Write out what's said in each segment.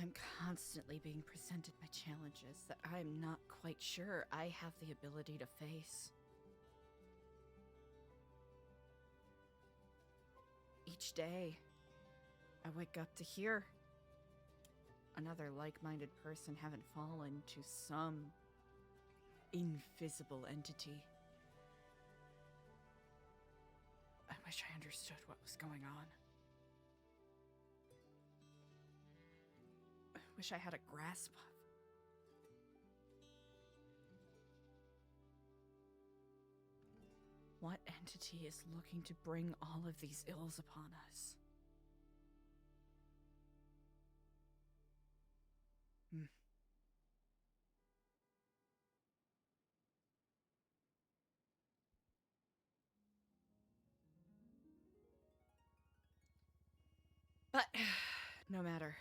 I'm constantly being presented by challenges that I'm not quite sure I have the ability to face. Each day, I wake up to hear another like-minded person having fallen to some invisible entity. I wish I understood what was going on. I wish I had a grasp of what entity is looking to bring all of these ills upon us. But no matter.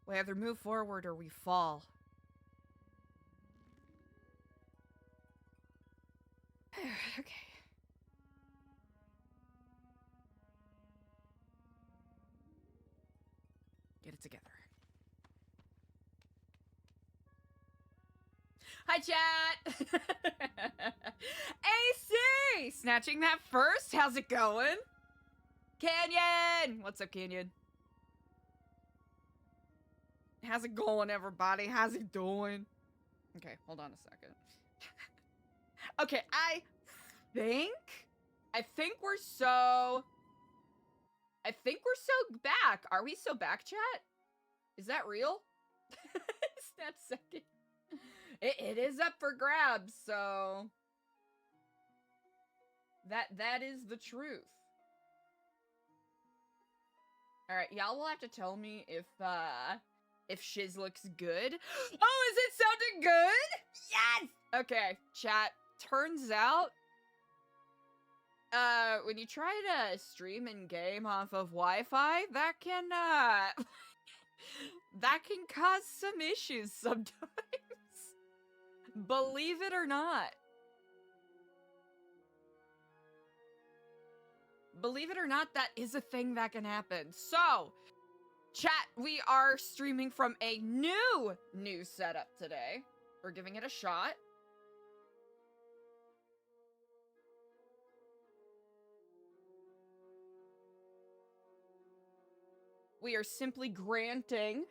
We either move forward or we fall. Okay. Get it together. Hi, chat! AC! Snatching that first? How's it going? Canyon! What's up, Canyon? How's it going, everybody? How's it doing? Okay, hold on a second. Okay, I think we're so back. Are we so back, chat? Is that real? Snatch second. It is up for grabs, so that is the truth. All right, y'all will have to tell me if shiz looks good. Oh, is it sounding good? Yes. Okay, chat. Turns out, when you try to stream in game off of Wi-Fi, that can that can cause some issues sometimes. Believe it or not. Believe it or not, that is a thing that can happen. So, chat, we are streaming from a new setup today. We're giving it a shot. We are simply granting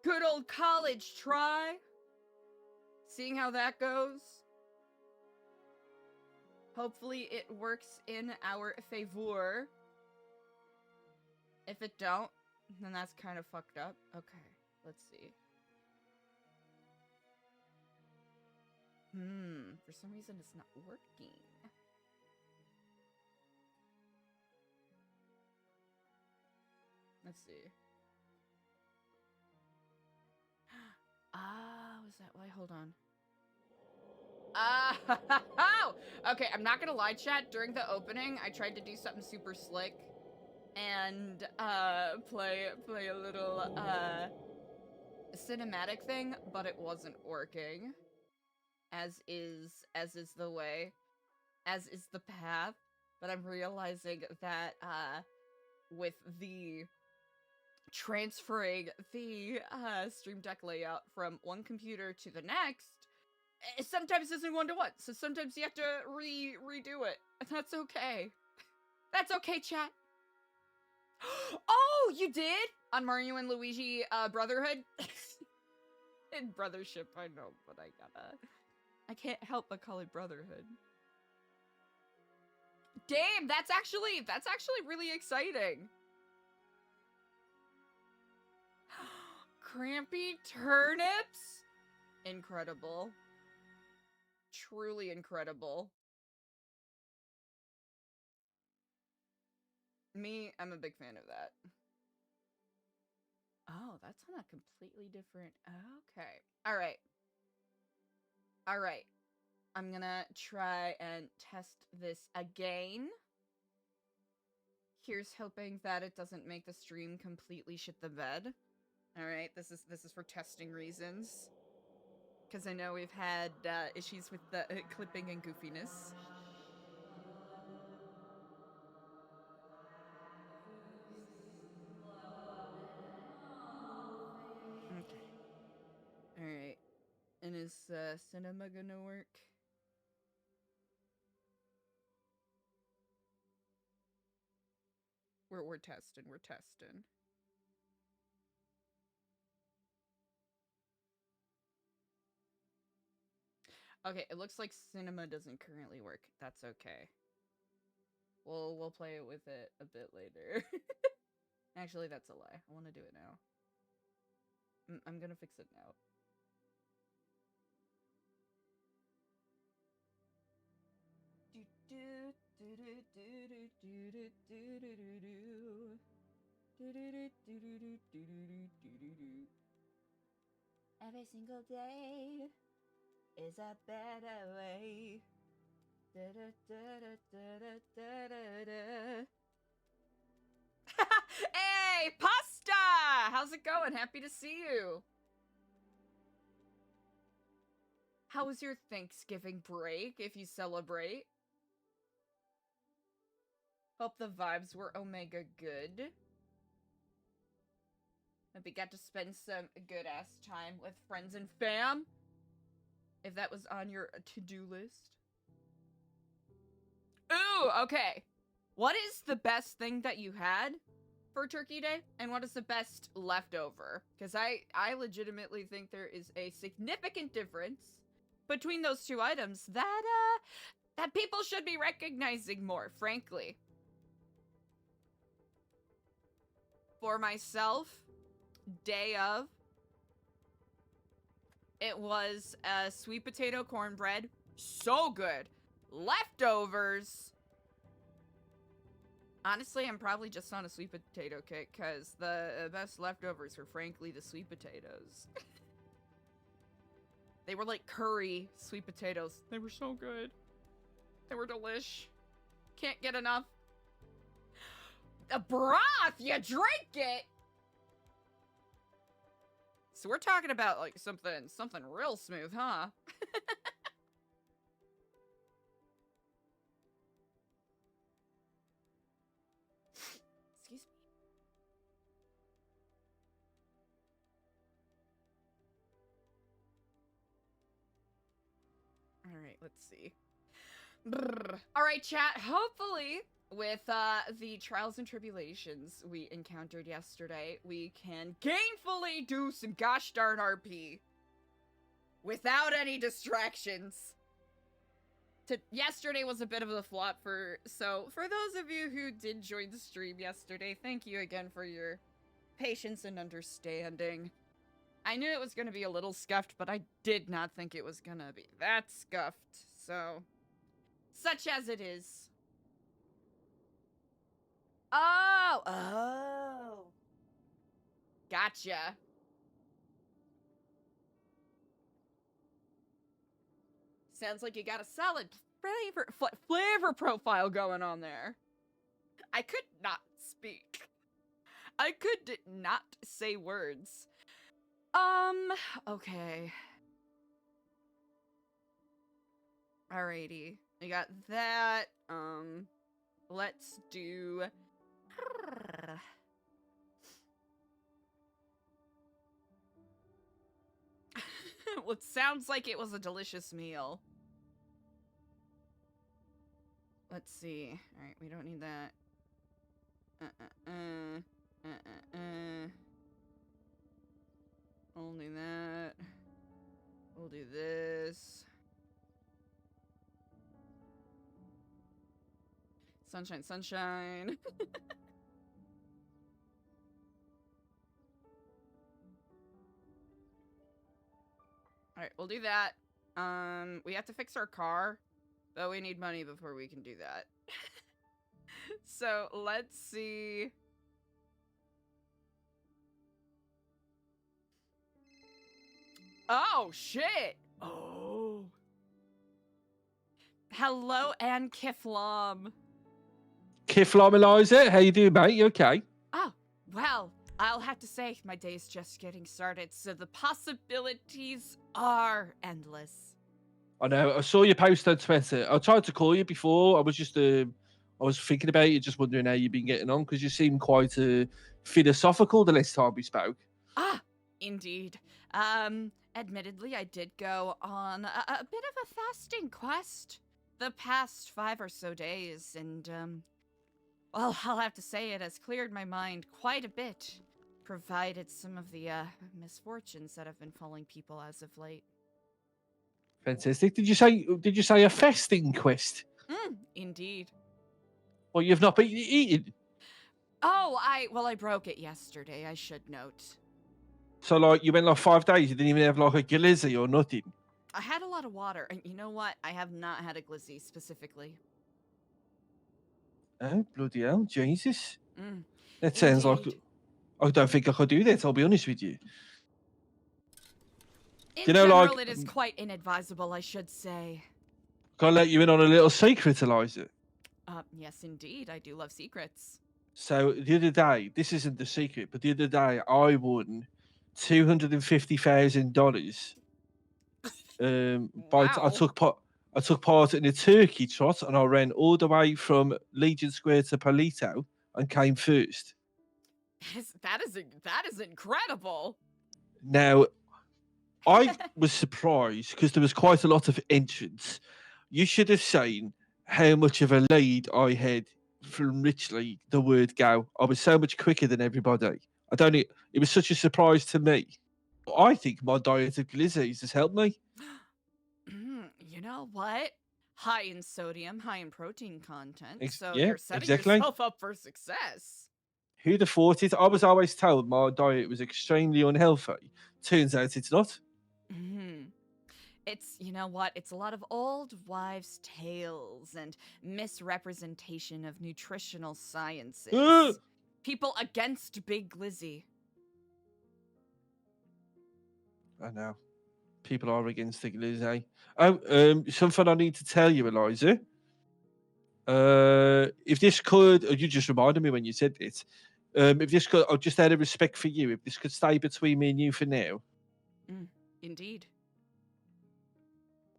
good old college try. Seeing how that goes. Hopefully it works in our favor. If it don't, then that's kind of fucked up. Okay, let's see. For some reason it's not working. Let's see. Is that why? Hold on. Okay, I'm not gonna lie, chat. During the opening, I tried to do something super slick and play a little cinematic thing, but it wasn't working. As is the way, as is the path. But I'm realizing that with the transferring the Stream Deck layout from one computer to the next, it sometimes isn't one-to-one, so sometimes you have to redo it. And that's okay. That's okay, chat. Oh, you did? On Mario and Luigi Brotherhood? In Brothership, I know, but I can't help but call it Brotherhood. Damn, that's actually really exciting. Crampy turnips? Incredible. Truly incredible. Me, I'm a big fan of that. Oh, that's on a completely different... Okay. Alright. Alright. I'm gonna try and test this again. Here's hoping that it doesn't make the stream completely shit the bed. Alright, this is for testing reasons. Because I know we've had issues with the clipping and goofiness. Is cinema gonna work? We're testing. We're testing. Okay, it looks like cinema doesn't currently work. That's okay. We'll play it with it a bit later. Actually, that's a lie. I want to do it now. I'm gonna fix it now. Every single day is a better way. Hey, Pasta! How's it going? Happy to see you. How was your Thanksgiving break, if you celebrate? Hope the vibes were omega good. Hope you got to spend some good-ass time with friends and fam. If that was on your to-do list. Ooh, okay. What is the best thing that you had for Turkey Day? And what is the best leftover? Because I legitimately think there is a significant difference between those two items that people should be recognizing more, frankly. For myself, day of, it was a sweet potato cornbread. So good. Leftovers. Honestly, I'm probably just on a sweet potato kick, because the best leftovers were frankly the sweet potatoes. They were like curry sweet potatoes. They were so good. They were delish. Can't get enough. The broth! You drink it! So we're talking about like something real smooth, huh? Excuse me. All right, let's see. All right, chat. Hopefully, with the trials and tribulations we encountered yesterday, we can gainfully do some gosh darn RP without any distractions. Yesterday was a bit of a flop so for those of you who did join the stream yesterday, thank you again for your patience and understanding. I knew it was going to be a little scuffed, but I did not think it was going to be that scuffed, so such as it is. Oh. Gotcha. Sounds like you got a solid flavor profile going on there. I could not speak. I could not say words. Okay. Alrighty. We got that. Let's do... Well, it sounds like it was a delicious meal. Let's see. Alright, we don't need that. We'll do that. We'll do this. Sunshine, sunshine. Alright, we'll do that. We have to fix our car, but we need money before we can do that. So, let's see. Oh, shit! Oh. Hello, Ann Kiflam. Kiflam, ELIZA, how you doing, mate? You okay? Oh, well, I'll have to say, my day's just getting started, so the possibilities are endless. I know. I saw your post on Twitter. I tried to call you before. I was just, I was thinking about you, just wondering how you've been getting on, because you seem quite philosophical the last time we spoke. Ah, Indeed. Admittedly, I did go on a bit of a fasting quest the past 5 or so days, and, well, I'll have to say it has cleared my mind quite a bit, provided some of the, misfortunes that have been falling people as of late. Fantastic. Did you say a fasting quest? Indeed. Well, you've not been eating. Oh, I broke it yesterday, I should note. So like you went like 5 days. You didn't even have like a glizzy or nothing. I had a lot of water, and you know what? I have not had a glizzy specifically. Oh bloody hell, Jesus! Mm, That sounds like indeed. I don't think I could do that. I'll be honest with you. In You know, general, like, it is quite inadvisable, I should say. can I let you in on a little secret, Eliza? Yes, indeed, I do love secrets. So the other day, this isn't the secret, but the other day I won $250,000. Wow. I took part in a turkey trot, and I ran all the way from Legion Square to Palito and came first. That is incredible. Now I was surprised because there was quite a lot of entrants. You should have seen how much of a lead I had from literally the word go. I was so much quicker than everybody. I don't. It was such a surprise to me. I think my diet of glizzies has helped me. You know what? High in sodium, high in protein content, so Yeah, you're setting exactly. yourself up for success. Who'd have thought it? I was always told my diet was extremely unhealthy. Turns out it's not. It's, you know what? It's a lot of old wives' tales and misrepresentation of nutritional sciences. People against Big Glizzy. I know. People are against the glizzy. Oh, something I need to tell you, Eliza. If this could, you just reminded me when you said this. If this could, just out of respect for you, if this could stay between me and you for now. Indeed.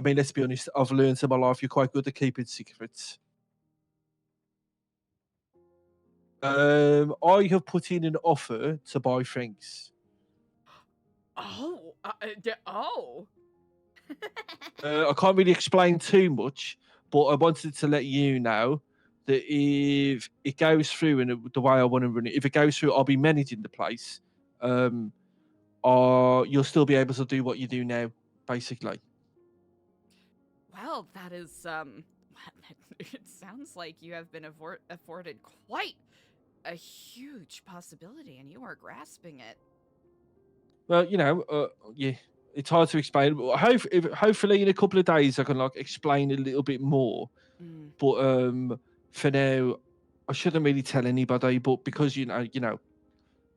I mean, let's be honest. I've learned in my life you're quite good at keeping secrets. I have put in an offer to buy Franks. Oh. I can't really explain too much, but I wanted to let you know that if it goes through and the way I want to run it, if it goes through, I'll be managing the place. Or you'll still be able to do what you do now, basically. Well, that is, it sounds like you have been afforded quite a huge possibility, and you are grasping it. Well, yeah, it's hard to explain. But hopefully, in a couple of days, I can like explain a little bit more. But for now, I shouldn't really tell anybody. But because you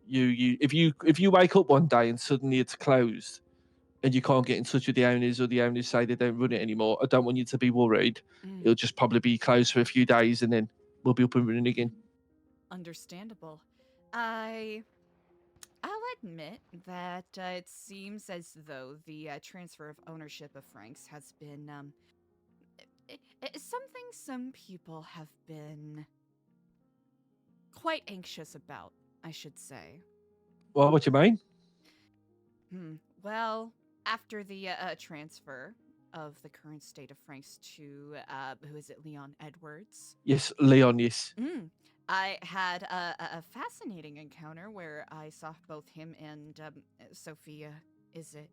if you wake up one day and suddenly it's closed and you can't get in touch with the owners, or the owners say they don't run it anymore, I don't want you to be worried. It'll just probably be closed for a few days and then we'll be up and running again. Understandable. I'll admit that it seems as though the transfer of ownership of Franks has been something some people have been quite anxious about, I should say. Well, what do you mean? Well, after the transfer of the current state of Franks to, who is it, Leon Edwards? Yes, Leon, yes. I had a fascinating encounter where I saw both him and Sophia, is it,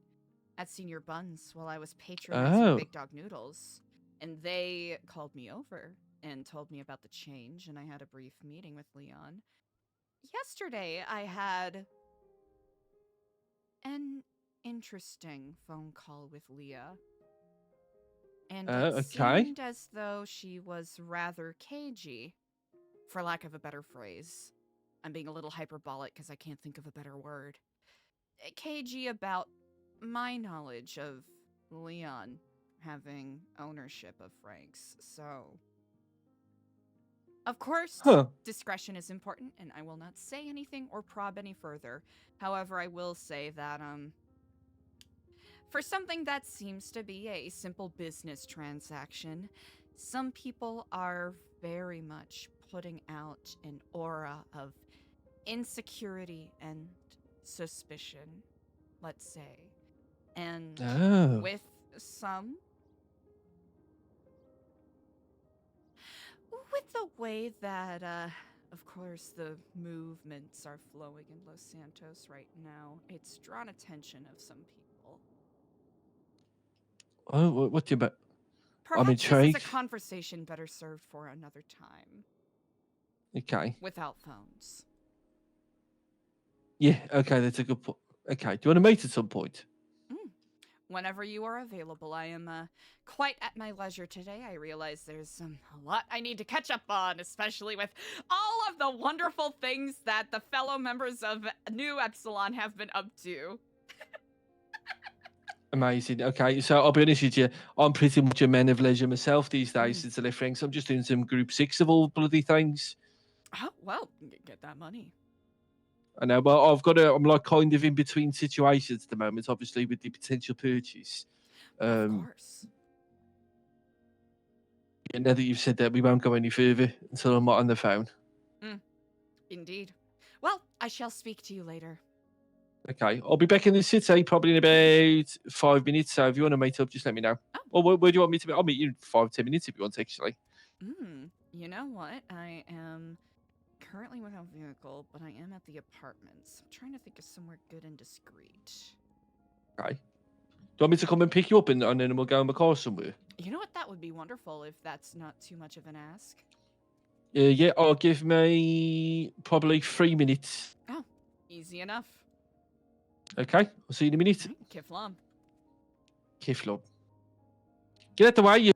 at Senior Buns while I was patronizing Big Dog Noodles. And they called me over and told me about the change, and I had a brief meeting with Leon. Yesterday, I had an interesting phone call with Leah. And it seemed as though she was rather cagey, for lack of a better phrase. I'm being a little hyperbolic because I can't think of a better word. Cagey about my knowledge of Leon having ownership of Franks, so... Of course, discretion is important, and I will not say anything or probe any further. However, I will say that, for something that seems to be a simple business transaction, some people are very much putting out an aura of insecurity and suspicion. let's say. And Oh. with some... With the way that, of course, the movements are flowing in Los Santos right now, it's drawn attention of some people. Oh, what do you mean? I'm Perhaps this is a intrigued. conversation better served for another time. Okay. Without phones. Yeah, okay, that's a good point. Okay, do you want to meet at some point? Whenever you are available, I am quite at my leisure today. I realize there's a lot I need to catch up on, especially with all of the wonderful things that the fellow members of New Epsilon have been up to. Amazing. Okay, so I'll be honest with you, I'm pretty much a man of leisure myself these days since I left things. I'm just doing some group 6 of all bloody things. Oh, well, get that money. I know, but I'm like kind of in between situations at the moment, obviously, with the potential purchase. Of course. And now that you've said that, we won't go any further until I'm not on the phone. Indeed. Well, I shall speak to you later. Okay, I'll be back in the city probably in about 5 minutes. So if you want to meet up, just let me know. Oh. Or where do you want me to be? I'll meet you in 5-10 minutes if you want, actually. You know what? I am currently without vehicle, but I am at the apartments. I'm trying to think of somewhere good and discreet. Okay. Do you want me to come and pick you up and then we'll go in my car somewhere? You know what? That would be wonderful if that's not too much of an ask. Yeah, I'll give me probably 3 minutes. Oh, easy enough. Okay, I'll see you in a minute. Kiflam. Kiflop. Get out the way, you.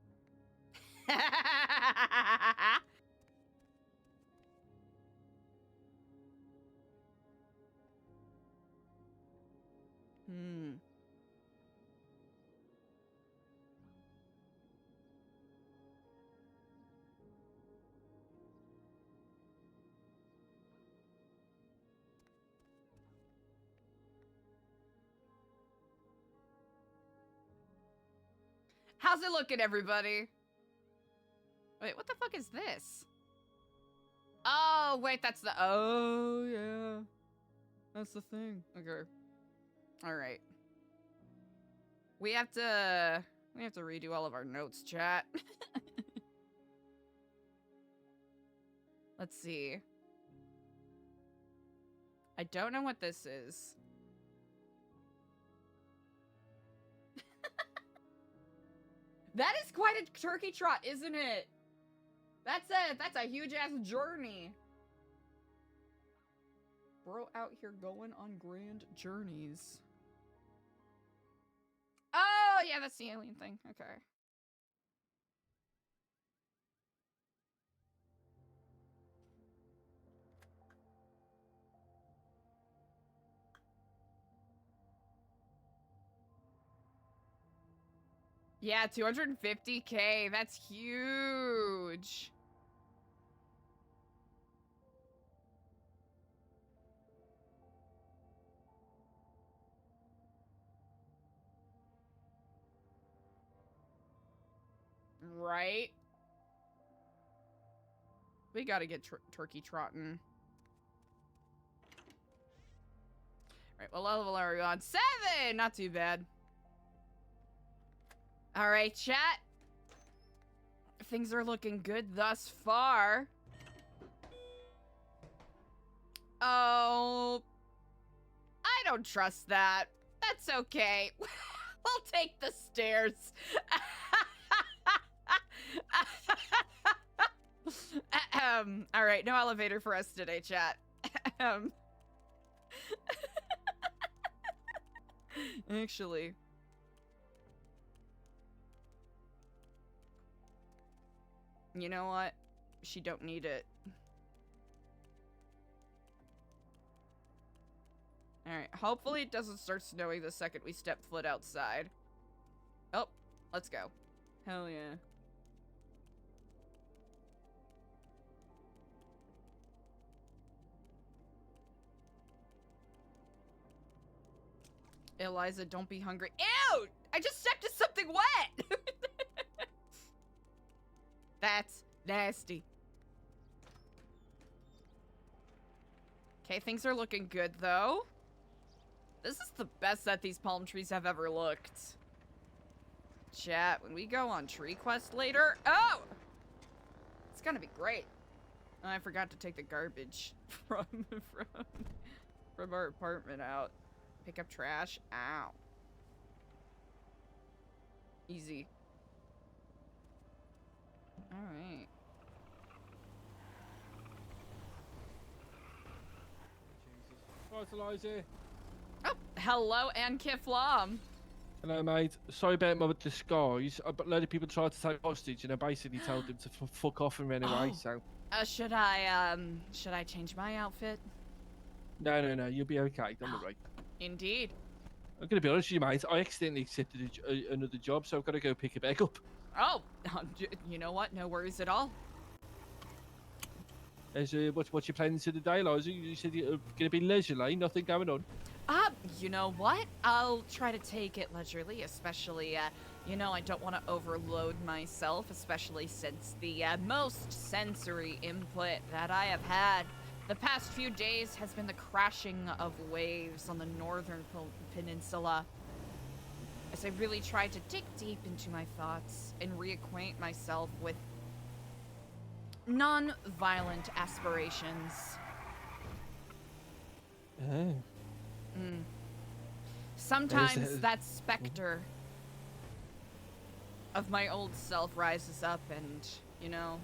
How's it looking, everybody? Wait, what the fuck is this? Oh, wait, that's the... Oh, yeah. That's the thing. Okay. Alright. We have to redo all of our notes, chat. Let's see. I don't know what this is. That is quite a turkey trot, isn't it? That's a huge ass journey. Bro out here going on grand journeys. Oh, yeah, that's the alien thing. Okay. Yeah, 250K. That's huge. Right? We gotta get turkey trotting. Alright, what level are we on? 7! Not too bad. Alright, chat. Things are looking good thus far. Oh. I don't trust that. That's okay. We'll take the stairs. Alright, no elevator for us today, chat. Actually. You know what? She don't need it. Alright, hopefully it doesn't start snowing the second we step foot outside. Oh, let's go. Hell yeah. Eliza, don't be hungry. Ew! I just stepped in something wet! That's nasty. Okay, things are looking good, though. This is the best that these palm trees have ever looked. Chat, when we go on tree quest later, oh! It's gonna be great. Oh, I forgot to take the garbage from our apartment out. Pick up trash. Ow. Easy. Alright. Right, Eliza. Oh, hello, and Kiflam. Hello, mate. Sorry about my disguise. A load of people tried to take hostage, and I basically told them to fuck off and run away. So. Should I change my outfit? No. You'll be okay. Don't worry. Indeed. I'm gonna be honest with you, mate. I accidentally accepted another job, so I've got to go pick it back up. Oh, you know what? No worries at all. What's your plans for the day, Eliza? You said you're gonna be leisurely, nothing going on. You know what? I'll try to take it leisurely, especially, you know, I don't want to overload myself, especially since the most sensory input that I have had the past few days has been the crashing of waves on the northern peninsula. As I really try to dig deep into my thoughts and reacquaint myself with non-violent aspirations. Oh. Sometimes that specter of my old self rises up and, you know,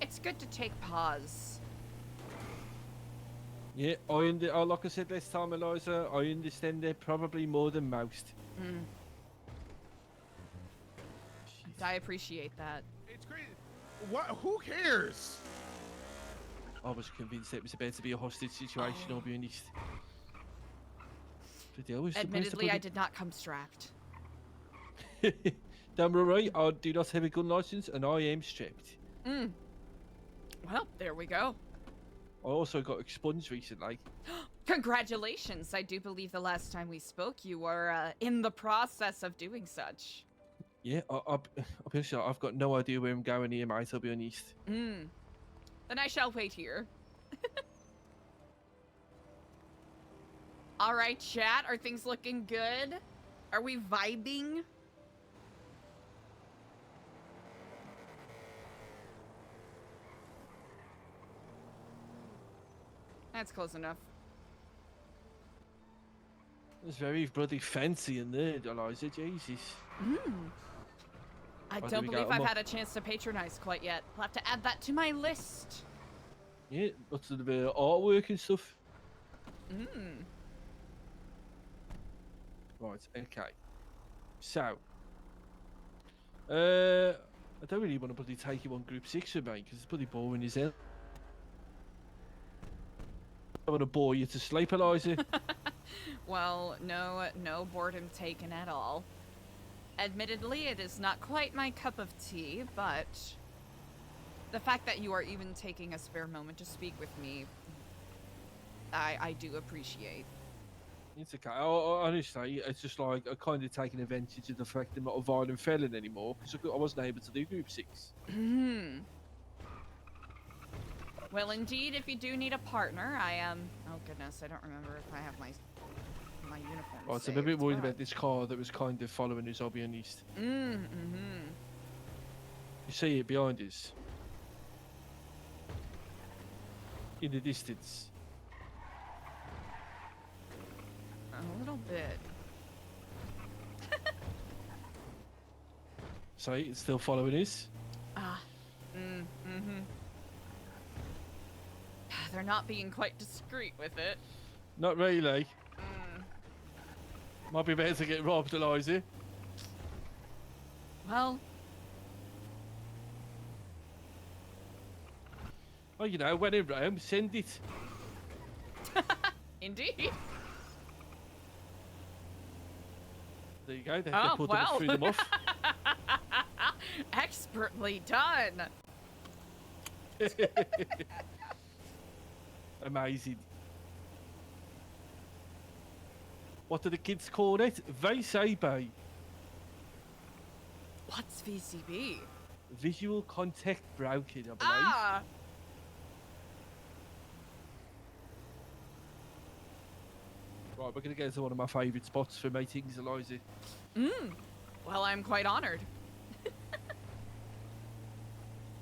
it's good to take pause. Yeah, like I said last time, Eliza, I understand that probably more than most. I appreciate that. It's great. What? Who cares? I was convinced it was about to be a hostage situation, I'll be honest. Admittedly, I did not come strapped. Don't worry, I do not have a gun license and I am strapped. Well, there we go. I also got expunged recently. Congratulations! I do believe the last time we spoke, you were in the process of doing such. Yeah, I'll be honest, I've got no idea where I'm going here, mate, I'll be honest. Then I shall wait here. Alright, chat, are things looking good? Are we vibing? That's close enough. It's very bloody fancy in there, Eliza, Jesus. I don't believe I've had a chance to patronize quite yet. I'll have to add that to my list. Yeah, lots of artwork and stuff. Right, okay. So, I don't really want to bloody take you on Group 6 with me, because it's bloody boring as hell. I want to bore you to sleep, Eliza. Well, no boredom taken at all. Admittedly, it is not quite my cup of tea, but the fact that you are even taking a spare moment to speak with me, I do appreciate. It's okay. Honestly, it's just like I kind of taking advantage of the fact I'm not a violent felon anymore, because I wasn't able to do Group 6. Well, indeed, if you do need a partner, I am. Oh goodness, I don't remember if I have my uniform. Right, so I'm a bit worried about this car that was kind of following us, I'll be honest. You see it behind us. In the distance. A little bit. So it's still following us? They're not being quite discreet with it. Not really. Might be better to get robbed, Eliza. Well. Oh, you know, when in Rome, send it. Indeed. There you go. They put well. threw them off. Expertly done. Amazing. What do the kids call it? VCB. What's VCB? Visual contact broken, I believe. Right, we're going to go to one of my favourite spots for meetings, Eliza. Well, I'm quite honored.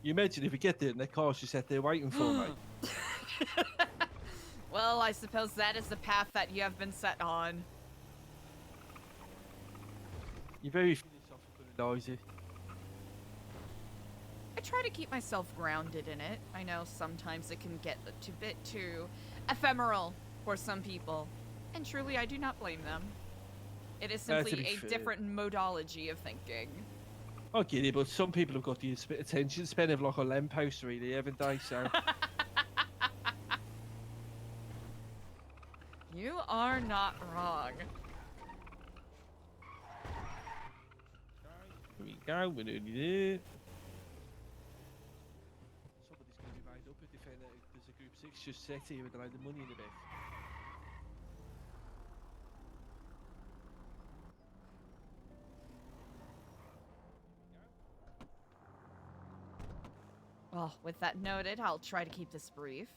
You imagine if we get there and their car's just sat there waiting for me. Well, I suppose that is the path that you have been set on. You're very philosophical, Eliza. I try to keep myself grounded in it. I know sometimes it can get a bit too ephemeral for some people, and truly I do not blame them. It is To simply be a fair. different modology of thinking. I get it, but some people have got the attention span of like a lamppost, really, haven't they? So You are not wrong. here we go, we're nearly there. Somebody's going to be made up if they find out there's a group 6 just set here with a load of money in the bed. Well, with that noted, I'll try to keep this brief.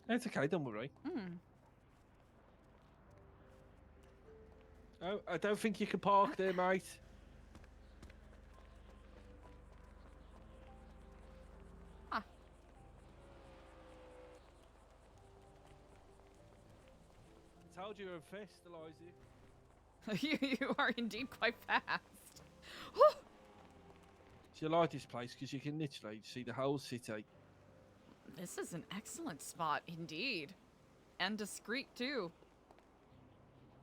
It's okay, don't worry. Oh, I don't think you can park there, mate. Huh. I told you you're fast, Eliza. You are indeed quite fast. Do you like this place? Because you can literally see the whole city. This is an excellent spot indeed. And discreet too.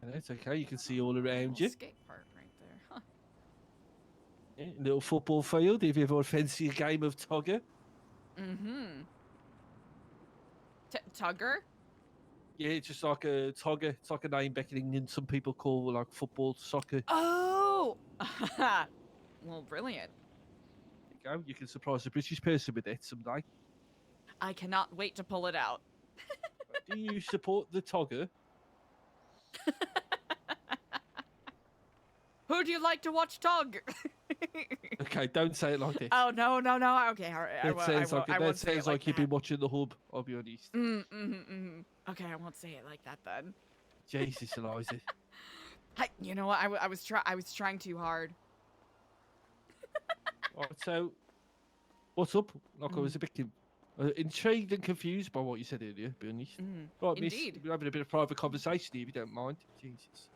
And it's okay, you can see all around Little you. skate park right there. Huh. Yeah, little football field if you ever fancy a game of Tugger. Tugger? Yeah, it's just like a Tugger. It's like a name back in England. Some people call like football, soccer. Oh! Well, brilliant. There you go. You can surprise a British person with that someday. I cannot wait to pull it out. Do you support the Tugger? Who do you like to watch tug? Okay, don't say it like this. Oh, no. Okay, all right. That sounds say like you've been watching the hub, I'll be honest. Okay, I won't say it like that then. Jesus, Eliza. You know what? I was trying too hard. Right, so, what's up? Like, I was a bit intrigued and confused by what you said earlier, to be honest. Right, Indeed. miss, we're having a bit of private conversation here, if you don't mind. Jesus.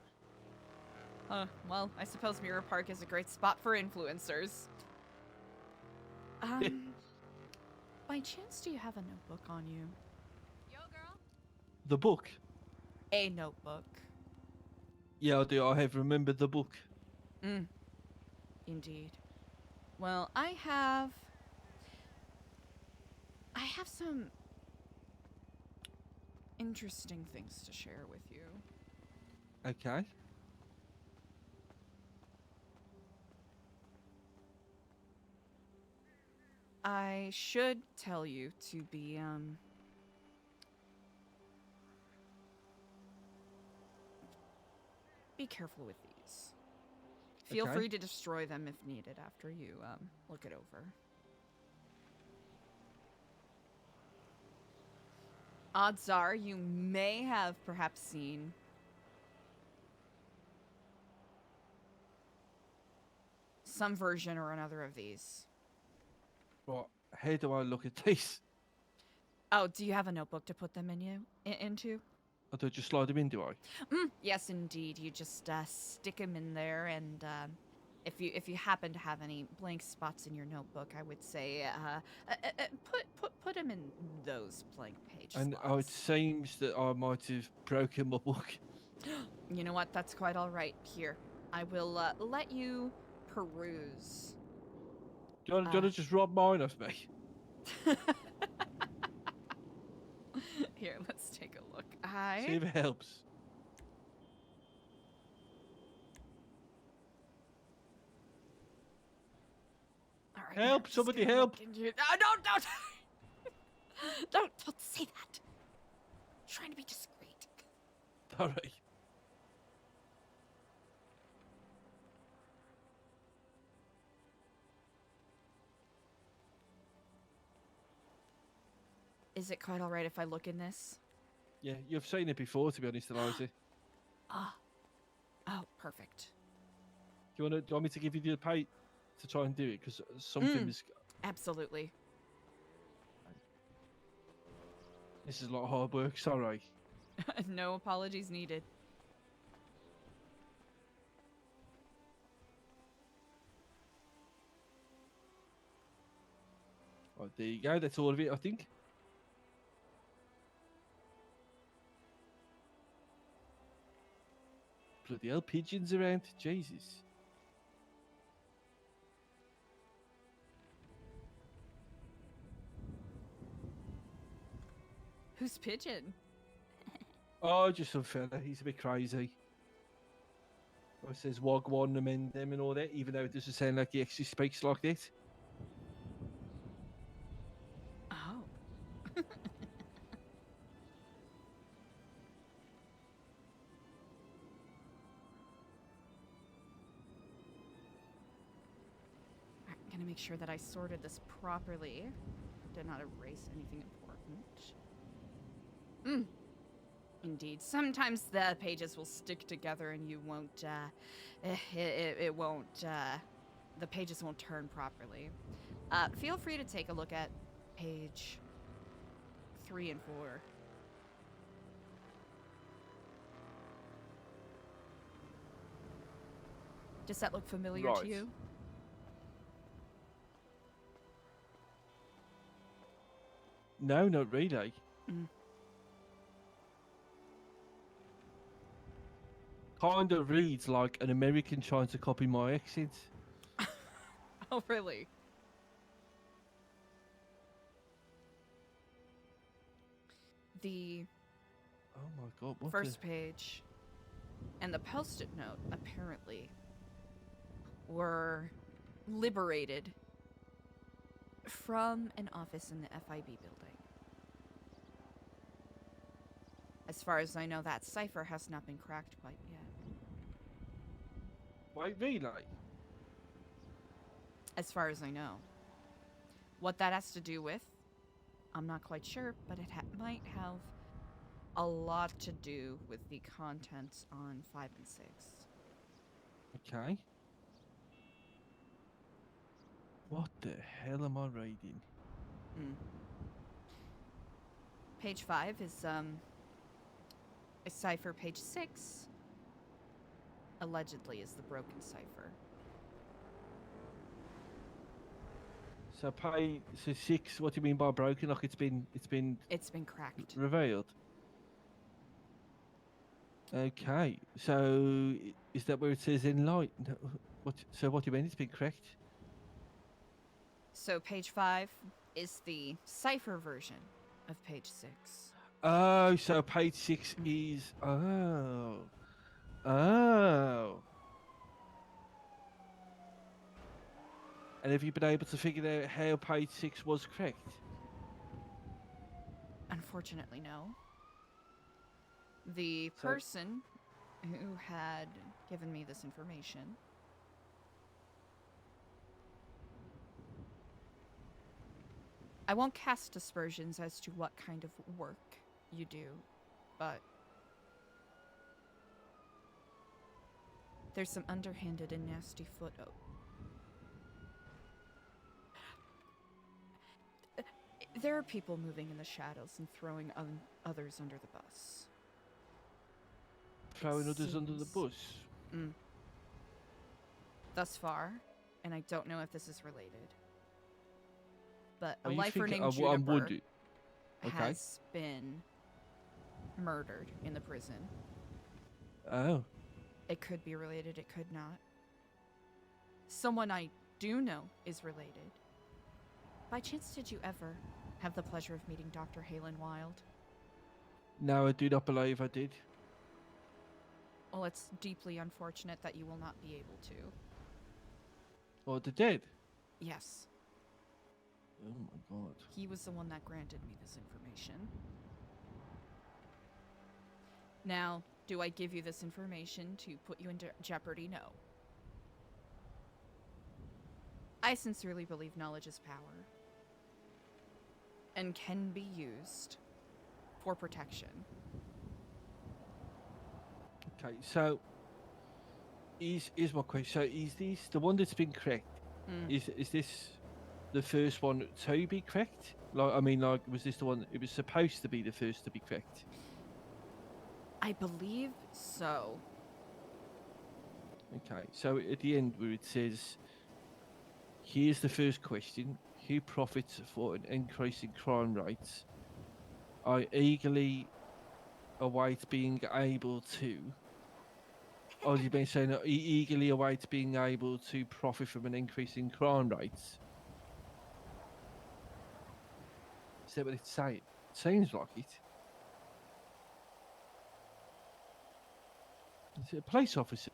Well, I suppose Mirror Park is a great spot for influencers. By chance, do you have a notebook on you? Yo, girl. The book? A notebook. Yeah, I do. I have remembered the book. Indeed. Well, I have some interesting things to share with you. Okay. I should tell you to be careful with these. Feel Okay. free to destroy them if needed after you look it over. Odds are you may have perhaps seen some version or another of these. Right, how do I look at this? Oh, do you have a notebook to put them into? I do just slide them in, do I? Yes, indeed. You just stick them in there, and if you happen to have any blank spots in your notebook, I would say put them in those blank page And slots. it seems that I might have broken my book. You know what? That's quite all right. Here, I will let you peruse. Do you want to just rob mine off me? Here, let's take a look. See if it helps. All right, Help, I'm just somebody gonna help. look into it. Don't! Don't say that. I'm trying to be discreet. All right. Is it quite all right if I look in this? Yeah, you've seen it before, to be honest, Eliza. Ah. Oh, perfect. Do you want me to give you the pay to try and do it? Because something is. Absolutely. This is a lot of hard work. Sorry. No apologies needed. Right, there you go. That's all of it, I think. Bloody hell, pigeons around. Jesus. Who's Pigeon? Oh, just some fella. He's a bit crazy. It says Wagwan and them and all that, even though it doesn't sound like he actually speaks like that. Oh. I'm gonna make sure that I sorted this properly. Did not erase anything important. Indeed. Sometimes the pages will stick together and you won't, it won't, the pages won't turn properly. Feel free to take a look at page 3 and 4. Does that look familiar to you? No, not really. Kind of reads like an American trying to copy my accent. Oh, really? The Oh my god, what first page and the post-it note, apparently, were liberated from an office in the FIB building. As far as I know, that cipher has not been cracked quite yet. Wait, really? As far as I know. What that has to do with, I'm not quite sure, but it might have a lot to do with the contents on 5 and 6. Okay. What the hell am I reading? Page 5 is a cipher. Page 6 allegedly is the broken cipher. So so 6, what do you mean by broken? Like it's been cracked. revealed. Okay. So is that where it says enlightened? So what do you mean it's been cracked? So page 5 is the cipher version of page 6. Oh, so page 6 is oh. And have you been able to figure out how page 6 was correct? Unfortunately, no. The person who had given me this information I won't cast aspersions as to what kind of work you do, but there's some underhanded and nasty foot. There are people moving in the shadows and throwing others under the bus. Throwing others under the bus? Thus far, and I don't know if this is related, but a You lifer think named Juniper Okay. has been murdered in the prison. Oh. It could be related, it could not. Someone I do know is related. By chance, did you ever have the pleasure of meeting Dr. Halen Wild? No, I do not believe I did. Well, it's deeply unfortunate that you will not be able to. Oh, the dead? Yes. Oh my god. He was the one that granted me this information. Now, do I give you this information to put you in jeopardy? No. I sincerely believe knowledge is power and can be used for protection. Okay, so is my question. So is this the one that's been correct? Mm. Is this the first one to be correct? Like, I mean, like, was this the one? It was supposed to be the first to be correct. I believe so. Okay, so at the end where it says, "Here's the first question: Who profits for an increase in crime rates? I eagerly await being able to." Oh, you've been saying that eagerly await being able to profit from an increase in crime rates. Is that what it's saying? Seems like it. Is it a police officer?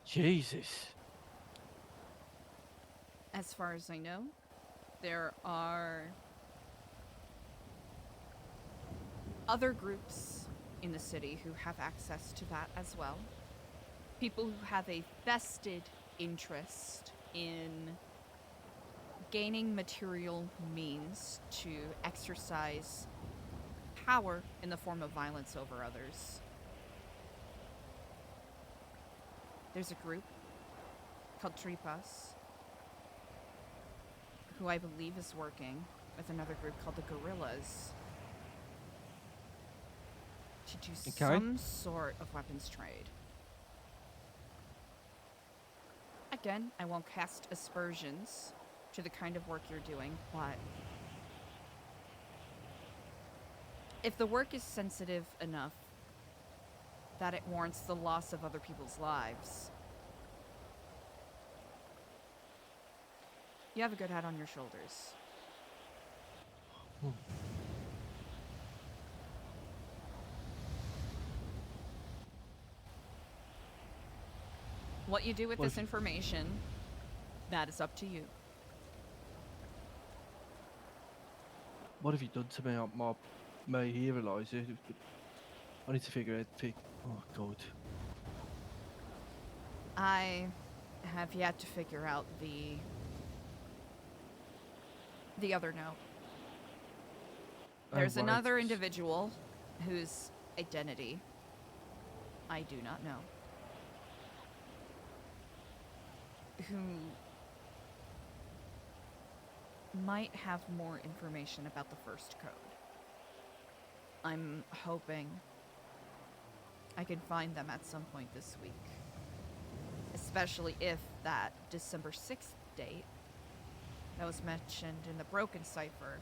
Jesus. As far as I know, there are other groups in the city who have access to that as well. People who have a vested interest in gaining material means to exercise power in the form of violence over others. There's a group called Tripas, who I believe is working with another group called the Gorillas to do some sort of weapons trade. Again, I won't cast aspersions to the kind of work you're doing, but if the work is sensitive enough that it warrants the loss of other people's lives, you have a good head on your shoulders. What you do with this information, that is up to you. What have you done to me? My here, Eliza. I need to figure out. Oh God. I have yet to figure out the other note. There's another individual whose identity I do not know, who might have more information about the first code. I'm hoping I can find them at some point this week, especially if that December 6th date that was mentioned in the Broken Cipher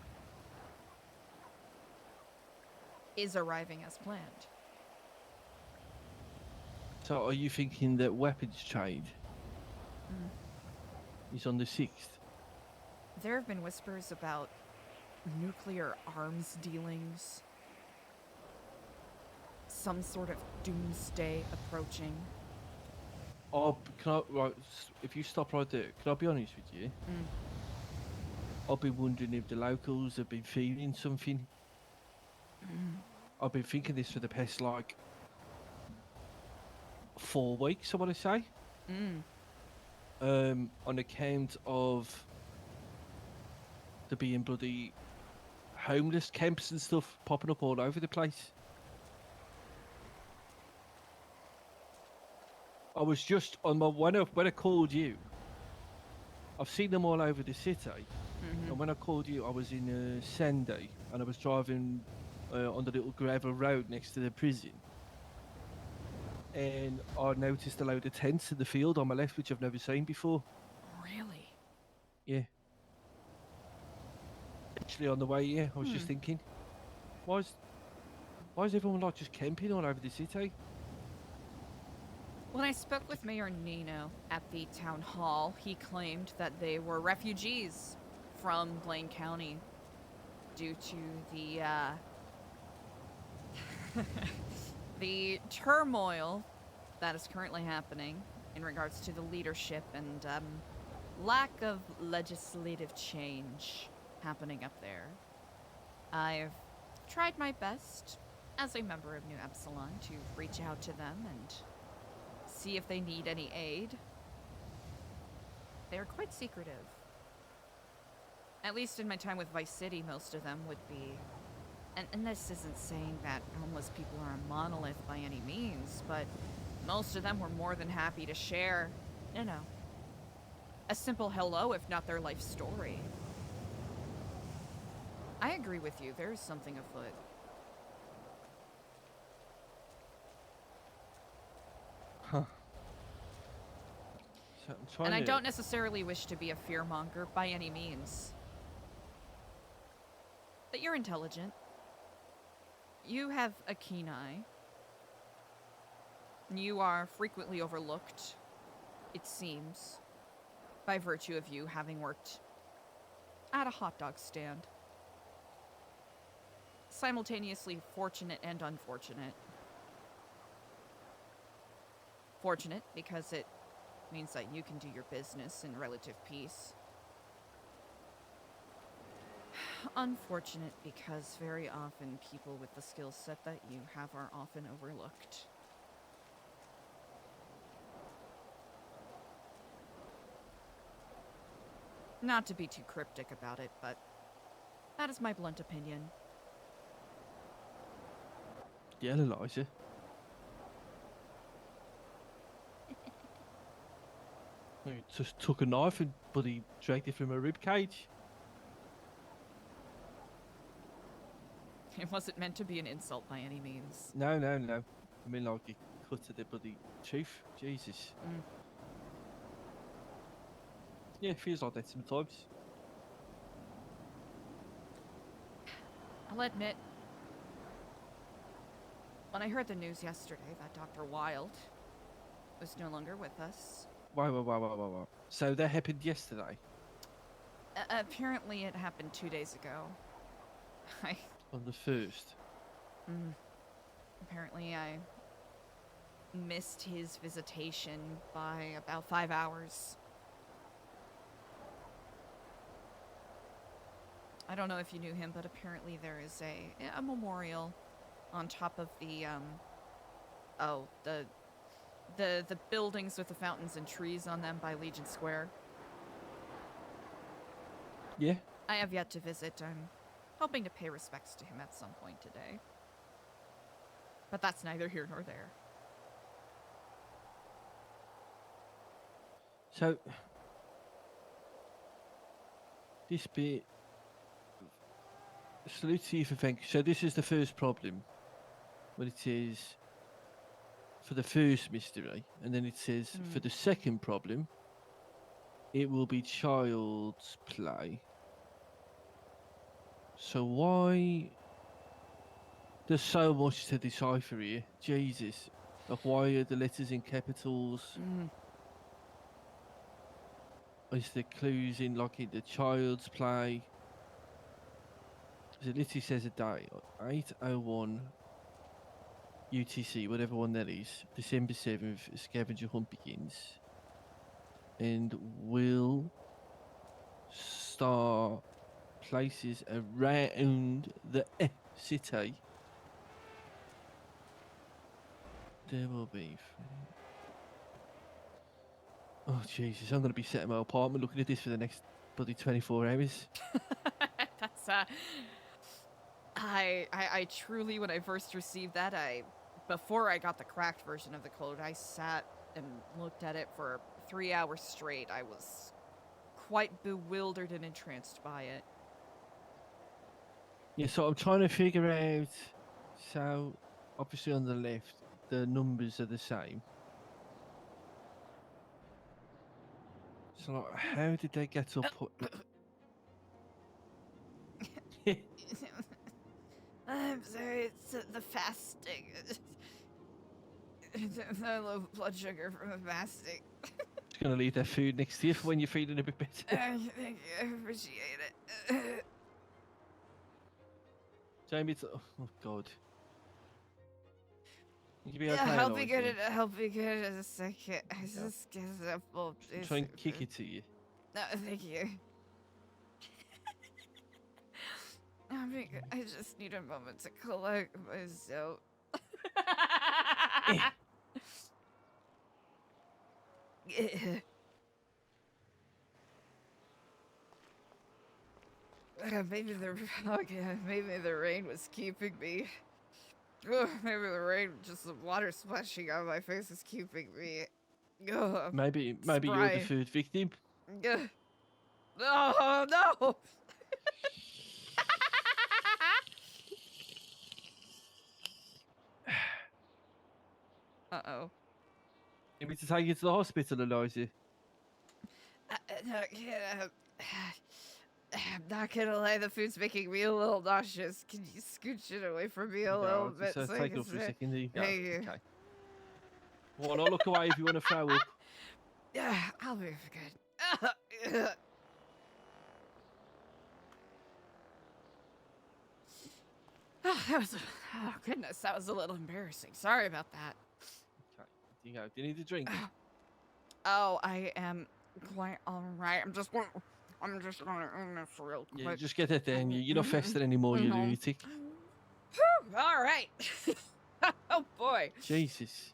is arriving as planned. So, are you thinking that weapons trade is on the 6th? There have been whispers about nuclear arms dealings, some sort of doomsday approaching. Oh, right, if you stop right there, can I be honest with you? I've been wondering if the locals have been feeling something. I've been thinking this for the past, 4 weeks, I want to say. On account of there being bloody homeless camps and stuff popping up all over the place. I was just on my when I called you. I've seen them all over the city, and when I called you, I was in Sandy, and I was driving on the little gravel road next to the prison, and I noticed a load of tents in the field on my left, which I've never seen before. Really? Yeah. Actually, on the way here, I was just thinking, why is everyone just camping all over the city? When I spoke with Mayor Nino at the town hall, he claimed that they were refugees from Blaine County due to the the turmoil that is currently happening in regards to the leadership and lack of legislative change happening up there. I've tried my best as a member of New Epsilon to reach out to them and see if they need any aid They are quite secretive. At least in my time with Vice City, most of them would be. And this isn't saying that homeless people are a monolith by any means, but most of them were more than happy to share, you know, a simple hello, if not their life story. I agree with you. There is something afoot. Huh. So I'm trying And I to... don't necessarily wish to be a fearmonger by any means. But you're intelligent. You have a keen eye. You are frequently overlooked, it seems, by virtue of you having worked at a hot dog stand. Simultaneously fortunate and unfortunate. Fortunate because it means that you can do your business in relative peace. Unfortunate because very often people with the skill set that you have are often overlooked. Not to be too cryptic about it, but that is my blunt opinion. Yeah, Eliza. He just took a knife and bloody dragged it from her rib cage. It wasn't meant to be an insult by any means. No, no, no. I mean, like, he cut to the bloody tooth. Jesus. Yeah, it feels like that sometimes. I'll admit, when I heard the news yesterday that Dr. Wilde was no longer with us, Wow. So that happened yesterday? apparently it happened 2 days ago. On the 1st? Apparently I missed his visitation by about 5 hours. I don't know if you knew him, but apparently there is a memorial on top of the the buildings with the fountains and trees on them by Legion Square. Yeah? I have yet to visit. I'm hoping to pay respects to him at some point today. But that's neither here nor there. So, this bit... Salute to you for thank. So this is the first problem. When it says... For the first mystery. And then it says, for the second problem... It will be child's play. So why... There's so much to decipher here. Jesus. Like, why are the letters in capitals? Is the clues in, like, in the child's play? It literally says a date. 8:01 UTC, whatever one that is. December 7th, scavenger hunt begins. And will start places around the city. There will be... Oh, Jesus, I'm going to be sat in my apartment looking at this for the next bloody 24 hours. That's, I truly, when I first received that, before I got the cracked version of the code, I sat and looked at it for 3 hours straight. I was quite bewildered and entranced by it. Yeah, so I'm trying to figure out... So, obviously on the left, the numbers are the same. So, like, how did they get up? I'm sorry, it's the fasting. I low blood sugar from the fasting. Just gonna leave their food next to you for when you're feeling a bit better. Thank you, I appreciate it. Jamie, it's... Oh, God. You be Yeah, okay, I'll be Eliza? good. I'll be good in a second. I just get a full. Try and kick it to you. No, thank you. I just need a moment to collect myself. Maybe the rain was keeping me. Ugh, maybe the rain, just the water splashing on my face, is keeping me. Ugh, Maybe you're the spry. third victim. Ugh. Oh no! Uh-oh. You need to take you to the hospital, Eliza. Yeah. I'm not gonna lie, the food's making me a little nauseous. Can you scooch it away from me a little bit? So So I take it can off for a sit? second. There you go. Thank you. Okay. Well, I'll look away if you want to throw up. Yeah, I'll be good. That was, oh goodness, that was a little embarrassing. Sorry about that. Okay. There you go. Do you need a drink? Oh, I am quite all right. I'm just gonna this real Yeah, quick. just get it then. You're not festering anymore, you lunatic. All right. Oh boy. Jesus.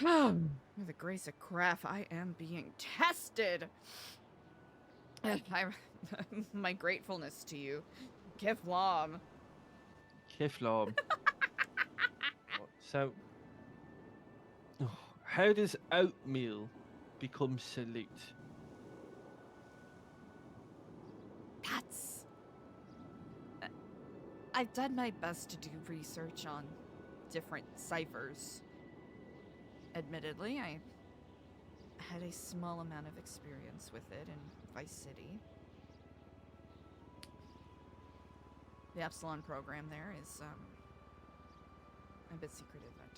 With the grace of craft, I am being tested. My gratefulness to you, Kevlam. Keflam. So, how does oatmeal become salute? That's. I've done my best to do research on different ciphers. Admittedly, I had a small amount of experience with it in Vice City. The Epsilon program there is a bit secretive at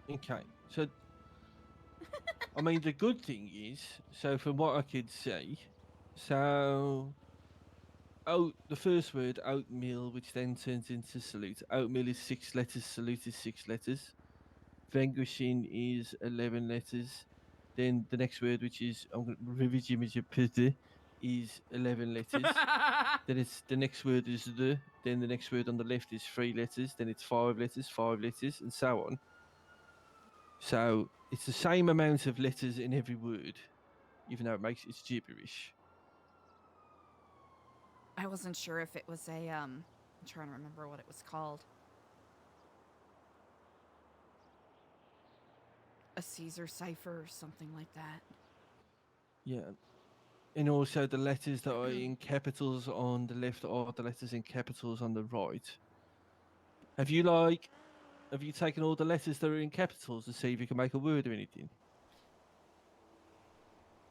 times. Okay, so I mean the good thing is, so from what I could see, so the first word oatmeal, which then turns into salute. Oatmeal is 6 letters, salute is 6 letters. Vanquishing is 11 letters. Then the next word, which is is 11 letters. Then it's the next word is the. Then the next word on the left is 3 letters. Then it's 5 letters, and so on. So it's the same amount of letters in every word, even though it's gibberish. I wasn't sure if it was a I'm trying to remember what it was called. A Caesar cipher or something like that. Yeah. And also the letters that are in capitals on the left are the letters in capitals on the right. Have you taken all the letters that are in capitals to see if you can make a word or anything?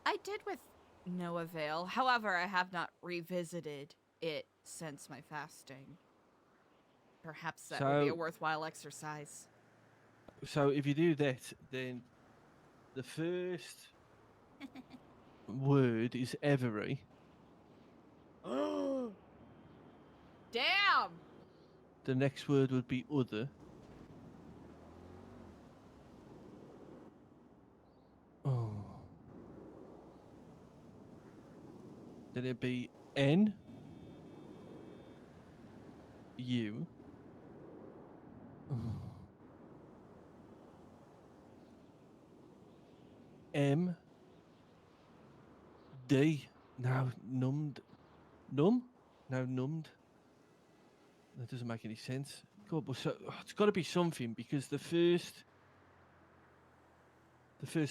I did with no avail. However, I have not revisited it since my fasting. Perhaps that would be a worthwhile exercise. So if you do that, then the first word is every. Damn! The next word would be other. Oh. Then it'd be N. U. M. D. Now numbed. Numb? Now numbed. That doesn't make any sense. God, but it's got to be something because the first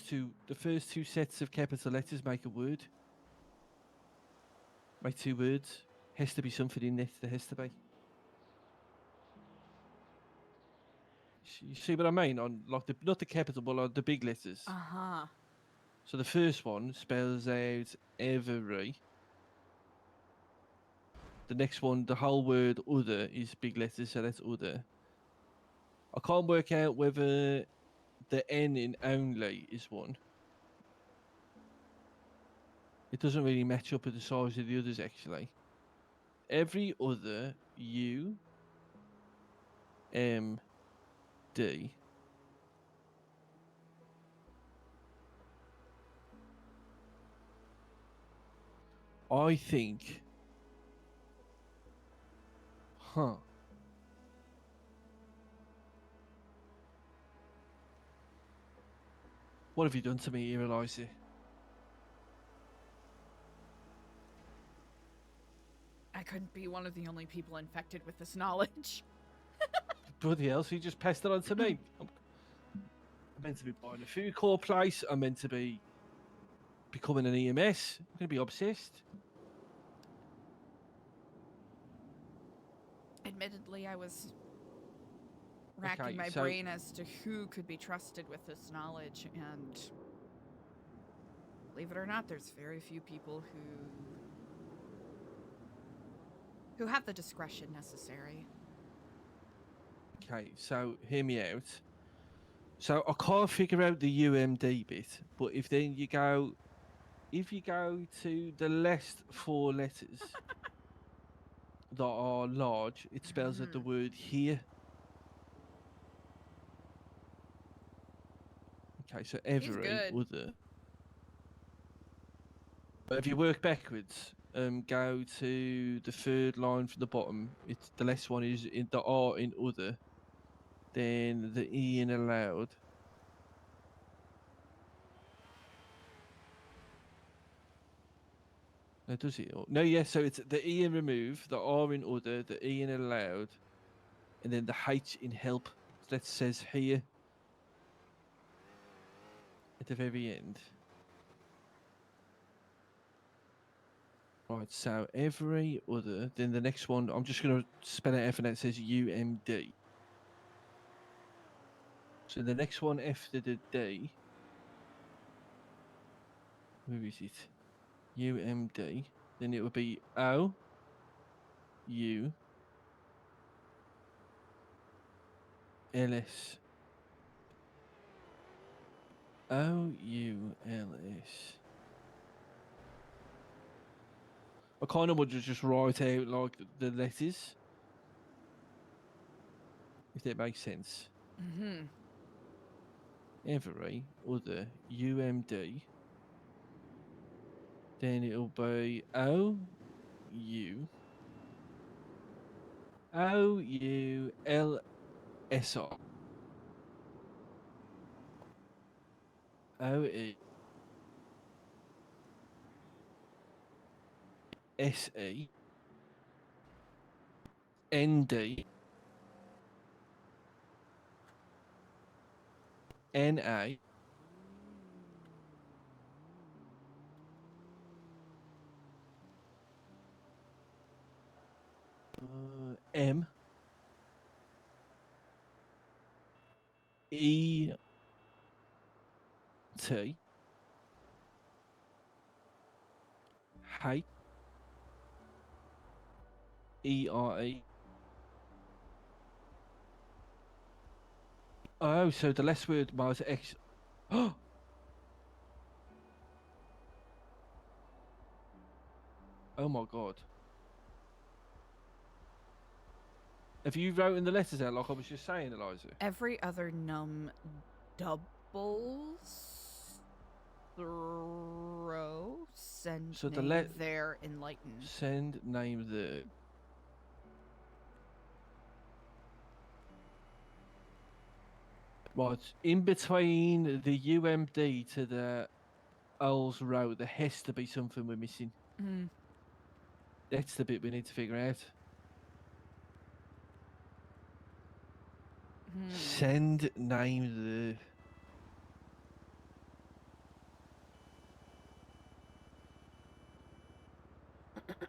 two sets of capital letters make a word. Make 2 words. Has to be something in there. There has to be. You see what I mean? On like not the capital, but like the big letters. Uh-huh. So the first one spells out every. The next one, the whole word other is big letters, so that's other. I can't work out whether the N in only is one. It doesn't really match up with the size of the others, actually. Every other U, M, D. I think. Huh. What have you done to me here, Eliza? I couldn't be one of the only people infected with this knowledge. Bloody hell, so you just passed it on to me. I'm meant to be buying a food court place. I'm meant to be becoming an EMS. I'm going to be obsessed. Admittedly, I was racking Okay, my so- brain as to who could be trusted with this knowledge, and believe it or not, there's very few people who have the discretion necessary. Okay, so hear me out. So I can't figure out the UMD bit, but if you go to the last 4 letters that are large, it spells out the word here. Okay, so every good. other. But if you work backwards, go to the 3rd line from the bottom. It's the last one is in the R in other, then the E in allowed. No, does it? No, yes. So it's the E in remove, the R in other, the E in allowed, and then the H in help. So that says here at the very end. Right, so every other, then the next one, I'm just going to spell it F and that says UMD. So the next one after the D, where is it? UMD. Then it would be O, U, L, S. O, U, L, S. I kind of want to just write out like the letters, if that makes sense. Mm-hmm. Every other UMD. Then it'll be O, U, O, U, L, S, R. O, E, S, E, N, D, N, A, M, E, T, H, E, R, E. Oh, so the last word was X. Oh my god. Have you written the letters out like I was just saying, Eliza? Every other num doubles throw send So the name there enlighten. Send name the. Right, in between the UMD to the L's row, there has to be something we're missing. Mm. That's the bit we need to figure out. Send name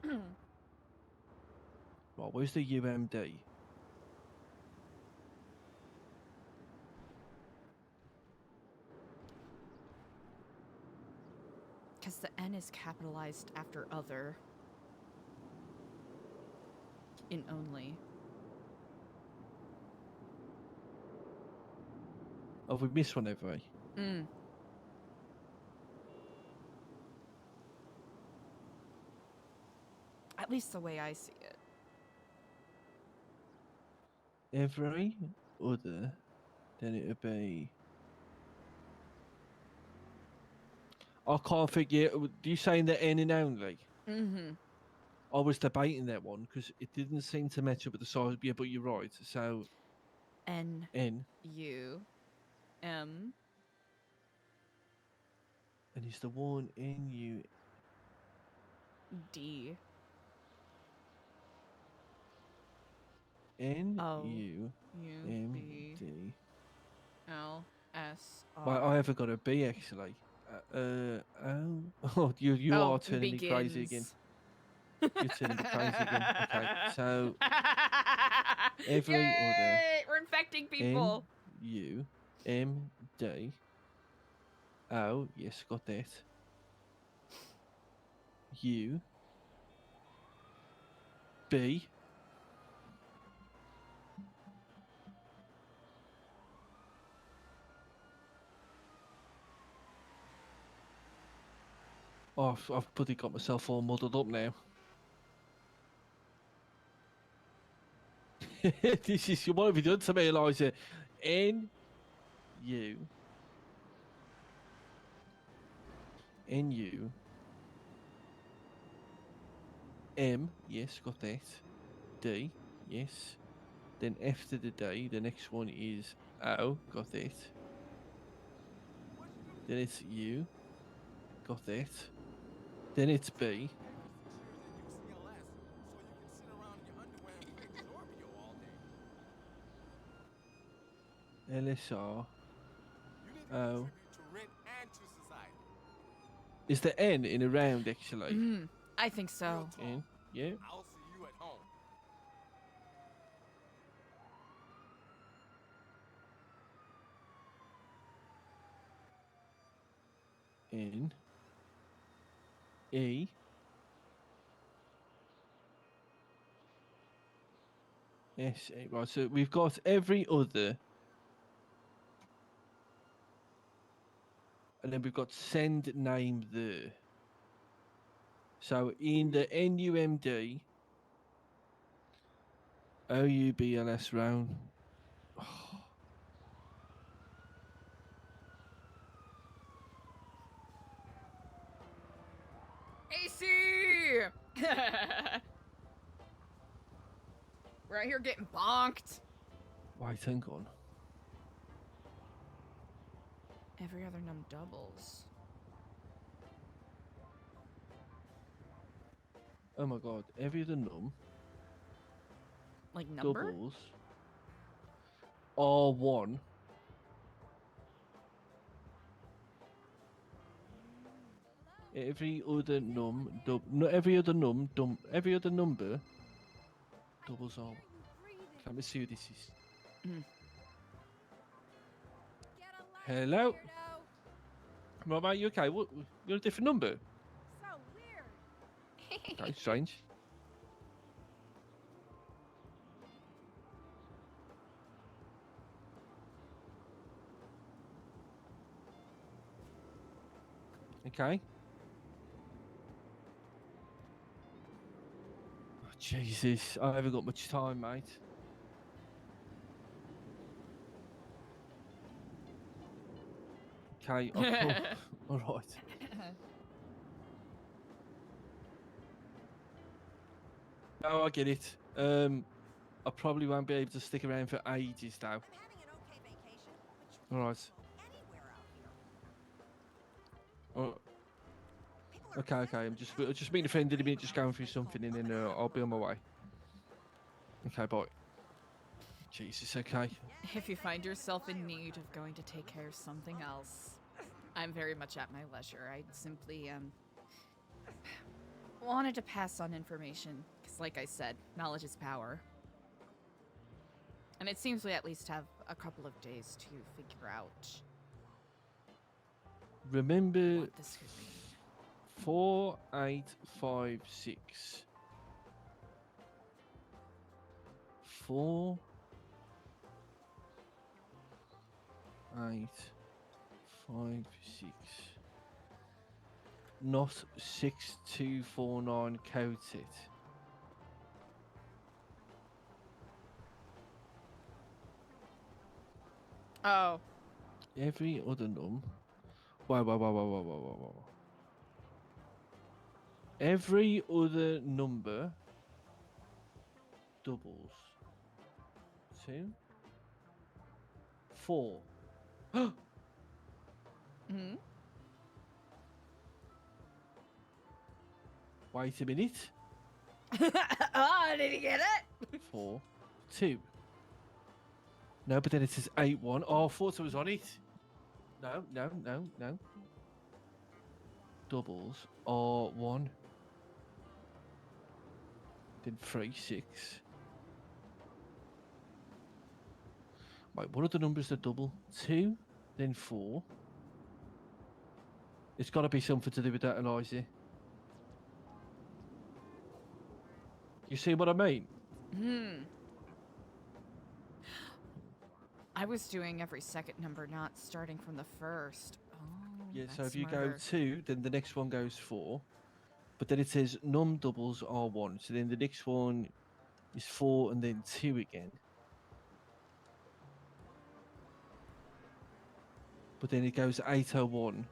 the. Right, where's the UMD? Because the N is capitalized after other. In only. Oh, we missed one, have we? Mm. At least the way I see it. Every other, then it would be. I can't figure. Do you saying the N in only? Mm-hmm. I was debating that one because it didn't seem to match up with the size. Yeah, but you're right. So N. N. U. M. And it's the one N U. D. N-U-M-D. L-S-R. I haven't got a B actually. Oh, you Oh, are turning me crazy again. begins. You're turning me crazy again. Okay, so every Yay! other We're infecting people. N-U-M-D. Oh, yes, got that. U B. Oh, I've bloody got myself all muddled up now. This is what have you done to me, Eliza? N U N U M. Yes, got that. D. Yes. Then after the D, the next one is O. Got that. Then it's U. Got that. Then it's B. LSR. O. Is the N in a round actually? I think so. N. Yeah. I'll see you at home. N. E. S. A. Right, so we've got every other. And then we've got send name there. So in the NUMD, OUBLS round. AC! We're out here getting bonked. Wait, hang on. Every other num doubles. Oh my god, every other num Like number? doubles R1. Every other num no, every other every other number doubles R. Let me see who this is. Hello? Right, mate, you okay? What? You're a different number? So weird. Okay, strange. Okay. Oh, Jesus, I haven't got much time, mate. Okay, all right. Oh, I get it. I probably won't be able to stick around for ages now. I'm having an okay vacation, but you All can't right. go anywhere out here. Oh, People are okay. I'm just meeting a friend in a minute, just going through something, and then I'll be on my way. Okay, bye. Jesus, okay. If you find yourself in need of going to take care of something else, I'm very much at my leisure. I simply wanted to pass on information, because like I said, knowledge is power. And it seems we at least have a couple of days to figure out Remember what this could be. 4856. 4 8 5 6. Not 6249 coated. Oh. Every other num. Whoa. Every other number doubles. 2 4. Hmm? Wait a minute. Oh, did you get it? 4 2. No, but then it says 8-1. Oh, I thought I was on it. No. Doubles are 1. Then 3, 6. Wait, what are the numbers that double? 2, then 4. It's got to be something to do with that, Eliza. You see what I mean? I was doing every second number, not starting from the first. Oh, Yeah, so that's if you smarter. go 2, then the next one goes 4. But then it says num doubles are 1. So then the next one is 4 and then 2 again. But then it goes 801.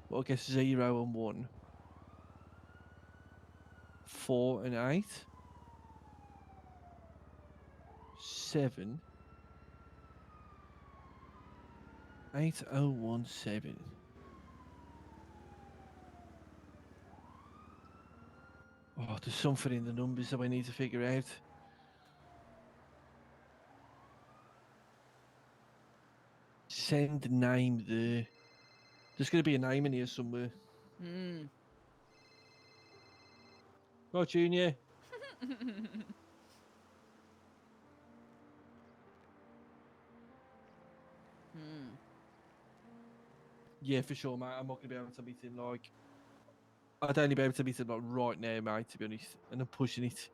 Well, I guess 0 and 1. 4 and 8. 7. 8017. Oh, there's something in the numbers that I need to figure out. Send name there. There's going to be a name in here somewhere. Right, Junior. Yeah, for sure, mate. I'm not going to be able to meet him, like... I'd only be able to meet him, like, right now, mate, to be honest. And I'm pushing it.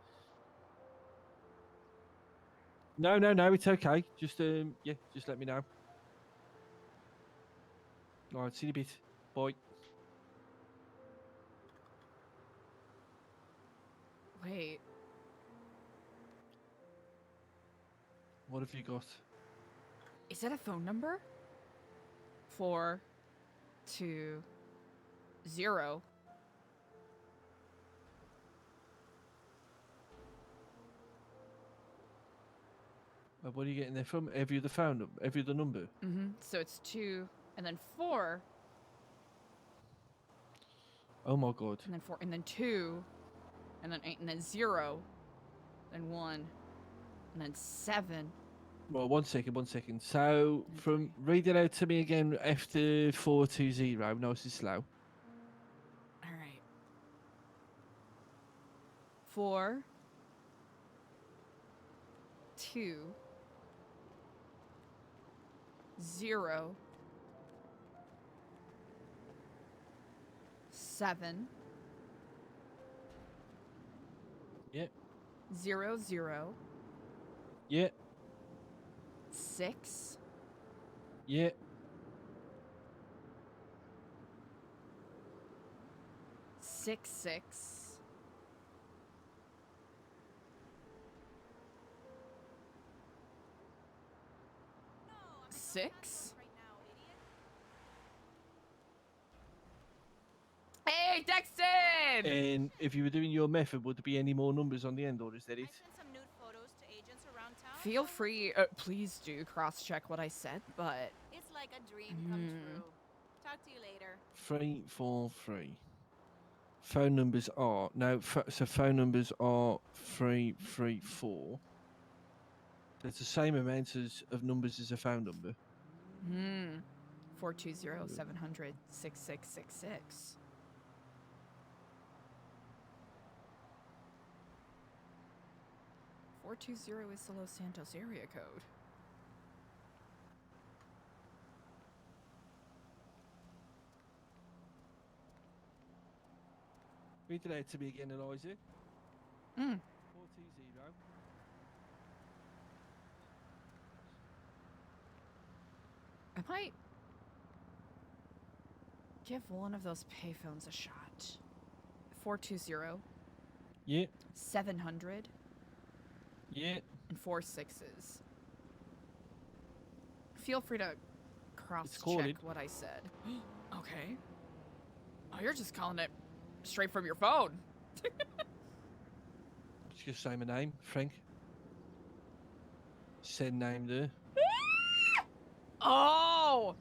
No, it's okay. Just, yeah, just let me know. Alright, see you in a bit. Bye. Wait. What have you got? Is that a phone number? 4 2 0. What are you getting there from? Every other phone number? Every other number? So it's 2 and then 4 Oh my god. and then 4 and then 2 and then 8 and then 0 then 1 and then 7. Well, one second. So, from read it out to me again after 420, nice and slow. All right. 4 2 0 7 Yeah. 0 0 Yeah. 6 Yeah. 6 6 6. Hey, Dexton! And if you were doing your method, would there be any more numbers on the end, or is that it? Some nude photos to agents around town. Feel free, please do cross-check what I said, but It's like a dream come true. Talk to you later. 343. Phone numbers are so phone numbers are 334. That's the same amount of numbers as a phone number. 420 700 6666. .420 is the Los Santos area code. Read it out to me again, Eliza. 420. I might give one of those payphones a shot. 420 Yeah. 700 Yeah. and 4 6s. Feel free to cross-check coded. what I said. Okay. Oh, you're just calling it straight from your phone. Just say my name, Frank. Send name there. Oh!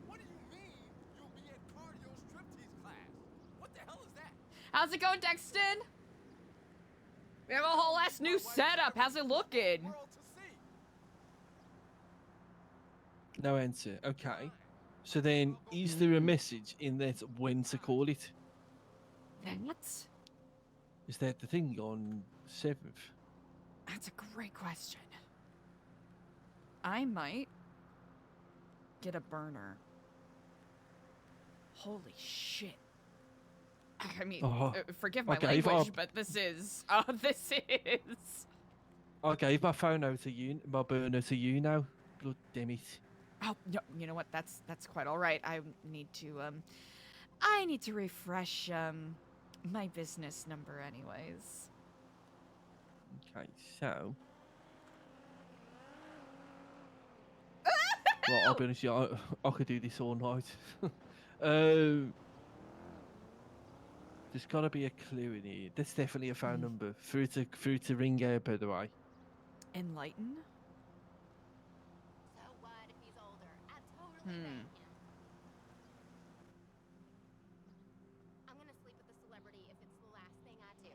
What do you mean you'll be at cardio striptease class? What the hell is that? How's it going, Dexton? We have a whole ass new setup. How's it looking? World to see. No answer. Okay. So then, is there a message in that when to call it? What? Is that the thing on 7th? That's a great question. I might get a burner. Holy shit. I mean, Oh, forgive my I gave language, up. but this is, this is. I gave my phone out to you, my burner to you now. Blood damn it. Oh, no, you know what? That's quite all right. I need to refresh, my business number anyways. Okay, so. Well, I'll be honest with you, I could do this all night. There's got to be a clue in here. That's definitely a phone number. For it to ring out, by the way. Enlighten? So what if he's older? I'd totally bang him. I'm gonna sleep with a celebrity if it's the last thing I do.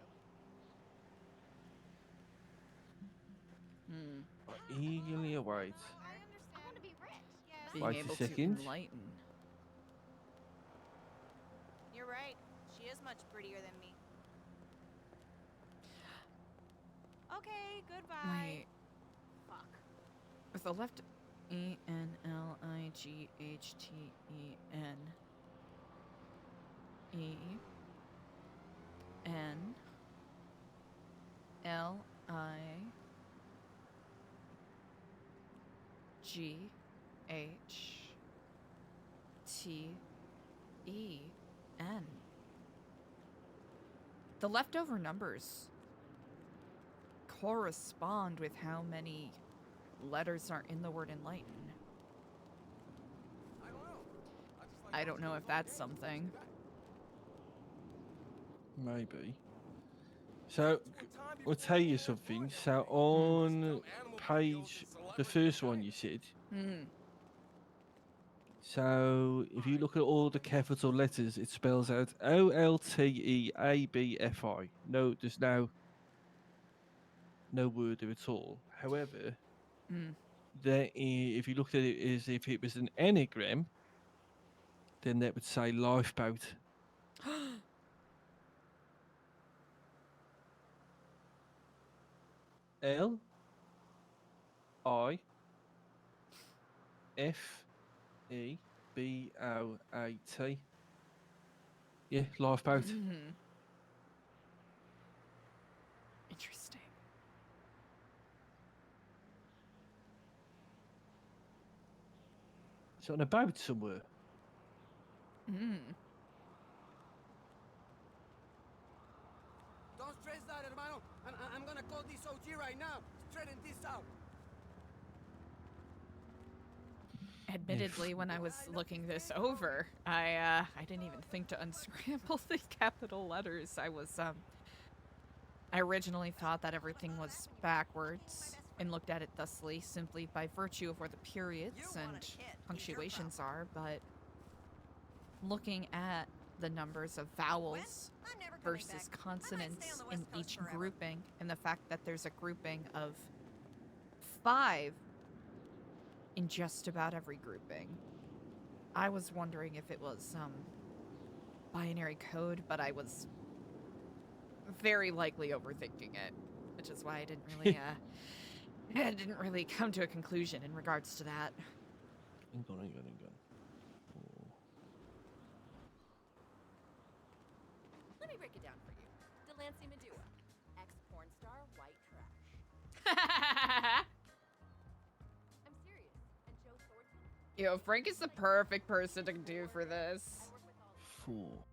I eagerly await. I want to be rich. Yes. Being Wait a able second. to enlighten. You're right. She is much prettier than me. Okay, goodbye. Wait. Fuck. With the left ENLIGHTEN ENLIGHTEN. The leftover numbers correspond with how many letters are in the word enlighten. I don't know. I don't know if that's something. Maybe. So, I'll tell you something. So, on page, the first one you said, so if you look at all the capital letters, it spells out OLTEABFI. No, there's no word there at all. However, if you looked at it as if it was an anagram, then that would say lifeboat. L I F E B O A T. Yeah, lifeboat. Interesting. It's on a boat somewhere. Don't stress that, hermano. I'm gonna call this OG right now. Straighten this out. Admittedly, when I was looking this over, I didn't even think to unscramble the capital letters. I originally thought that everything was backwards and looked at it thusly simply by virtue of where the periods and punctuations are, but looking at the numbers of vowels versus consonants in each grouping and the fact that there's a grouping of 5 in just about every grouping. I was wondering if it was binary code, but I was very likely overthinking it, which is why I didn't really I didn't really come to a conclusion in regards to that. Hang on. Let me break it down for you. Delancey Medua, ex-porn star, white trash. I'm serious. And Joe Swordsman? Yo, Frank is the perfect person to do for this. I work with all 4.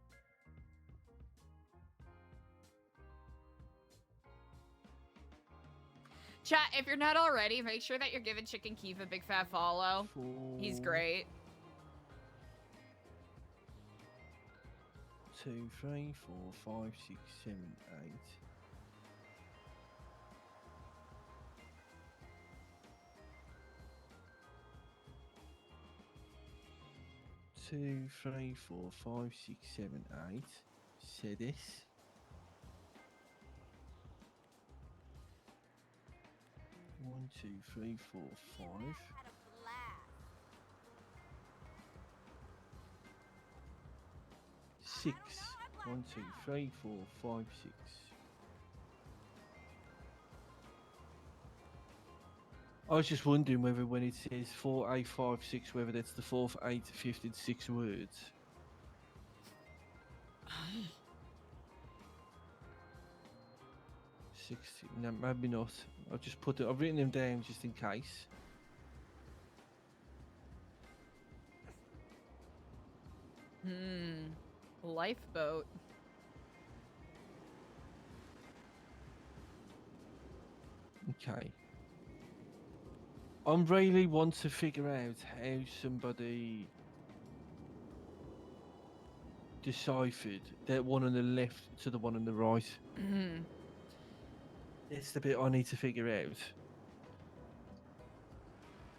Chat, if you're not already, make sure that you're giving Chicken Keith a big fat follow. He's great. 2, 3, 4, 5, 6, 7, 8. 2, 3, 4, 5, 6, 7, 8. Say this. 1, 2, 3, 4, 5. Had a blast. 6. 1, 2, 3, 4, 5, 6. I was just wondering whether when it says 4, 8, 5, 6, whether that's the 4th, 8th, 5th, and 6th words. 60. No, maybe not. I've just put it. I've written them down just in case. Lifeboat. Okay. I really want to figure out how somebody deciphered that one on the left to the one on the right. That's the bit I need to figure out.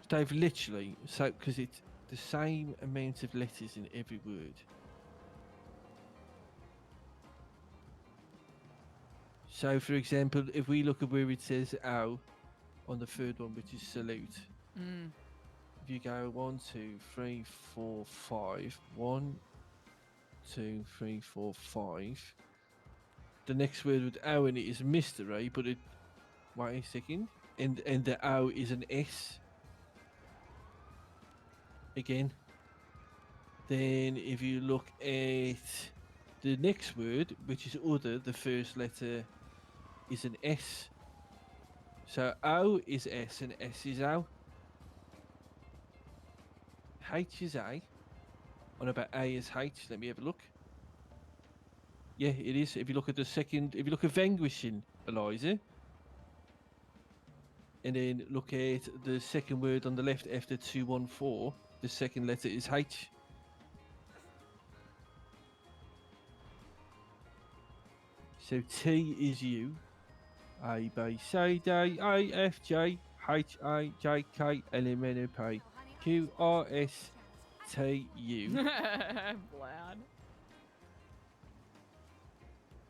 They've literally, so because it's the same amount of letters in every word. So, for example, if we look at where it says "ow" on the third one, which is salute, if you go 1, 2, 3, 4, 5, 1, 2, 3, 4, 5. The next word with "ow" in it is mystery, but it. Wait a second, and the "ow" is an S. Again. Then, if you look at the next word, which is other, the first letter is an S. So O is S and S is O. H is A. On about A is H. Let me have a look. Yeah, it is. If you look at the second, if you look at vanquishing, Eliza, and then look at the second word on the left after 214, the second letter is H. So T is U. A, B, C, D, E, F, G, H, I, J, K, L, M, N, O, P, Q, R, S, T, U. Vlad.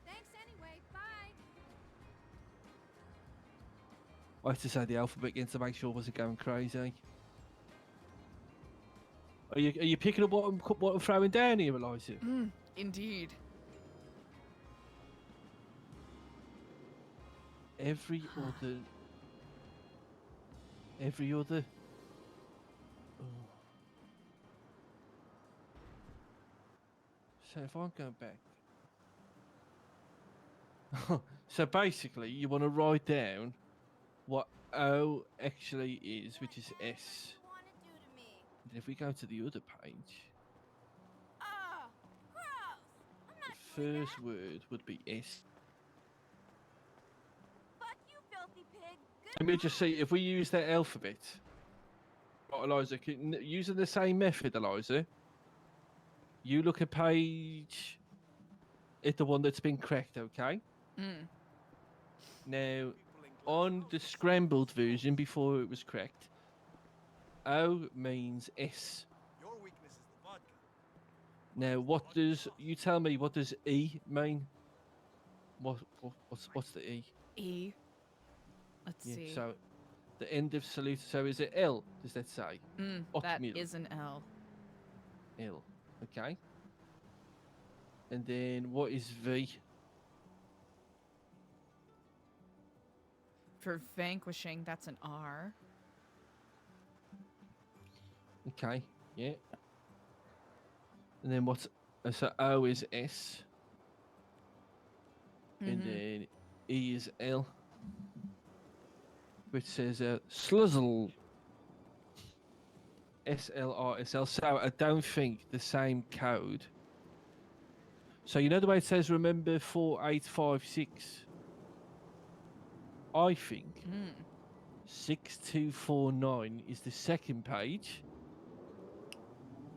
Thanks anyway. Bye. I had to say the alphabet again to make sure I wasn't going crazy. Are you picking up what I'm throwing down here, Eliza? Indeed. Every other. Oh. So if I'm going back. So basically, you want to write down what O actually is, which is S. What do you want to do to me? And if we go to the other page, Oh, gross! I'm the not doing first that. word would be S. Fuck you, filthy pig. Good Let me just see if we use that alphabet. Right, Eliza, using the same method, Eliza. You look at page. It's the one that's been cracked, okay? Now, on the scrambled version before it was cracked, O means S. Your weakness is the vodka. Now, what does you tell me? What does E mean? What's the E? E. Let's Yeah, see. so the end of salute. So is it L? Does that say? That Oatmeal. is an L. L. Okay. And then what is V? For vanquishing, that's an R. Okay. Yeah. And then what's so O is S. And then E is L, which says sluzzle. SLRSL. So I don't think the same code. So you know the way it says remember 4856? I think 6249 is the second page.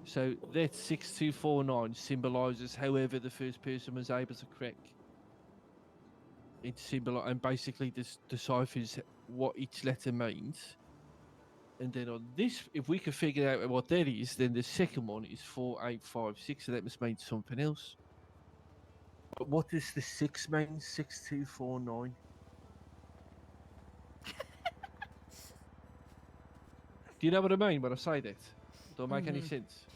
So that 6249 symbolises however the first person was able to crack. It symbolises and basically deciphers what each letter means. And then on this, if we can figure out what that is, then the second one is 4856, so that must mean something else. But what does the 6 mean? 6249? Do you know what I mean when I say that? Don't make any Mhm. sense.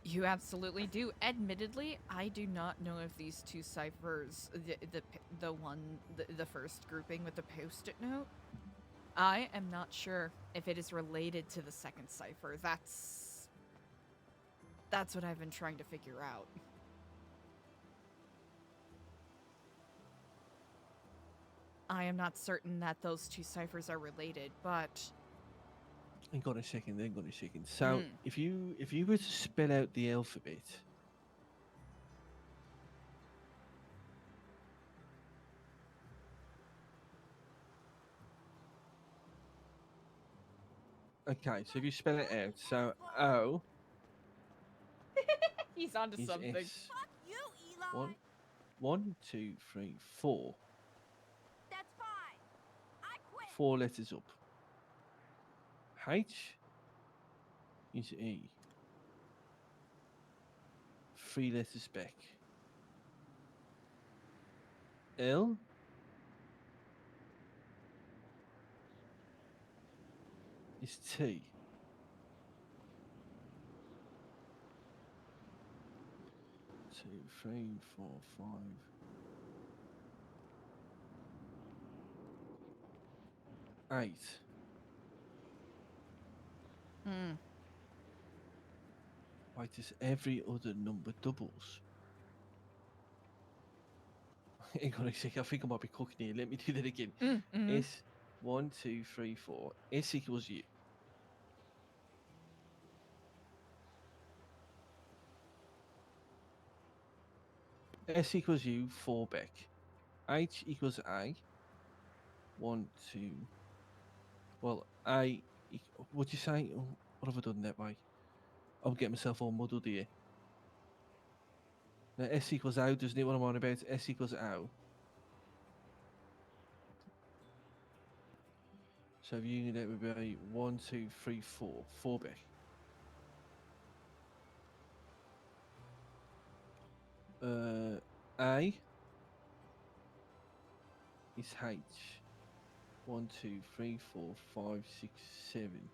You absolutely do. Admittedly, I do not know if these two ciphers, the first grouping with the post-it note, I am not sure if it is related to the second cipher. That's what I've been trying to figure out. I am not certain that those two ciphers are related, but Hang on a second. Hang on a second. So Mm. if you were to spell out the alphabet. Okay, so if you spell it out, so O he's onto is something. S. Fuck you, Eli. One, two, three, four. That's fine. I quit. 4 letters up. H is E. 3 letters back. L is T. Two, three, four, 5. 8. Hmm. Why does every other number doubles? Hang on a sec, I think I might be cooking here. Let me do that again. Mm-hmm. S 1, 2, 3, 4. S equals U. S equals U, 4 back. H equals A. 1, 2. Well, A. What'd you say? Oh, what have I done that way? I'm getting myself all muddled here. Now, S equals O, doesn't it? What I'm on about? S equals O. So the unit that would be 1, 2, 3, 4. 4 back. A is H. 1, 2, 3, 4, 5, 6, 7.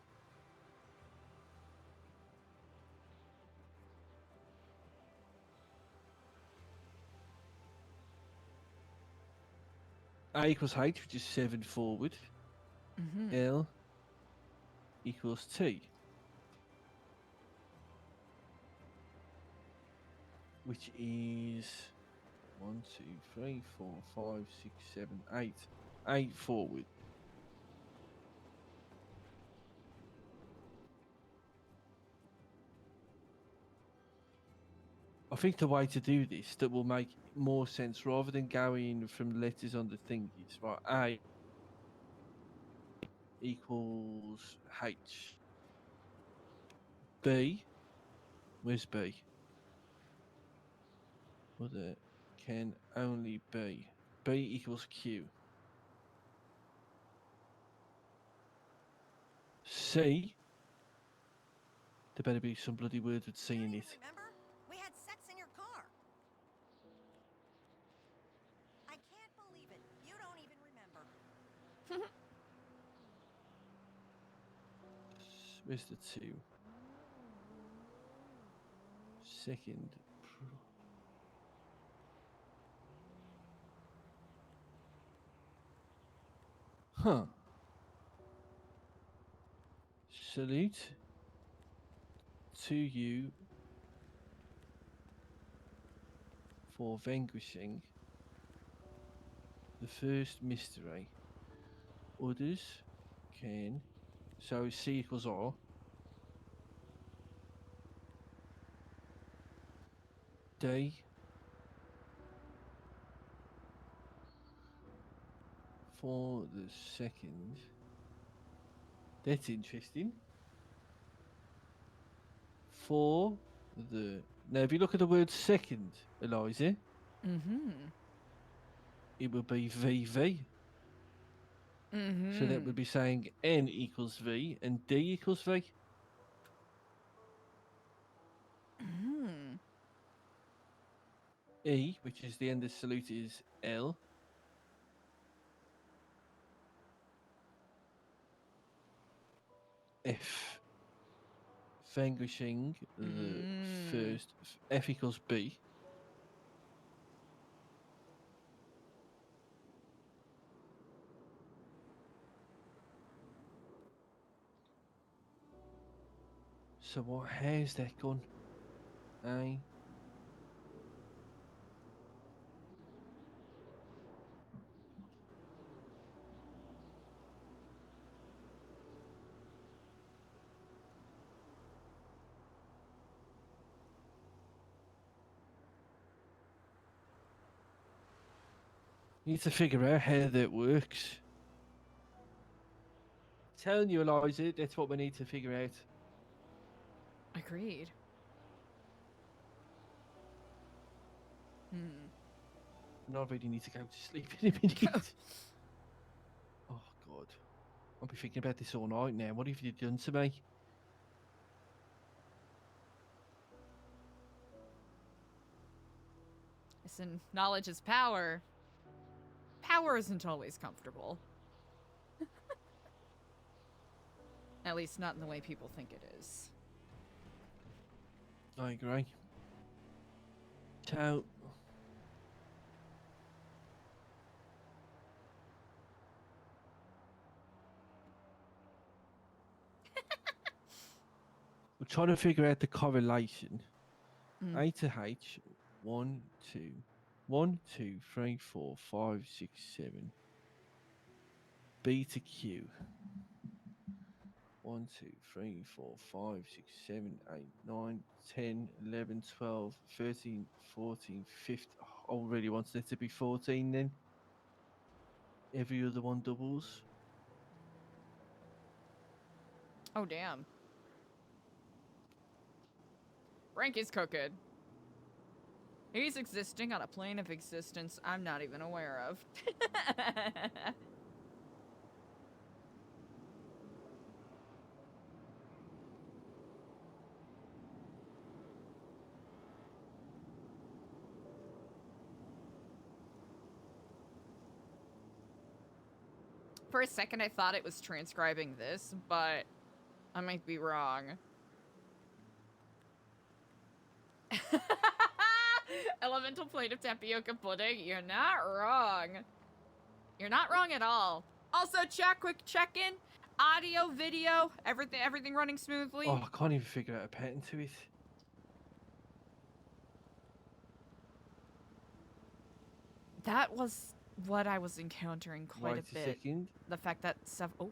A equals H, which is 7 forward. Mm-hmm. L equals T, which is 1, 2, 3, 4, 5, 6, 7, 8. 8 forward. I think the way to do this that will make more sense rather than going from letters on the thing is right. A equals H. B, where's B? Well, there can only be. B equals Q. C, there better be some bloody word with C in it. Remember? We had sex in your car. I can't believe it. You don't even remember. Where's the 2? Second. Huh. Salute to you for vanquishing the first mystery. Others can. So C equals R. D for the second. That's interesting. For the. Now, if you look at the word second, Eliza, Mm-hmm. it would be VV. Mm-hmm. So that would be saying N equals V and D equals V. Mm-hmm. E, which is the end of salute, is L. F vanquishing the first F equals B. So what? How's that gone? A. Need to figure out how that works. Telling you, Eliza, that's what we need to figure out. Agreed. And I really need to go to sleep in a minute. Oh, God. I'll be thinking about this all night now. What have you done to me? Listen, knowledge is power. Power isn't always comfortable. At least not in the way people think it is. I agree. So... we're trying to figure out the correlation. A to H, 1, 2, 1, 2, 3, 4, 5, 6, 7. B to Q. 1, 2, 3, 4, 5, 6, 7, 8, 9, 10, 11, 12, 13, 14, 15. Oh, I really wanted it to be 14 then. Every other one doubles. Oh, damn. Frank is cooking. He's existing on a plane of existence I'm not even aware of. For a second, I thought it was transcribing this, but I might be wrong. Elemental plate of tapioca pudding. You're not wrong. You're not wrong at all. Also, quick check-in. Audio, video, everything running smoothly. Oh, I can't even figure out a pattern to it. That was what I was encountering quite Wait a bit. Second. The fact that stuff. Oh.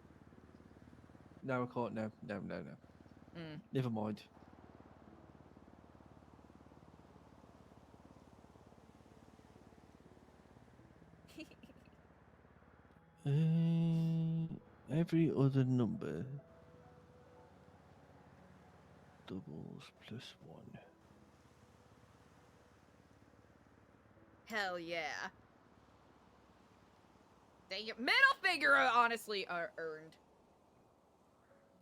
No, I can't. No. Never mind. Every other number doubles plus 1. Hell yeah. Dang it. Middle finger, honestly, are earned.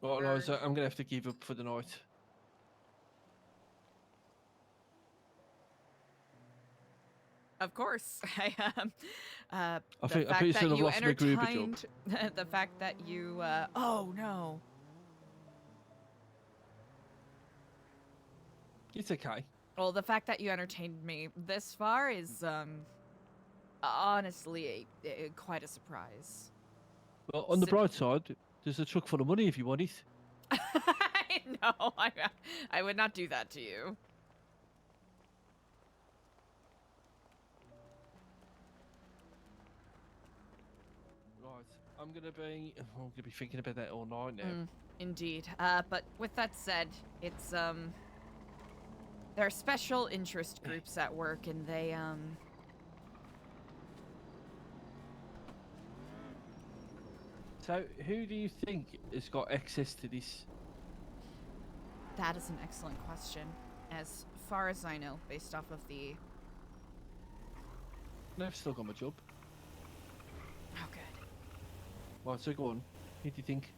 Right, Eliza, I'm going to have to give up for the night. Of course, I am. I think I pretty soon I've lost my Gruber job. The fact that you, oh no. It's okay. Well, the fact that you entertained me this far is, honestly quite a surprise. Well, on the bright side, there's a truck full of money if you want it. No, I would not do that to you. Right, I'm gonna be thinking about that all night now. Indeed. But with that said, it's there are special interest groups at work, and they So, who do you think has got access to this? That is an excellent question. As far as I know, based off of the... No, I've still got my job. Oh, good. Right, so go on. Who do you think?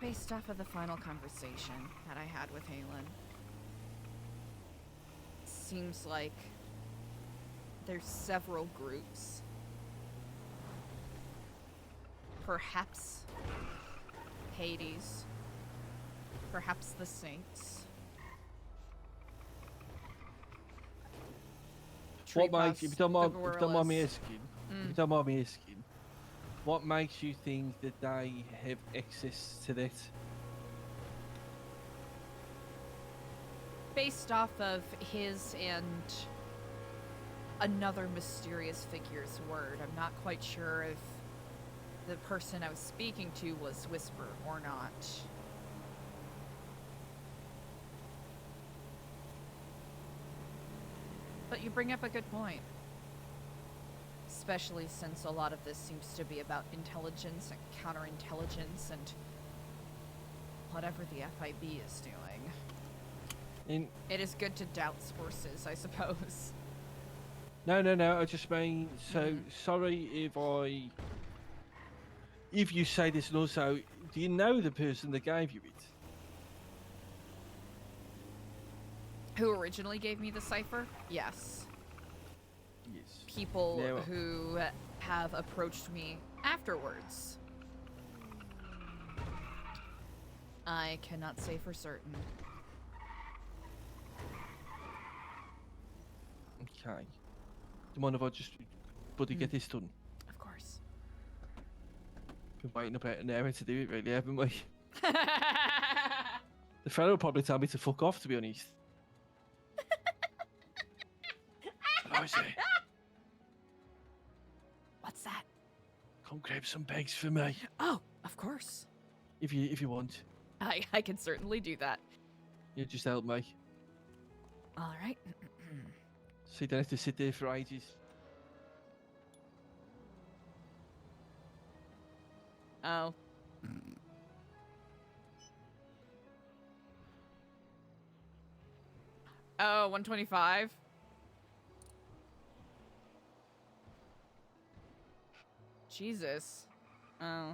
Based off of the final conversation that I had with Halen, seems like there's several groups. Perhaps Hades. Perhaps the saints. What makes, if you don't mind, Treepuffs, if you don't mind me gorillas. asking, if you don't mind me asking, what makes you think that they have access to that? Based off of his and another mysterious figure's word. I'm not quite sure if the person I was speaking to was Whisper or not. But you bring up a good point. Especially since a lot of this seems to be about intelligence and counterintelligence and whatever the FIB is doing. It is good to doubt sources, I suppose. No, I just mean, so, sorry if you say this, and also, do you know the person that gave you it? Who originally gave me the cipher? Yes. Yes. People Now- who have approached me afterwards. I cannot say for certain. Okay. Do you mind if I just, buddy, get this done? Of course. Been waiting about an hour to do it, really, haven't we? The fellow will probably tell me to fuck off, to be honest. Eliza, What's that? come grab some bags for me, Oh, of course. if you want. I can certainly do that. You just help me, All right. so you don't have to sit there for ages. Oh. Oh, 125? Jesus. Oh.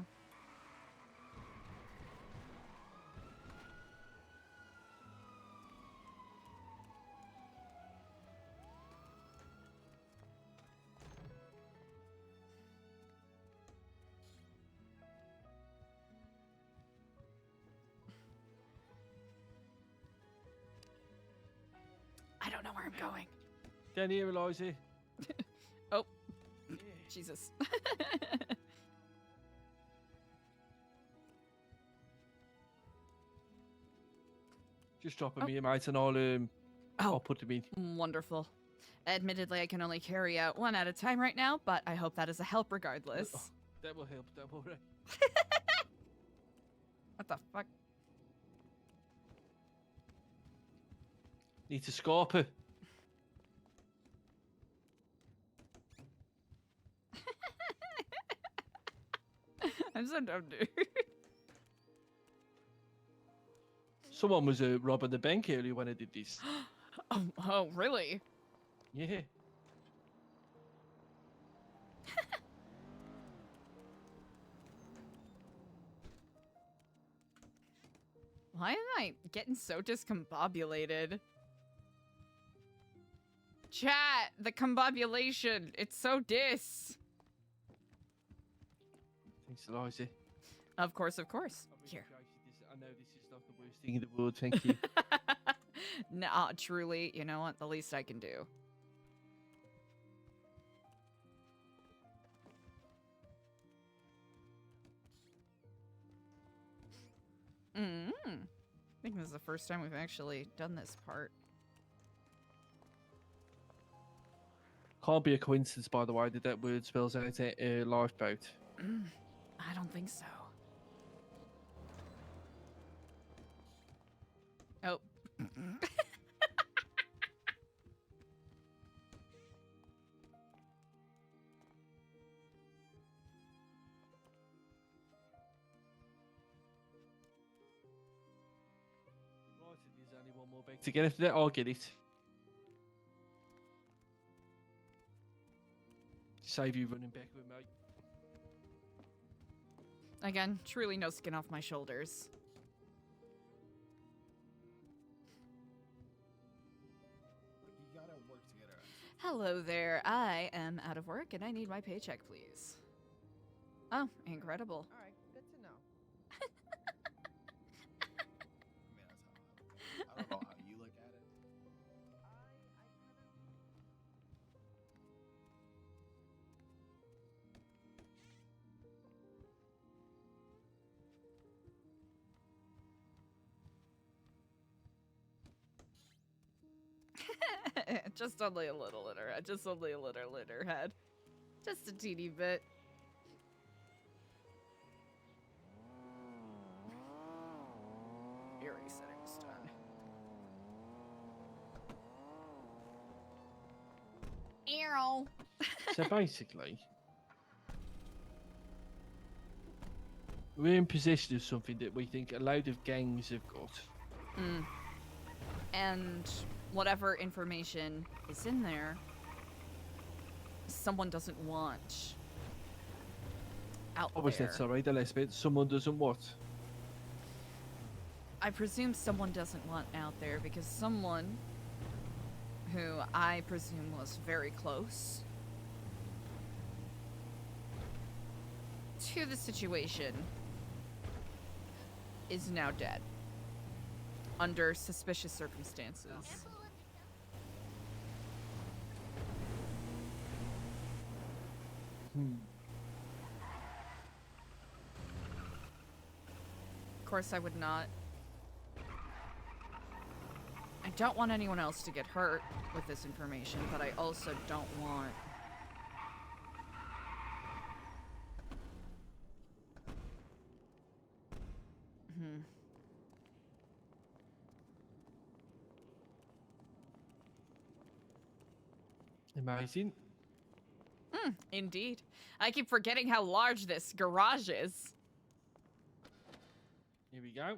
I don't know where I'm going. Down here, Eliza. Oh. Yeah. Jesus. Just drop them here, mate, and I'll put them in. Wonderful. Admittedly, I can only carry out one at a time right now, but I hope that is a help regardless. Oh, that will help, don't worry. What the fuck? Need to scarp her. I'm so dumb, dude. Someone was robbing the bank earlier when I did this. Oh, really? Yeah. Why am I getting so discombobulated? Chat, the combobulation. It's so dis. Thanks, Eliza. Of course, of course. Here. I know this is not the worst thing in the world, thank you. Nah, truly, you know what? The least I can do. I think this is the first time we've actually done this part. Can't be a coincidence, by the way, that that word spells out a lifeboat. I don't think so. Oh. Right, there's only one more bag to get after that. I'll get it. Save you running back with me. Again, truly no skin off my shoulders. You gotta work together. Hello there. I am out of work and I need my paycheck, please. Oh, incredible. All right, good to know. about how you look at it. Just only a little in her head. Just only a little in her head. Just a teeny bit. Eerie setting's done. Ew. So basically, we're in possession of something that we think a load of gangs have got. And whatever information is in there, someone doesn't want out What was there. that, sorry, the last bit? Someone doesn't what? I presume someone doesn't want out there because someone who I presume was very close to the situation is now dead under suspicious circumstances. Of course, I would not. I don't want anyone else to get hurt with this information, but I also don't want... Amazing. Indeed. I keep forgetting how large this garage is. Here we go.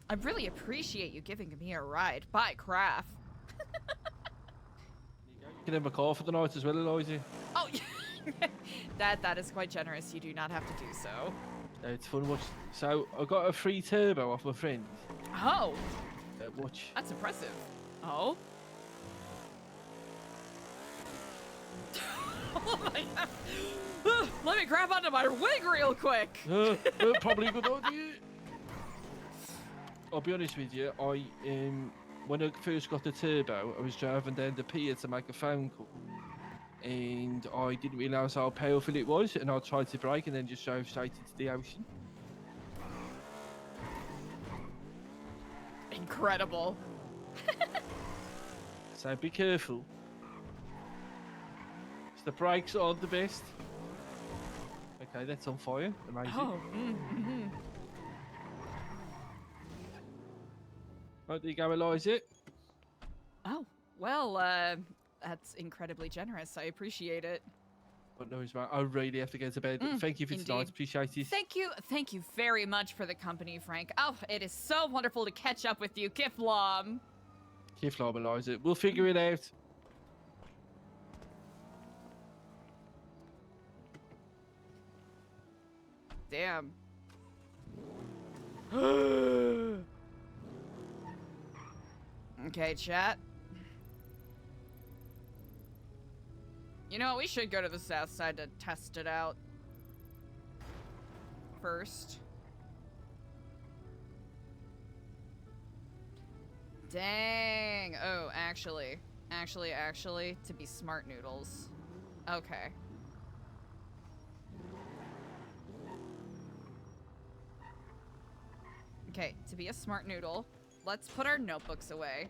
I really appreciate you giving me a ride. Bye, Craft. You can have a call for the night as well, Eliza. Oh, that is quite generous. You do not have to do so. It's fun watch. So I got a free turbo off my friend. Oh, Watch. that's impressive. Oh. Oh my god. Let me grab onto my wig real quick. Probably a good idea. I'll be honest with you. When I first got the turbo, I was driving down the pier to make a phone call, and I didn't realise how powerful it was, and I tried to brake and then just drove straight into the ocean. Incredible. So be careful. The brakes aren't the best. Okay, that's on fire. Amazing. Oh. Right, there you go, Eliza. Oh, well, that's incredibly generous. I appreciate it. But no, it's right. I really have to go to bed. Thank you for tonight. Indeed. Appreciate it. Thank you very much for the company, Frank. Oh, it is so wonderful to catch up with you, Kiflom. Kiflom, Eliza. We'll figure it out. Damn. Okay, chat. You know, we should go to the south side to test it out first. Dang. Oh, actually, to be smart noodles. Okay. Okay, to be a smart noodle, let's put our notebooks away.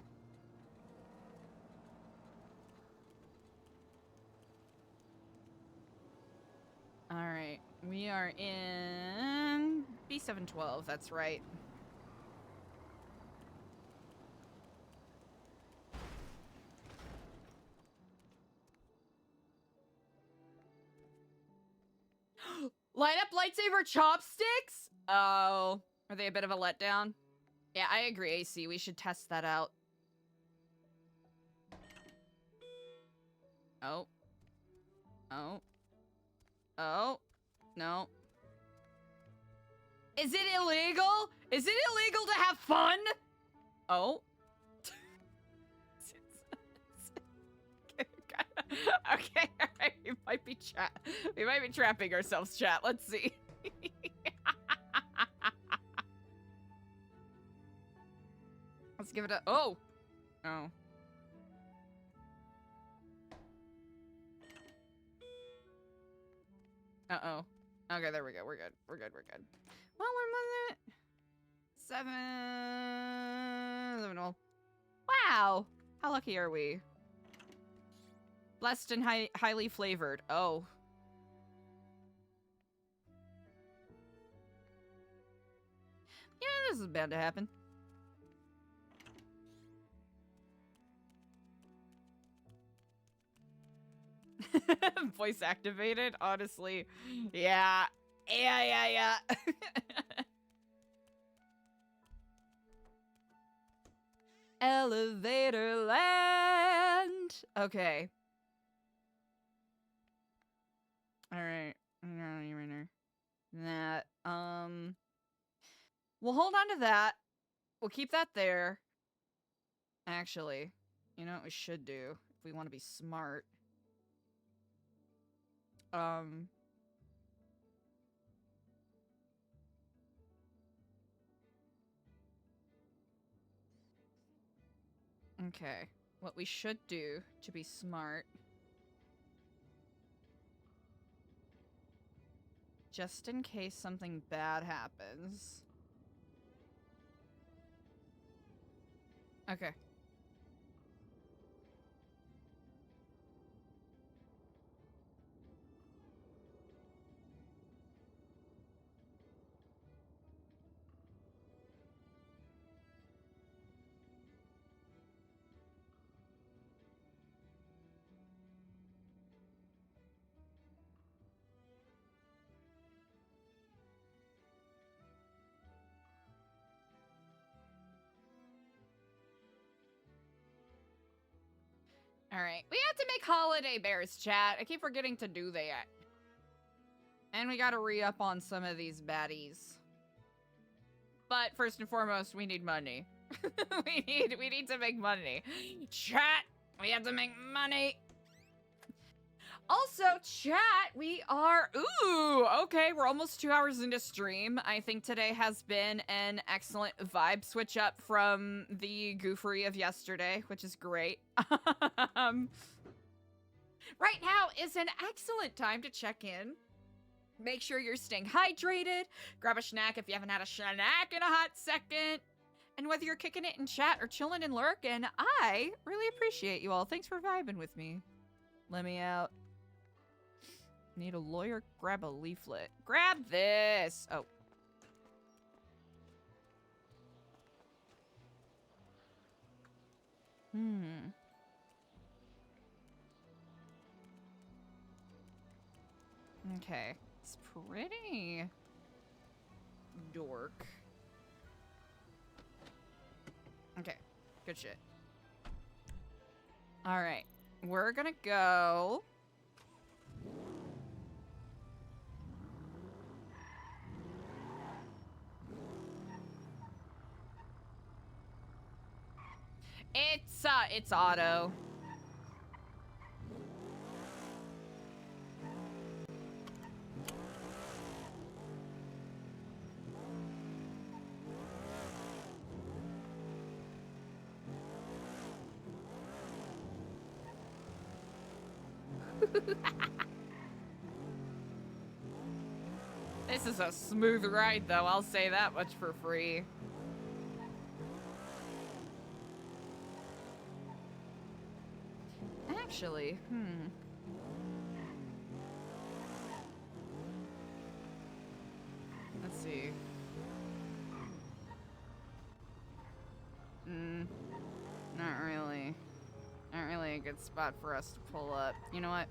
Alright, we are in B712, that's right. Light up lightsaber chopsticks? Oh, are they a bit of a letdown? Yeah, I agree, AC. We should test that out. Oh. Oh. Oh. No. Is it illegal? Is it illegal to have fun? Oh. Okay, alright. We might be trapping ourselves, chat. Let's see. Let's give it a... Oh! Oh. Uh-oh. Okay, there we go. We're good. We're good. We're good. Well, when was it? 7... Wow! How lucky are we? Blessed and highly flavored. Oh. Yeah, this is bound to happen. Voice activated, honestly. Yeah. Yeah. Elevator land. Okay. All right. That. We'll hold on to that. We'll keep that there. Actually, you know what we should do if we want to be smart. Okay. What we should do to be smart, just in case something bad happens. Okay. Alright, we have to make holiday bears, chat. I keep forgetting to do that. And we gotta re-up on some of these baddies. But first and foremost, we need money. we need to make money. Chat, we have to make money. Also, chat, we are... Ooh, okay, we're almost 2 hours into stream. I think today has been an excellent vibe switch up from the goofery of yesterday, which is great. Right now is an excellent time to check in. Make sure you're staying hydrated. Grab a snack if you haven't had a snack in a hot second. And whether you're kicking it in chat or chilling and lurking, I really appreciate you all. Thanks for vibing with me. Let me out. Need a lawyer? Grab a leaflet. Grab this! Oh. Okay. It's pretty... dork. Okay. Good shit. Alright. We're gonna go... It's auto. This is a smooth ride, though. I'll say that much for free. Actually, let's see. Not really. Not really a good spot for us to pull up. You know what?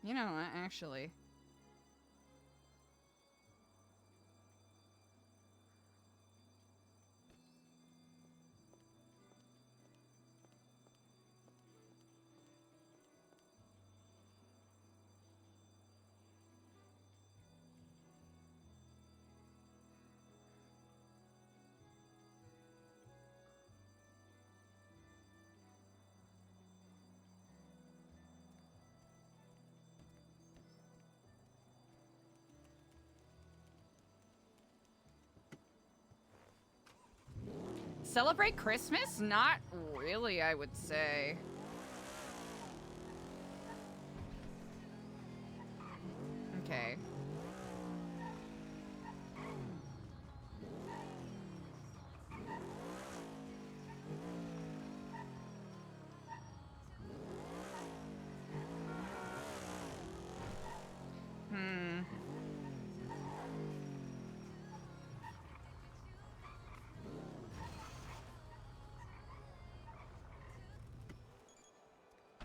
You know what, actually. Celebrate Christmas? Not really, I would say. Okay.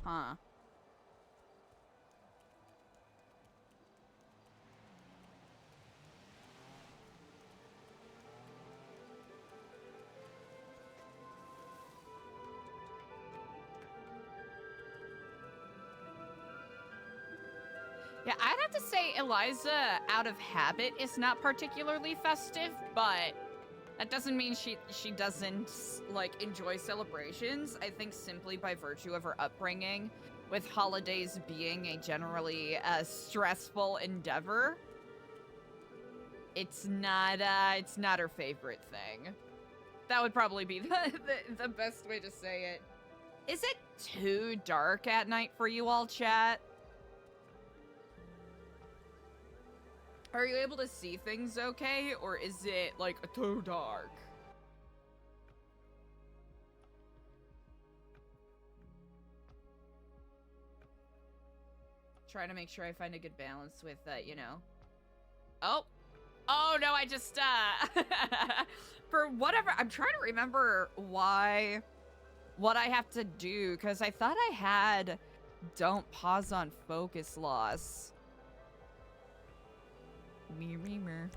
Huh. Yeah, I'd have to say Eliza, out of habit, is not particularly festive, but that doesn't mean she doesn't, like, enjoy celebrations. I think simply by virtue of her upbringing, with holidays being a generally stressful endeavor, it's not her favorite thing. That would probably be the best way to say it. Is it too dark at night for you all, chat? Are you able to see things okay, or is it, like, too dark? Trying to make sure I find a good balance with, you know. Oh! Oh, no, I just, for whatever, I'm trying to remember what I have to do, because I thought I had don't pause on focus loss. Mer.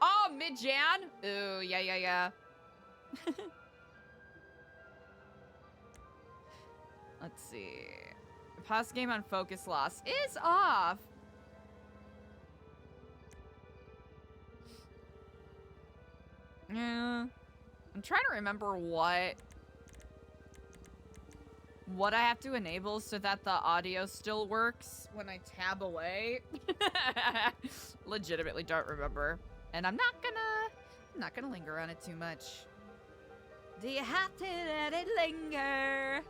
Oh, mid-Jan? Ooh, yeah. Let's see. Pause game on focus loss is off. Yeah. I'm trying to remember what I have to enable so that the audio still works when I tab away. Legitimately don't remember. And I'm not gonna linger on it too much. Do you have to let it linger?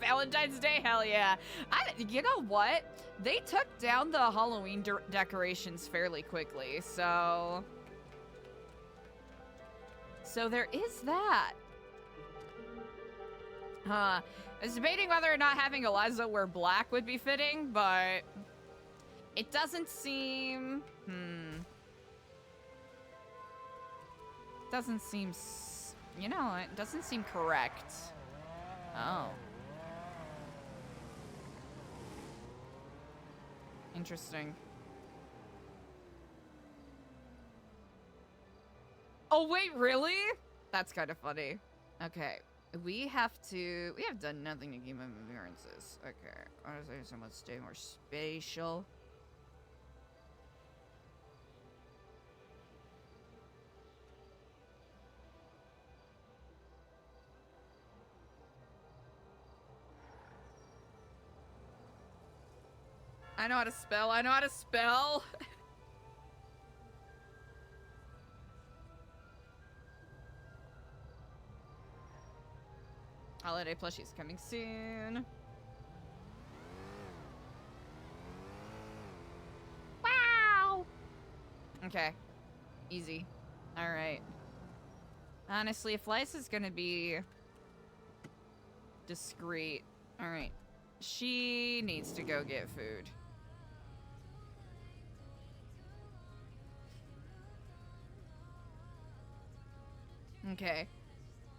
Valentine's Day, hell yeah. You know what? They took down the Halloween decorations fairly quickly, so there is that. I was debating whether or not having Eliza wear black would be fitting, but it doesn't seem, doesn't seem, you know, it doesn't seem correct. Oh. Interesting. Oh, wait, really? That's kind of funny. Okay. We have done nothing to keep my appearances. Okay. Honestly, someone stay more spatial. I know how to spell. Holiday plushies coming soon. Wow! Okay. Easy. Alright. Honestly, if Liza's gonna be discreet. Alright. She needs to go get food. Okay.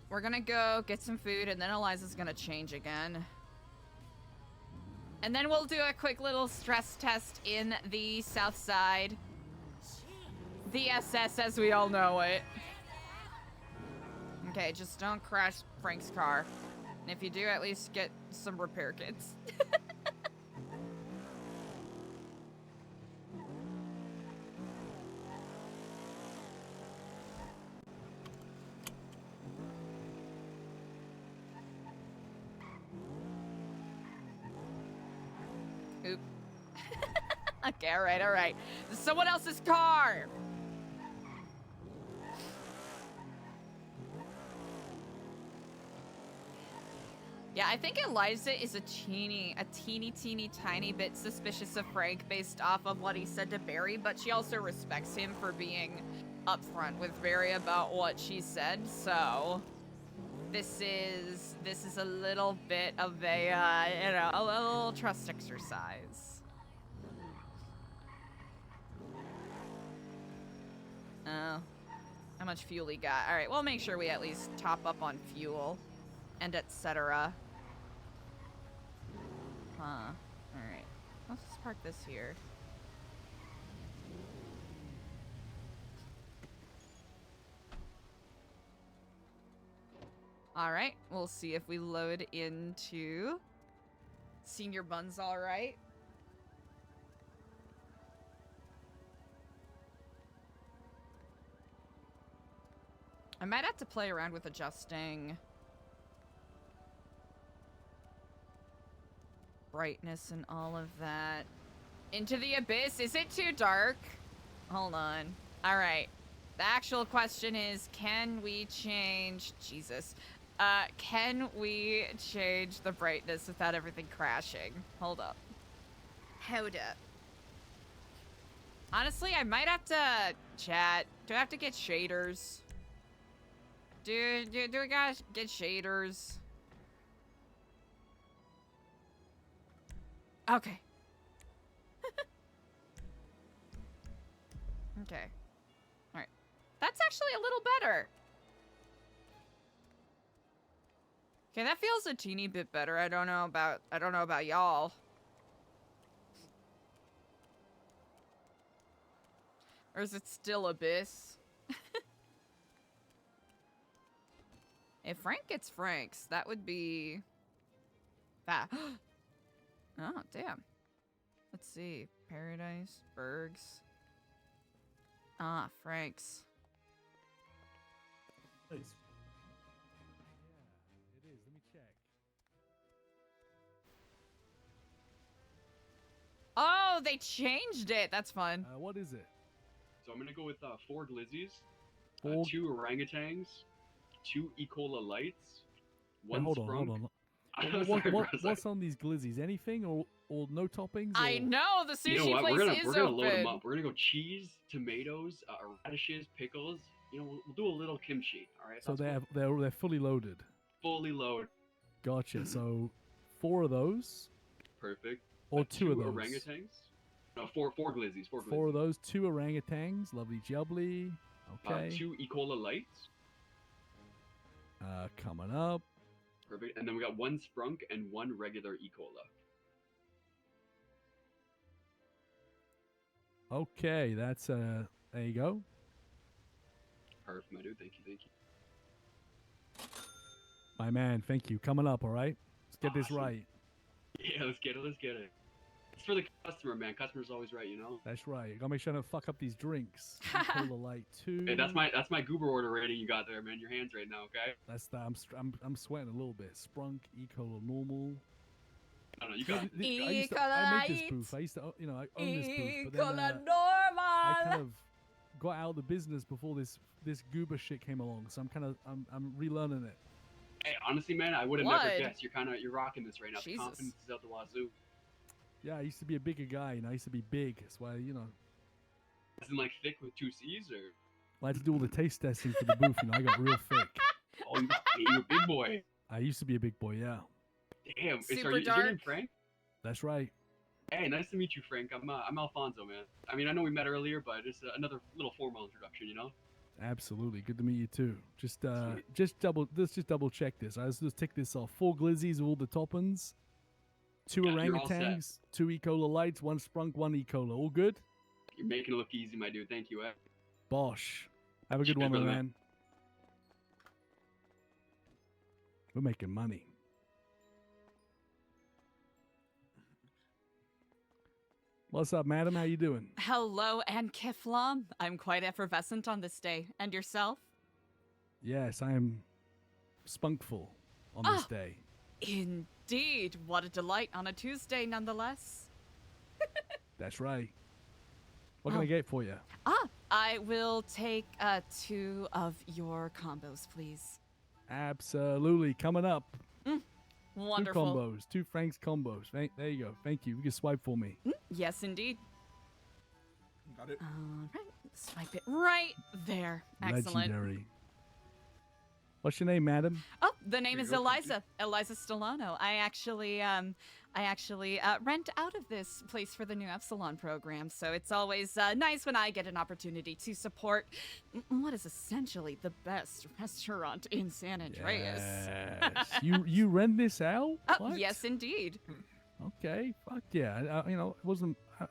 We're gonna go get some food, and then Eliza's gonna change again. And then we'll do a quick little stress test in the South Side. The SS as we all know it. Okay, just don't crash Frank's car. And if you do, at least get some repair kits. Oop. Okay, alright, alright. This is someone else's car! Yeah, I think Eliza is a teeny tiny bit suspicious of Frank based off of what he said to Barry, but she also respects him for being upfront with Barry about what she said, so this is a little bit of a, you know, a little trust exercise. Oh, how much fuel he got? All right, we'll make sure we at least top up on fuel and etc. Huh. Alright. Let's just park this here. Alright, we'll see if we load into Senior Bun's alright. I might have to play around with adjusting brightness and all of that. Into the abyss. Is it too dark? Hold on. All right. The actual question is, can we change... Jesus. Can we change the brightness without everything crashing? Hold up. Hold up. Honestly, I might have to chat. Do I have to get shaders? Do we gotta get shaders? Okay. Okay. All right. That's actually a little better. Okay, that feels a teeny bit better. I don't know about y'all. Or is it still abyss? If Frank gets Franks, that would be that. Oh, damn. Let's see. Paradise, Bergs. Ah, Franks. Nice. Yeah, it is. Let me check. Oh, they changed it. That's fun. What is it? So I'm gonna go with 4 glizzies, Four- 2 orangutans, 2 E. coli lights, 1 Hold on, sprunk. hold on. I'm What- sorry, what- bro, what's on these glizzies? Anything or no toppings? I or- know the sushi You know what? place We're is gonna open. load them up. We're gonna go cheese, tomatoes, radishes, pickles. You know, we'll do a little kimchi. All right. So Sounds good? they're fully loaded. Fully loaded. Gotcha. So 4 of those, Perfect. or 2 of 2 those. orangutans. No, 4 glizzies. 4 glizzies. 4 of those, 2 orangutans, lovely jubbly. Okay. 2 E. coli lights. Coming up. Perfect. And then we got 1 sprunk and 1 regular E. coli. Okay, that's there you go. Perfect, my dude. Thank you. My man, thank you. Coming up, all right? Let's get this Awesome. right. Yeah, let's get it. It's for the customer, man. Customer's always right, you know. That's right. Gotta make sure I don't fuck up these drinks. Cola Light 2. Hey, that's my Goober order rating you got there, man. Your hands right now, okay? That's the, I'm sweating a little bit. Sprunk, E-Cola Normal. I don't know. You got it. I made this booth. I used to, I own this booth, but then I normal. kind of got out of the business before this goober shit came along. So I'm relearning it. Hey, honestly, man, I would have What? never guessed. You're rocking this right now. The Jesus. confidence is out the wazoo. Yeah, I used to be a bigger guy. I used to be big. That's why Isn't like thick with 2 C's or? I had to do all the taste testing for the booth. I got real thick. Oh, you're a big boy. I used to be a big boy. Yeah, Damn. Is Super your dark. name Frank? that's right. Hey, nice to meet you, Frank. I'm Alfonso, man. I mean, I know we met earlier, but it's another little formal introduction, you know. Absolutely. Good to meet you too. Sweet. Let's just double check this. Let's just tick this off. 4 glizzies, all the toppings. 2 Yeah, you're all set. orangutans, 2 E-Cola lights, 1 sprunk, 1 E-Cola. All good? You're making it look easy, my dude. Thank you, eh? Bosh. Have a good Cheers, one, my brother, man. We're making money. What's up, madam? How you doing? Hello, and Kiflam. I'm quite effervescent on this day. And yourself? Yes, I am spunkful on this day. Indeed. What a delight on a Tuesday, nonetheless. That's right. What can I get for you? I will take 2 of your combos, please. Absolutely. Coming up. Wonderful. 2 combos. 2 Franks combos. There you go. Thank you. You can swipe for me. Yes, indeed. Got it. All right. Swipe it right there. Excellent. Legendary. What's your name, madam? Oh, the name Here is you go, thank you. Eliza Stellano. I actually rent out of this place for the new Epsilon program, so it's always nice when I get an opportunity to support what is essentially the best restaurant in San Andreas. Yes. you rent this out? What? Yes, indeed. Okay. Fuck yeah. I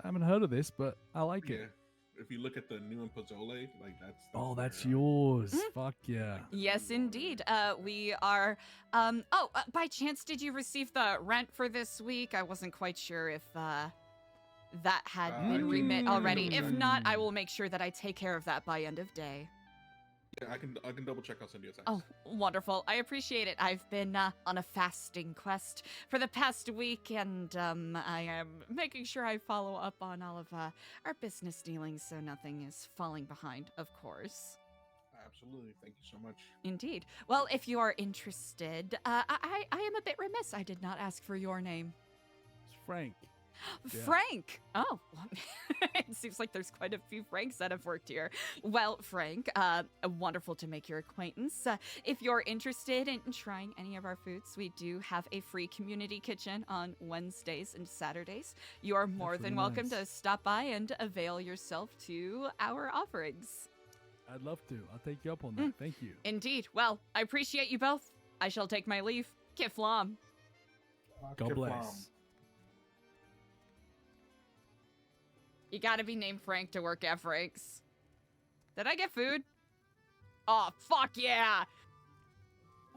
haven't heard of this, but I like Yeah. it. If you look at the new Pozole, like that's Oh, that's their, yours. Fuck yeah. Yes, indeed. We are. By chance, did you receive the rent for this week? I wasn't quite sure if that had I been can remit already. double If check. not, I will make sure that I take care of that by end of day. Yeah, I can double check. I'll send you a text. Oh, wonderful. I appreciate it. I've been on a fasting quest for the past week, and I am making sure I follow up on all of our business dealings so nothing is falling behind, of course. Absolutely. Thank you so much. Indeed. Well, if you are interested, I am a bit remiss. I did not ask for your name. It's Frank. Yeah. Frank! Oh, it seems like there's quite a few Franks that have worked here. Well, Frank, wonderful to make your acquaintance. If you're interested in trying any of our foods, we do have a free community kitchen on Wednesdays and Saturdays. You are more That's than really welcome nice. to stop by and avail yourself to our offerings. I'd love to. I'll take you up on that. Thank you. Indeed. Well, I appreciate you both. I shall take my leave. Kiflam. God Kiflam. bless. You gotta be named Frank to work at Frank's. Did I get food? Oh, fuck yeah!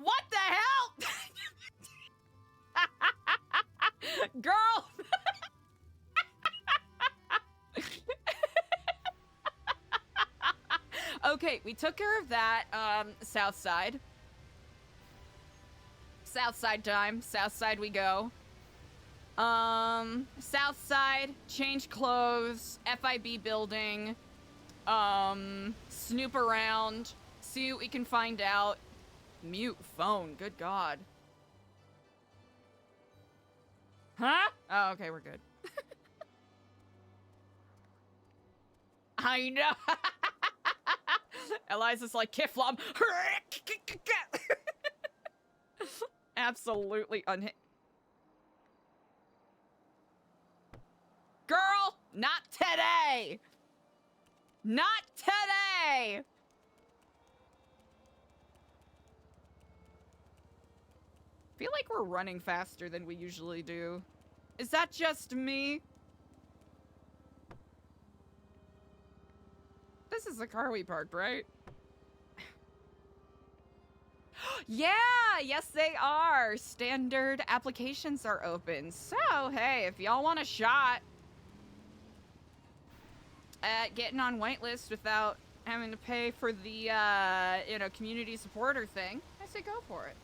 What the hell? Girl! Okay, we took care of that. South side. South side time. South side we go. South side, change clothes, FIB building, snoop around, see what we can find out. Mute phone, good God. Huh? Oh, okay, we're good. I know. Eliza's like, Kiflam. Absolutely unhit. Girl, not today! Not today! Feel like we're running faster than we usually do. Is that just me? This is the car we parked, right? Yeah, yes they are. Standard applications are open. So, hey, if y'all want a shot at getting on whitelist without having to pay for the, community supporter thing, I say go for it.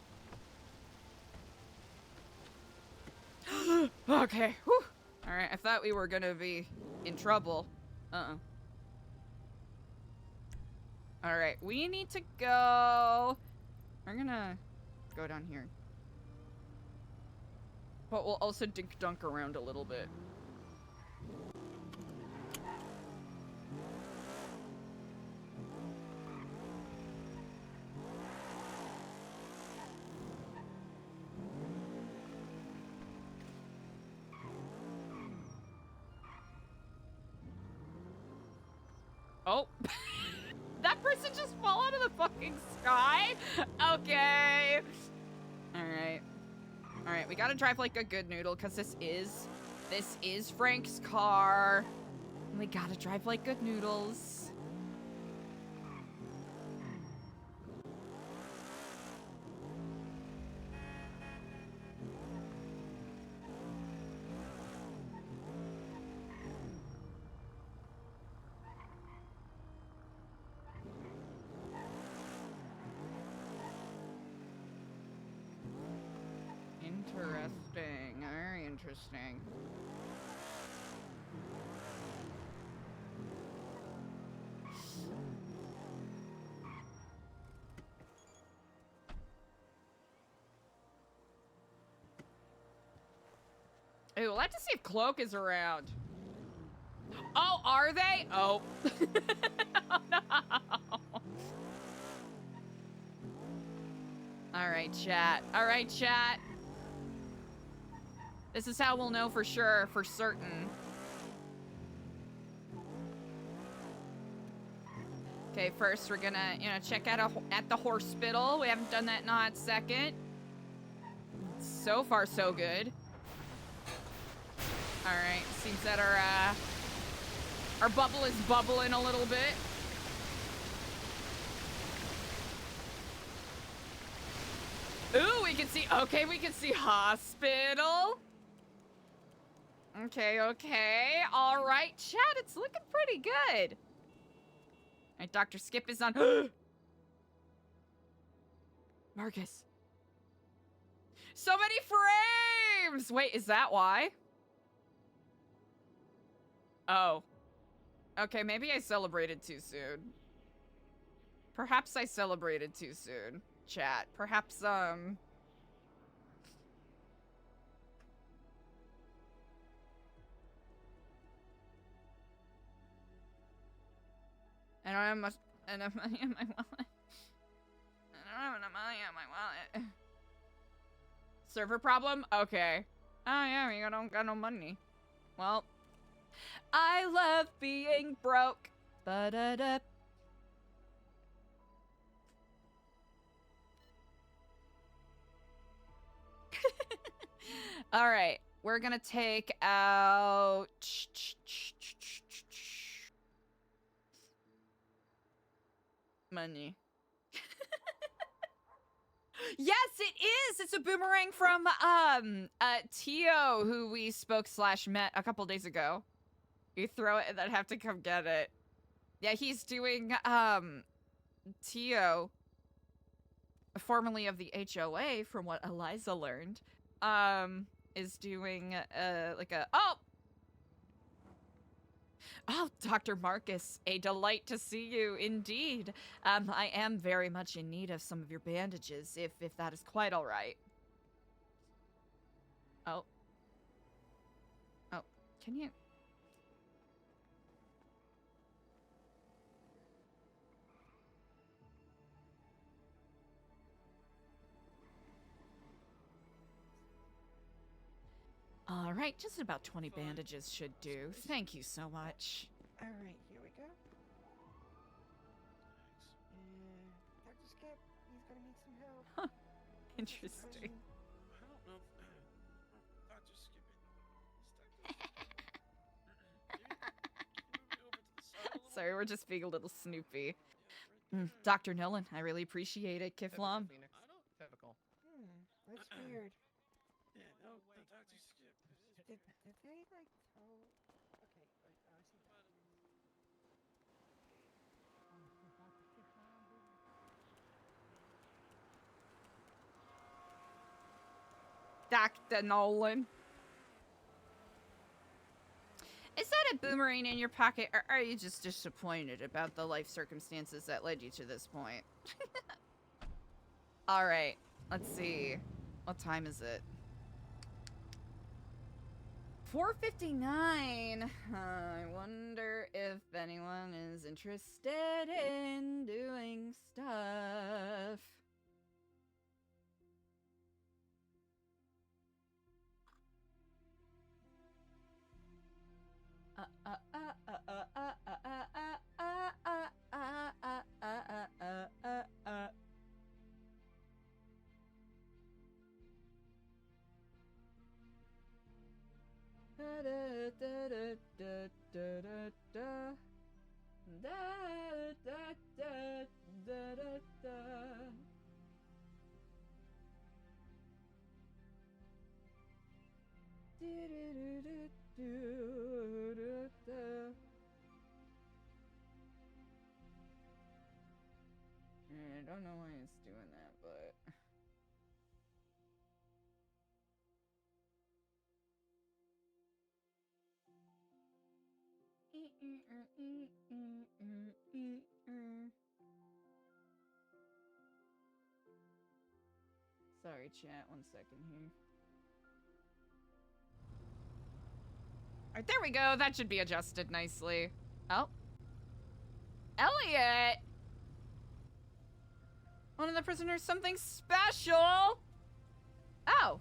Okay, whew. Alright, I thought we were gonna be in trouble. Alright, we need to go... We're gonna go down here. But we'll also dink-dunk around a little bit. Oh. That person just fell out of the fucking sky? Okay. Alright. Alright, we gotta drive like a good noodle, because this is Frank's car. And we gotta drive like good noodles. interesting. Very interesting. Ooh, we'll have to see if Cloak is around. Oh, are they? Oh. Oh, no. All right, chat. All right, chat. This is how we'll know for sure, for certain. Okay, first we're gonna, check out at the hospital. We haven't done that in a hot second. So far, so good. All right, seems that our bubble is bubbling a little bit. Ooh, we can see, okay, we can see hospital. Okay, okay. All right, chat, it's looking pretty good. All right, Dr. Skip is on. Marcus. So many frames! Wait, is that why? Oh. Okay, maybe I celebrated too soon. Perhaps I celebrated too soon, chat. Perhaps, And I have money in my wallet. I don't have enough money in my wallet. Server problem? Okay. Oh yeah, we don't got no money. Well, I love being broke. Ba-da-da. All right, we're gonna take out money. Yes, it is. It's a boomerang from Tio, who we spoke / met a couple days ago. You throw it and then have to come get it. Yeah, he's doing Tio, formerly of the HOA, from what Eliza learned, is doing like a Oh, Dr. Marcus, a delight to see you indeed. I am very much in need of some of your bandages, if that is quite all right. Oh. Oh, can you? All right, just about 20 bandages should do. Thank you so much. All right, here we go. And Dr. Skip, he's gonna need some help. Huh. Interesting. I don't know. Dr. Skip. Sorry, we're just being a little snoopy. Dr. Nolan, I really appreciate it. Kiflam. Typical. That's weird. Yeah, no, Dr. Skip. Did they like tell? Okay, I see. Dr. Nolan. Is that a boomerang in your pocket, or are you just disappointed about the life circumstances that led you to this point? Alright, let's see. What time is it? 4:59. I wonder if anyone is interested in doing stuff. I don't know why it's doing that, but Sorry, chat. 1 second here. Alright, there we go. That should be adjusted nicely. Oh. Elliot! One of the prisoners, something special! Oh.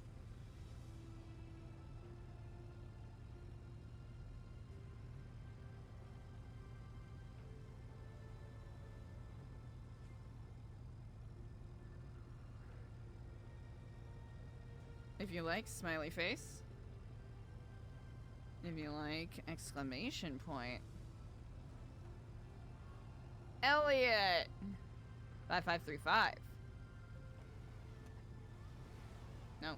If you like, smiley face. If you like, exclamation point. Elliot! 5535. No.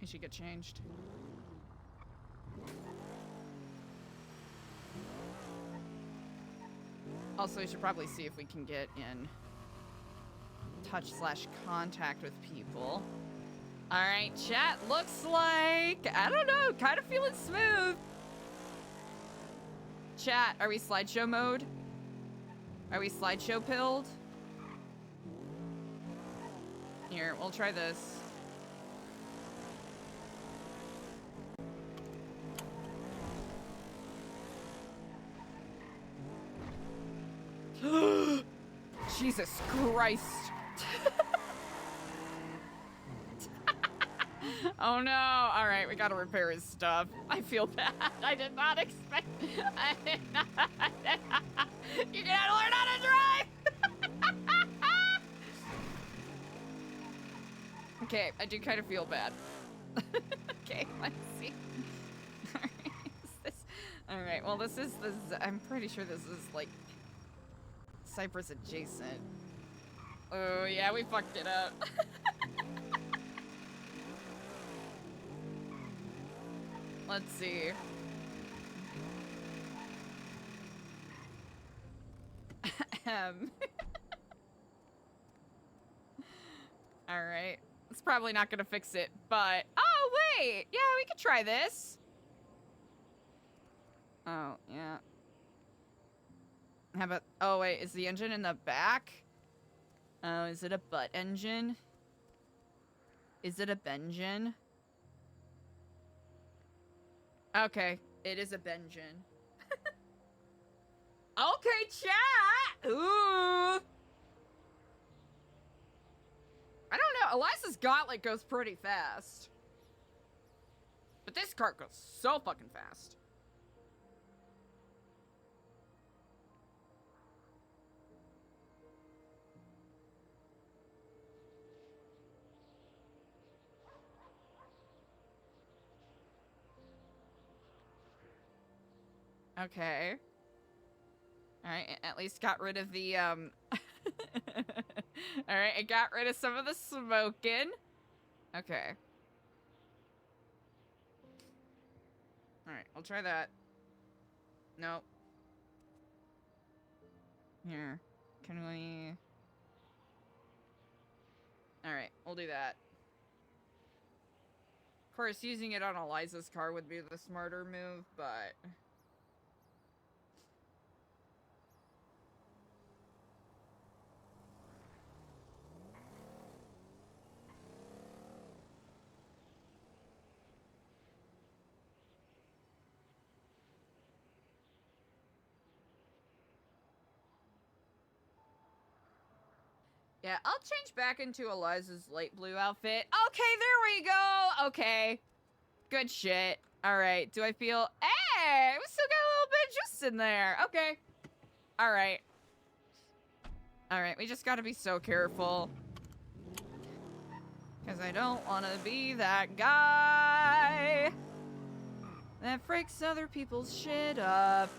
You should get changed. Also, we should probably see if we can get in touch/contact with people. Alright, chat, looks like, I don't know, kind of feeling smooth. Chat, are we slideshow mode? Are we slideshow pilled? Here, we'll try this. Jesus Christ. Oh no. All right, we gotta repair his stuff. I feel bad. I did not expect. I did not. You gotta learn how to drive. Okay, I do kind of feel bad. Okay, let's see. All right, well, this is, I'm pretty sure this is like Cypress adjacent. Oh yeah, we fucked it up. Let's see. All right. It's probably not gonna fix it, but oh wait, yeah, we could try this. Oh yeah. How about? Oh wait, is the engine in the back? Oh, is it a butt engine? Is it a Benjin? Okay, it is a Benjin. Okay, chat! Ooh! I don't know, Eliza's gauntlet goes pretty fast. But this cart goes so fucking fast. Okay. Alright, at least got rid of the, Alright, it got rid of some of the smoking. Okay. Alright, I'll try that. Nope. Here. Can we... Alright, we'll do that. Of course, using it on Eliza's car would be the smarter move, but... Yeah, I'll change back into Eliza's light blue outfit. Okay, there we go! Okay. Good shit. Alright, do I feel... Hey! We still got a little bit of juice in there. Okay. Alright. Alright, we just gotta be so careful. Because I don't want to be that guy that freaks other people's shit up.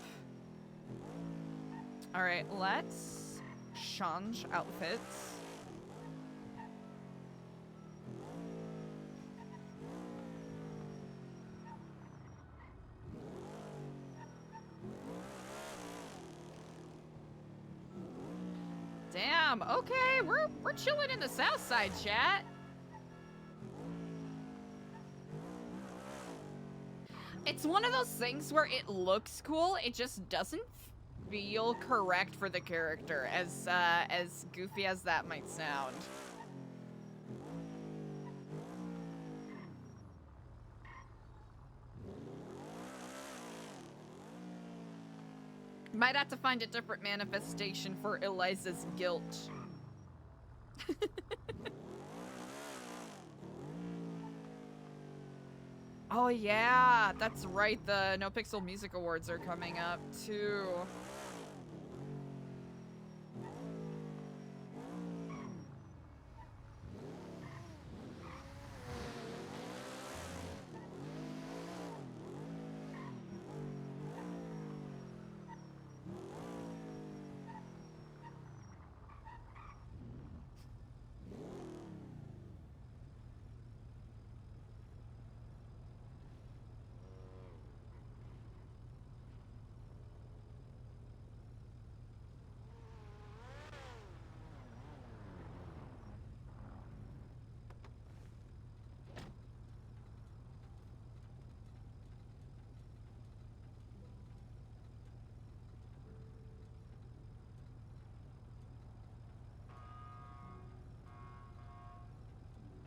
Alright, let's change outfits. Damn. Okay, we're chilling in the South Side, chat. It's one of those things where it looks cool, it just doesn't feel correct for the character, as goofy as that might sound. Might have to find a different manifestation for Eliza's guilt. Oh yeah, that's right, the NoPixel Music Awards are coming up too.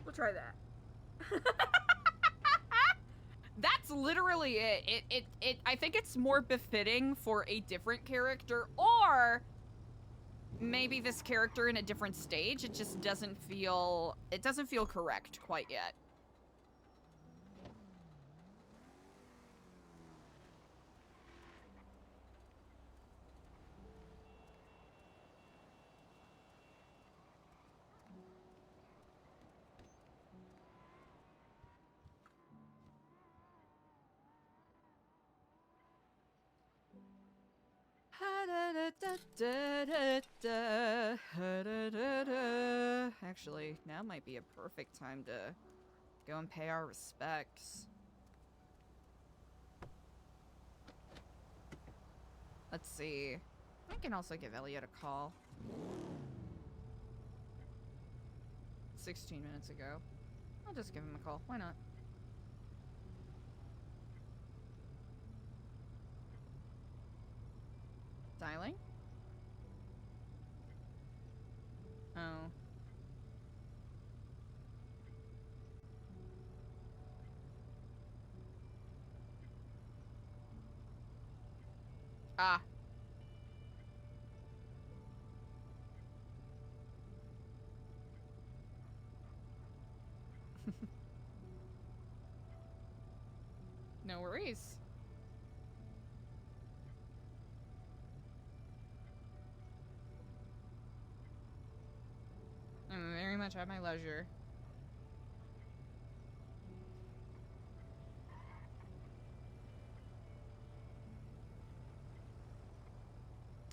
We'll try that. That's literally it. I think it's more befitting for a different character, or maybe this character in a different stage. It just doesn't feel correct quite yet. Actually, now might be a perfect time to go and pay our respects. Let's see. I can also give Elliot a call. 16 minutes ago. I'll just give him a call. Why not? Dialing? Oh. Ah. No worries. I'm very much at my leisure.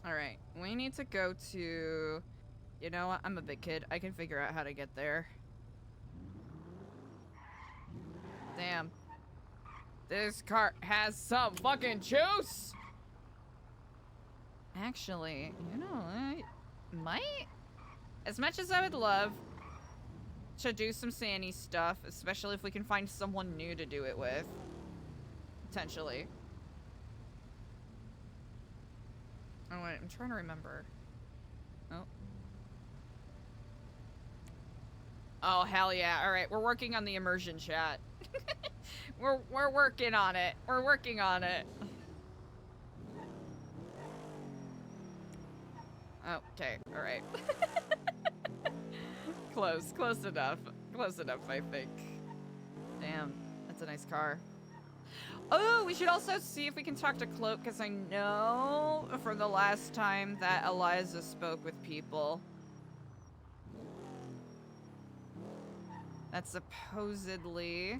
Alright, we need to go to... You know what? I'm a big kid. I can figure out how to get there. Damn. This cart has some fucking juice! Actually, you know, I might... As much as I would love to do some Sandy stuff, especially if we can find someone new to do it with. Potentially. Oh wait, I'm trying to remember. Oh. Oh, hell yeah. Alright, we're working on the immersion chat. We're working on it. We're working on it. Okay, alright. Close enough. Close enough, I think. Damn, that's a nice car. Oh, we should also see if we can talk to Cloak, because I know from the last time that Eliza spoke with people that supposedly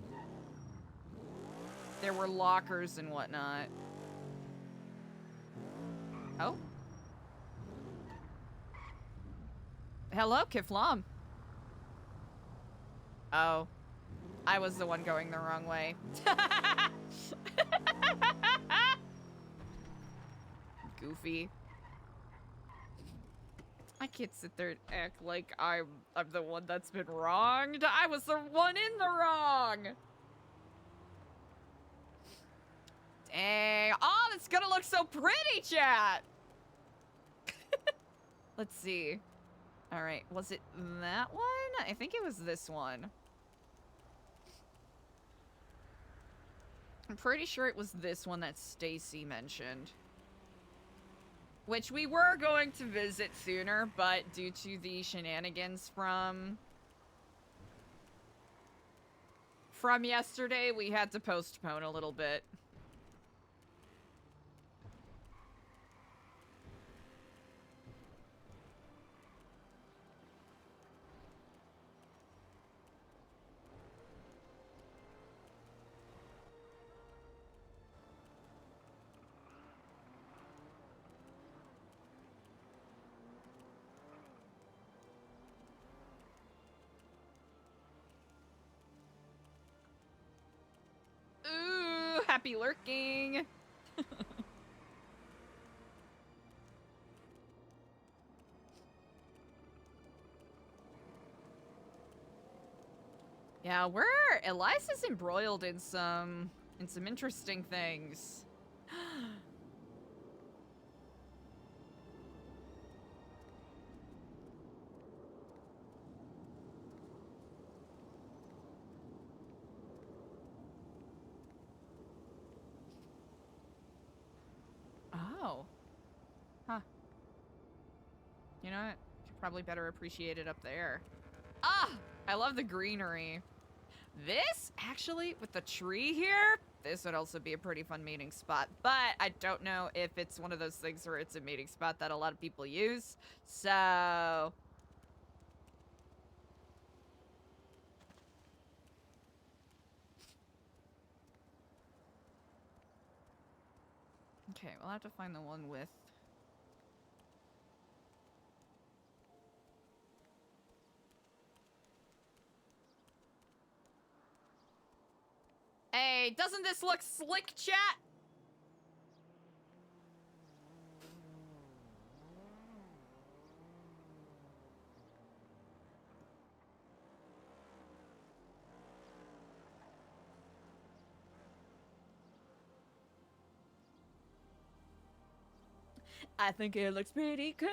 there were lockers and whatnot. Oh. Hello, Kiflam. Oh. I was the one going the wrong way. Goofy. I can't sit there and act like I'm the one that's been wronged. I was the one in the wrong. Dang. Oh, it's gonna look so pretty, chat. Let's see. All right, was it that one? I think it was this one. I'm pretty sure it was this one that Stacy mentioned. Which we were going to visit sooner, but due to the shenanigans from yesterday, we had to postpone a little bit. Ooh, happy lurking. Yeah, Eliza's embroiled in some interesting things. Oh. Huh. You know what? Should probably better appreciate it up there. Ah! I love the greenery. This, actually, with the tree here, this would also be a pretty fun meeting spot. But I don't know if it's one of those things where it's a meeting spot that a lot of people use. So... okay, we'll have to find the one with... Hey, doesn't this look slick, chat? I think it looks pretty cool.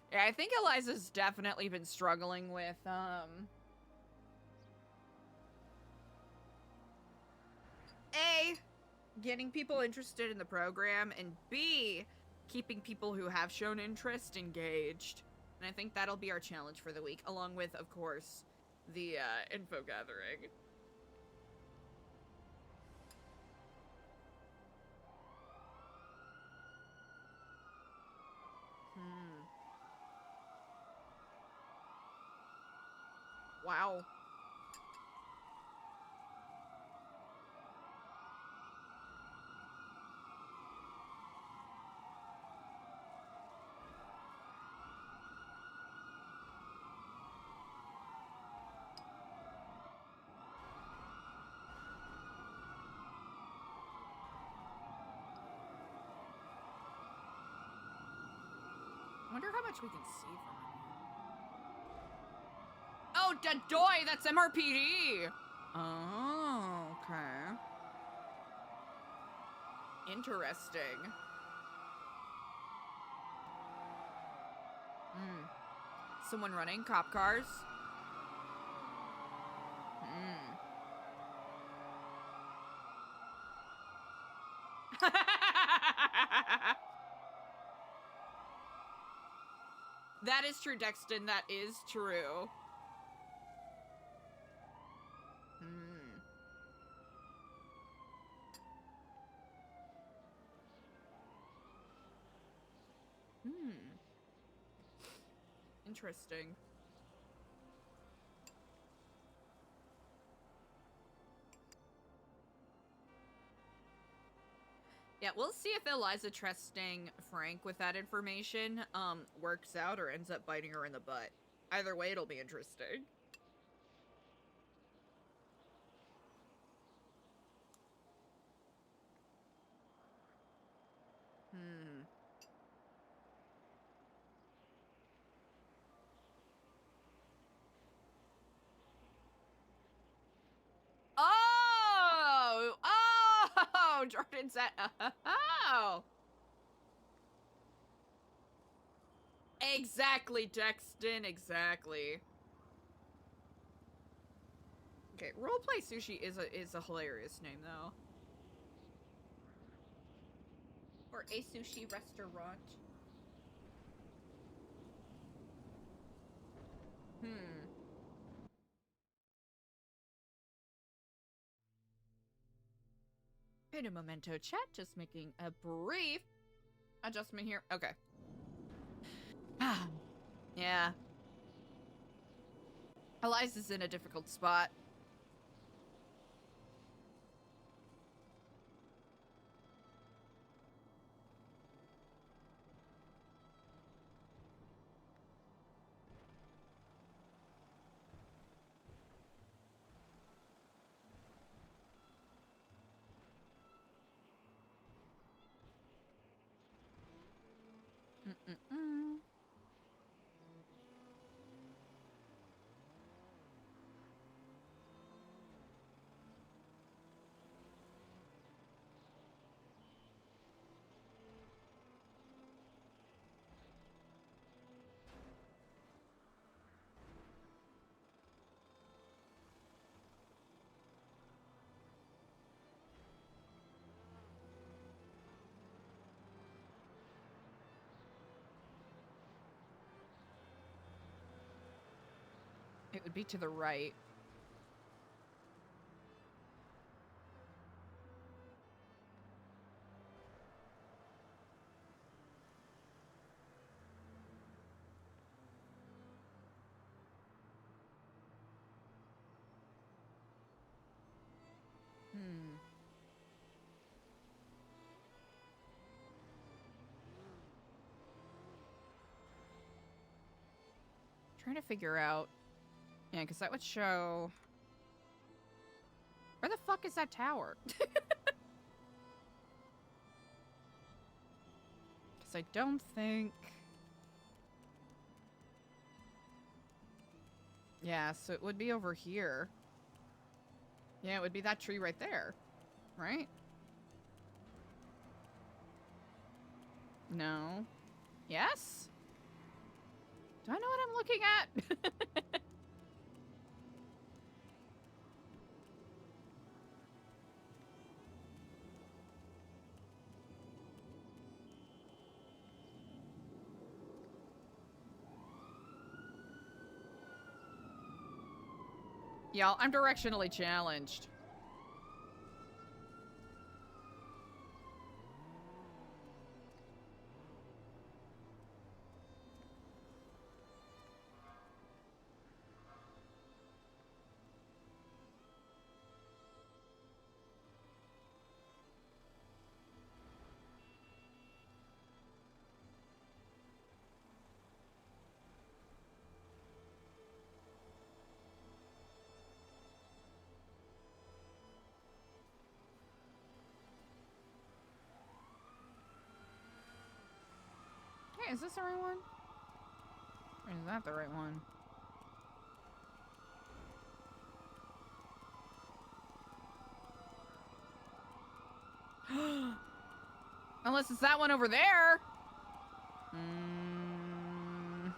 Yeah, I think Eliza's definitely been struggling with, A, getting people interested in the program, and B, keeping people who have shown interest engaged. And I think that'll be our challenge for the week, along with, of course, the, info gathering. Wow. I wonder how much we can see from it. Oh, Dadoy, that's MRPD! Oh, okay. Interesting. Someone running cop cars? That is true, Dexton. That is true. Interesting. Yeah, we'll see if Eliza trusting Frank with that information works out or ends up biting her in the butt. Either way, it'll be interesting. Hmm. Oh! Oh! Jordan said, oh! Exactly, Dexton, exactly. Okay, roleplay sushi is a hilarious name though. Or a sushi restaurant. Hmm. In a momento chat, just making a brief adjustment here. Okay. Yeah. Eliza's in a difficult spot. Mm-mm-mm. It would be to the right. Hmm. Trying to figure out. Yeah, because that would show. Where the fuck is that tower? Because I don't think. Yeah, so it would be over here. Yeah, it would be that tree right there. Right? No. Yes? Do I know what I'm looking at? Y'all, I'm directionally challenged. Hey, is this the right one? Or is that the right one? Unless it's that one over there. Mm.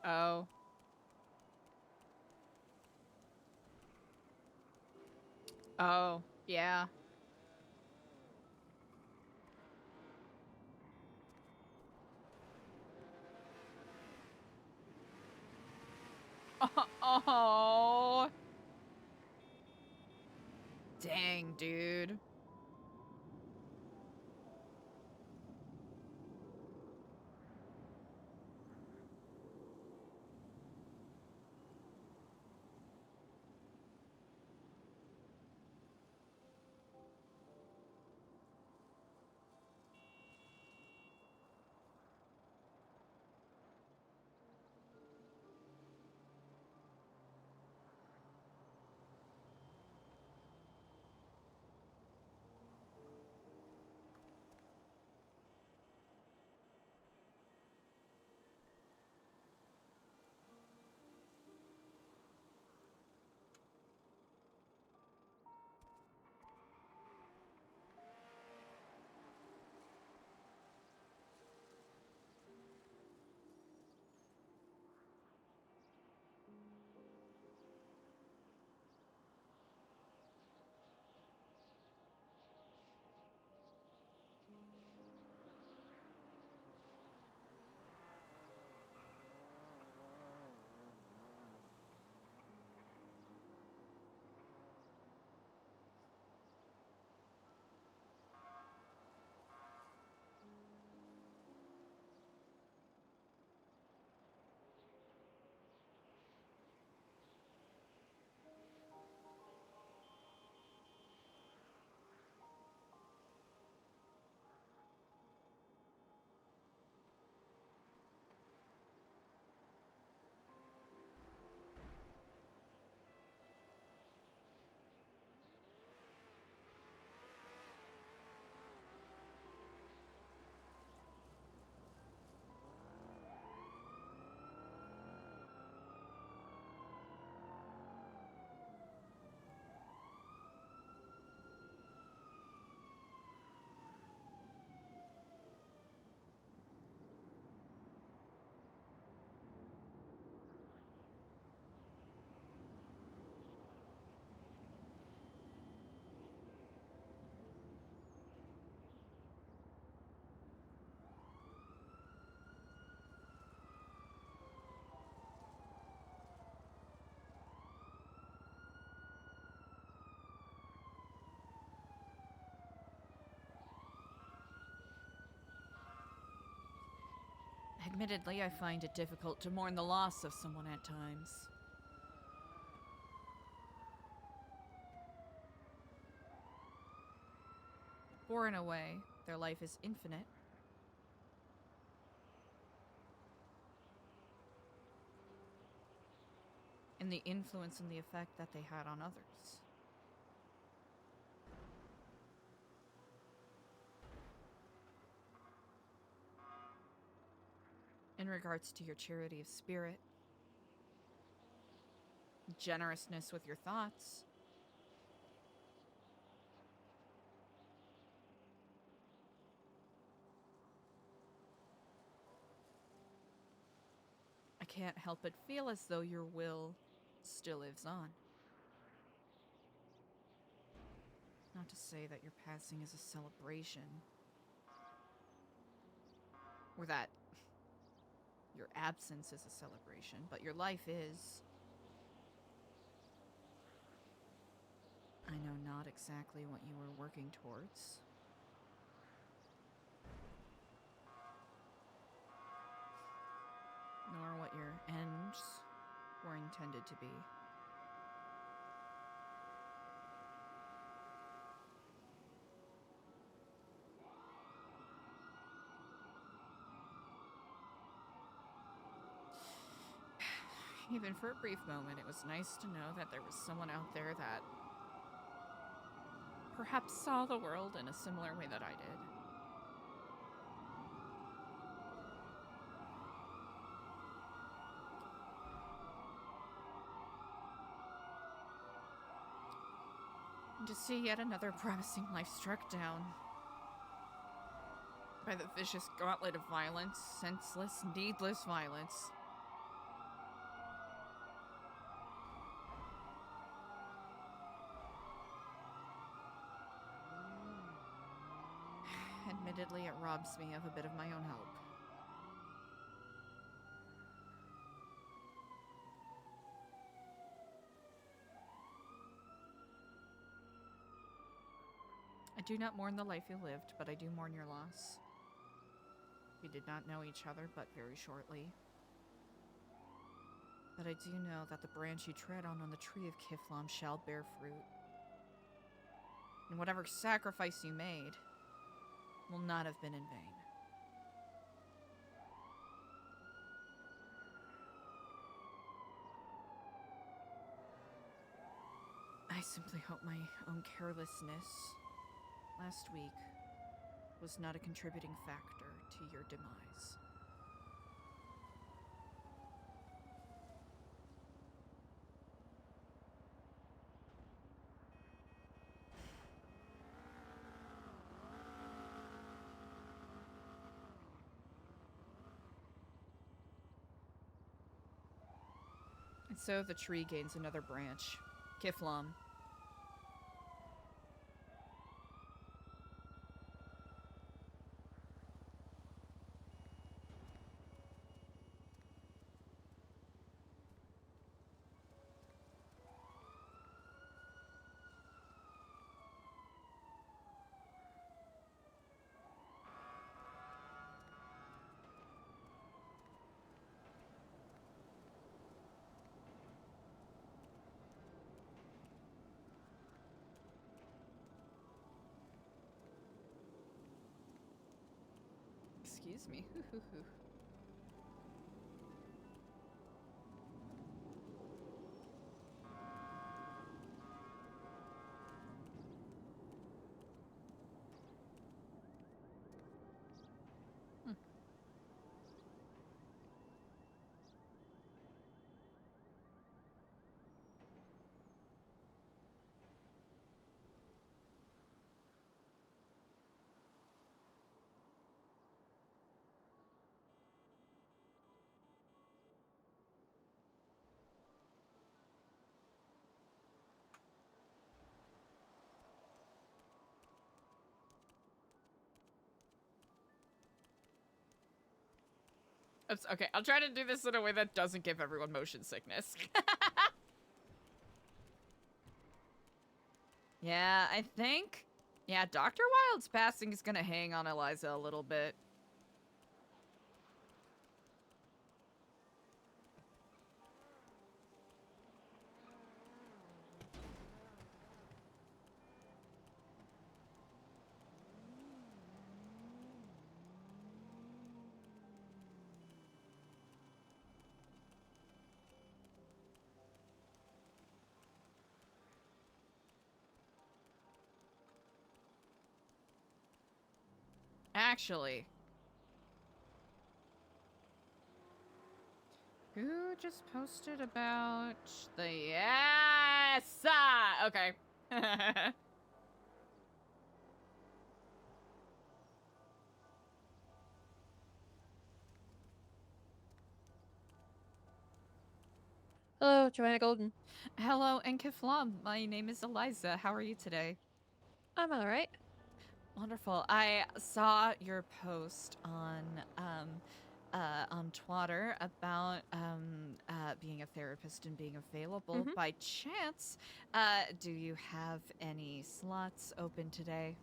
Oh. Oh, yeah. Oh. Dang, dude. Admittedly, I find it difficult to mourn the loss of someone at times. For in a way, their life is infinite. In the influence and the effect that they had on others. In regards to your charity of spirit, generousness with your thoughts, I can't help but feel as though your will still lives on. Not to say that your passing is a celebration, or that your absence is a celebration, but your life is. I know not exactly what you were working towards. Nor what your ends were intended to be. Even for a brief moment, it was nice to know that there was someone out there that perhaps saw the world in a similar way that I did. And to see yet another promising life struck down by the vicious gauntlet of violence, senseless, needless violence. Admittedly, it robs me of a bit of my own hope. I do not mourn the life you lived, but I do mourn your loss. We did not know each other but very shortly. But I do know that the branch you tread on the tree of Kiflam shall bear fruit. And whatever sacrifice you made will not have been in vain. I simply hope my own carelessness last week was not a contributing factor to your demise. And so the tree gains another branch, Kiflam. Excuse me. Oops, okay, I'll try to do this in a way that doesn't give everyone motion sickness. Yeah, I think... Yeah, Dr. Wild's passing is gonna hang on Eliza a little bit. actually. Who just posted about the... Yes! Okay. Hello, Johanna Golden. Hello, Enkiflam. My name is Eliza. How are you today? I'm alright. Wonderful. I saw your post on Twitter about being a therapist and being available. By chance, do you have any slots open today?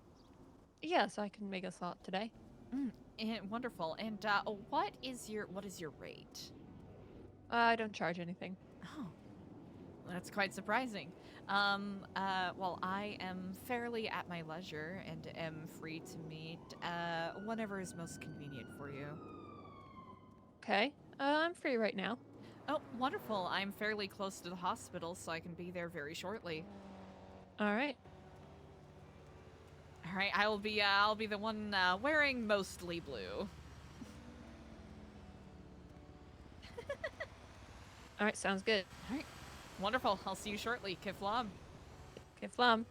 Yes, I can make a slot today. Wonderful. And what is your rate? I don't charge anything. Oh, that's quite surprising. Well, I am fairly at my leisure and am free to meet whenever is most convenient for you. Okay. I'm free right now. Oh, wonderful. I'm fairly close to the hospital, so I can be there very shortly. Alright. All right, I'll be the one wearing mostly blue. Alright, sounds good. All right, wonderful. I'll see you shortly, Kiflam. Okay, Flum.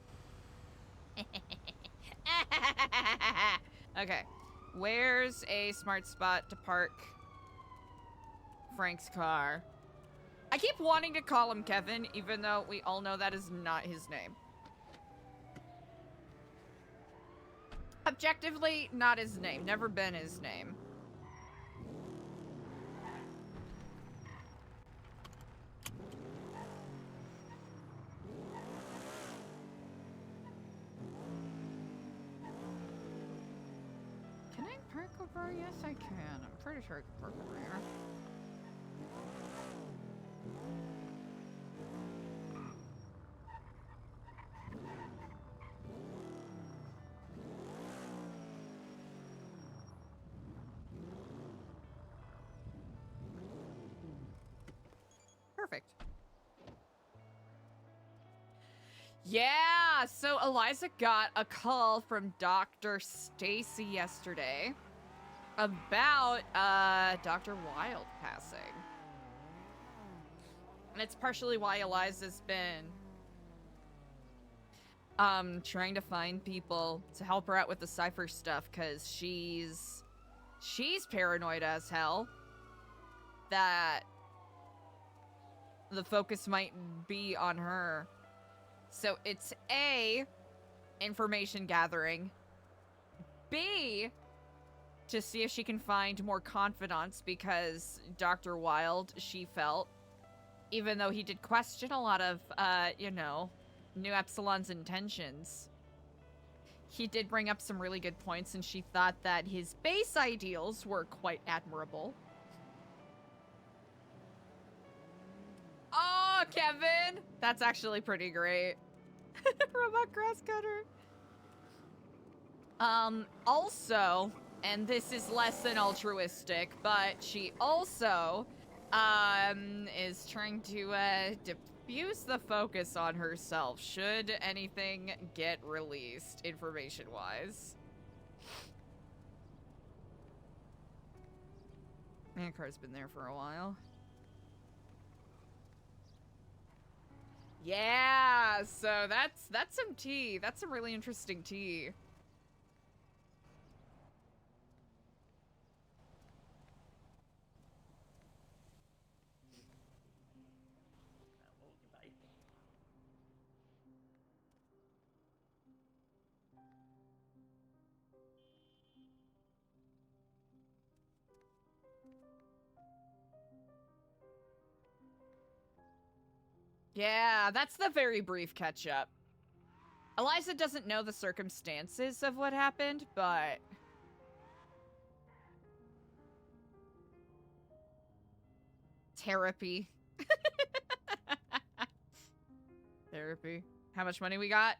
Okay, where's a smart spot to park Frank's car? I keep wanting to call him Kevin, even though we all know that is not his name. Objectively, not his name. Never been his name. Can I park over? Yes, I can. I'm pretty sure I can park over here. Perfect. Yeah, so Eliza got a call from Dr. Stacy yesterday about Dr. Wilde passing. And it's partially why Eliza's been trying to find people to help her out with the cipher stuff, cuz she's paranoid as hell that the focus might be on her. So it's A, information gathering, B, to see if she can find more confidants, because Dr. Wilde, she felt, even though he did question a lot of, you know, New Epsilon's intentions, he did bring up some really good points, and she thought that his base ideals were quite admirable. Oh, Kevin! That's actually pretty great. Robot crosscutter. Also, and this is less than altruistic, but she also, is trying to, diffuse the focus on herself should anything get released, information-wise. Icarus been there for a while. Yeah, so that's some tea. That's some really interesting tea. Yeah, that's the very brief catch-up. Eliza doesn't know the circumstances of what happened, but... Therapy. Therapy. How much money we got?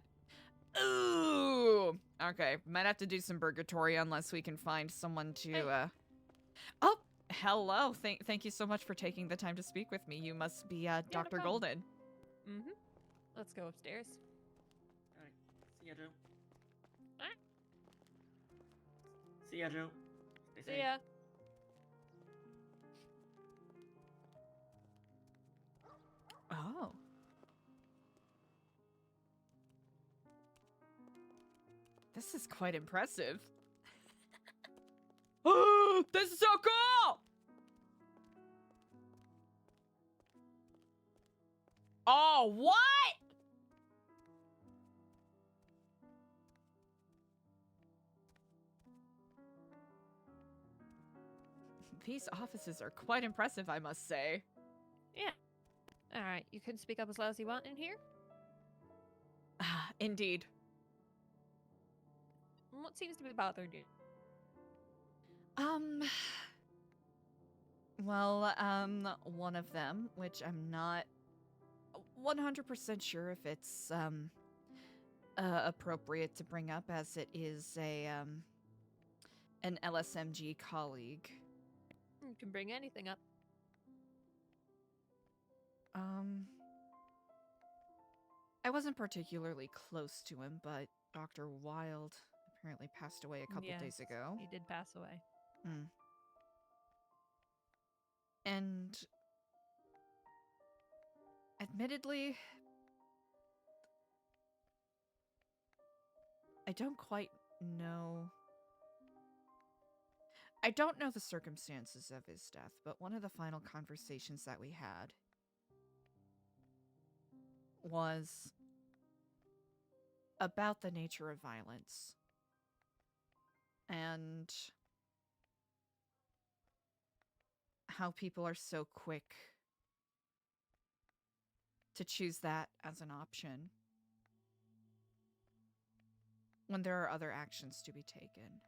Ooh! Okay, might have to do some purgatory unless we can find someone to, Oh! Hello! Thank you so much for taking the time to speak with me. You must be, Dr. Golden. Mm-hmm. Let's go upstairs. Alright. See ya, Joe. Alright. See See ya, Joe. Stay See safe. ya. Oh. This is quite impressive. This is so cool! Oh, what? These offices are quite impressive, I must say. Yeah. All right. You can speak up as loud as you want in here. Ah, indeed. What seems to be bothering you? Well, one of them, which I'm not 100% sure if it's, appropriate to bring up, as it is an LSMG colleague. You can bring anything up. I wasn't particularly close to him, but Dr. Wilde apparently passed away a couple days Yes, ago. He did pass away. And admittedly, I don't quite know. I don't know the circumstances of his death, but one of the final conversations that we had was about the nature of violence. And how people are so quick to choose that as an option when there are other actions to be taken.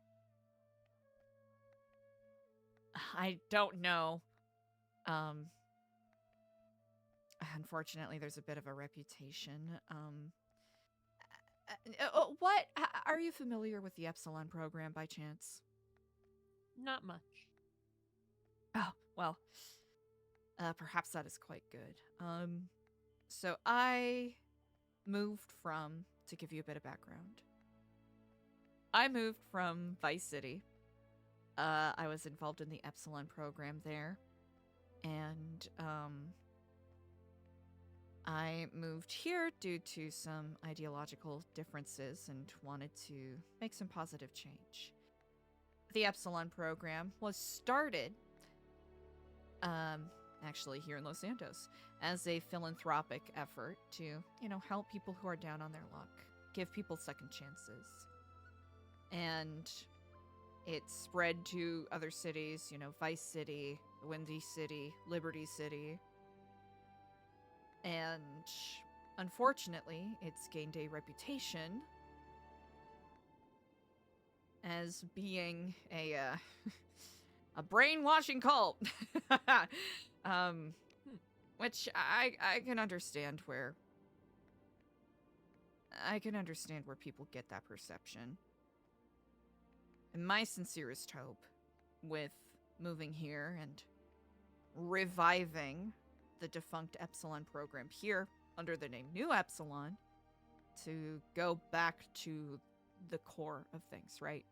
I don't know. Unfortunately, there's a bit of a reputation. What? Are you familiar with the Epsilon program by chance? Not much. Oh, well, perhaps that is quite good. So I moved from, to give you a bit of background, I moved from Vice City. I was involved in the Epsilon program there, and I moved here due to some ideological differences and wanted to make some positive change. The Epsilon program was started actually here in Los Santos as a philanthropic effort to, help people who are down on their luck, give people second chances. And it spread to other cities, Vice City, Windy City, Liberty City. And unfortunately, it's gained a reputation as being a a brainwashing cult. Which I can understand where people get that perception. And my sincerest hope with moving here and reviving the defunct Epsilon program here under the name New Epsilon to go back to the core of things, right?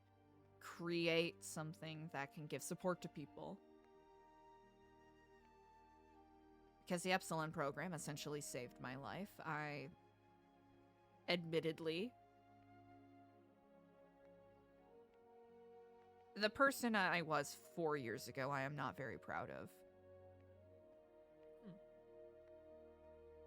Create something that can give support to people. Because the Epsilon program essentially saved my life. I admittedly, the person I was 4 years ago, I am not very proud of.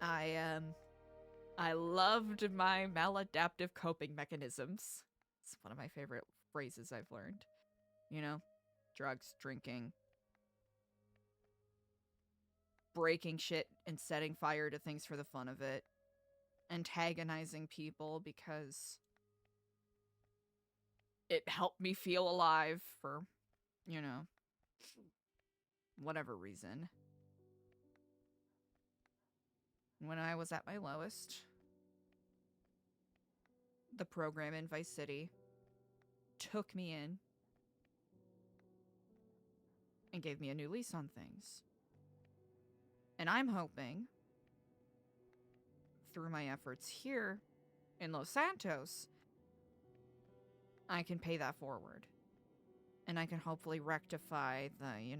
I loved my maladaptive coping mechanisms. It's one of my favorite phrases I've learned. Drugs, drinking, breaking shit and setting fire to things for the fun of it, antagonizing people because it helped me feel alive for, whatever reason. When I was at my lowest, the program in Vice City took me in and gave me a new lease on things. And I'm hoping, through my efforts here in Los Santos, I can pay that forward. And I can hopefully rectify the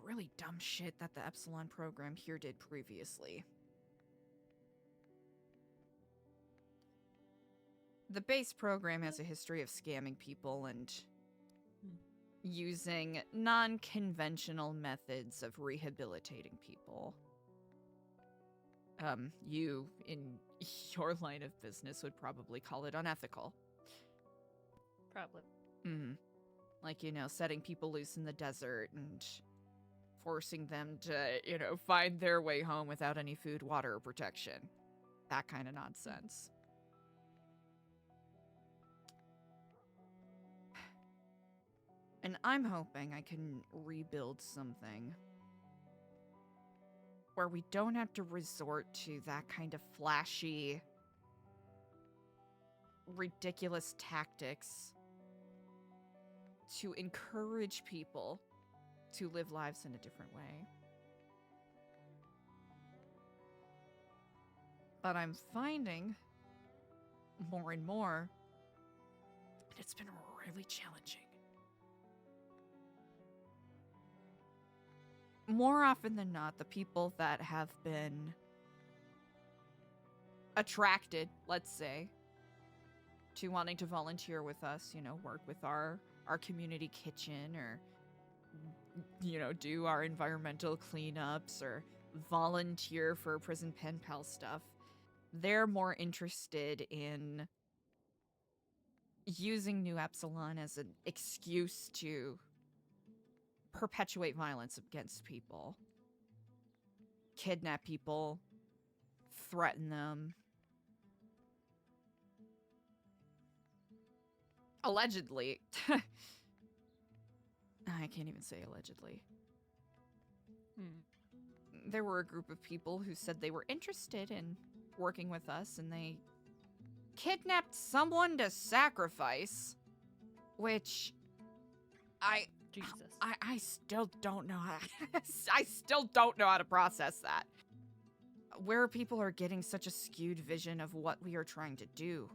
really dumb shit that the Epsilon program here did previously. The base program has a history of scamming people and using non-conventional methods of rehabilitating people. You, in your line of business, would probably call it unethical. Probably. Like, setting people loose in the desert and forcing them to, find their way home without any food, water, or protection. That kind of nonsense. And I'm hoping I can rebuild something where we don't have to resort to that kind of flashy, ridiculous tactics to encourage people to live lives in a different way. But I'm finding more and more that it's been really challenging. More often than not, the people that have been attracted, let's say, to wanting to volunteer with us, work with our community kitchen or, do our environmental cleanups or volunteer for prison pen pal stuff, they're more interested in using New Epsilon as an excuse to perpetuate violence against people, kidnap people, threaten them. Allegedly. I can't even say allegedly. There were a group of people who said they were interested in working with us, and they kidnapped someone to sacrifice, which Jesus. I still don't know how I still don't know how to process that. Where people are getting such a skewed vision of what we are trying to do.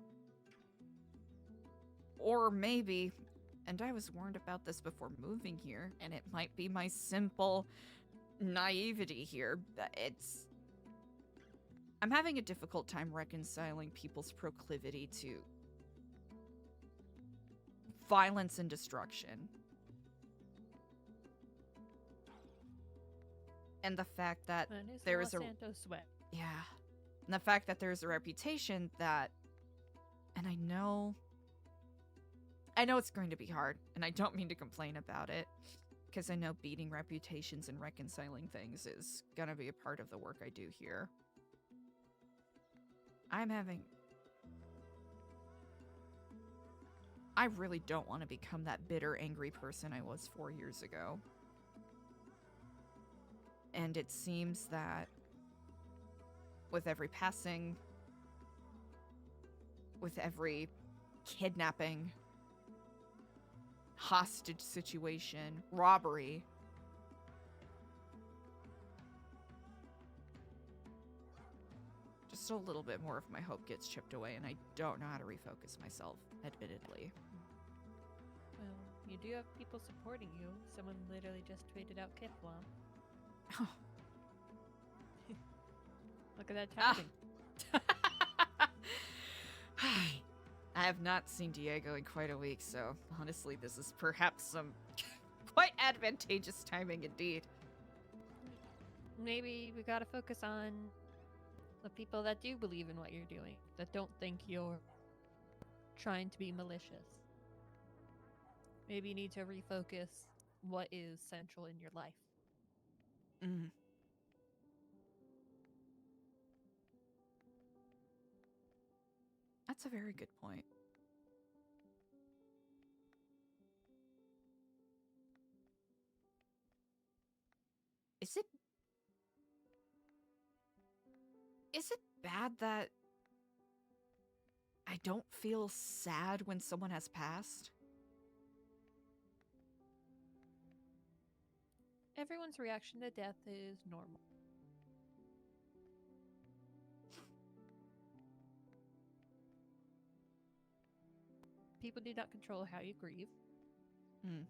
Or maybe, and I was warned about this before moving here, and it might be my simple naivety here, but I'm having a difficult time reconciling people's proclivity to violence and destruction. And the fact that there is a sweat. Yeah. And the fact that there's a reputation that, and I know it's going to be hard, and I don't mean to complain about it, because I know beating reputations and reconciling things is gonna be a part of the work I do here. I really don't want to become that bitter, angry person I was 4 years ago. And it seems that with every passing, with every kidnapping, hostage situation, robbery, just a little bit more of my hope gets chipped away, and I don't know how to refocus myself, admittedly. Well, you do have people supporting you. Someone literally just tweeted out Kiplam. Oh. Look at that tapping. I have not seen Diego in quite a week, so honestly, this is perhaps some quite advantageous timing indeed. Maybe we gotta focus on the people that do believe in what you're doing, that don't think you're trying to be malicious. Maybe you need to refocus what is central in your life. That's a very good point. Is it bad that I don't feel sad when someone has passed? Everyone's reaction to death is normal. people do not control how you grieve. Hmm.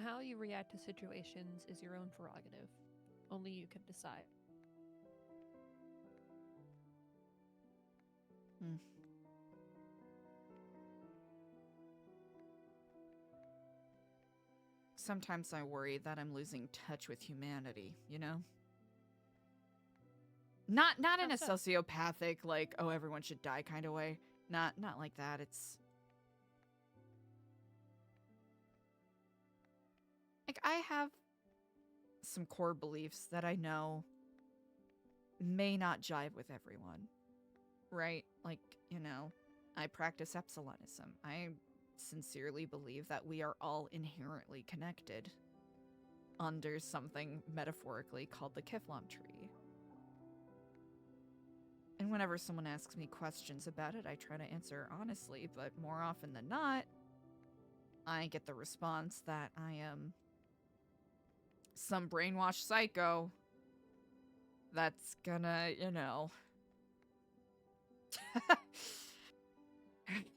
How you react to situations is your own prerogative. Only you can decide. Hmm. Sometimes I worry that I'm losing touch with humanity, you know? Not in a How so? sociopathic, like, oh, everyone should die kind of way. Not like that. It's like I have some core beliefs that I know may not jive with everyone, right? Like, you know, I practice epsilonism. I sincerely believe that we are all inherently connected under something metaphorically called the Kiflam tree. And whenever someone asks me questions about it, I try to answer honestly, but more often than not, I get the response that I am some brainwashed psycho that's gonna, you know,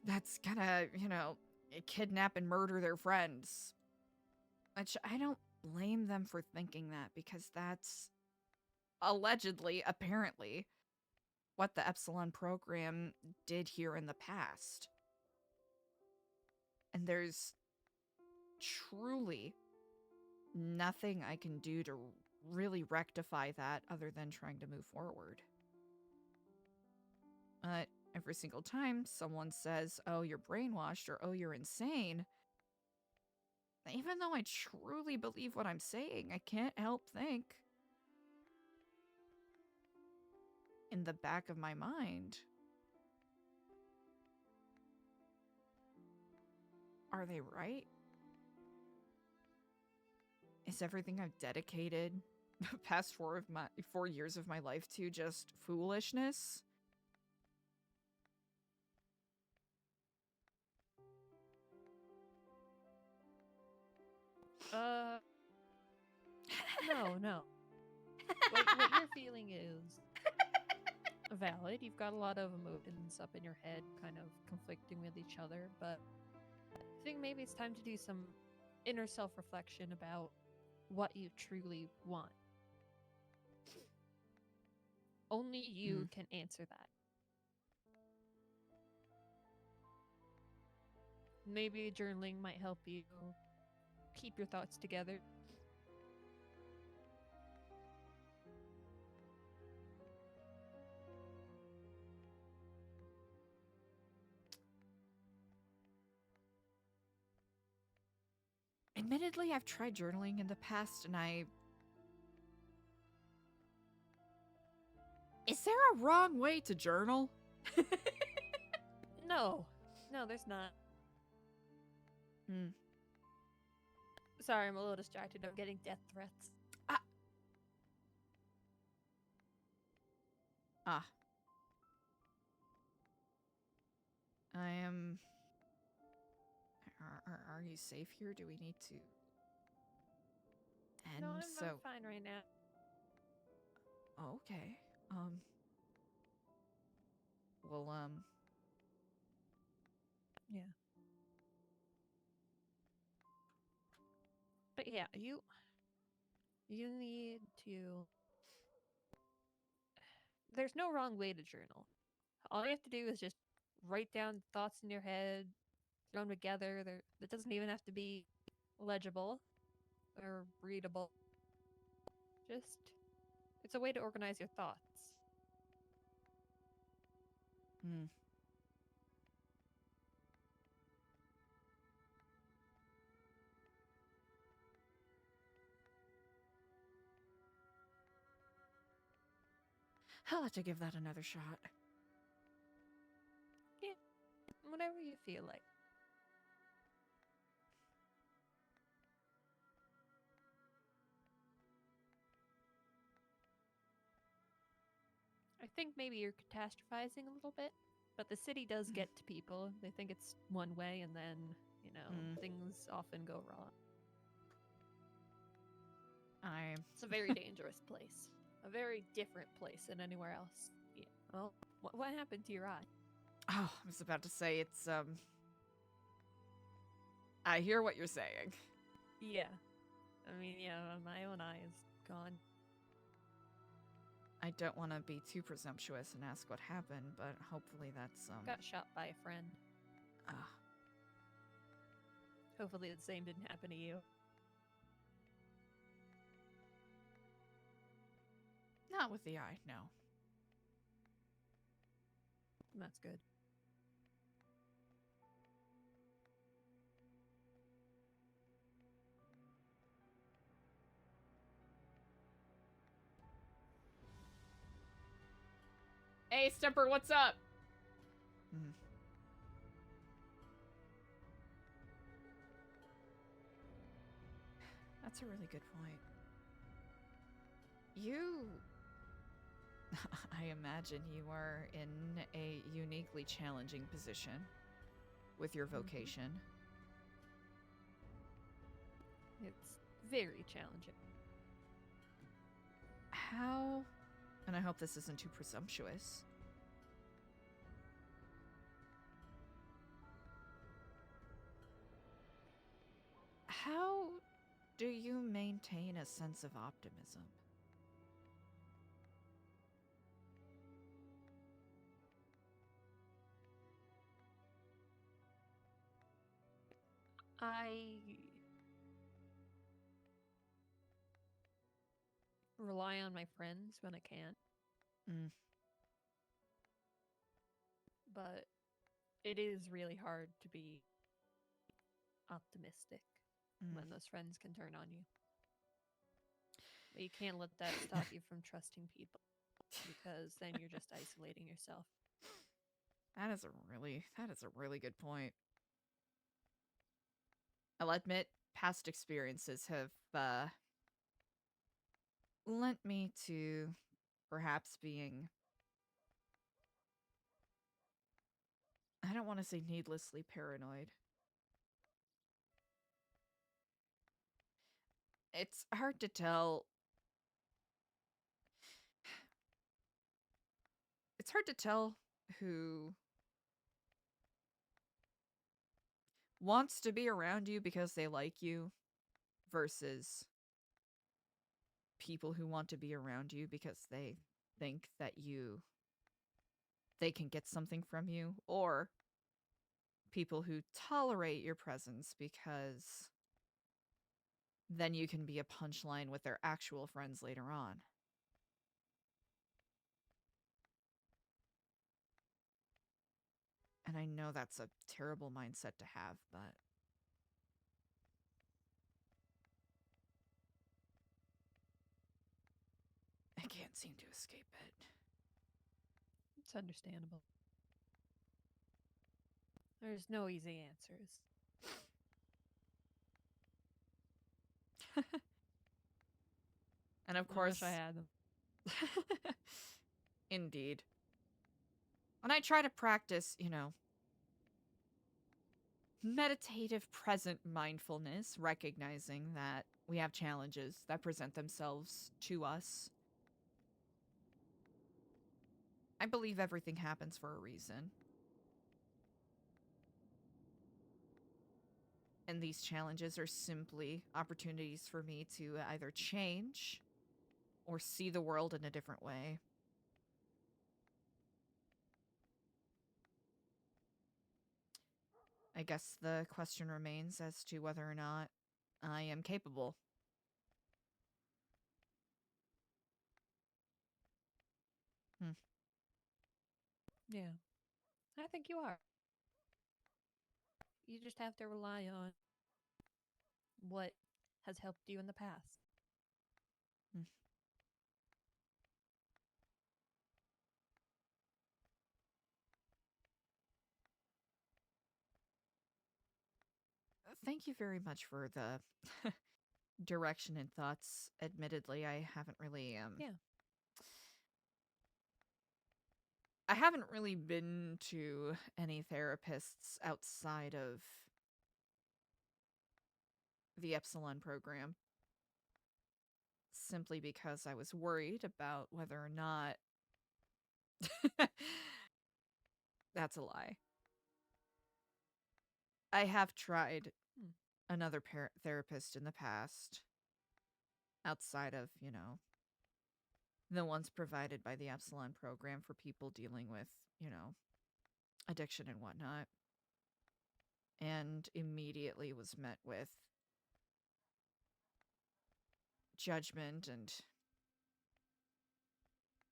that's gonna, you know, kidnap and murder their friends. Which I don't blame them for thinking that, because that's allegedly, apparently, what the Epsilon program did here in the past. And there's truly nothing I can do to really rectify that other than trying to move forward. But every single time someone says, oh, you're brainwashed, or oh, you're insane, even though I truly believe what I'm saying, I can't help think, in the back of my mind, are they right? Is everything I've dedicated the past 4 years of my life to just foolishness? No. What you're feeling is valid. You've got a lot of emotions up in your head, kind of conflicting with each other, but I think maybe it's time to do some inner self-reflection about what you truly want. Only you can answer that. Maybe journaling might help you keep your thoughts together. Admittedly, I've tried journaling in the past, and Is there a wrong way to journal? No, there's not. Sorry, I'm a little distracted. I'm getting death threats. I am... Are you safe here? Do we need to end? No, I'm fine right now. Oh, okay. Well, Yeah. But yeah, you need to... There's no wrong way to journal. All you have to do is just write down thoughts in your head, throw them together. It doesn't even have to be legible or readable. Just, it's a way to organize your thoughts. I'll have to give that another shot. Yeah, whatever you feel like. I think maybe you're catastrophizing a little bit, but the city does get to people. They think it's one way, and then, you know, things often go wrong. It's a very dangerous place. A very different place than anywhere else. Yeah. Well, what happened to your eye? Oh, I was about to say it's I hear what you're saying. Yeah. I mean, yeah, my own eye is gone. I don't want to be too presumptuous and ask what happened, but hopefully that's Got shot by a friend. ah. Hopefully the same didn't happen to you. Not with the eye, no. That's good. Hey, Stepper, what's up? That's a really good point. You... I imagine you are in a uniquely challenging position with your vocation. It's very challenging. How... And I hope this isn't too presumptuous. How do you maintain a sense of optimism? I rely on my friends when I can. But it is really hard to be optimistic when those friends can turn on you. But you can't let that stop you from trusting people, because then you're just isolating yourself. That is a really good point. I'll admit, past experiences have lent me to perhaps being, I don't want to say needlessly paranoid. It's hard to tell. It's hard to tell who wants to be around you because they like you versus people who want to be around you because they think that they can get something from you, or people who tolerate your presence because then you can be a punchline with their actual friends later on. And I know that's a terrible mindset to have, but I can't seem to escape it. It's understandable. There's no easy answers. And of I course, wish I had them. Indeed. When I try to practice, meditative present mindfulness, recognizing that we have challenges that present themselves to us, I believe everything happens for a reason. And these challenges are simply opportunities for me to either change or see the world in a different way. I guess the question remains as to whether or not I am capable. Yeah. I think you are. You just have to rely on what has helped you in the past. Thank you very much for the direction and thoughts. Admittedly, I haven't really Yeah. I haven't really been to any therapists outside of the Epsilon program. Simply because I was worried about whether or not... That's a lie. I have tried another therapist in the past. Outside of, the ones provided by the Epsilon program for people dealing with, addiction and whatnot. And immediately was met with judgment and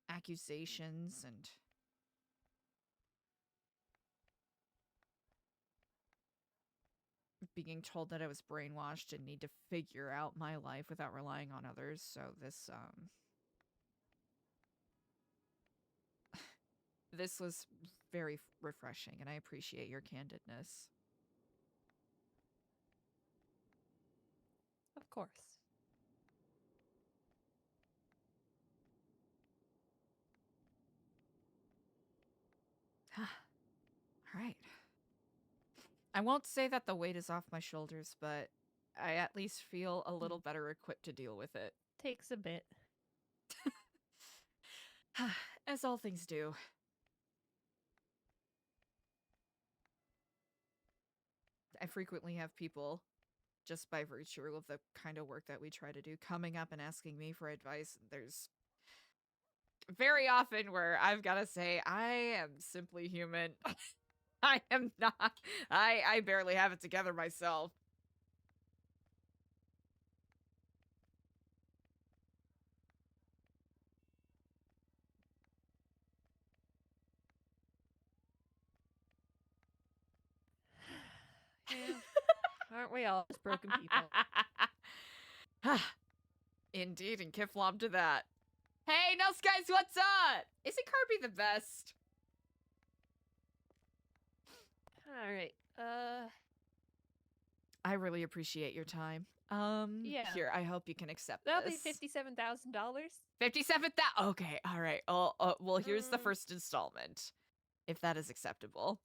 accusations and being told that I was brainwashed and need to figure out my life without relying on others. So this was very refreshing, and I appreciate your candidness. Of course. All right. I won't say that the weight is off my shoulders, but I at least feel a little better equipped to deal with it. Takes a bit. As all things do. I frequently have people, just by virtue of the kind of work that we try to do, coming up and asking me for advice. There's very often where I've got to say, I am simply human. I am not. I barely have it together myself. Yeah. Aren't we all just broken people? Indeed, and Kiflom to that. Hey, Nels guys, what's up? Isn't Kirby the best? Alright. I really appreciate your time. Yeah. Here, I hope you can accept That'll this. be $57,000. 57,000. Okay, all right. Well, here's the first installment, if that is acceptable.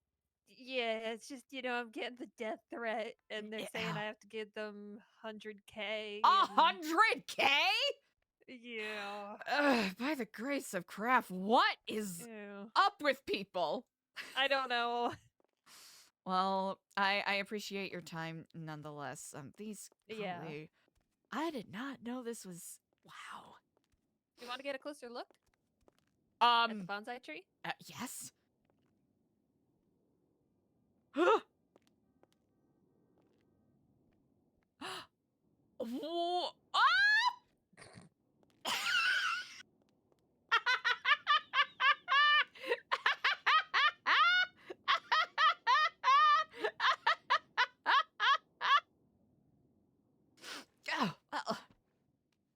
Yeah, it's just, I'm getting the death threat, and they're saying Yeah. I have to give them 100K. 100K? Yeah. By the grace of craft, what is Ew. up with people? I don't know. Well, I appreciate your time nonetheless. These Yeah. golly, I did not know this was... Wow. You want to get a closer look at the bonsai tree? Yes. Whoa. Ah!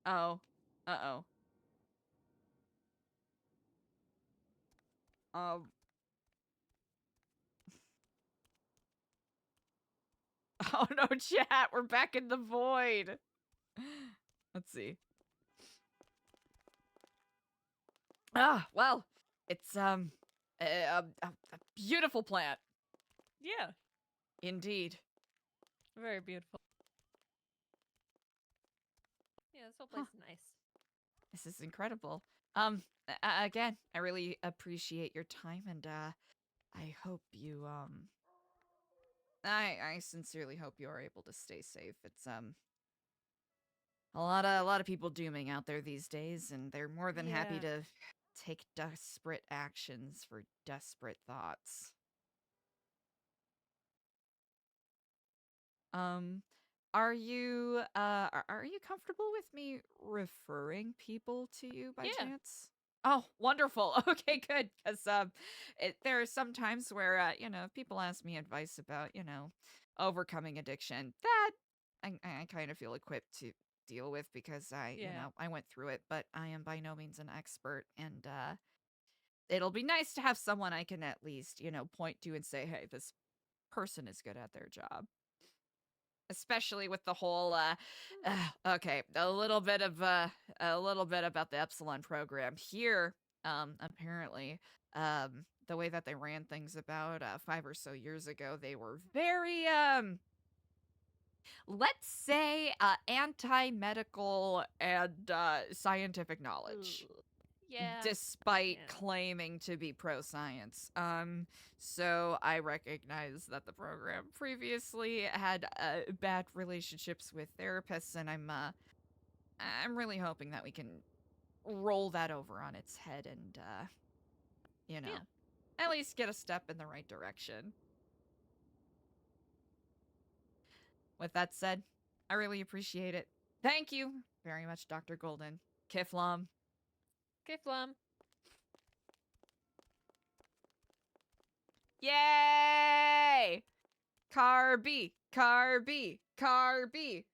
Oh. Uh-oh. Oh no, chat, we're back in the void. Let's see. Well, it's a beautiful plant. Yeah. Indeed. Very beautiful. Yeah, this whole place is nice. This is incredible. Again, I really appreciate your time, and I hope you I sincerely hope you are able to stay safe. It's a lot of people dooming out there these days, and they're more than happy Yeah. to take desperate actions for desperate thoughts. Are you comfortable with me referring people to you by Yeah. chance? Oh, wonderful. Okay, good. Because there are some times where people ask me advice about overcoming addiction that I kind of feel equipped to deal with because Yeah. I went through it, but I am by no means an expert, and it'll be nice to have someone I can at least point to and say, hey, this person is good at their job. Especially with the whole okay, a little bit about the Epsilon program here. Apparently, the way that they ran things about 5 or so years ago, they were very let's say anti-medical and scientific knowledge. Ugh. Yeah. Despite Yeah. claiming to be pro-science. So I recognize that the program previously had bad relationships with therapists, and I'm really hoping that we can roll that over on its head and you know, Yeah. at least get a step in the right direction. With that said, I really appreciate it. Thank you very much, Dr. Golden. Kiflam. Kiflam. Yay! Carby, Carby, Carby.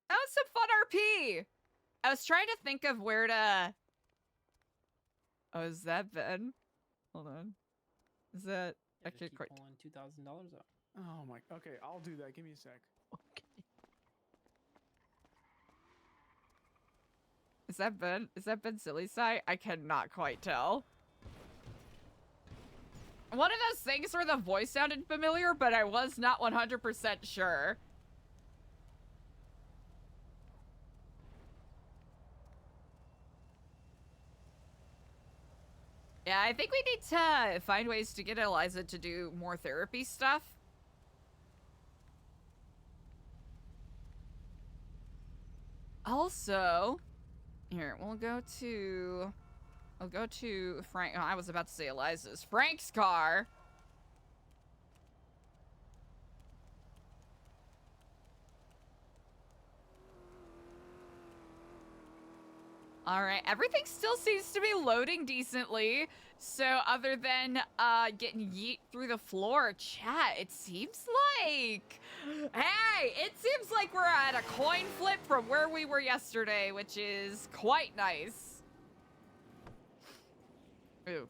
That was some fun RP. I was trying to think of where to... Oh, is that Ben? Hold on. Is that... I Just can't keep quite... pulling $2,000 out. Oh my. Okay, I'll do that. Give me a sec. Is that Ben? Is that Ben Silly Side? I cannot quite tell. One of those things where the voice sounded familiar, but I was not 100% sure. Yeah, I think we need to find ways to get Eliza to do more therapy stuff. Also, here, we'll go to Frank. Oh, I was about to say Eliza's. Frank's car. All right, everything still seems to be loading decently. So other than getting yeet through the floor, chat, it seems like, hey, it seems like we're at a coin flip from where we were yesterday, which is quite nice. Ooh,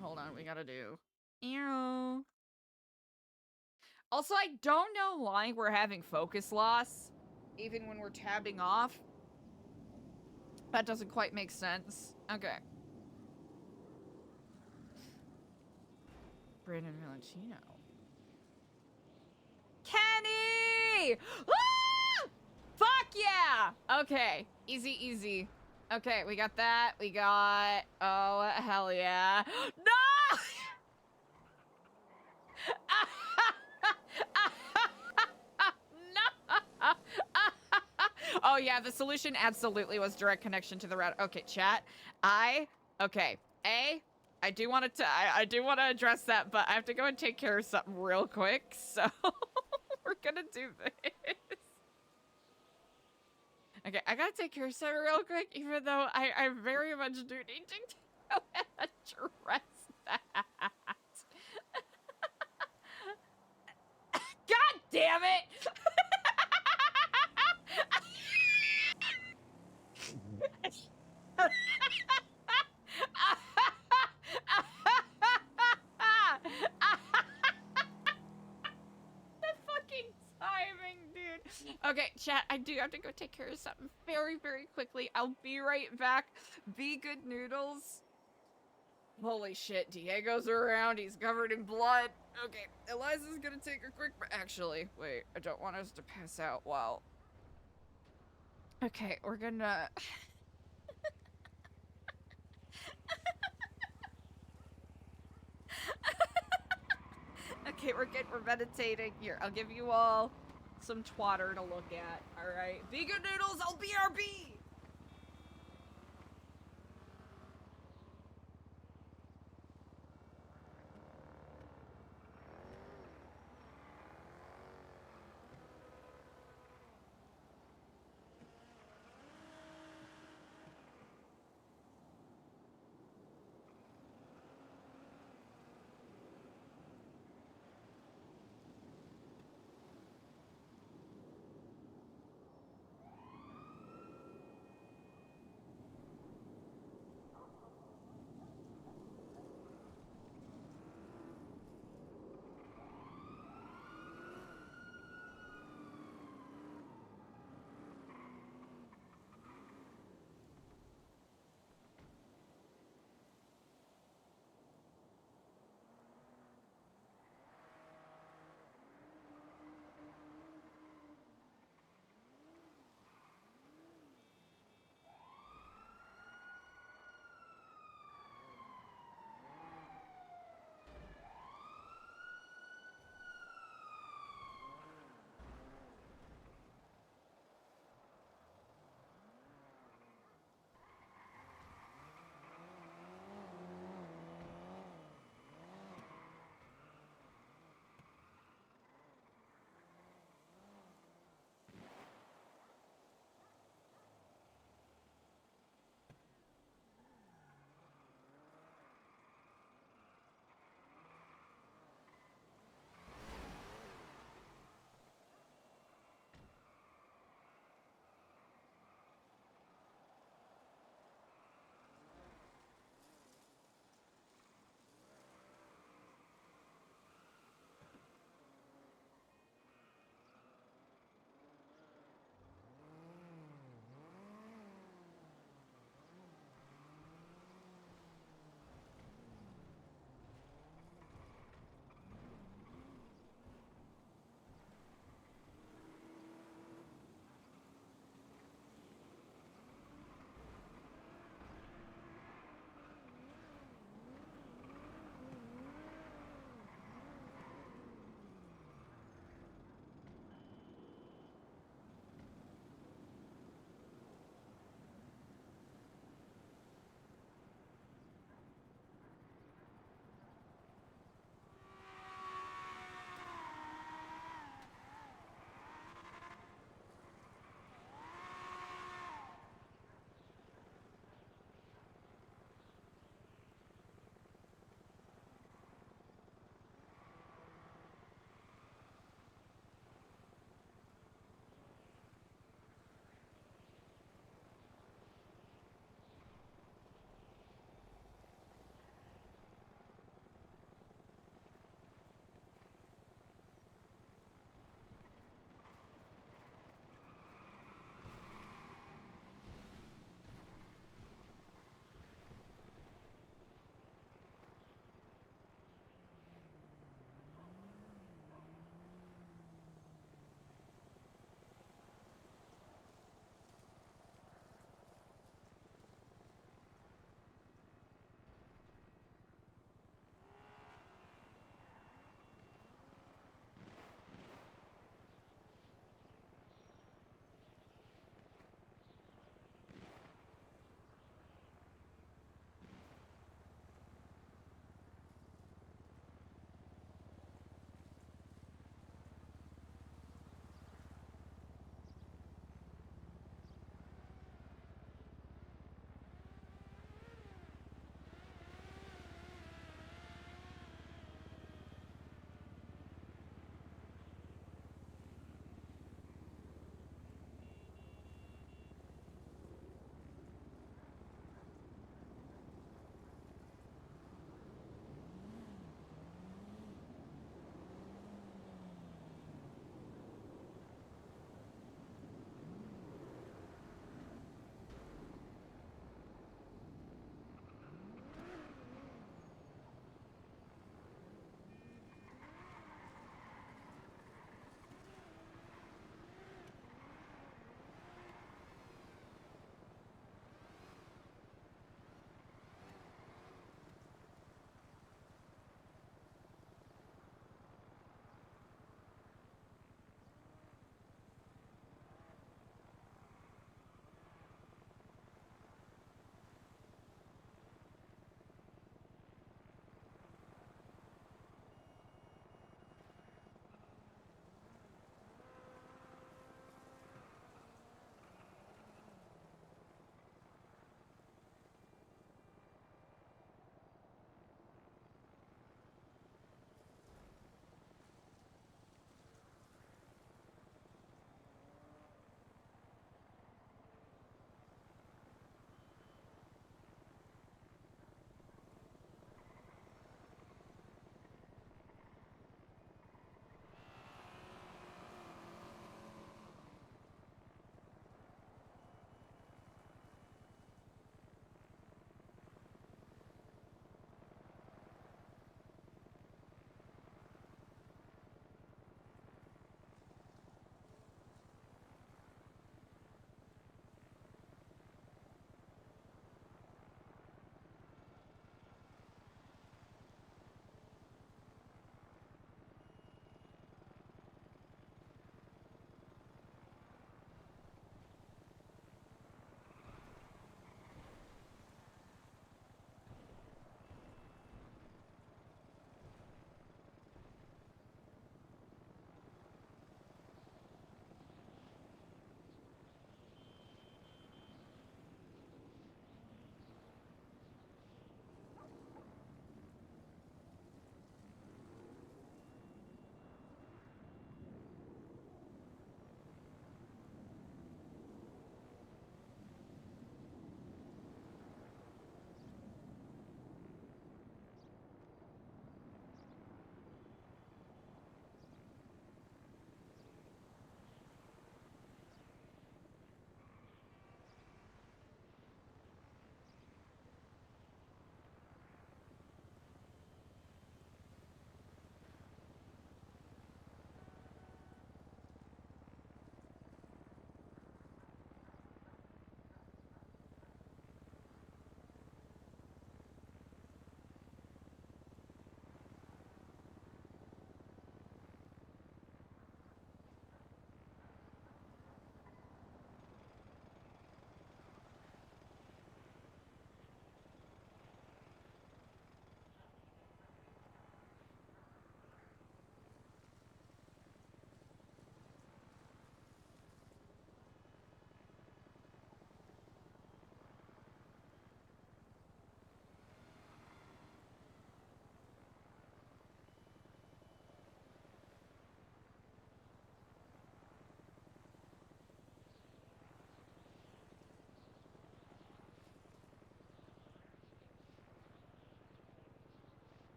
hold on, we gotta do. Ew. Also, I don't know why we're having focus loss, even when we're tabbing off. That doesn't quite make sense. Okay. Brandon Valentino. Kenny! Ah! Fuck yeah! Okay. Easy, easy. Okay, we got that. We got... Oh, hell yeah. No! No! Oh yeah, the solution absolutely was direct connection to the router. Okay, chat. Okay. I do want to I do want to address that, but I have to go and take care of something real quick. So we're gonna do this. Okay, I gotta take care of something real quick, even though I very much do need to go and address that. God damn it! The fucking timing, dude. Okay, chat, I do have to go take care of something very, very quickly. I'll be right back. Be good noodles. Holy shit, Diego's around. He's covered in blood. Okay, Eliza's gonna take a quick... Actually, wait, I don't want us to pass out while... Okay, we're gonna... Okay, we're good. We're meditating. Here, I'll give you all some twatter to look at. All right. Be good noodles. I'll BRB.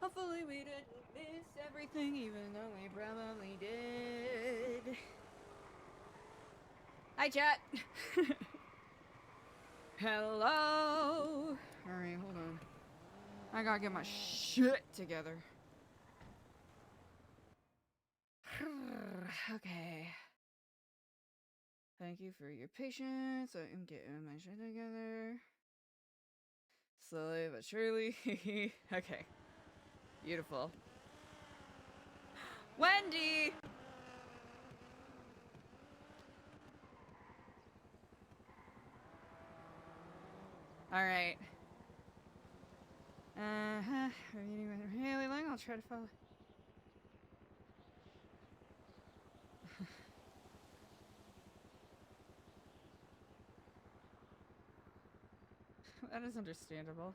Hopefully we didn't miss everything, even though we probably did. Hi, chat. Hello. Alright, hold on. I gotta get my shit together. Okay. Thank you for your patience. I am getting my shit together. Slowly but surely. Okay. Beautiful. Wendy! Alright. Really long. I'll try to follow. That is understandable.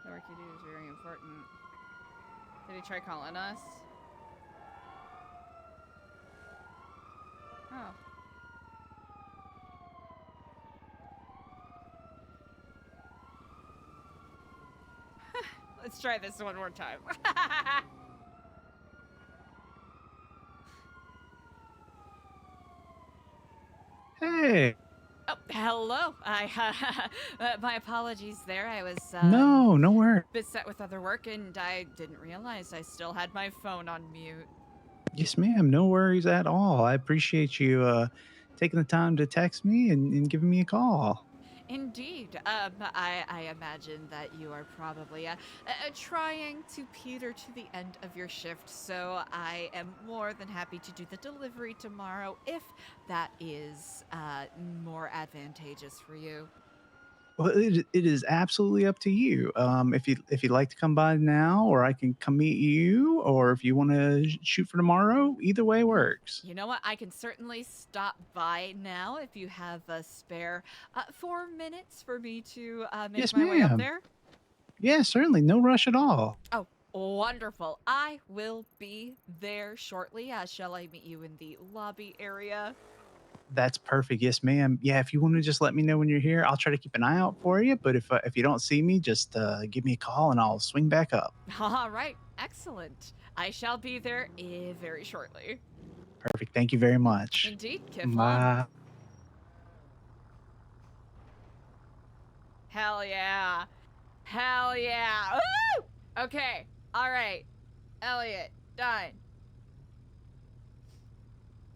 The work you do is very important. Did he try calling us? Oh. Let's try this one more time. Hey. Oh, hello. My apologies there. I was No worries. beset with other work, and I didn't realize I still had my phone on mute. Yes, ma'am. No worries at all. I appreciate you taking the time to text me and giving me a call. Indeed. I imagine that you are probably trying to peter to the end of your shift, so I am more than happy to do the delivery tomorrow if that is more advantageous for you. Well, it is absolutely up to you. If you'd like to come by now, or I can come meet you, or if you want to shoot for tomorrow, either way works. You know what? I can certainly stop by now if you have a spare 4 minutes for me to make Yes, my way up ma'am. there. Yeah, certainly. No rush at all. Oh, wonderful. I will be there shortly. Shall I meet you in the lobby area? That's perfect. Yes, ma'am. Yeah, if you want to just let me know when you're here, I'll try to keep an eye out for you. But if you don't see me, just give me a call and I'll swing back up. All right. Excellent. I shall be there very shortly. Perfect. Thank you very much. Indeed, Kiflon. Bye. Hell yeah. Hell yeah. Woo! Okay. All right. Elliot, done.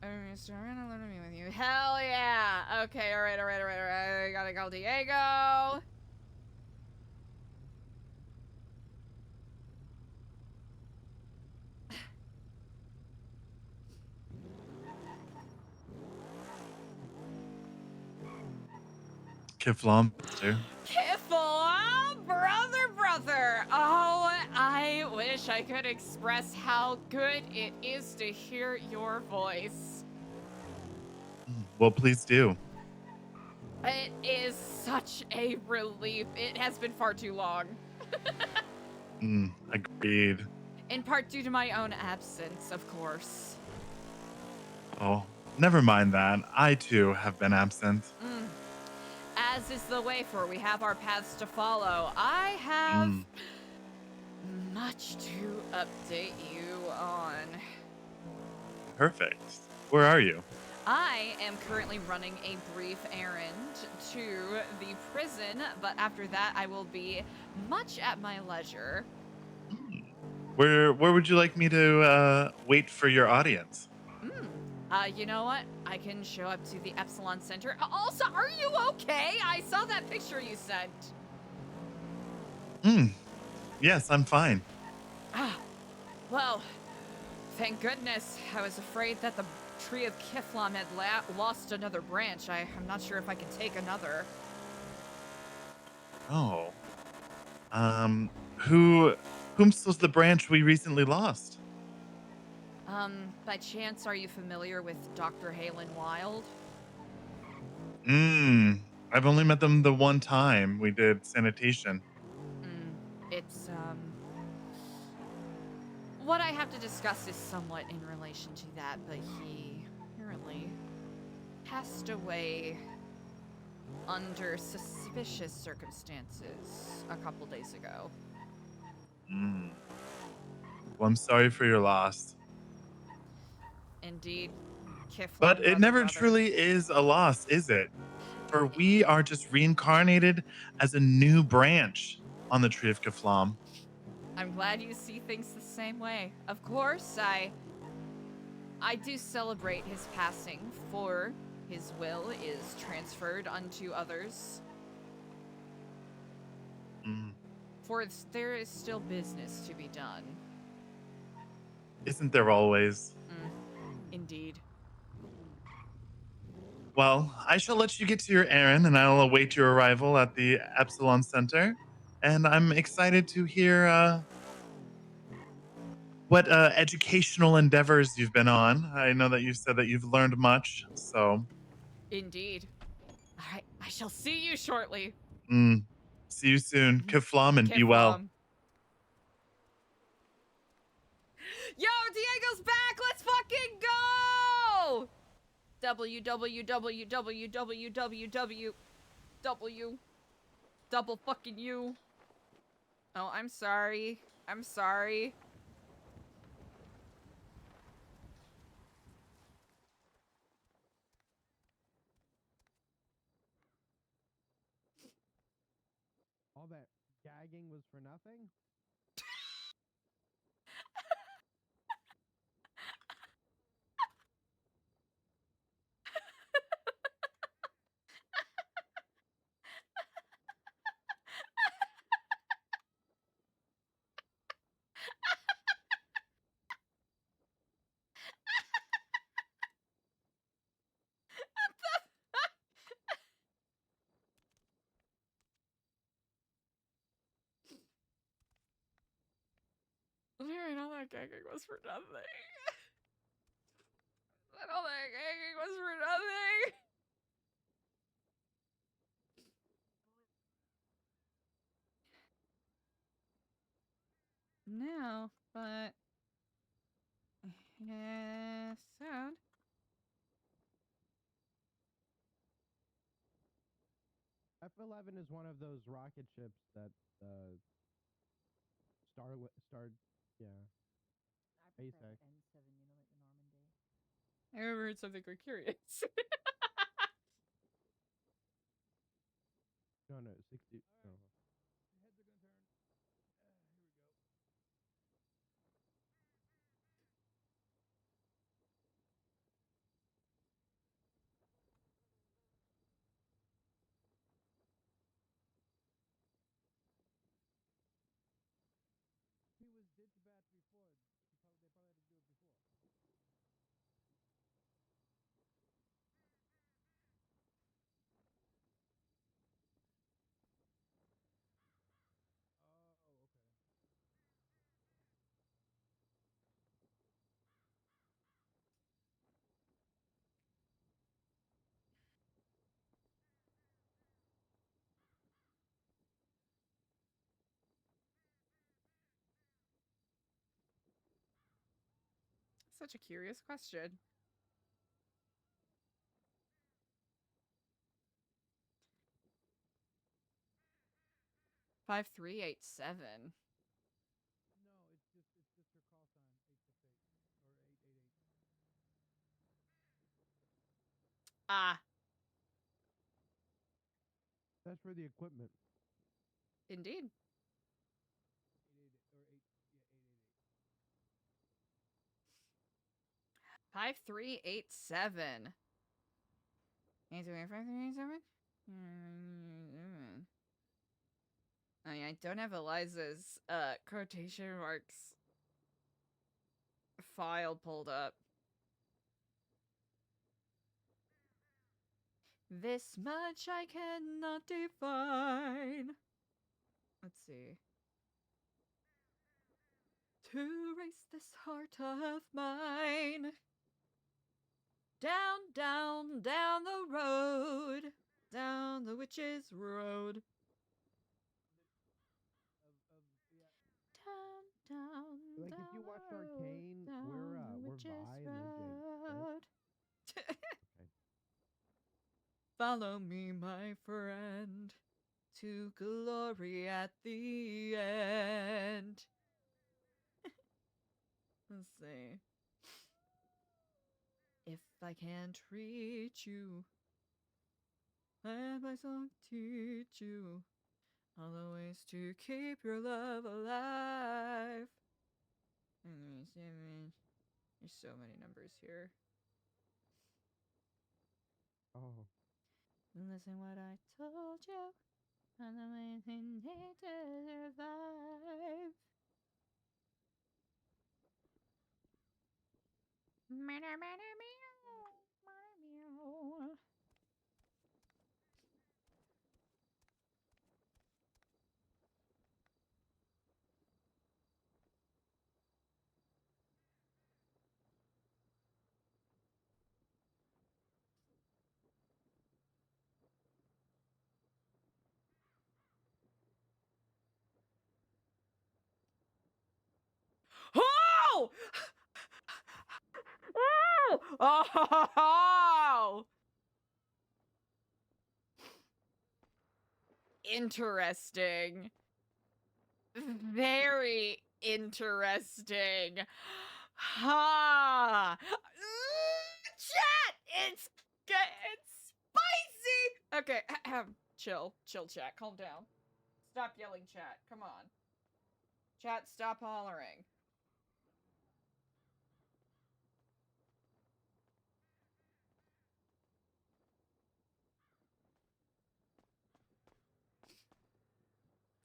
I'm starting to learn to be with you. Hell yeah. Okay, all right. I gotta go, Diego. Kiflom, too. Kiflom, brother. Oh, I wish I could express how good it is to hear your voice. Well, please do. It is such a relief. It has been far too long. Agreed. In part due to my own absence, of course. Oh, never mind that. I, too, have been absent. As is the way, for we have our paths to follow. I have much to update you on. Perfect. Where are you? I am currently running a brief errand to the prison, but after that I will be much at my leisure. Where would you like me to wait for your audience? You know what? I can show up to the Epsilon Center. Also, are you okay? I saw that picture you sent. Yes, I'm fine. Well, thank goodness. I was afraid that the tree of Kiflam had lost another branch. I'm not sure if I can take another. Oh. Whomst was the branch we recently lost? By chance, are you familiar with Dr. Halen Wild? I've only met them the one time we did sanitation. It's, what I have to discuss is somewhat in relation to that, but he apparently passed away under suspicious circumstances a couple days ago. Mm. Well, I'm sorry for your loss. Indeed, Kiflon, But it never brother. truly is a loss, is it? For we are just reincarnated as a new branch on the tree of Keflam. I'm glad you see things the same way. Of course, I do celebrate his passing, for his will is transferred unto others. Mm. For there is still business to be done. Isn't there always? Indeed. Well, I shall let you get to your errand, and I'll await your arrival at the Epsilon Center. And I'm excited to hear what educational endeavors you've been on. I know that you said that you've learned much, so. Indeed. All right, I shall see you shortly. See you soon. Keflam and be well. Kiflom. Yo, Diego's back! Let's fucking go! www double fucking you. Oh, I'm sorry. I'm sorry. All that gagging was for nothing? Larry, all that gagging was for nothing. All that gagging was for nothing. No, but sound. F-11 is one of those rocket ships that yeah. SpaceX. I never heard something quite curious. No, 60. No. He was dispatched before. They probably had to do it before. Such a curious question. Five 5387. No, it's just her call sign. 868 or 888. Ah, That's for the equipment. indeed. 5387. 5387? I mean, I don't have Eliza's quotation marks file pulled up. This much I cannot define. Let's see. To race this heart of mine. Down, down, down the road. Down the witch's road. Down, down, Like down if you watched the road, Arcane, down we're the Vi witch's and they're Jake. Right? road. Okay. Follow me, my friend, to glory at the end. Let's see. If I can't reach you, let my song teach you all the ways to keep your love alive. There's so many numbers here. Oh. Listen what I told you. On the way they need to survive. Oh! Oh! Oh! Interesting. Very interesting. Ha! Chat! It's spicy! Okay, chill, chat, calm down. Stop yelling, chat, come on. Chat, stop hollering.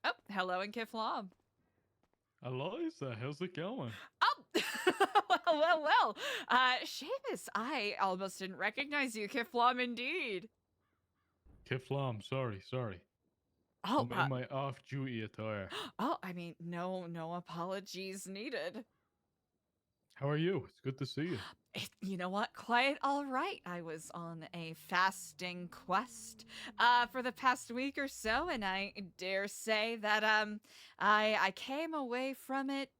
Oh, hello and Kiflam. Eliza, how's it going? Oh, well. Seamus, I almost didn't recognize you, Kiflam, indeed. Kiflam, sorry. Oh, I'm in my off-duty attire. Oh, I mean, no apologies needed. How are you? It's good to see you. You know what? Quite all right. I was on a fasting quest for the past week or so, and I dare say that I came away from it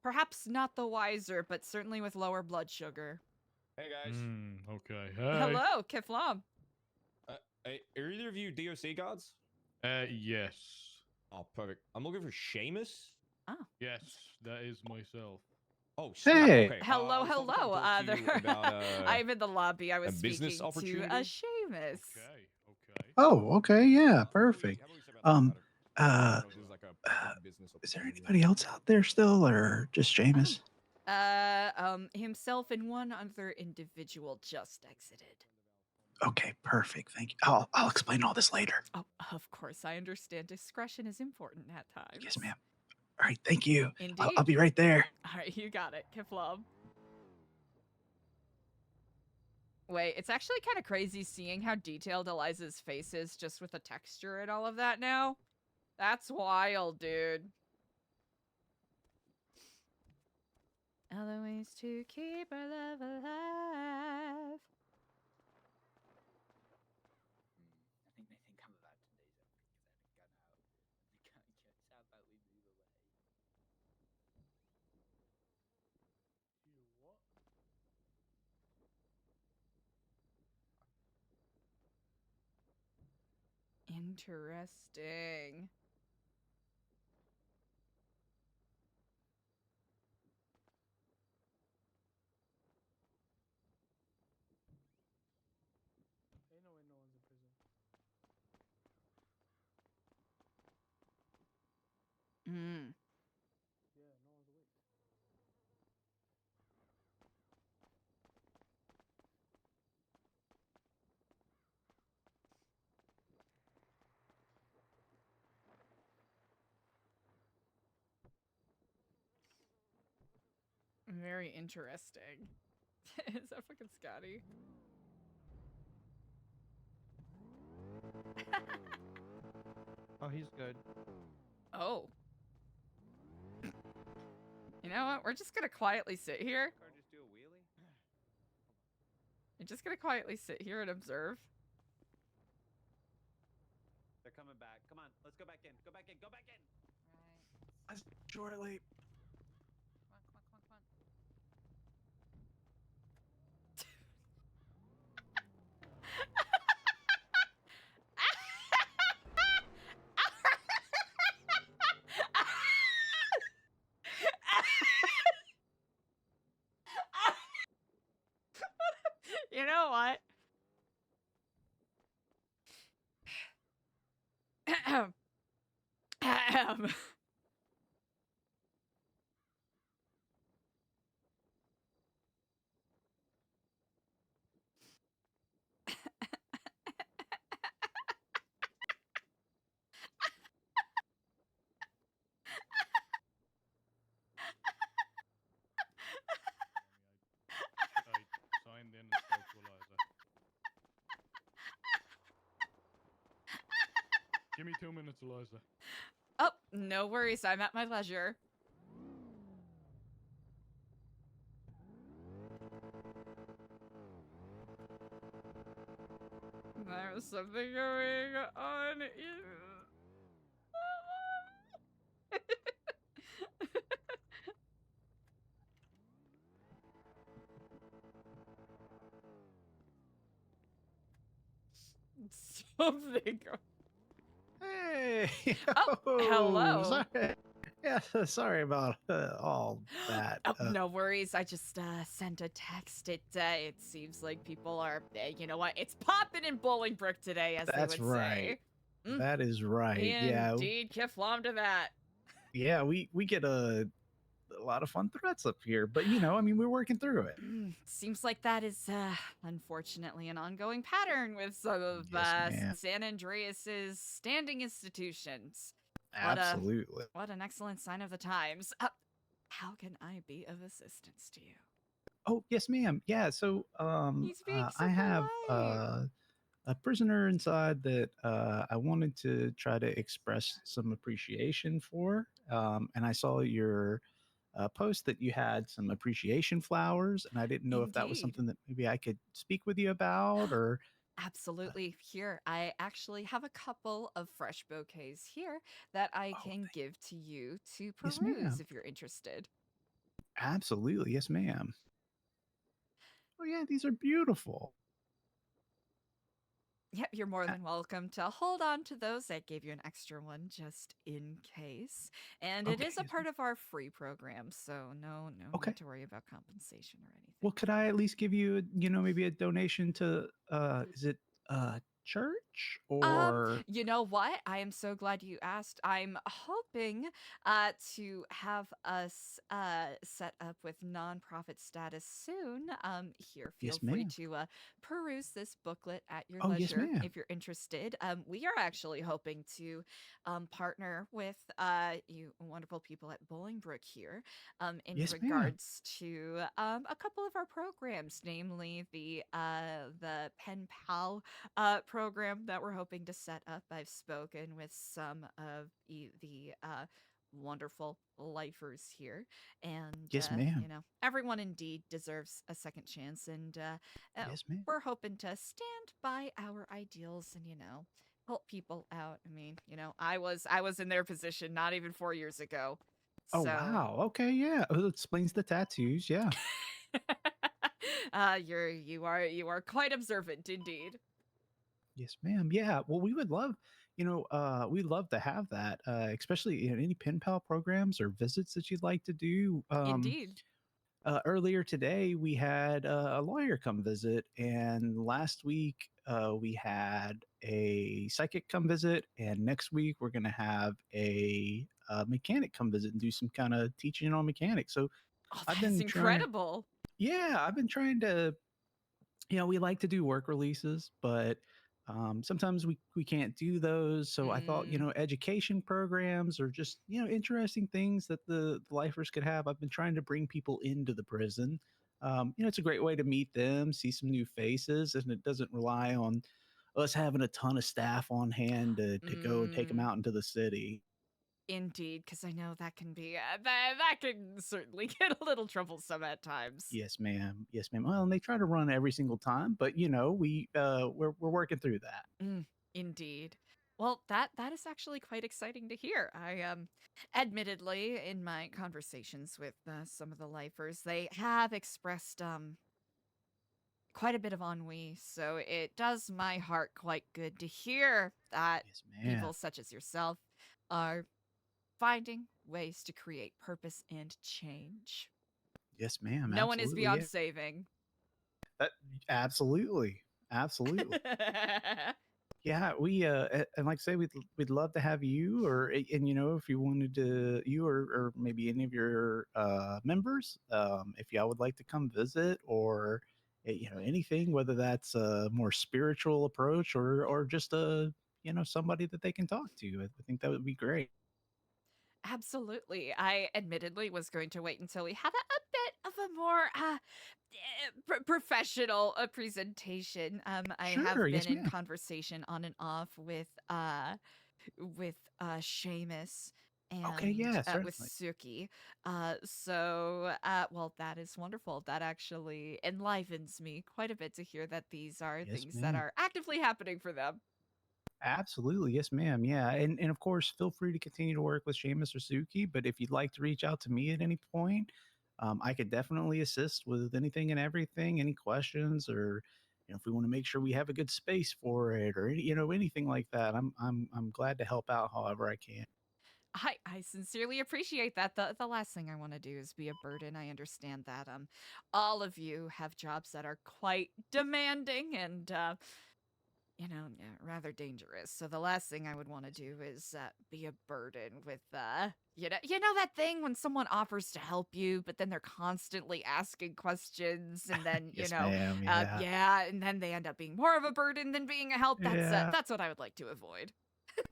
perhaps not the wiser, but certainly with lower blood sugar. Hey guys. Okay. Hey. Hello, Kiflam. Are either of you DOC gods? Yes. Oh, perfect. I'm looking for Seamus. Oh. Yes, that is myself. Oh, Hey. okay. Hello. About, I'm in the lobby. I was a business speaking to opportunity? Seamus. Okay. Oh, okay, yeah, perfect. Is there anybody else out there still, or just Seamus? Himself and one other individual just exited. Okay, perfect. Thank you. I'll explain all this later. Oh, of course, I understand discretion is important at times. Yes, ma'am. All right, thank you. Indeed. I'll be right there. All right, you got it, Kiflam. Wait, it's actually kind of crazy seeing how detailed Eliza's face is just with the texture and all of that now. That's wild, dude. Other ways to keep our love alive. I think I'm about today's episode because I haven't gone out. How about we move away? Interesting. Ain't no way no one's in prison. Mm. Yeah, no one's awake. Very interesting. Is that fucking Scotty? Oh, he's good. Oh. You know what? We're just gonna quietly sit here. Car just do a wheelie? We're just gonna quietly sit here and observe. They're coming back. Come on, let's go back in. Go back in. Right. Shortly. Come on. what? Ahem. I signed in and spoke to Eliza. Give me 2 minutes, Eliza. Oh, no worries. I'm at my leisure. There's something going on in... something going... Hey. Oh, hello. Sorry. Yeah, sorry about all that. Oh, no worries. I just sent a text. It seems like people are, you know what? It's popping in Bolingbrook today, as That's they would right. say. That is right. Yeah. Indeed, Kiflam to that. Yeah, we get a lot of fun threats up here, but you know, I mean, we're working through it. Seems like that is unfortunately an ongoing pattern with some of ma'am. San Andreas's standing institutions. Absolutely. What an excellent sign of the times. How can I be of assistance to you? Oh, yes, ma'am. Yeah, so He's being so I have polite. a prisoner inside that I wanted to try to express some appreciation for. And I saw your post that you had some appreciation flowers, and I didn't know if that was Indeed. something that maybe I could speak with you about, or Absolutely. Here, I actually have a couple of fresh bouquets here that I can give to you to Yes, peruse ma'am. if you're interested. Absolutely, yes, ma'am. Oh yeah, these are beautiful. Yep, you're more than welcome to hold on to those. I gave you an extra one just in case. And it is a part of our free program, so no need to worry about compensation or anything. Well, could I at least give you, you know, maybe a donation to is it church or You know what? I am so glad you asked. I'm hoping to have us set up with nonprofit status soon. Here, feel Yes, free ma'am. to peruse this booklet at your Oh, yes, leisure ma'am. if you're interested. We are actually hoping to partner with you wonderful people at Bolingbrook here in Yes, ma'am. regards to a couple of our programs, namely the Pen Pal program that we're hoping to set up. I've spoken with some of the wonderful lifers here, and Yes, ma'am. you know, everyone indeed deserves a second chance, and Yes, ma'am. we're hoping to stand by our ideals and, you know, help people out. I mean, you know, I was in their position not even 4 years ago. Oh So wow. Okay, yeah. Oh, that explains the tattoos. Yeah. you are quite observant indeed. Yes, ma'am. Yeah. Well, we would love, you know, we'd love to have that, especially in any pen pal programs or visits that you'd like to do. Indeed. Earlier today, we had a lawyer come visit, and last week we had a psychic come visit, and next week we're going to have a mechanic come visit and do some kind of teaching on mechanics. So Oh, I've that's been trying. incredible. Yeah, I've been trying to, you know, we like to do work releases, but sometimes we can't do those. So I thought, you know, education programs or just, you know, interesting things that the lifers could have. I've been trying to bring people into the prison. You know, it's a great way to meet them, see some new faces, and it doesn't rely on us having a ton of staff on hand to go take them out into the city. Indeed, because I know that can be that can certainly get a little troublesome at times. Yes, ma'am. Yes, ma'am. Well, and they try to run every single time, but you know, we're working through that. Indeed. Well, that is actually quite exciting to hear. I admittedly, in my conversations with some of the lifers, they have expressed quite a bit of ennui. So it does my heart quite good to hear that people such as yourself are finding ways to create purpose and change. Yes, ma'am. No one is Absolutely, beyond yeah. saving. That absolutely, absolutely. Yeah, we and like I say, we'd love to have you, or and you know, if you wanted to, you or maybe any of your members, if y'all would like to come visit, or you know, anything, whether that's a more spiritual approach or just a you know somebody that they can talk to. I think that would be great. Absolutely. I admittedly was going to wait until we had a bit of a more professional presentation. I have Sure, been yes, in ma'am. conversation on and off with Seamus Okay, and yeah, with certainly. Suki. Well, that is wonderful. That actually enlivens me quite a bit to hear that these are Yes, things that ma'am. are actively happening for them. Absolutely, yes, ma'am. Yeah, and of course, feel free to continue to work with Seamus or Suki. But if you'd like to reach out to me at any point, I could definitely assist with anything and everything. Any questions, or you know, if we want to make sure we have a good space for it, or you know, anything like that, I'm glad to help out however I can. I sincerely appreciate that. The last thing I want to do is be a burden. I understand that all of you have jobs that are quite demanding and you know, yeah, rather dangerous. So the last thing I would want to do is be a burden with you know that thing when someone offers to help you, but then they're constantly asking questions, and then Yes, ma'am. Yeah, yeah, and then they end up being more of a burden than being a help. yeah. That's what I would like to avoid.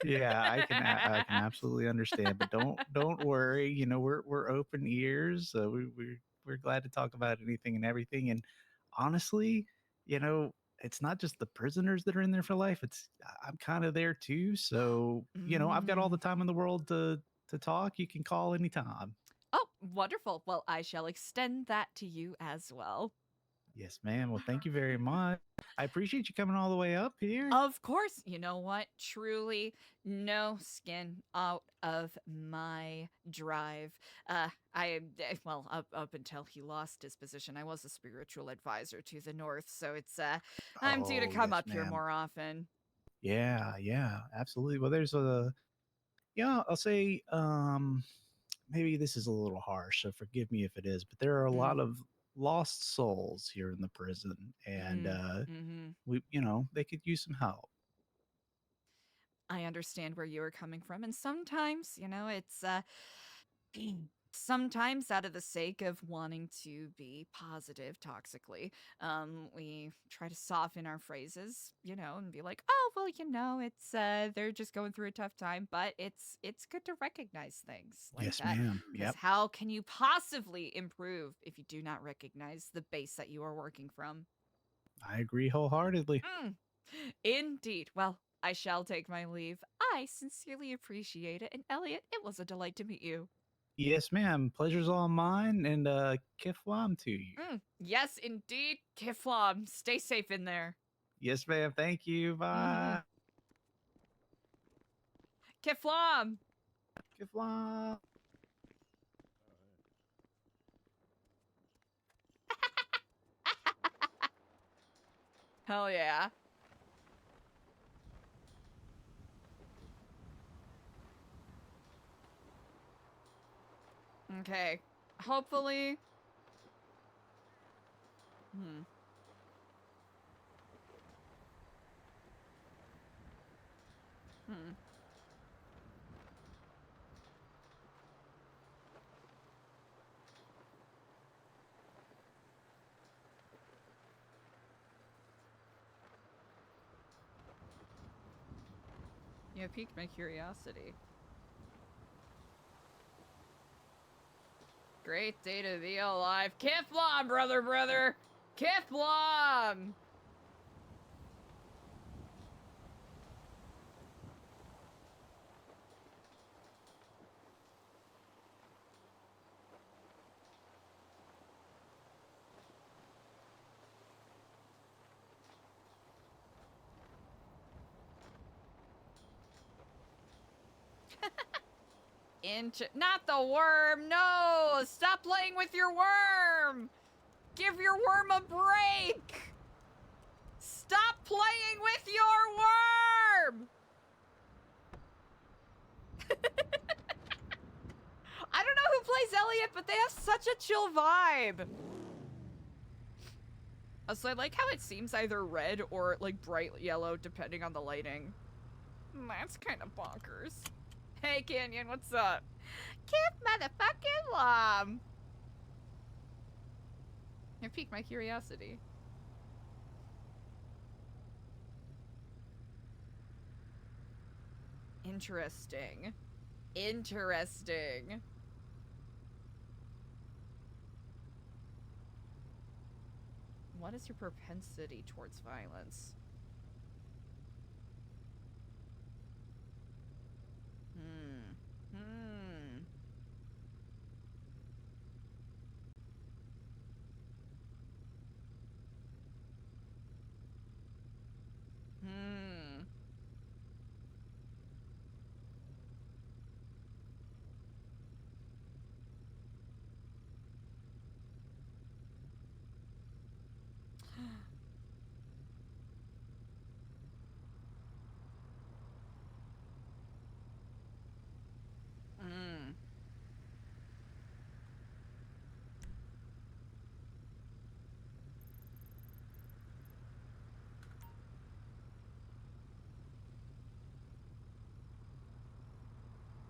Yeah, I can absolutely understand, but don't worry. You know, we're open ears. We're glad to talk about anything and everything. And honestly, you know, it's not just the prisoners that are in there for life. I'm kind of there too. So you know, I've got all the Mm. time in the world to talk. You can call anytime. Oh, wonderful. Well, I shall extend that to you as well. Yes, ma'am. Well, thank you very much. I appreciate you coming all the way up here. Of course, you know what? Truly, no skin out of my drive. Well, up until he lost his position, I was a spiritual advisor to the North, so it's I'm due to Oh, come yes, up here ma'am. more often. Yeah, yeah, absolutely. Well, there's a yeah, I'll say maybe this is a little harsh, so forgive me if it is, but there are a Mm, lot of lost souls here in the prison, and mm-hmm. we you know, they could use some help. I understand where you are coming from, and sometimes, you know, it's sometimes out of the sake of wanting to be positive toxically, we try to soften our phrases, you know, and be like, oh well, you know, it's they're just going through a tough time, but it's good to recognize things like Yes, that, ma'am. because Yep. how can you possibly improve if you do not recognize the base that you are working from? I agree wholeheartedly. Mm, indeed. Well, I shall take my leave. I sincerely appreciate it, and Elliot, it was a delight to meet you. Yes, ma'am. Pleasure's all mine, and kiflam to you. Yes, indeed. Kiflam, stay safe in there. Yes, ma'am. Thank you. Bye. Kiflam! Kiflam. Hell yeah. Okay. Hopefully. Hmm. Hmm. You piqued my curiosity. Great day to be alive. Kiflam, brother! Kiflam! Not the worm, no! Stop playing with your worm! Give your worm a break! Stop playing with your worm! I don't know who plays Elliot, but they have such a chill vibe. So I like how it seems either red or like bright yellow depending on the lighting. That's kind of bonkers. Hey Canyon, what's up? Keep motherfucking lom. You piqued my curiosity. Interesting. Interesting. What is your propensity towards violence?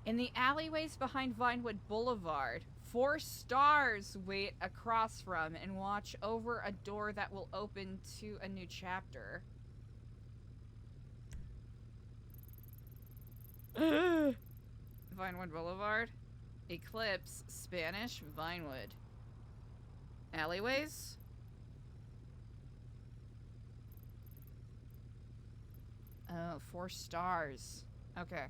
In the alleyways behind Vinewood Boulevard, 4 stars wait across from and watch over a door that will open to a new chapter. Vinewood Boulevard, Eclipse, Spanish, Vinewood. Alleyways? Oh, 4 stars. Okay.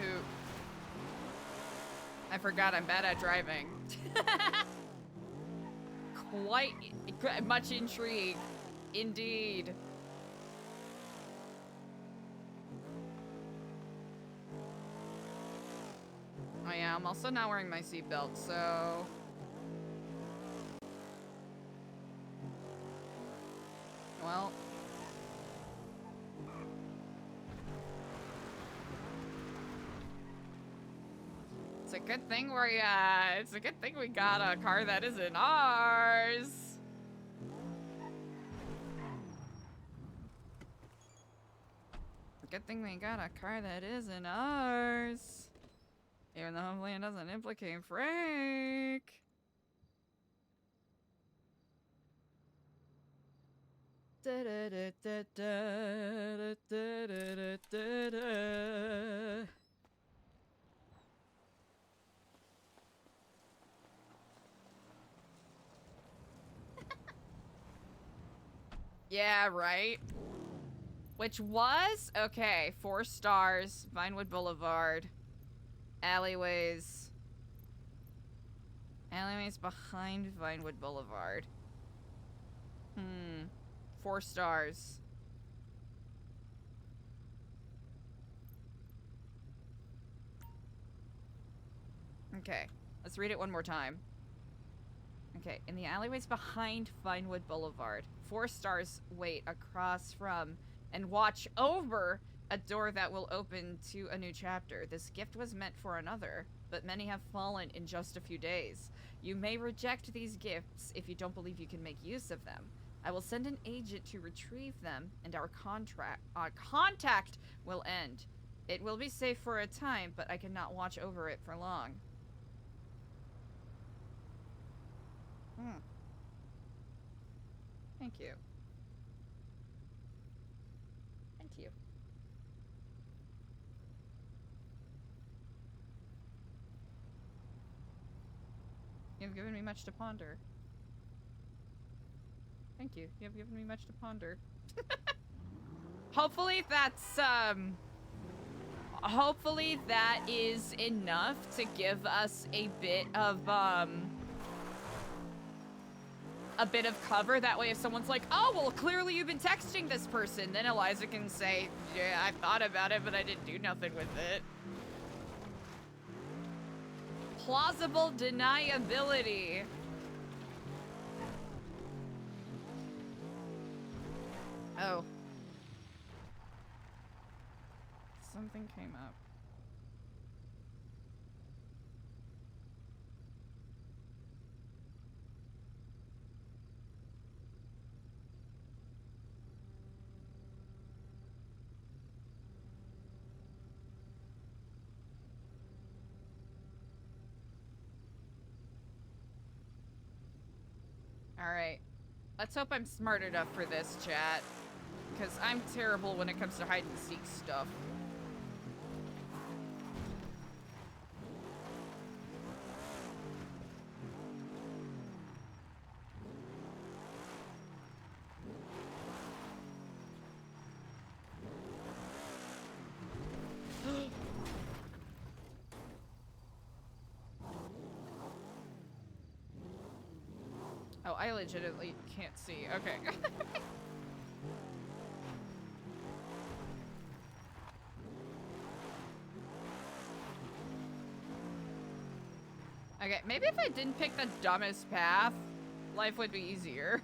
Ooh. I forgot I'm bad at driving. Quite much intrigue. Indeed. Oh yeah, I'm also not wearing my seatbelt, so... Well... It's a good thing we got a car that isn't ours. Good thing we got a car that isn't ours. Even though hopefully it doesn't implicate Frank. Yeah, right. Which was? Okay, 4 stars. Vinewood Boulevard. Alleyways. Alleyways behind Vinewood Boulevard. 4 stars. Okay, let's read it one more time. Okay, in the alleyways behind Vinewood Boulevard, 4 stars wait across from and watch over a door that will open to a new chapter. This gift was meant for another, but many have fallen in just a few days. You may reject these gifts if you don't believe you can make use of them. I will send an agent to retrieve them, and our contact will end. It will be safe for a time, but I cannot watch over it for long. Thank you. Thank you. You've given me much to ponder. Thank you. You've given me much to ponder. Hopefully that's, hopefully that is enough to give us a bit of cover. That way if someone's like, oh, well, clearly you've been texting this person, then Eliza can say, yeah, I thought about it, but I didn't do nothing with it. Plausible deniability. Oh. Something came up. Alright. Let's hope I'm smart enough for this, chat. Because I'm terrible when it comes to hide and seek stuff. Oh, I legitimately can't see. Okay. Okay, maybe if I didn't pick the dumbest path, life would be easier.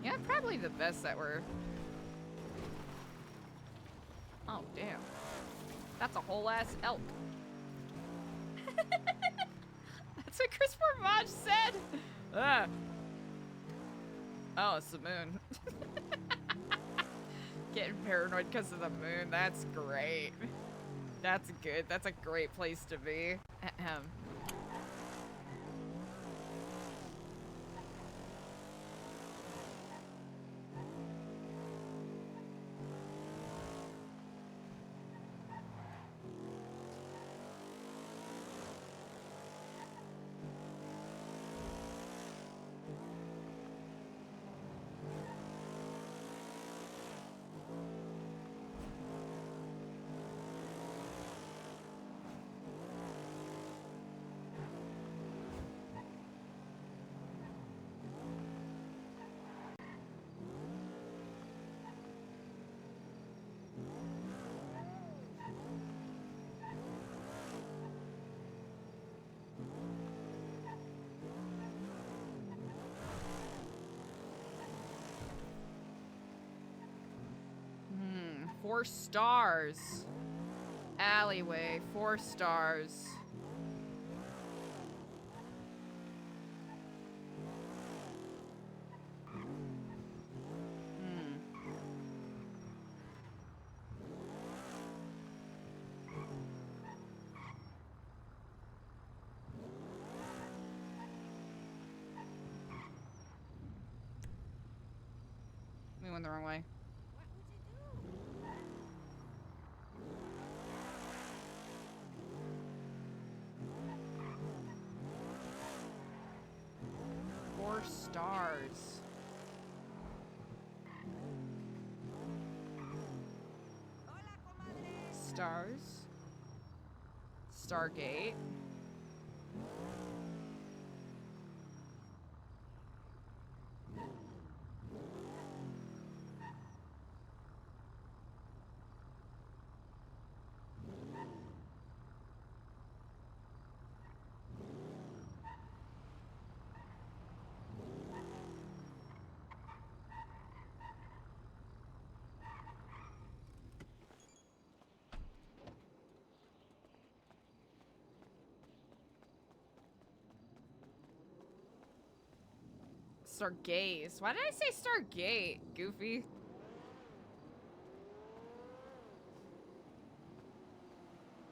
Yeah, probably the best that we're... Oh, damn. That's a whole ass elk. That's what Chris Formage said! Ah. Oh, it's the moon. Getting paranoid because of the moon. That's great. That's good. That's a great place to be. Ahem. Hmm, 4 stars. Alleyway, 4 stars. Hmm. We went the wrong way. Four stars. Stars. Stargate. Stargaze. Why did I say Stargate, Goofy?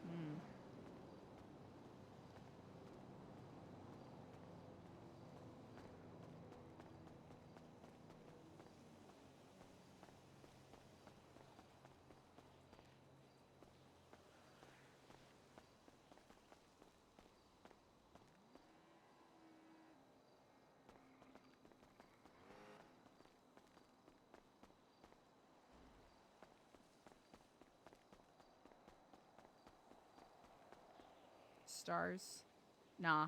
Hmm. Stars. Nah.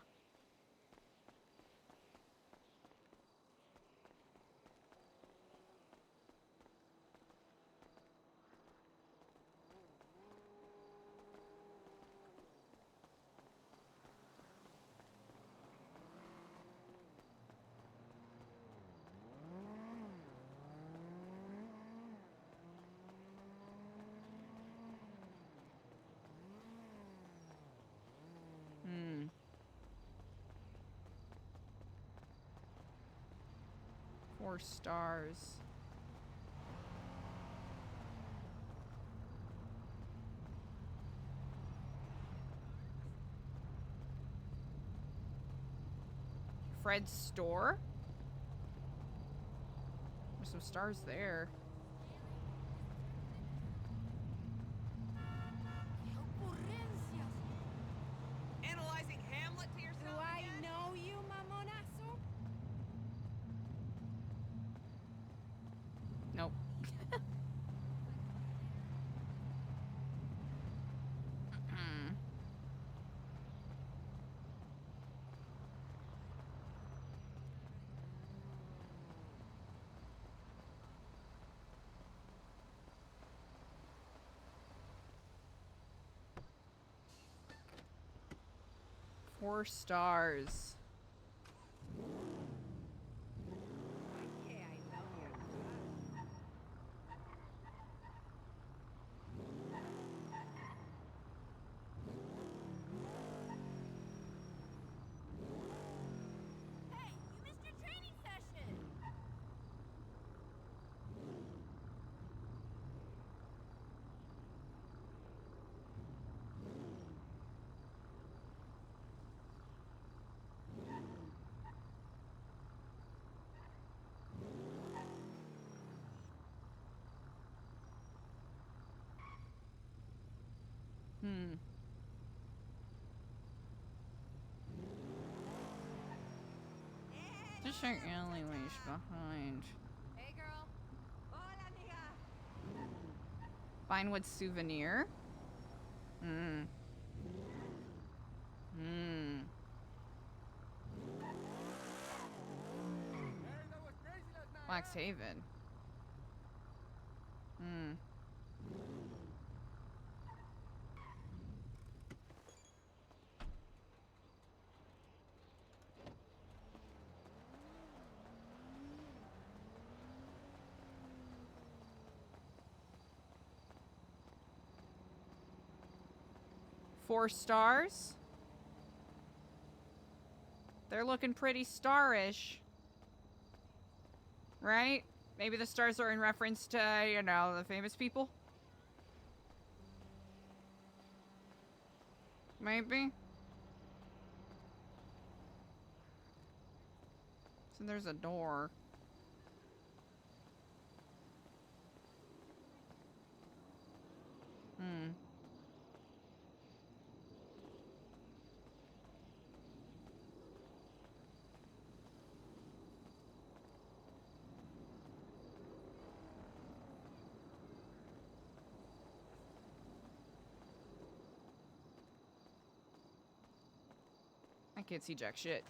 4 stars. Fred's store? There's some stars there. Analyzing Hamlet to yourself. Do I know you, mamonazo? Nope. Mm-mm. Four stars. Hey, you missed your training session. Hmm. Just your alleyways behind. Hey, girl. Hola, amiga. Vinewood souvenir. Hmm. Hmm. Wax Haven. Hmm. Four stars. They're looking pretty starish. Right? Maybe the stars are in reference to, you know, the famous people? Maybe? So there's a door. Hmm. I can't see jack shit.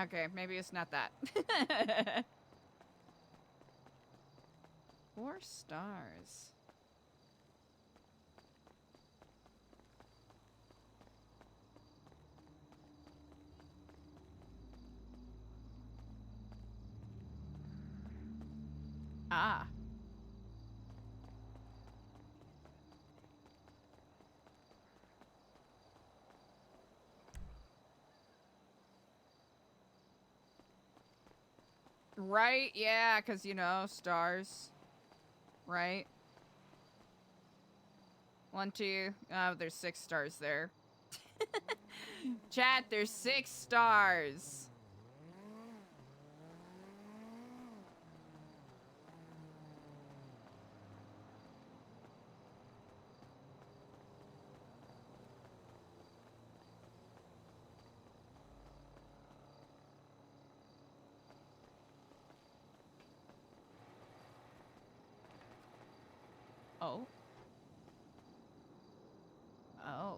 Okay, maybe it's not that. 4 stars. Ah. Right? Yeah, because, you know, stars. Right? 1, 2. Oh, there's 6 stars there. Chat, there's 6 stars. Oh. Oh.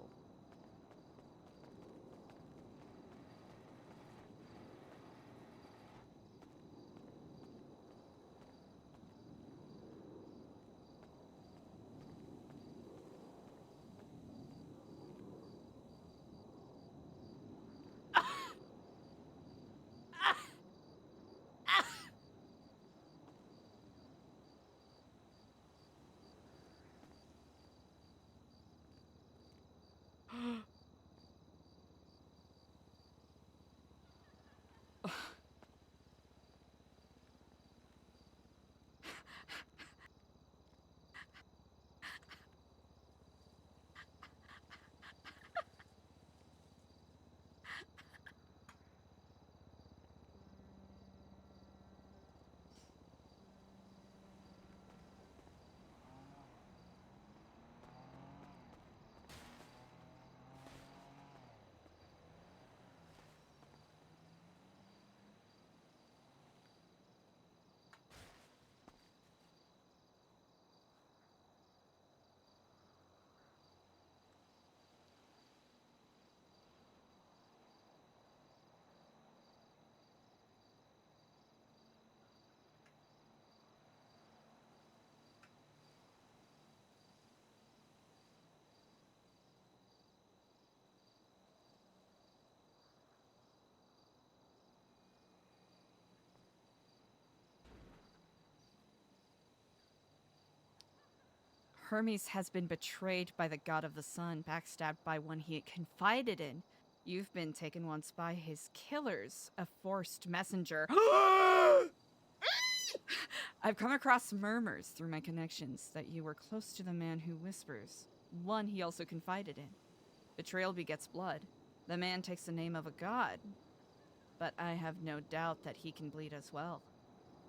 Hermes has been betrayed by the god of the sun, backstabbed by one he confided in. You've been taken once by his killers, a forced messenger. I've come across murmurs through my connections that you were close to the man who whispers, one he also confided in. Betrayal begets blood. The man takes the name of a god, but I have no doubt that he can bleed as well.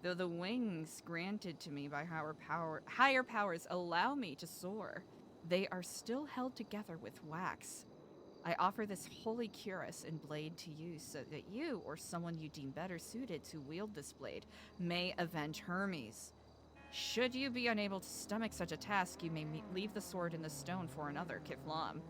Though the wings granted to me by higher powers allow me to soar, they are still held together with wax. I offer this holy cuirass and blade to you so that you, or someone you deem better suited to wield this blade, may avenge Hermes. Should you be unable to stomach such a task, you may leave the sword in the stone for another, Kiflam.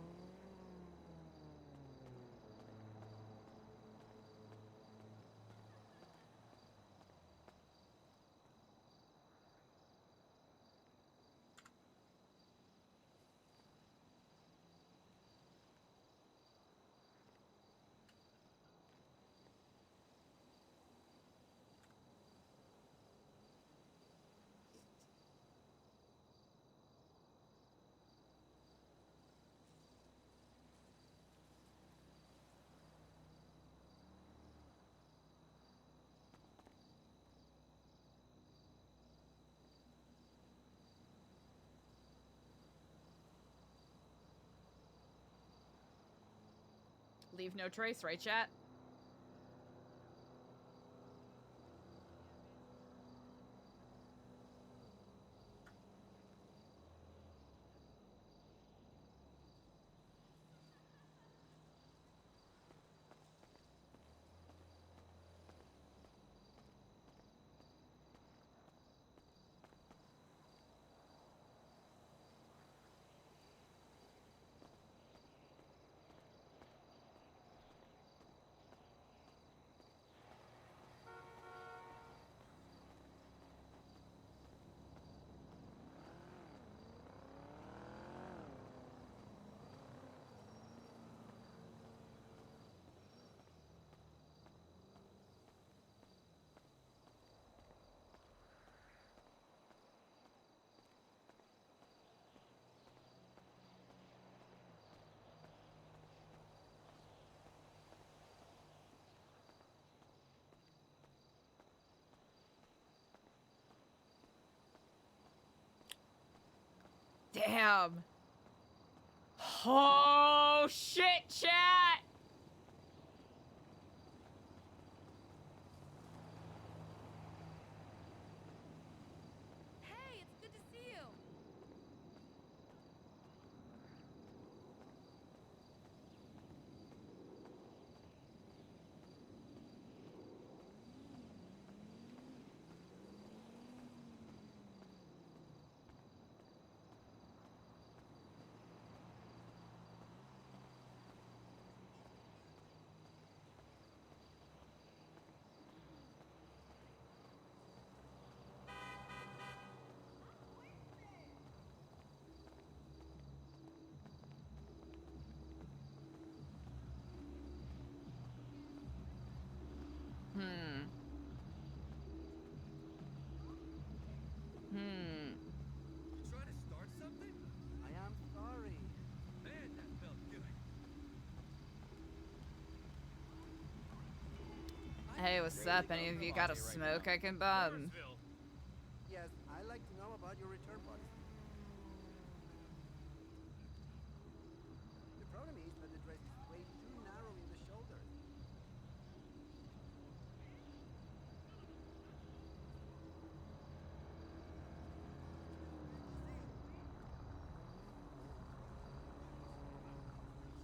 Leave no trace, right, chat? Damn. Oh, shit, chat! Hey, it's good to see you. what's up? Any of you got a smoke I can bum? Yes, I'd like to know about your return policy. The problem is that the dress is way too narrow in the shoulders.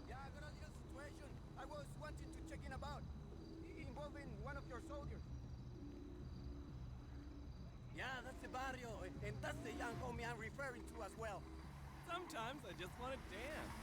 Yeah, I got a little situation. I was wanting to check in about, involving one of your soldiers. Yeah, that's the barrio, and that's the young homie I'm referring to as well. Sometimes I just want to dance.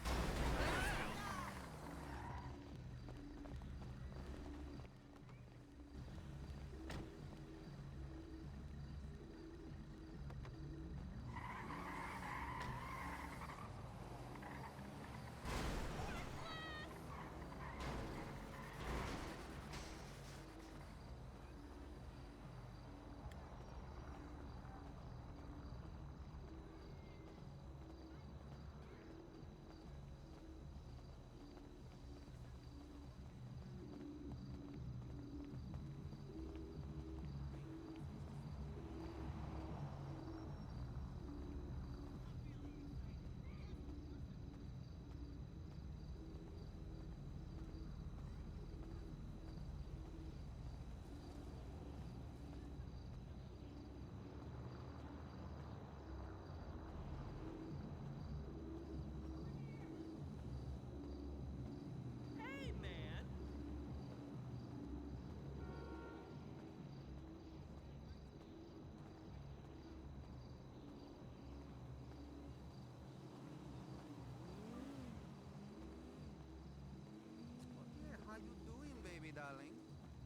How you doing, baby darling?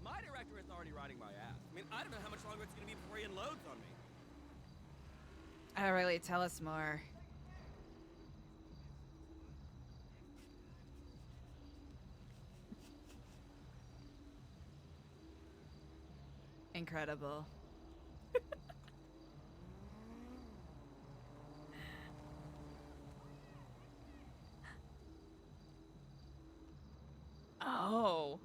My director is already riding my ass. I mean, I don't know how much longer it's gonna be before he unloads on me. Oh, really? Tell us more. Incredible. Oh.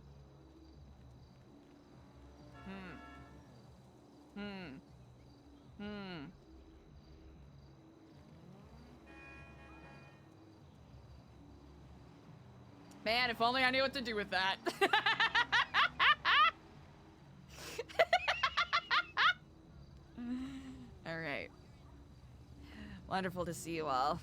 Man, if only I knew what to do with that. All right. Wonderful to see you all.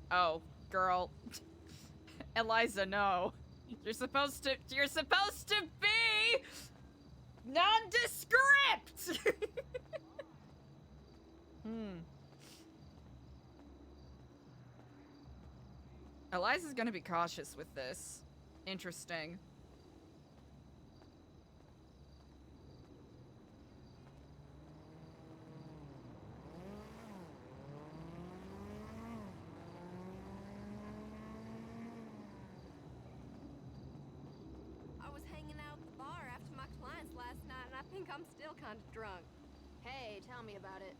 Oh, girl. Eliza, no. You're supposed to be nondescript. Eliza's gonna be cautious with this. Interesting. I was hanging out at the bar after my clients last night, and I think I'm still kind of drunk. Hey, tell me about it.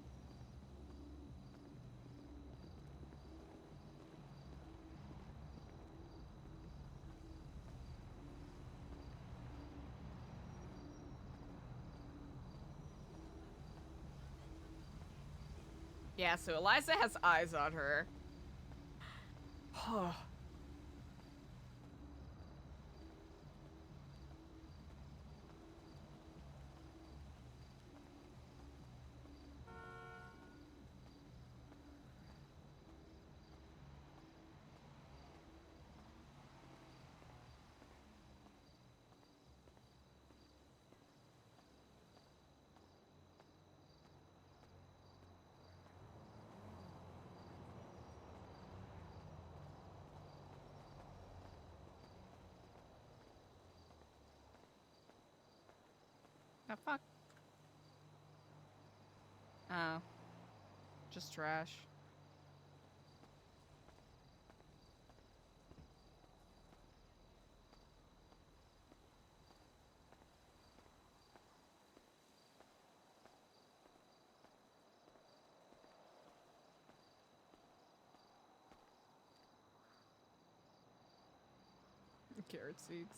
Yeah, so Eliza has eyes on her. The fuck? Oh. Just trash. Carrot seeks.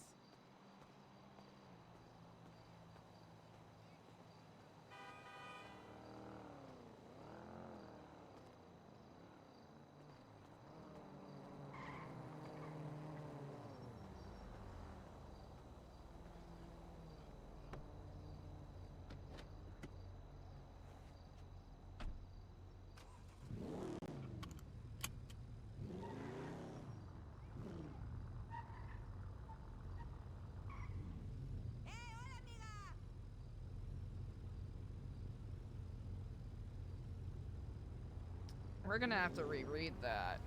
We're gonna have to reread that.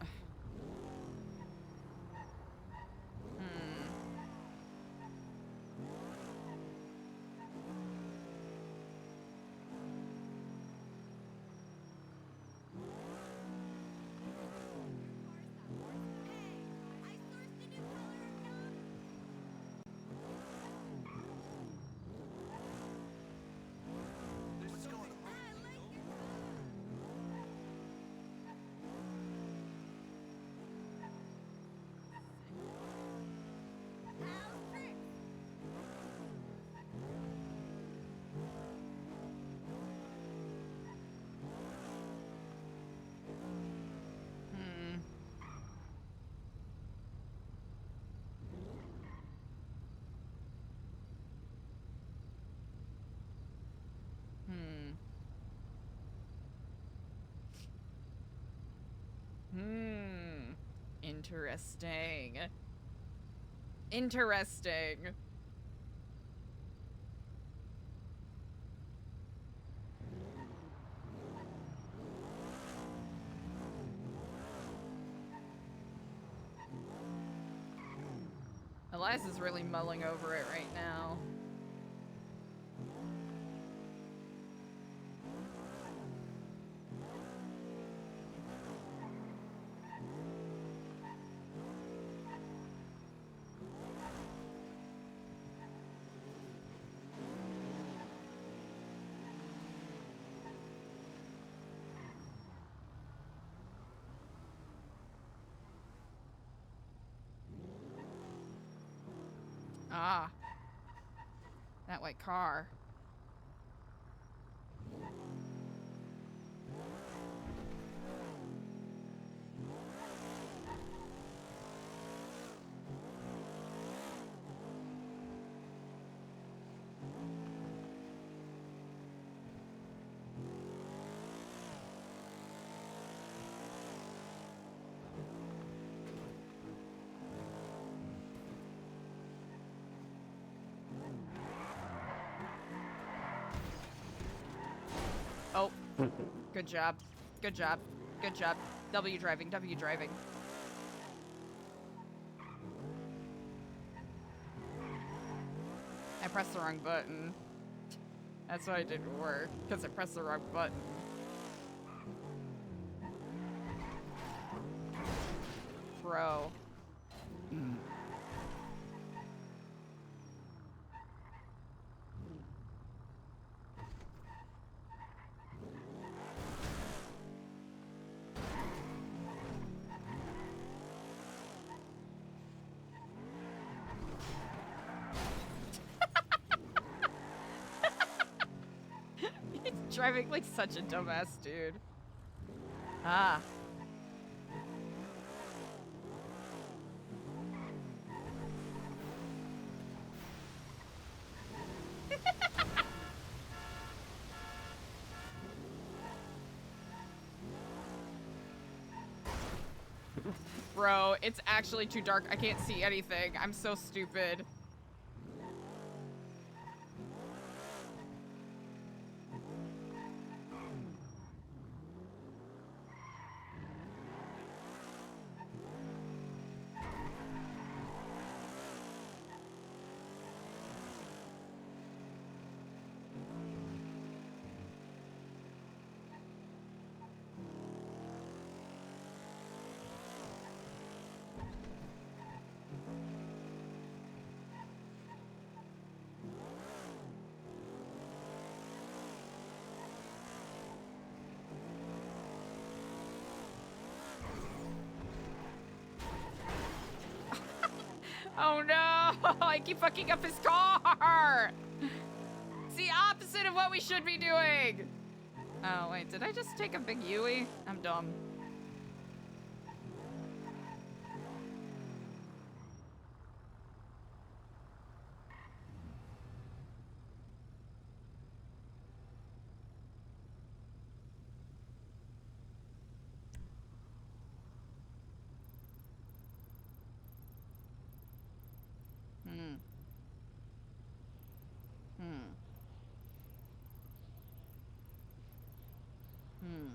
Interesting. Interesting. Eliza's really mulling over it right now. Ah. That white car. Oh, good job. Good job. Good job. W driving, W driving. I pressed the wrong button. That's why it didn't work, because I pressed the wrong button. Bro. He's driving like such a dumbass dude. Ah. Bro, it's actually too dark. I can't see anything. I'm so stupid. Oh no! I keep fucking up his car! It's the opposite of what we should be doing! Oh, wait, did I just take a big Yui? I'm dumb. Hmm. Hmm. Hmm.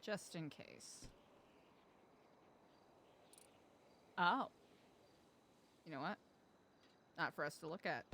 Just in case. Oh. You know what? Not for us to look at.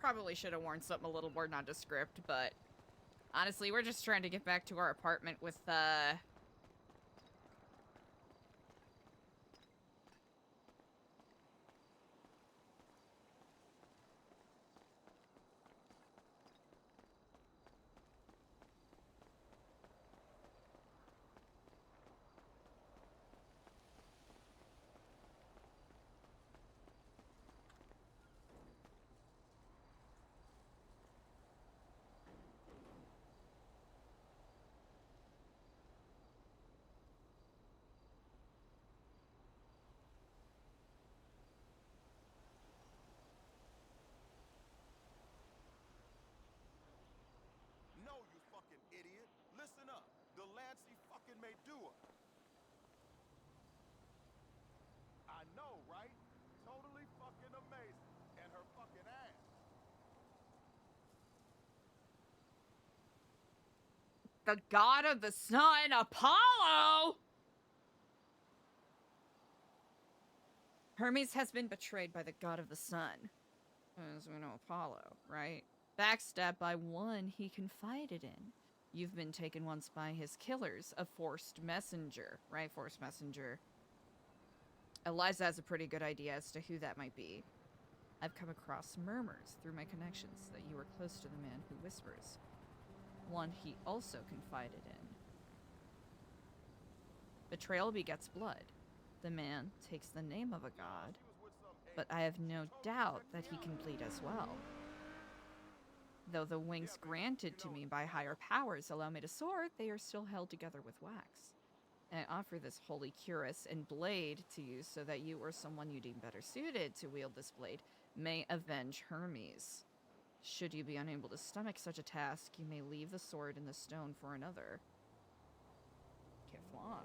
Probably should have worn something a little more nondescript, but honestly, we're just trying to get back to our apartment with, No, you fucking idiot. Listen up. The Lancey fucking Medusa. I know, right? Totally fucking amazing. And her fucking ass. the god of the sun, Apollo! Hermes has been betrayed by the god of the sun. As we know, Apollo, right? Backstabbed by one he confided in. You've been taken once by his killers, a forced messenger. Right, forced messenger. Eliza has a pretty good idea as to who that might be. I've come across murmurs through my connections that you were close to the man who whispers. One he also confided in. Betrayal begets blood. The man takes the name of a god, but I have no doubt that he can bleed as well. Though the wings granted to me by higher powers allow me to soar, they are still held together with wax. And I offer this holy cuirass and blade to you so that you or someone you deem better suited to wield this blade may avenge Hermes. Should you be unable to stomach such a task, you may leave the sword in the stone for another. Keflon.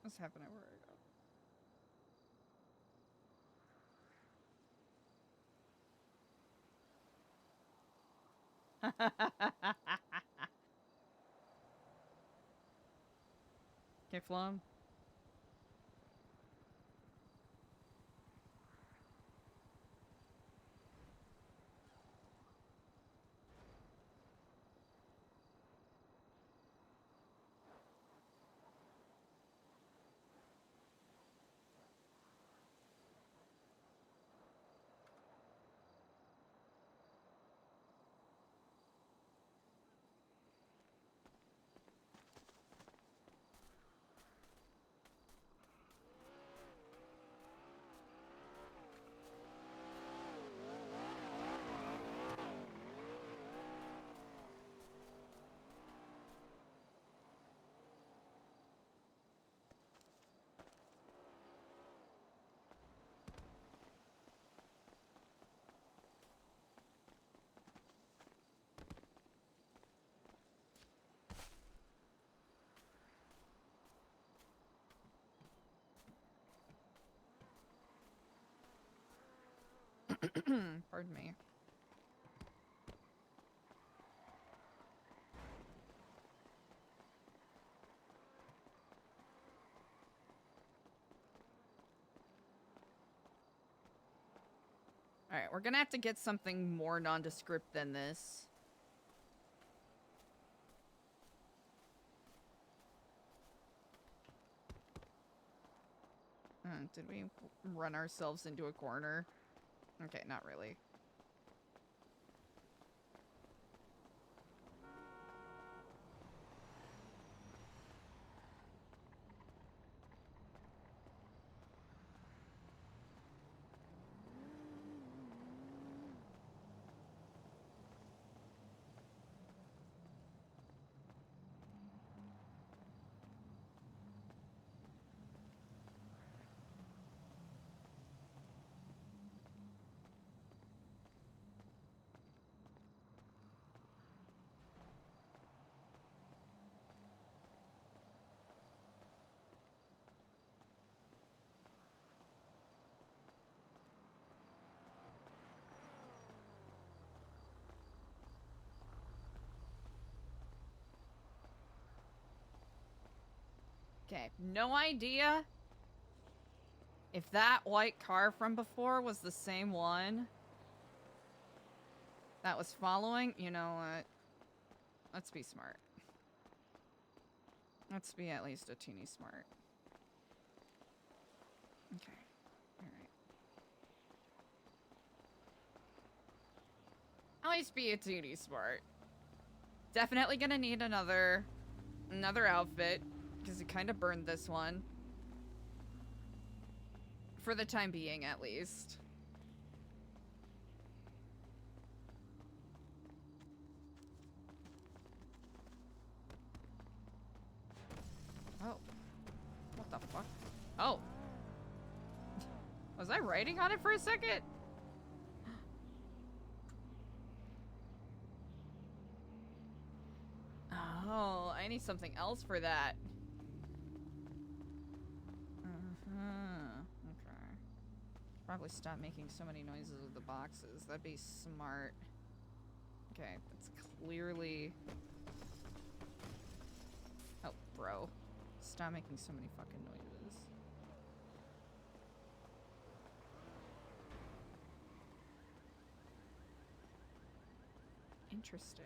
What's happening? Where I go? Okay, Flum. Pardon me. Alright, we're gonna have to get something more nondescript than this. Did we run ourselves into a corner? Okay, not really. Okay, no idea if that white car from before was the same one that was following. You know what? Let's be smart. Let's be at least a teeny smart. Okay, alright. At least be a teeny smart. Definitely gonna need another outfit. Because it kind of burned this one. For the time being, at least. Oh. What the fuck? Oh. Was I writing on it for a second? I need something else for that. Okay. Probably stop making so many noises with the boxes. That'd be smart. Okay, that's clearly... Oh, bro. Stop making so many fucking noises. Interesting.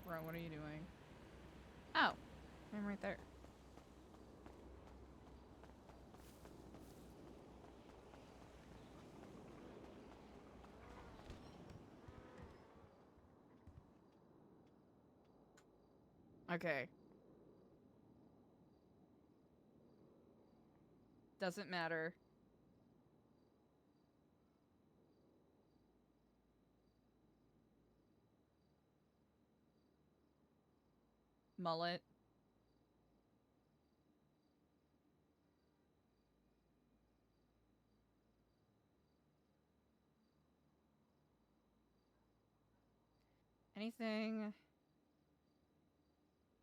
Bro, what are you doing? Oh, I'm right there. Okay. Doesn't matter. Mullet. Anything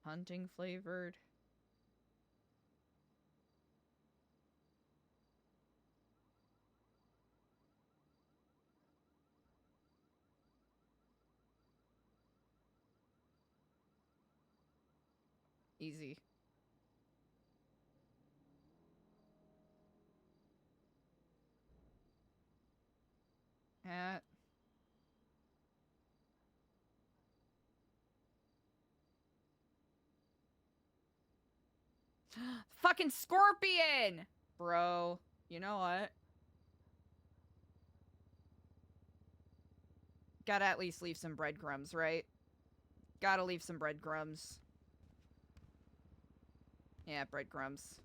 hunting flavored? Easy. Hat. Fucking scorpion! Bro, you know what? Gotta at least leave some breadcrumbs, right? Gotta leave some breadcrumbs. Yeah, breadcrumbs.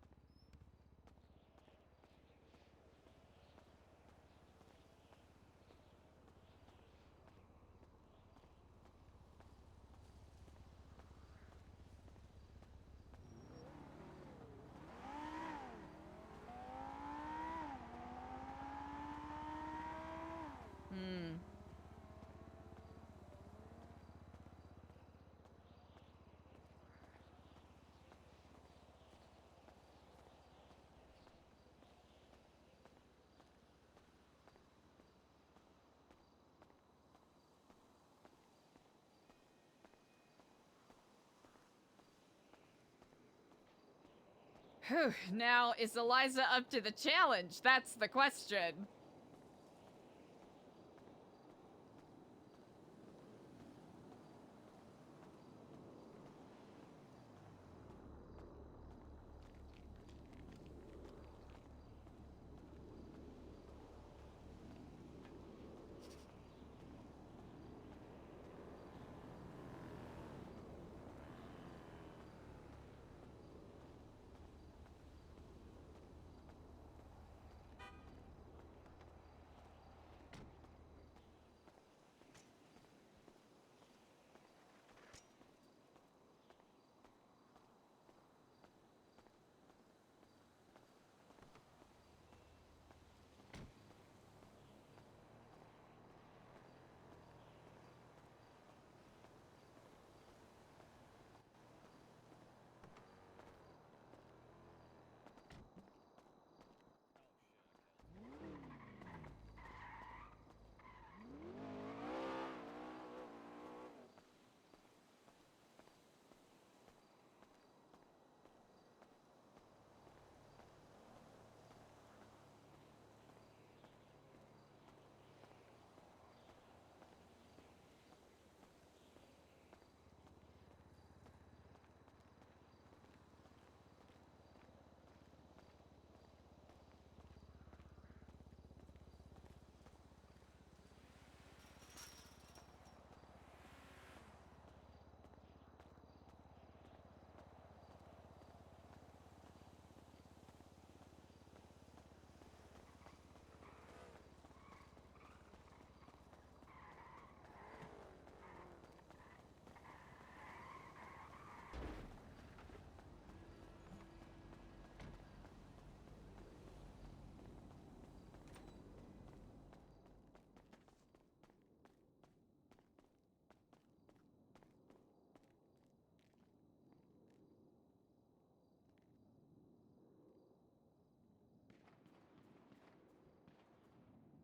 Hmm. Whew. Now, is Eliza up to the challenge? That's the question.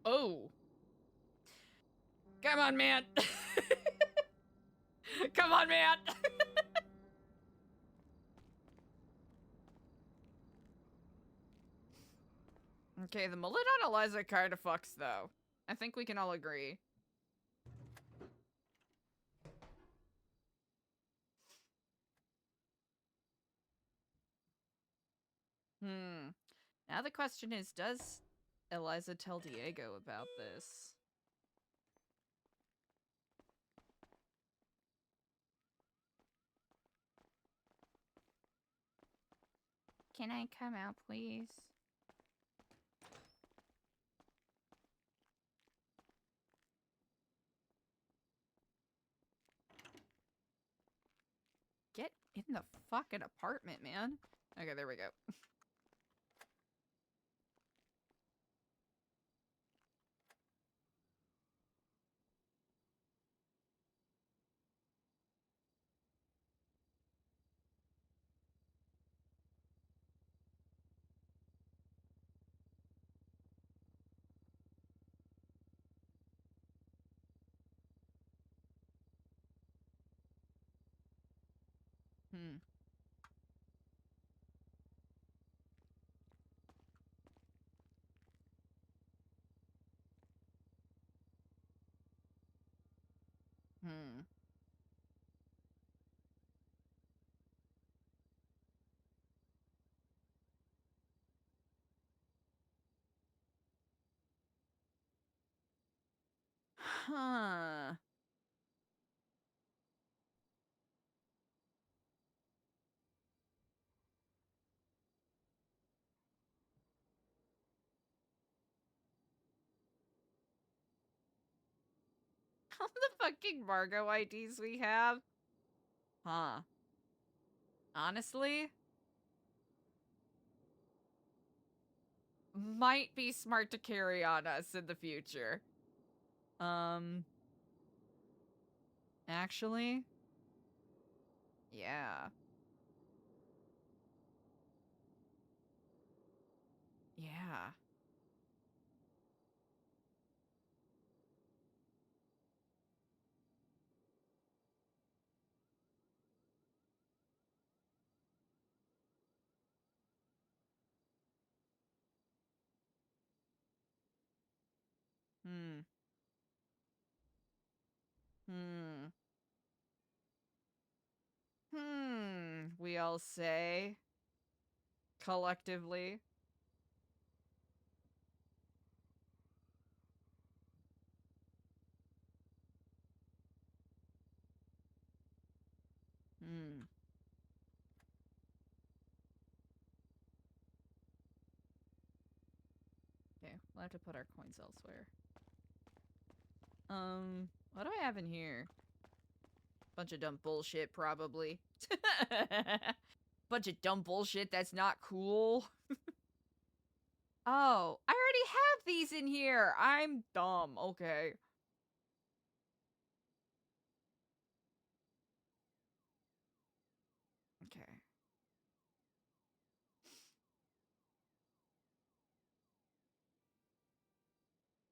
Oh. Come on, man. Come on, man. Okay, the mullet on Eliza kind of fucks, though. I think we can all agree. Now the question is, does Eliza tell Diego about this? Can I come out, please? Get in the fucking apartment, man. Okay, there we go. Hmm. Hmm. Huh. All the fucking Margot IDs we have. Huh. Honestly? Might be smart to carry on us in the future. Actually? Yeah. Yeah. Hmm. Hmm. We all say. Collectively. Hmm. Okay, we'll have to put our coins elsewhere. What do I have in here? Bunch of dumb bullshit, probably. Bunch of dumb bullshit that's not cool. Oh, I already have these in here. I'm dumb. Okay. Okay.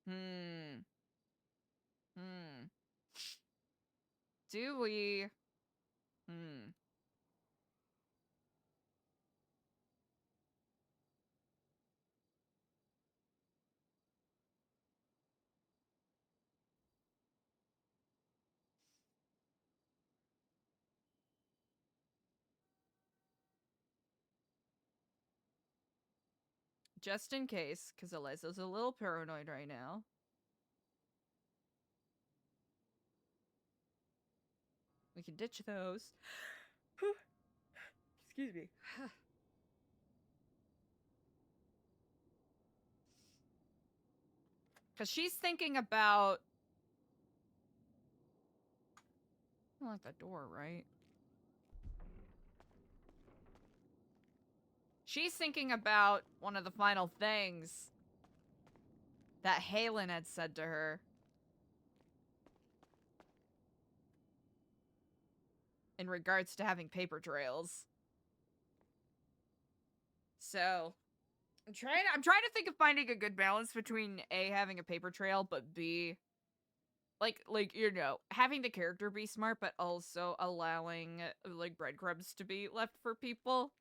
Hmm. Hmm. Do we? Hmm. Just in case, because Eliza's a little paranoid right now. We can ditch those. Excuse me. Because she's thinking about... Lock the door, right? She's thinking about one of the final things that Halen had said to her. In regards to having paper trails. So, I'm trying to think of finding a good balance between A, having a paper trail, but B, like, you know, having the character be smart, but also allowing, like, breadcrumbs to be left for people.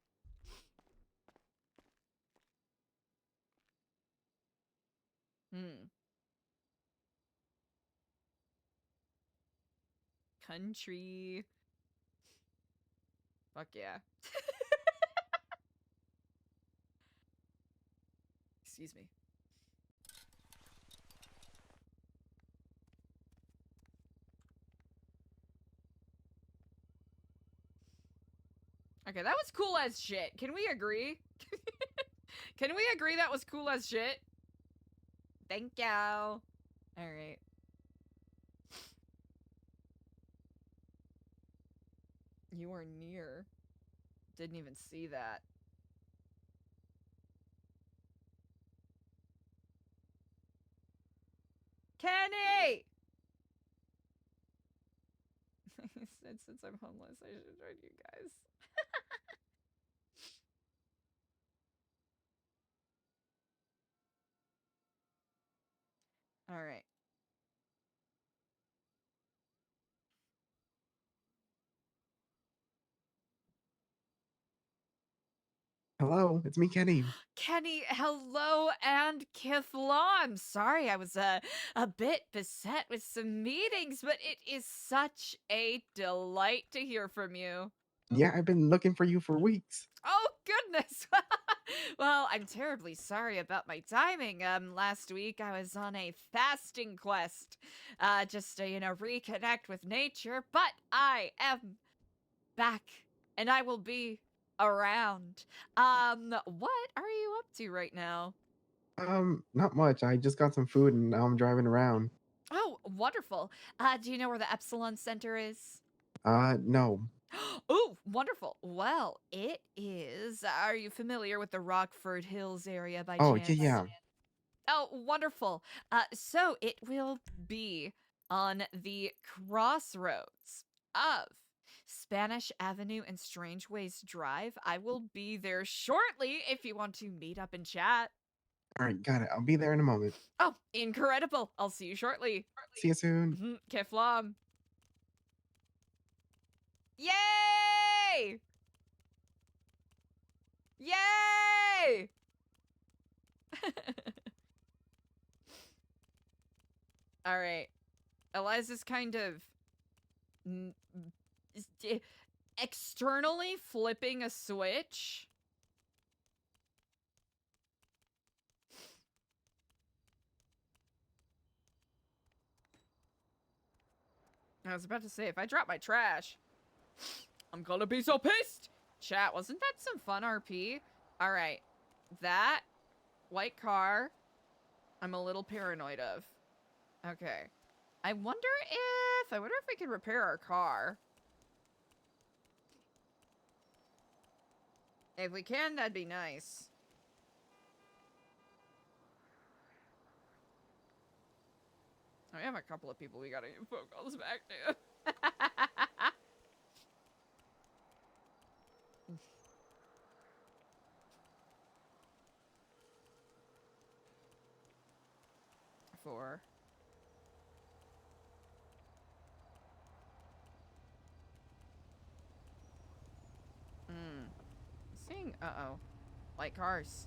Country. Fuck yeah. Excuse me. Okay, that was cool as shit. Can we agree? Can we agree that was cool as shit? Thank you. Alright. You are near. Didn't even see that. Kenny! Since I'm homeless, I should join you guys. Alright. Hello, it's me, Kenny. Kenny, hello, and Kithla. I'm sorry I was a bit beset with some meetings, but it is such a delight to hear from you. Yeah, I've been looking for you for weeks. Oh, goodness. Well, I'm terribly sorry about my timing. Last week I was on a fasting quest, just to, you know, reconnect with nature, but I am back, and I will be around. What are you up to right now? Not much. I just got some food and now I'm driving around. Oh, wonderful. Do you know where the Epsilon Center is? No. Oh, wonderful. Well, it is. Are you familiar with the Rockford Hills area by Oh, chance? yeah. Oh, wonderful. So it will be on the crossroads of Spanish Avenue and Strange Ways Drive. I will be there shortly if you want to meet up and chat. All right, got it. I'll be there in a moment. Oh, incredible. I'll see you shortly. See you soon. Keflam. Yay! Yay! All right. Eliza's kind of externally flipping a switch. I was about to say, if I drop my trash, I'm gonna be so pissed. Chat, wasn't that some fun RP? All right. That white car, I'm a little paranoid of. Okay. I wonder if we could repair our car. If we can, that'd be nice. I have a couple of people we gotta get phone calls back to. For seeing light cars.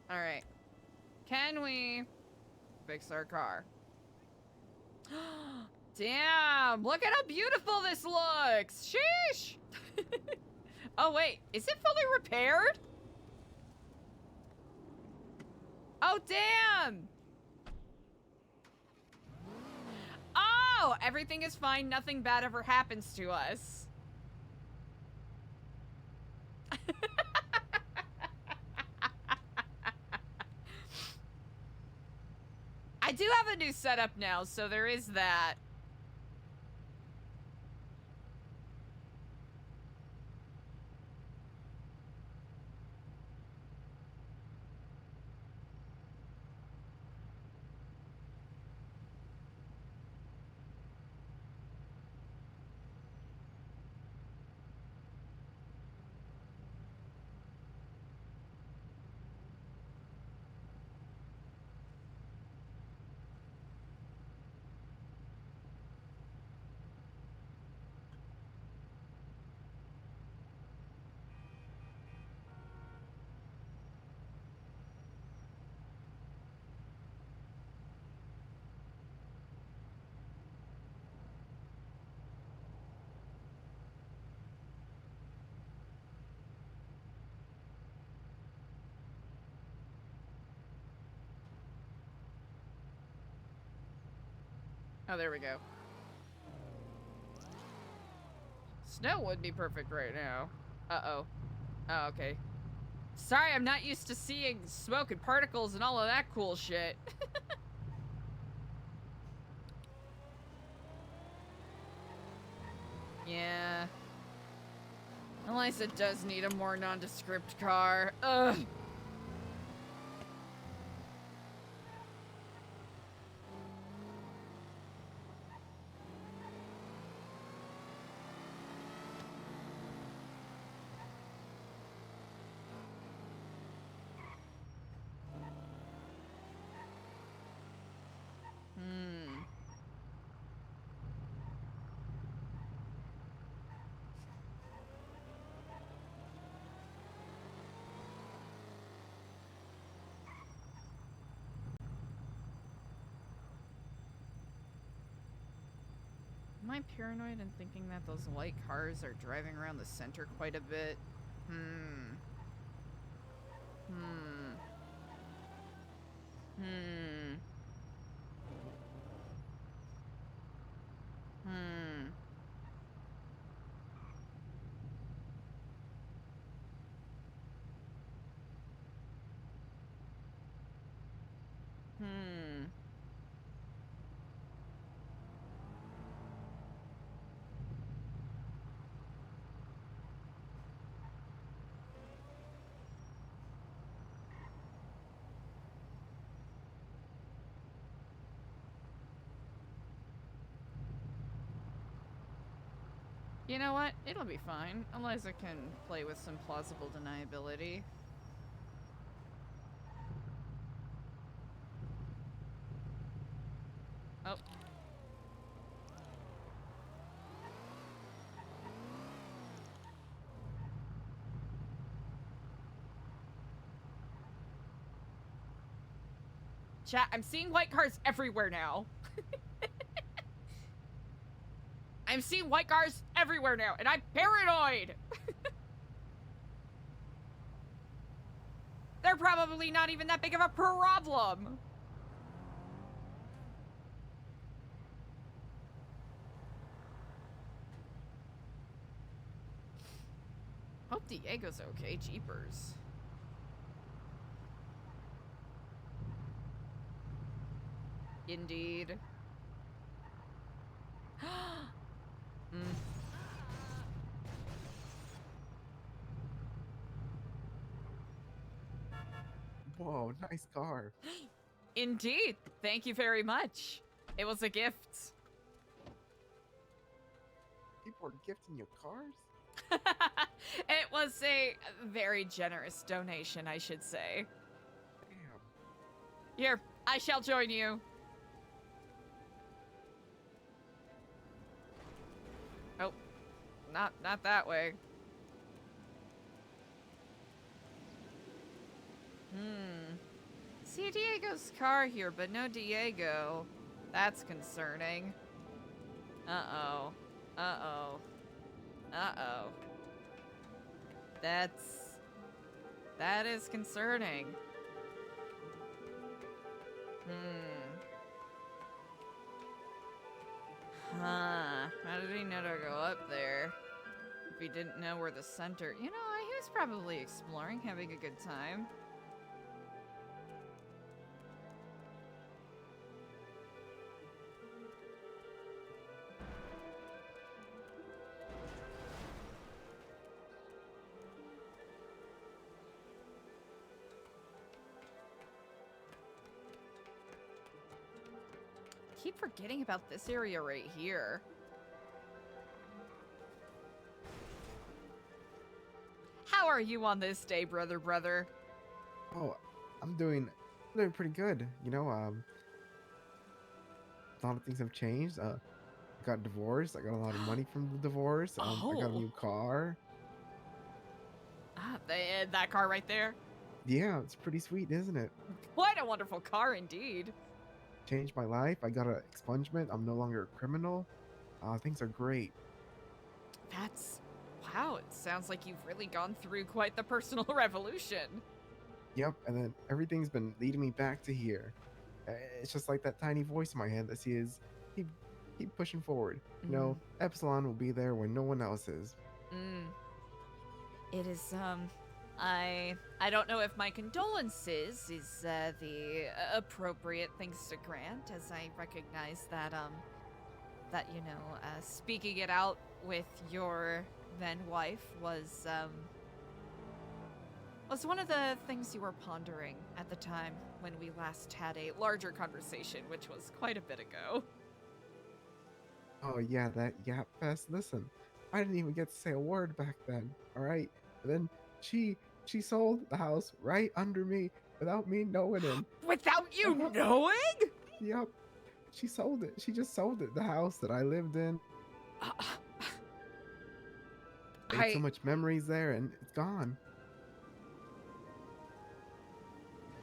All right. Can we fix our car? Damn, look at how beautiful this looks. Sheesh. Oh, wait, is it fully repaired? Oh, damn. Oh, everything is fine. Nothing bad ever happens to us. I do have a new setup now, so there is that. Oh, there we go. Snow would be perfect right now. Uh-oh. Oh, okay. Sorry, I'm not used to seeing smoke and particles and all of that cool shit. Yeah. ELIZA does need a more nondescript car. Ugh. Am I paranoid in thinking that those white cars are driving around the center quite a bit? Hmm. You know what? It'll be fine. ELIZA can play with some plausible deniability. Oh. Chat, I'm seeing white cars everywhere now. I'm seeing white cars everywhere now, and I'm paranoid! They're probably not even that big of a problem! Hope Diego's okay, jeepers. Indeed. Whoa, nice car. Indeed. Thank you very much. It was a gift. People are gifting you cars? It was a very generous donation, I should say. Damn. Here, I shall join you. Oh, not that way. See Diego's car here, but no Diego. That's concerning. Uh-oh. Uh-oh. Uh-oh. That is concerning. Huh. How did he know to go up there? If he didn't know where the center... You know, he was probably exploring, having a good time. Keep forgetting about this area right here. How are you on this day, brother? Oh, I'm doing pretty good. You know, a lot of things have changed. I got divorced. I got a lot of money from the divorce. I got a new car. Ah, that car right there. Yeah, it's pretty sweet, isn't it? What a wonderful car indeed. Changed my life. I got an expungement. I'm no longer a criminal. Things are great. Wow, it sounds like you've really gone through quite the personal revolution. Yep, and then everything's been leading me back to here. It's just like that tiny voice in my head that says, keep pushing forward. You know, Epsilon will be there when no one else is. It is, I don't know if my condolences is, the appropriate things to grant, as I recognize that, you know, speaking it out with your then wife was one of the things you were pondering at the time when we last had a larger conversation, which was quite a bit ago. Oh yeah, that Yap Fest. Listen, I didn't even get to say a word back then. All right, but then she sold the house right under me without me knowing it. Without you knowing? Yep, she sold it. She just sold it. The house that I lived in. Made so much memories there, and it's gone.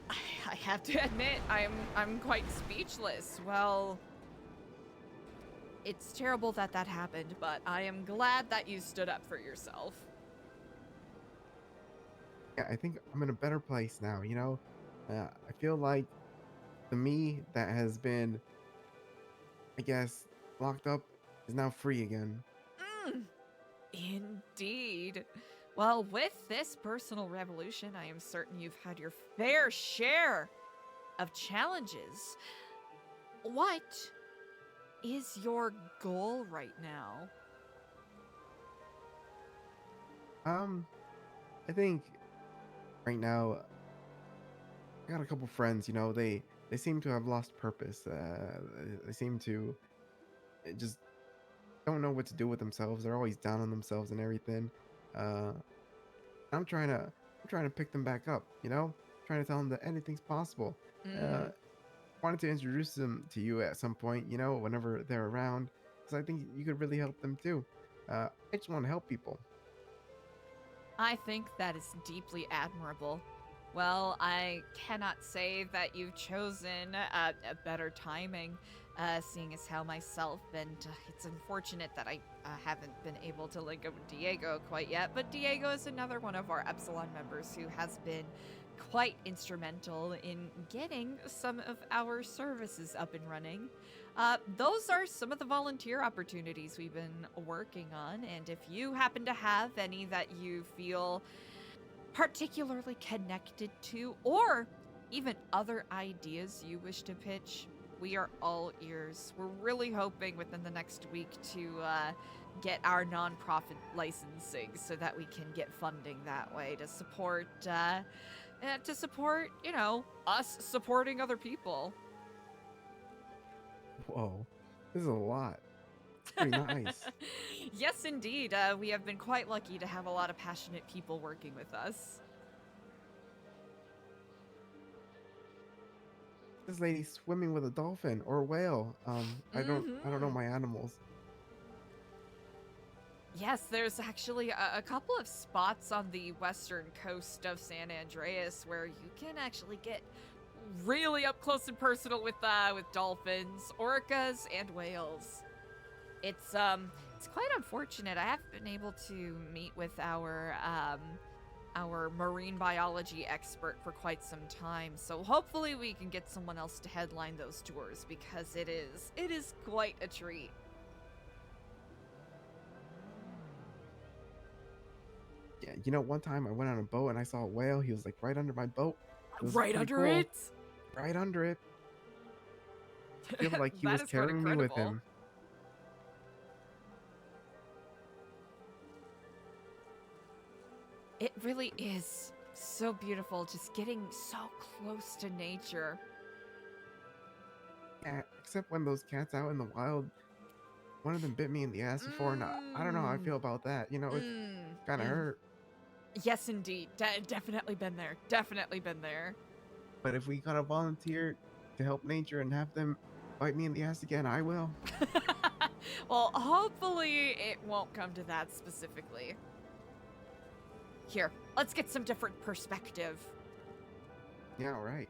I have to admit, I'm quite speechless. Well, it's terrible that that happened, but I am glad that you stood up for yourself. Yeah, I think I'm in a better place now. You know, I feel like the me that has been, I guess, locked up is now free again. Indeed. Well, with this personal revolution, I am certain you've had your fair share of challenges. What is your goal right now? I think right now I got a couple friends. You know, they seem to have lost purpose. They seem to just don't know what to do with themselves. They're always down on themselves and everything. I'm trying to pick them back up. You know, trying to tell them that anything's possible. Wanted to introduce them to you at some point. You know, whenever they're around, because I think you could really help them too. I just want to help people. I think that is deeply admirable. Well, I cannot say that you've chosen a better timing, seeing as how myself, and it's unfortunate that I haven't been able to link up with Diego quite yet, but Diego is another one of our Epsilon members who has been quite instrumental in getting some of our services up and running. Those are some of the volunteer opportunities we've been working on, and if you happen to have any that you feel particularly connected to, or even other ideas you wish to pitch, we are all ears. We're really hoping within the next week to get our nonprofit licensing so that we can get funding that way to support, you know, us supporting other people. Whoa, this is a lot. It's pretty nice. Yes, indeed. We have been quite lucky to have a lot of passionate people working with us. This lady's swimming with a dolphin or a whale. I don't know my animals. Yes, there's actually a couple of spots on the western coast of San Andreas where you can actually get really up close and personal with dolphins, orcas, and whales. It's quite unfortunate. I haven't been able to meet with our marine biology expert for quite some time, so hopefully we can get someone else to headline those tours, because it is quite a treat. Yeah, you know, one time I went on a boat and I saw a whale. He was like right under my boat. Right under it? Right under it. I feel like he That was is quite carrying me with incredible. him. It really is so beautiful, just getting so close to nature. Yeah, except when those cats out in the wild, one of them bit me in the ass before, and I don't know how I feel about that. You know, it's kind of hurt. Yes, indeed. Definitely been there. Definitely been there. But if we gotta volunteer to help nature and have them bite me in the ass again, I will. Well, hopefully it won't come to that specifically. Here, let's get some different perspective. Yeah, right.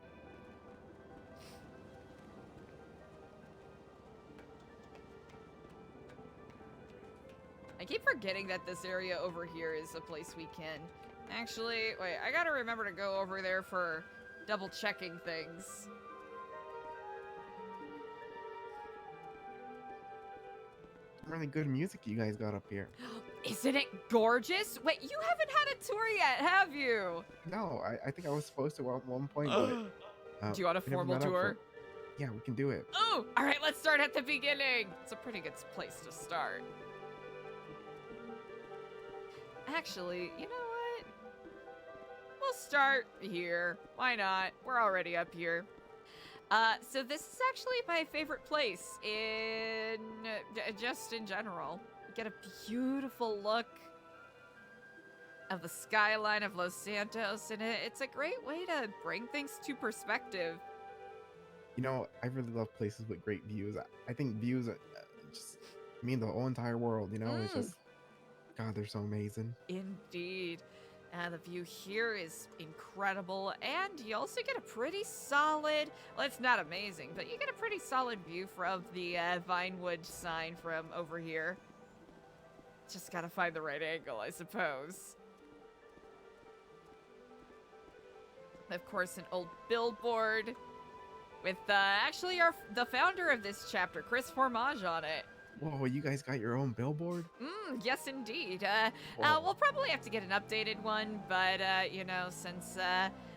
I keep forgetting that this area over here is a place we can... Actually, wait, I gotta remember to go over there for double checking things. really good music you guys got up here. Isn't it gorgeous? Wait, you haven't had a tour yet, have you? No, I think I was supposed to at one point, but Do you want a we never formal met up tour? Yeah, we can do it. Oh, all right, let's start at the beginning. It's a pretty good place to start. Actually, you know what? We'll start here. Why not? We're already up here. So this is actually my favorite place in just in general. You get a beautiful look of the skyline of Los Santos, and it's a great way to bring things to perspective. You know, I really love places with great views. I think views just mean the whole entire world, you know? It's just, God, they're so amazing. Indeed. The view here is incredible, and you also get a pretty solid, well, it's not amazing, but you get a pretty solid view from the Vinewood sign from over here. Just gotta find the right angle, I suppose. Of course, an old billboard with actually the founder of this chapter, Chris Formage, on it. Whoa, you guys got your own billboard? Yes, indeed. We'll probably have to get an updated one, but, you know, since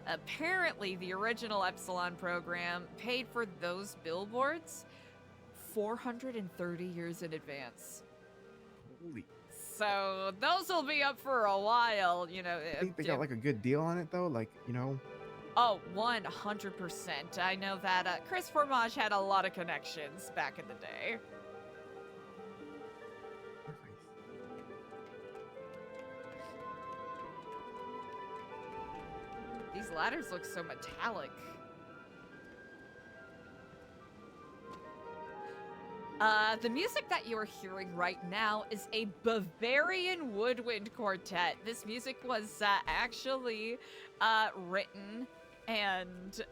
apparently the original Epsilon program paid for those billboards 430 years in advance. Holy. So those will be up for a while, you know. I think they got like a good deal on it though, like, you know. Oh, 100%. I know that Chris Formage had a lot of connections back in the day. These ladders look so metallic. The music that you are hearing right now is a Bavarian woodwind quartet. This music was actually written and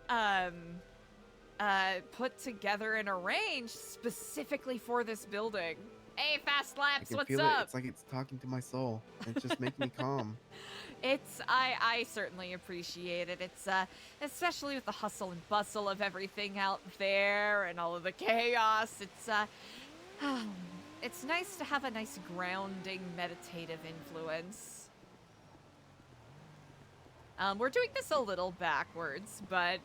put together and arranged specifically for this building. Hey, Fast Laps, what's feel up? It. It's like it's talking to my soul. It's just making me calm. I certainly appreciate it. It's especially with the hustle and bustle of everything out there and all of the chaos. It's nice to have a nice grounding meditative influence. We're doing this a little backwards, but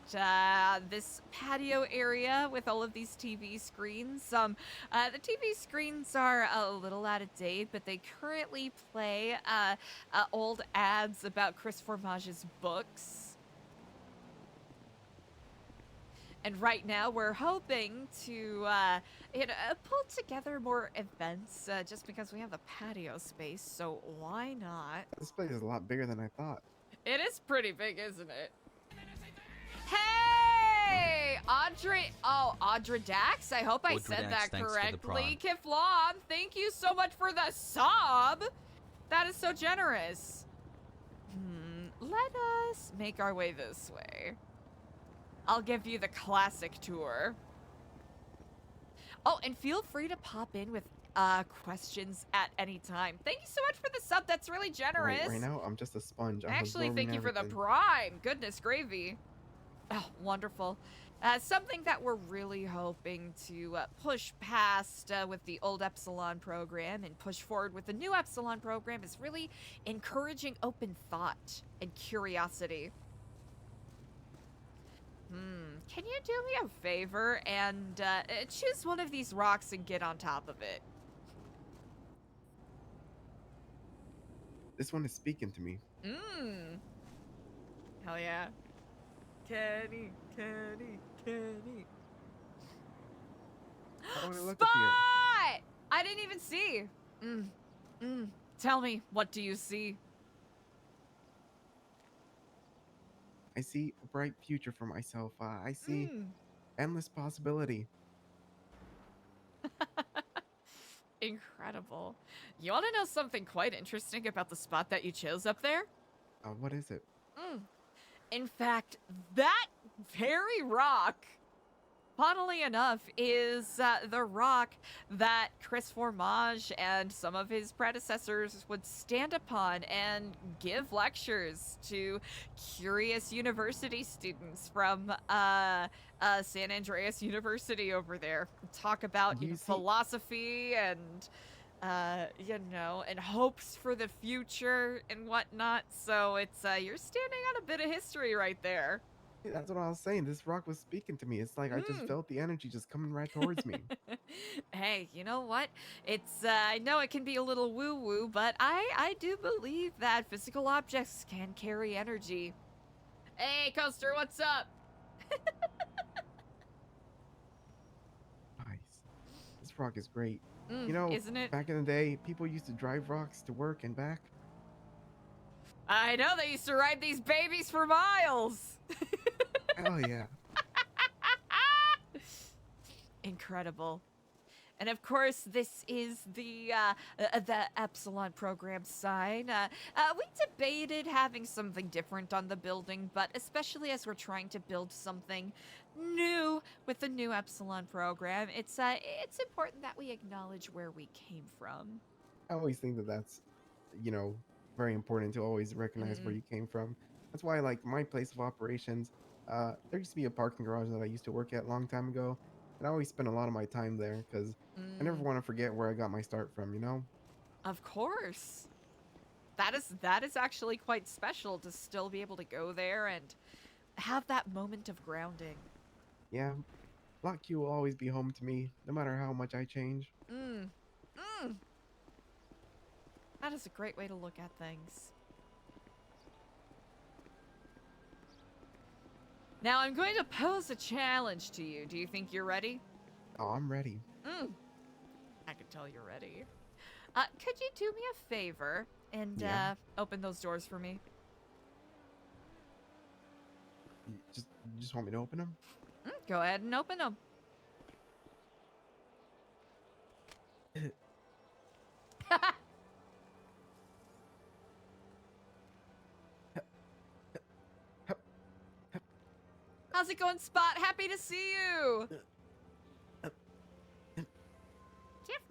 this patio area with all of these TV screens, the TV screens are a little out of date, but they currently play old ads about Chris Formage's books. And right now we're hoping to pull together more events just because we have the patio space, so why not? This place is a lot bigger than I thought. It is pretty big, isn't it? Hey! Audra Dax? I hope I said that correctly. Kiflam, thank you so much for the sub! That is so generous. Let us make our way this way. I'll give you the classic tour. Oh, and feel free to pop in with questions at any time. Thank you so much for the sub. That's really generous. Right now, I'm just a sponge. Actually, thank you for the prime. Goodness gravy. Oh, wonderful. Something that we're really hoping to push past with the old Epsilon program and push forward with the new Epsilon program is really encouraging open thought and curiosity. Can you do me a favor and choose one of these rocks and get on top of it? This one is speaking to me. Hell yeah. Kenny. How do I look Spot! up here? I didn't even see. Tell me, what do you see? I see a bright future for myself. I see endless possibility. Incredible. You want to know something quite interesting about the spot that you chose up there? What is it? In fact, that very rock, funnily enough, is the rock that Chris Formage and some of his predecessors would stand upon and give lectures to curious university students from San Andreas University over there. Talk about philosophy and you know, and hopes for the future and whatnot. So it's, you're standing on a bit of history right there. Yeah, that's what I was saying. This rock was speaking to me. It's like I just felt the energy just coming right towards me. Hey, you know what? It's, I know it can be a little woo-woo, but I do believe that physical objects can carry energy. Hey, Coaster, what's up? Nice. This rock is great. Mm, You know, isn't it? back in the day, people used to drive rocks to work and back. I know they used to ride these babies for miles. Hell yeah. Incredible. And of course, this is the Epsilon program sign. We debated having something different on the building, but especially as we're trying to build something new with the new Epsilon program, it's important that we acknowledge where we came from. I always think that that's, you know, very important to always recognize where you came from. That's why, like, my place of operations, there used to be a parking garage that I used to work at a long time ago, and I always spend a lot of my time there because I never want to forget where I got my start from, you know? Of course. That is actually quite special to still be able to go there and have that moment of grounding. Yeah, Block Q will always be home to me, no matter how much I change. That is a great way to look at things. Now I'm going to pose a challenge to you. Do you think you're ready? Oh, I'm ready. I can tell you're ready. Could you do me a favor and Yeah. open those doors for me? You just want me to open them? Go ahead and open them. How's it going, Spot? Happy to see you. Tiff,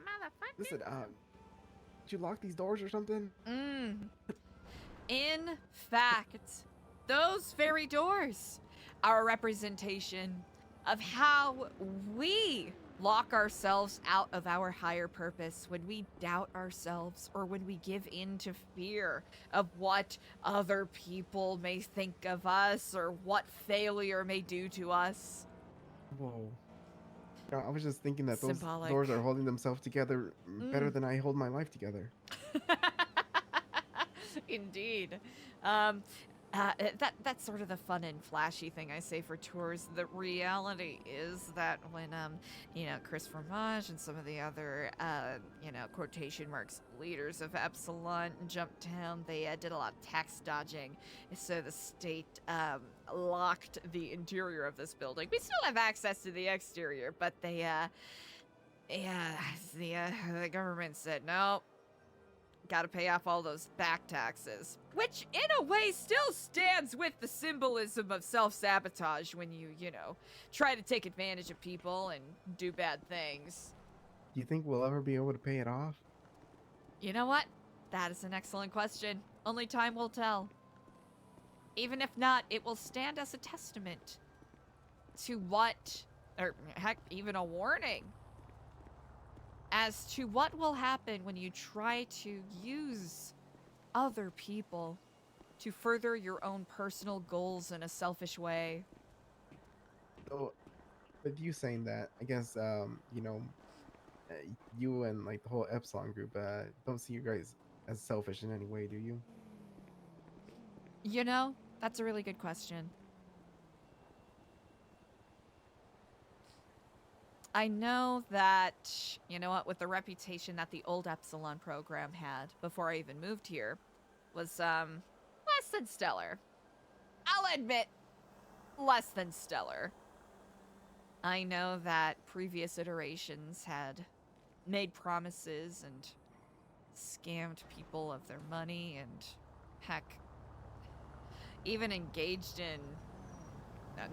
motherfucker. Listen, did you lock these doors or something? In fact, those very doors are a representation of how we lock ourselves out of our higher purpose when we doubt ourselves or when we give in to fear of what other people may think of us or what failure may do to us. Whoa. You know, I was just thinking that those Symbolic. doors are holding themselves together better than I hold my life together. Indeed. That's sort of the fun and flashy thing I say for tours. The reality is that when, you know, Chris Fromage and some of the other, you know, quotation marks, leaders of Epsilon jumped down, they did a lot of tax dodging. So the state locked the interior of this building. We still have access to the exterior, but they, the government said, no, gotta pay off all those back taxes. Which, in a way, still stands with the symbolism of self-sabotage when you know, try to take advantage of people and do bad things. Do you think we'll ever be able to pay it off? You know what? That is an excellent question. Only time will tell. Even if not, it will stand as a testament to what, or heck, even a warning as to what will happen when you try to use other people to further your own personal goals in a selfish way. So, with you saying that, I guess, you know, you and, like, the whole Epsilon group, don't see you guys as selfish in any way, do you? You know, that's a really good question. I know that, you know what, with the reputation that the old Epsilon program had before I even moved here was, less than stellar. I'll admit, less than stellar. I know that previous iterations had made promises and scammed people of their money and, heck, even engaged in,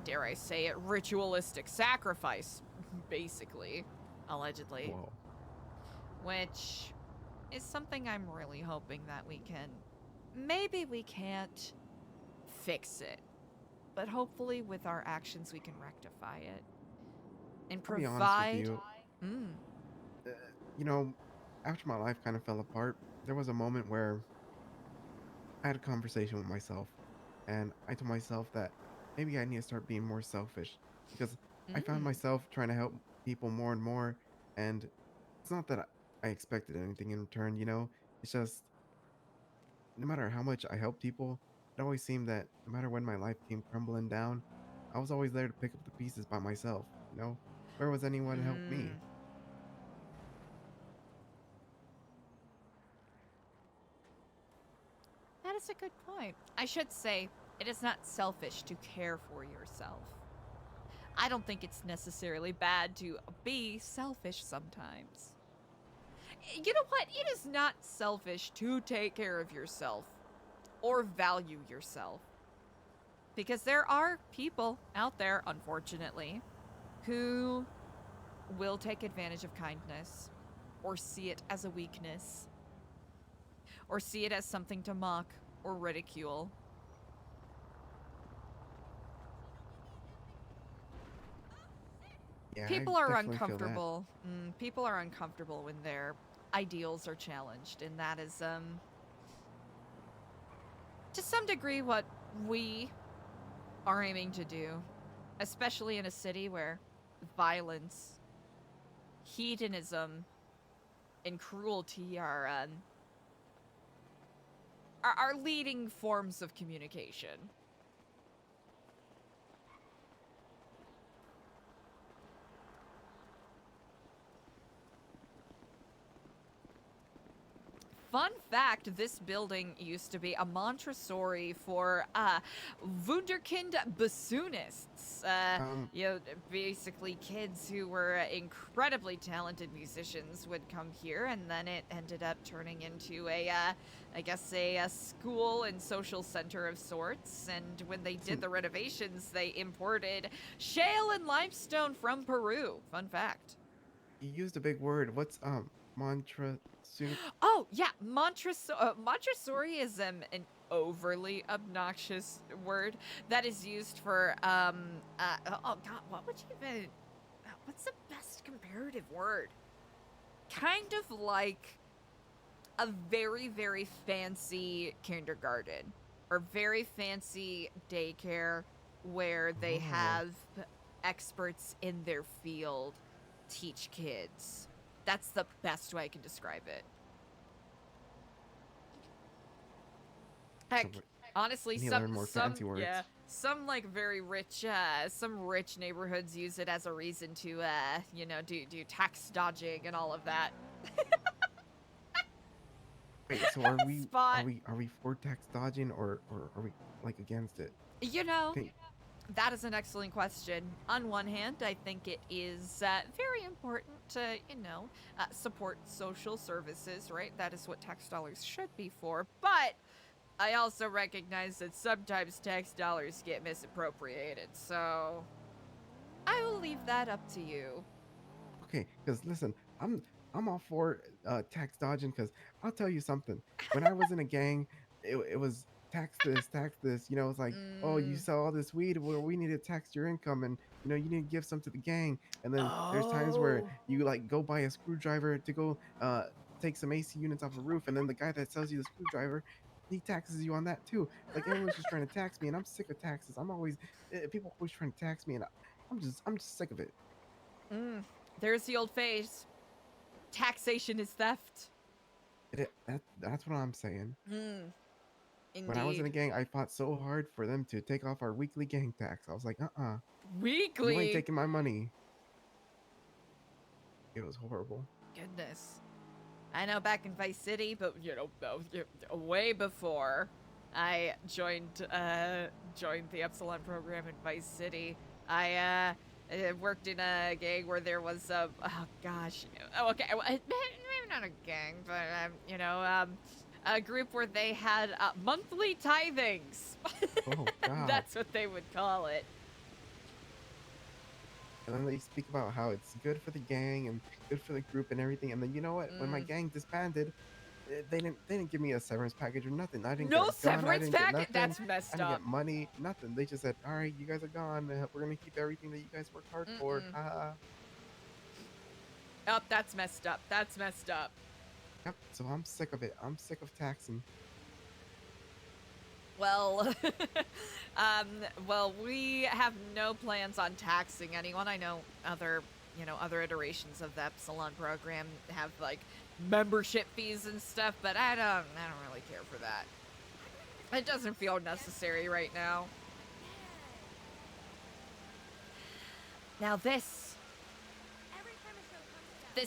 dare I say it, ritualistic sacrifice. Basically, allegedly. Whoa. Which is something I'm really hoping that we can. Maybe we can't fix it, but hopefully with our actions we can rectify it and I'll be provide. honest with you. You know, after my life kind of fell apart, there was a moment where I had a conversation with myself, and I told myself that maybe I need to start being more selfish because I found Mm. myself trying to help people more and more, and it's not that I expected anything in return, you know. It's just no matter how much I helped people, it always seemed that no matter when my life came crumbling down, I was always there to pick up the pieces by myself, you know? Where was anyone to help me? Mm. That is a good point. I should say, it is not selfish to care for yourself. I don't think it's necessarily bad to be selfish sometimes. You know what? It is not selfish to take care of yourself or value yourself. Because there are people out there, unfortunately, who will take advantage of kindness or see it as a weakness or see it as something to mock or ridicule. Yeah, People I are definitely feel that. uncomfortable. People are uncomfortable when their ideals are challenged, and that is to some degree what we are aiming to do, especially in a city where violence, hedonism, and cruelty are leading forms of communication. Fun fact, this building used to be a Montessori for Wunderkind bassoonists. Basically kids who were incredibly talented musicians would come here, and then it ended up turning into a school and social center of sorts. And when they did the renovations, they imported shale and limestone from Peru. Fun fact. You used a big word. What's mantra? Oh, yeah, Montessori is an overly obnoxious word that is used for, oh god, what's the best comparative word? Kind of like a very, very fancy kindergarten or very fancy daycare where they have experts in their field teach kids. That's the best way I can describe it. Heck, honestly, learn more fancy words. some like very rich, some rich neighborhoods use it as a reason to, do tax dodging and all of that. Wait, so are we for tax dodging or are we like against it? You know, Okay. that is an excellent question. On one hand, I think it is very important to, support social services, right? That is what tax dollars should be for. But I also recognize that sometimes tax dollars get misappropriated. So I will leave that up to you. Okay, because listen, I'm all for tax dodging because I'll tell you something. When I was in a gang, it was tax this. You know, it's like, oh, you sell all this weed, well, we need to tax your income, and you know, you need to give some to the gang. And then there's times where you like go buy a screwdriver to go take some AC units off a roof, and then the guy that sells you the screwdriver, he taxes you on that too. Like everyone's just trying to tax me, and I'm sick of taxes. I'm always people always trying to tax me, and I'm just sick of it. There's the old phrase. Taxation is theft. That's what I'm saying. Indeed. When I was in a gang, I fought so hard for them to take off our weekly gang tax. I was like, Weekly? You ain't taking my money. It was horrible. Goodness. I know back in Vice City, but, way before I joined the Epsilon program in Vice City, I worked in a gang where there was maybe not a gang, but a group where they had monthly tithings. Oh God. That's what they would call it. And then they speak about how it's good for the gang and good for the group and everything. And then you know what? When my gang disbanded, they didn't give me a severance package or nothing. I didn't No get a gun, I severance didn't get package? nothing. That's messed I didn't up. get money, nothing. They just said, all right, you guys are gone. We're gonna keep everything that you guys worked hard for. Oh, that's messed up. That's messed up. Yep. So I'm sick of it. I'm sick of taxing. Well, well, we have no plans on taxing anyone. I know other iterations of the Epsilon program have like membership fees and stuff, but I don't really care for that. It doesn't feel necessary right now. Now this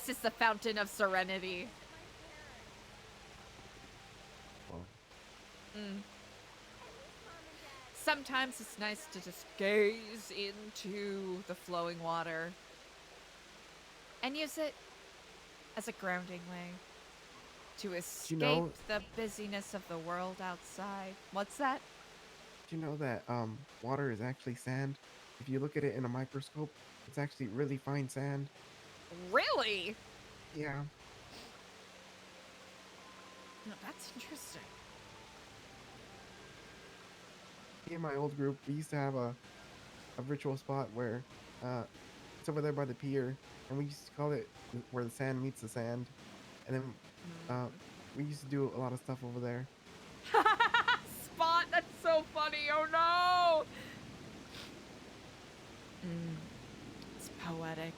is the fountain of serenity. Sometimes it's nice to just gaze into the flowing water and use it as a grounding way to escape the busyness of the world outside. What's that? Do you know that water is actually sand? If you look at it in a microscope, it's actually really fine sand. Really? Yeah. No, that's interesting. Me and my old group, we used to have a ritual spot where it's over there by the pier, and we used to call it where the sand meets the sand. And then we used to do a lot of stuff over there. Spot, that's so funny. Oh no. It's poetic.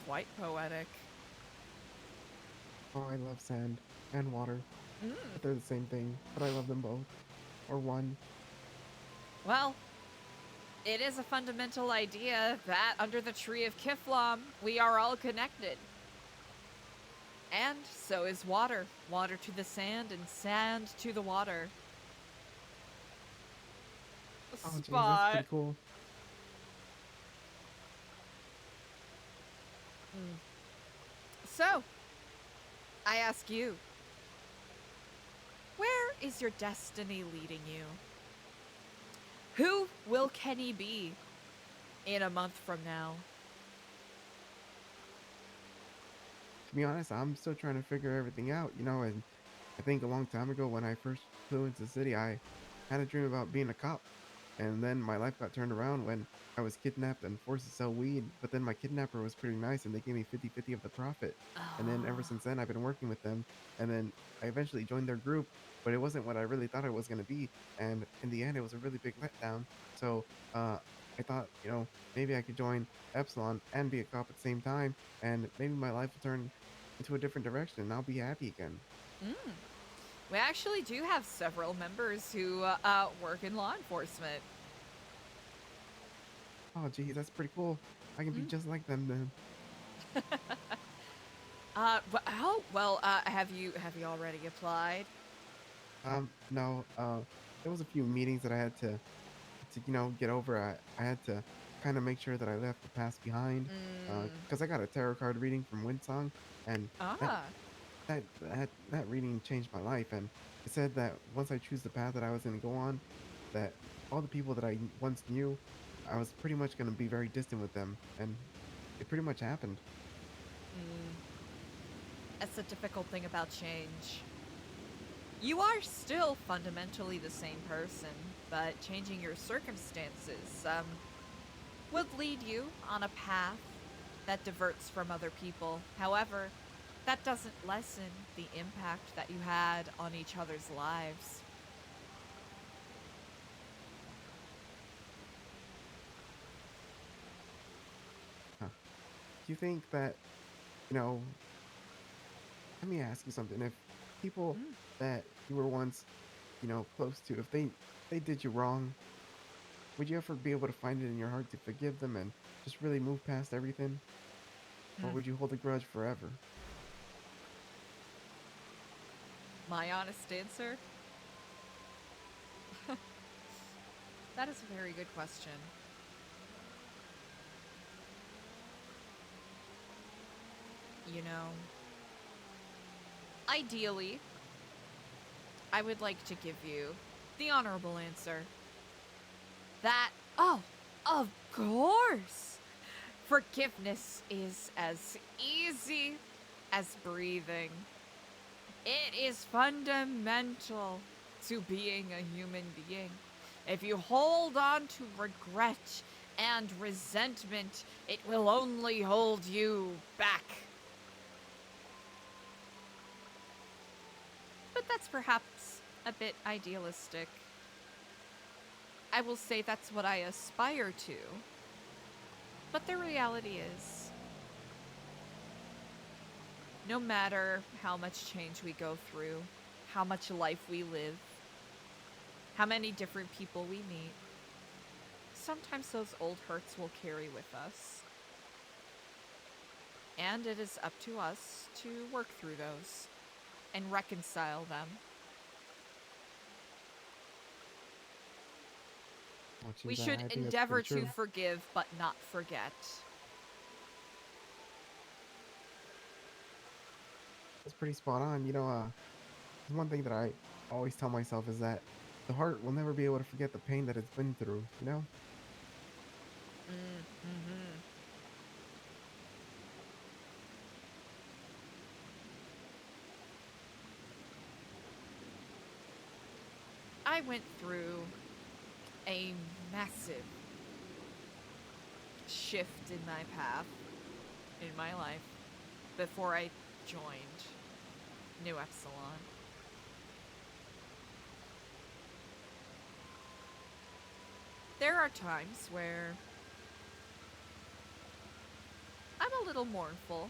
Quite poetic. Oh, I love sand and water. But they're the same thing, but I love them both. Or one. Well, it is a fundamental idea that under the tree of Kiflam, we are all connected. And so is water. Water to the sand and sand to the water. Oh, geez, Spot. that's pretty cool. So, I ask you, where is your destiny leading you? Who will Kenny be in a month from now? To be honest, I'm still trying to figure everything out, you know, and I think a long time ago when I first flew into the city, I had a dream about being a cop. And then my life got turned around when I was kidnapped and forced to sell weed. But then my kidnapper was pretty nice and they gave me 50-50 of the profit. And then ever since then, I've been working with them. And then I eventually joined their group, but it wasn't what I really thought it was going to be. And in the end, it was a really big letdown. So I thought, you know, maybe I could join Epsilon and be a cop at the same time. And maybe my life will turn into a different direction and I'll be happy again. We actually do have several members who work in law enforcement. Oh, gee, that's pretty cool. I can be just like them then. Have you already applied? No. There was a few meetings that I had to you know, get over. I had to kind of make sure that I left the past behind. Because I got a tarot card reading from Windsong, and that reading changed my life. And it said that once I choose the path that I was going to go on, that all the people that I once knew, I was pretty much going to be very distant with them, and it pretty much happened. That's the difficult thing about change. You are still fundamentally the same person, but changing your circumstances would lead you on a path that diverts from other people. However, that doesn't lessen the impact that you had on each other's lives. Do you think that, you know, let me ask you something. If people that you were once, you know, close to, if they did you wrong, would you ever be able to find it in your heart to forgive them and just really move past everything? Or would you hold a grudge forever? My honest answer? That is a very good question. You know, ideally, I would like to give you the honorable answer that, oh, of course, forgiveness is as easy as breathing. It is fundamental to being a human being. If you hold on to regret and resentment. It will only hold you back. But that's perhaps a bit idealistic. I will say that's what I aspire to. But the reality is, no matter how much change we go through, how much life we live, how many different people we meet, sometimes those old hurts will carry with us. And it is up to us to work through those and reconcile them. We should endeavor to forgive but not forget. That's pretty spot on. You know, one thing that I always tell myself is that the heart will never be able to forget the pain that it's been through, you know? Mm-hmm. I went through a massive shift in my path, in my life, before I joined New Epsilon. There are times where I'm a little mournful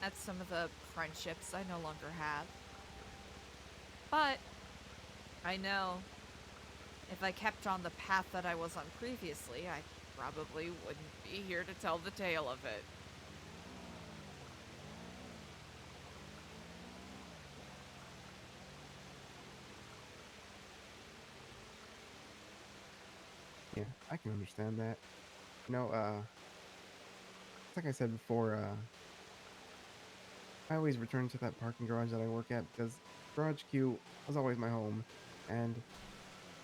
at some of the friendships I no longer have. But I know if I kept on the path that I was on previously, I probably wouldn't be here to tell the tale of it. Yeah, I can understand that. You know, like I said before, I always return to that parking garage that I work at because Garage Q was always my home. And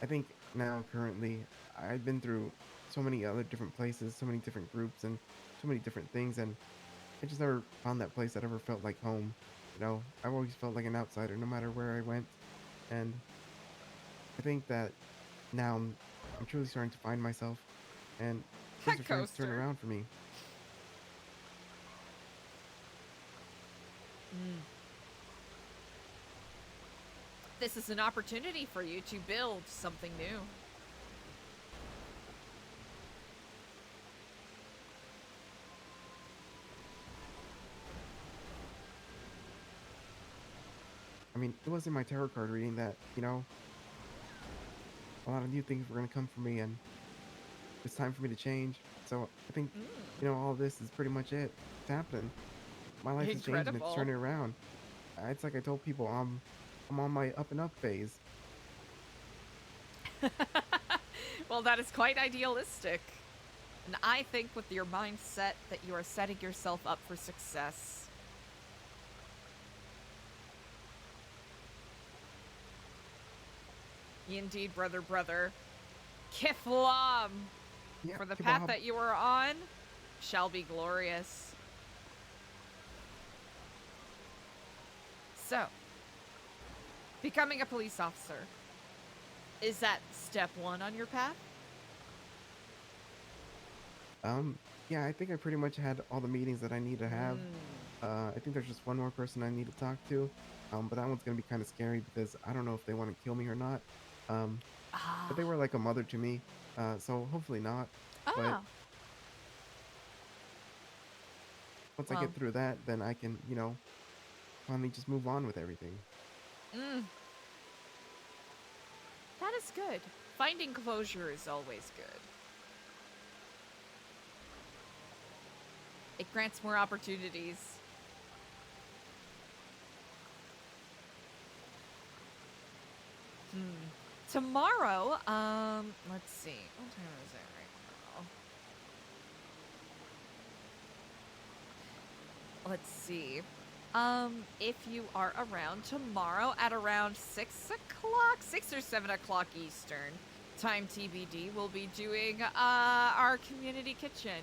I think now, currently, I've been through so many other different places, so many different groups, and so many different things, and I just never found that place that ever felt like home. You know, I've always felt like an outsider no matter where I went. And I think that now I'm truly starting to find myself, and things are starting to turn around for me. This is an opportunity for you to build something new. I mean, it was in my tarot card reading that, you know, a lot of new things were going to come for me, and it's time for me to change. So I think, you know, all this is pretty much it. It's happening. My life is changing. It's turning around. It's like I told people, I'm on my up and up phase. Well, that is quite idealistic. And I think with your mindset that you are setting yourself up for success. Indeed, brother. Kithlam! Yeah, for the path that you are on shall be glorious. So, becoming a police officer. Is that step 1 on your path? Yeah, I think I pretty much had all the meetings that I need to have. I think there's just one more person I need to talk to. But that one's gonna be kind of scary because I don't know if they want to kill me or not. But they were like a mother to me, so hopefully not. But once I get through that, then I can, you know, finally just move on with everything. That is good. Finding closure is always good. It grants more opportunities. Tomorrow, let's see. What time is it right now? Let's see. If you are around tomorrow at around 6 o'clock, 6 or 7 o'clock Eastern, time TBD, we'll be doing our community kitchen,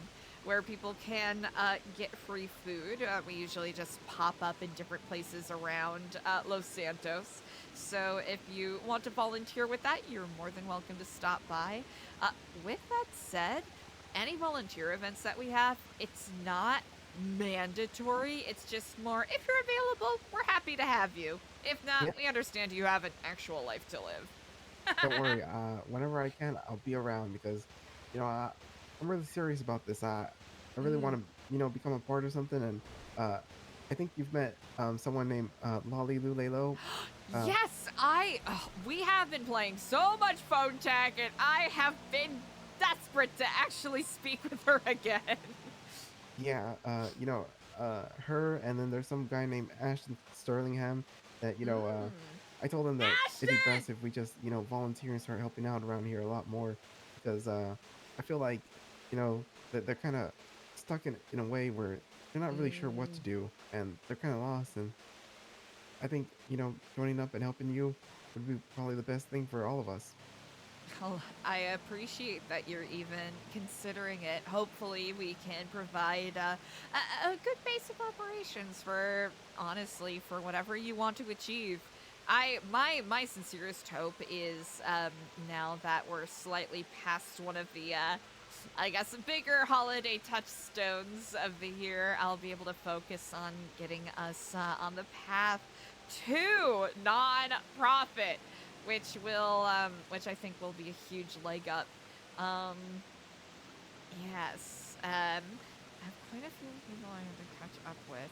where people can get free food. We usually just pop up in different places around Los Santos. So if you want to volunteer with that, you're more than welcome to stop by. With that said, any volunteer events that we have, it's not mandatory. It's just more, if you're available, we're happy to have you. If not, Yeah. we understand you have an actual life to live. Don't worry. Whenever I can, I'll be around because, I'm really serious about this. I really want to, become a part of something. And I think you've met someone named Lolly Lulelo. Yes, we have been playing so much phone tag, and I have been desperate to actually speak with her again. Yeah, her, and then there's some guy named Ashton Sterlingham that, I told him that it'd be best if we just, volunteer and start helping out around here a lot more because I feel like, that they're kind of stuck in a way where they're not really sure what to do and they're kind of lost. And I think, joining up and helping you would be probably the best thing for all of us. Well, I appreciate that you're even considering it. Hopefully, we can provide a good base of operations for, honestly, for whatever you want to achieve. My sincerest hope is now that we're slightly past one of the, I guess, bigger holiday touchstones of the year, I'll be able to focus on getting us on the path to non-profit. Which I think will be a huge leg up. Yes. I have quite a few people I have to catch up with.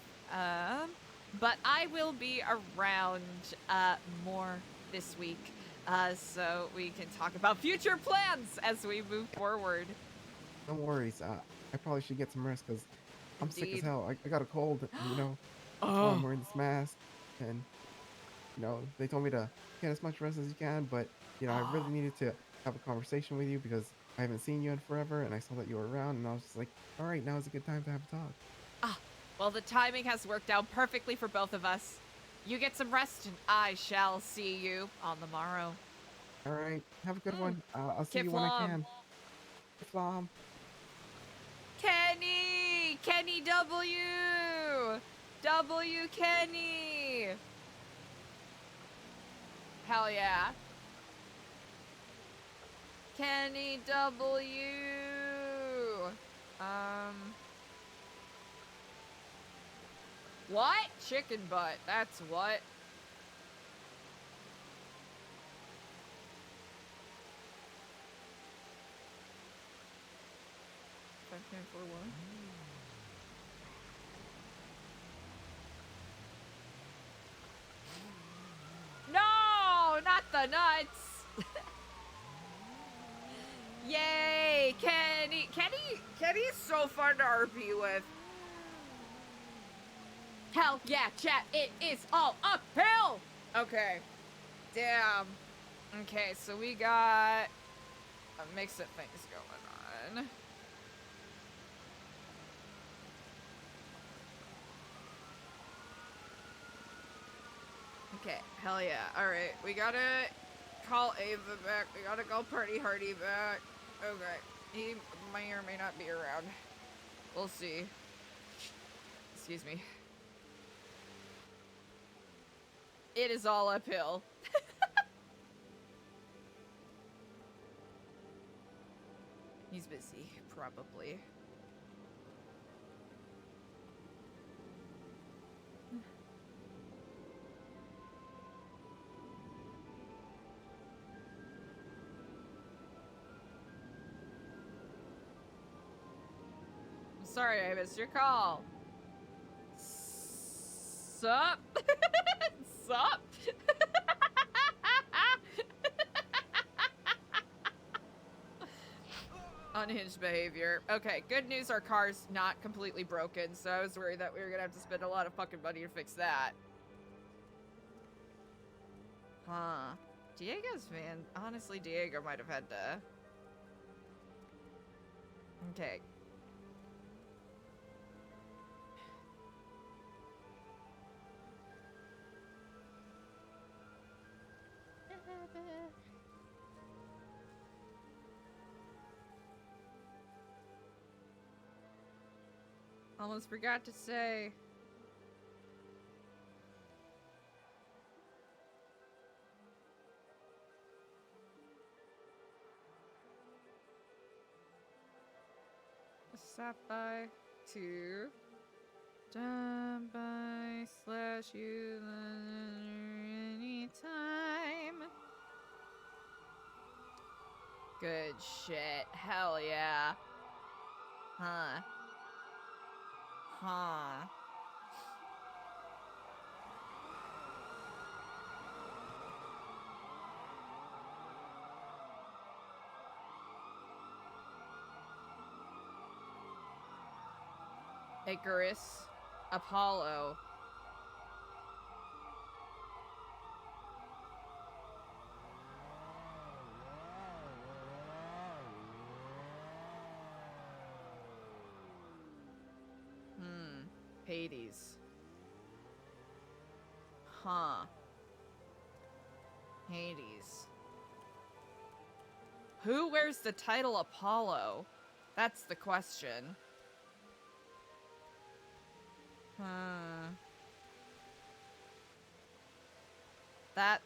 But I will be around more this week, so we can talk about future plans as we move forward. No worries. I probably should get some rest because I'm sick as Indeed. hell. I got a cold, that's why I'm wearing this mask. And, they told me to get as much rest as you can, but, I really needed to have a conversation with you because I haven't seen you in forever, and I saw that you were around, and I was just like, all right, now is a good time to have a talk. Well, the timing has worked out perfectly for both of us. You get some rest, and I shall see you on the morrow. All right, have a good one. I'll see you when I can. Kiflam. Kenny! Kenny W! W Kenny! Hell yeah. Kenny W! What? Chicken butt. That's what. No, not the nuts. Yay, Kenny. Kenny's so fun to RP with. Hell yeah, chat. It is all uphill. Okay. Damn. Okay, so we got a mix of things going on. Okay, hell yeah. Alright, we gotta call Ava back. We gotta call Party Hardy back. Okay, he may or may not be around. We'll see. Excuse me. It is all uphill. He's busy, probably. Sorry, I missed your call. Sup? Sup? Unhinged behavior. Okay, good news, our car's not completely broken, so I was worried that we were gonna have to spend a lot of fucking money to fix that. Huh. Diego's van. Honestly, Diego might have had to... Okay. Almost forgot to say. Stop by to jump by / you anytime. Good shit. Hell yeah. Huh. Huh. Icarus, Apollo. Hades. Huh. Hades. Who wears the title Apollo? That's the question.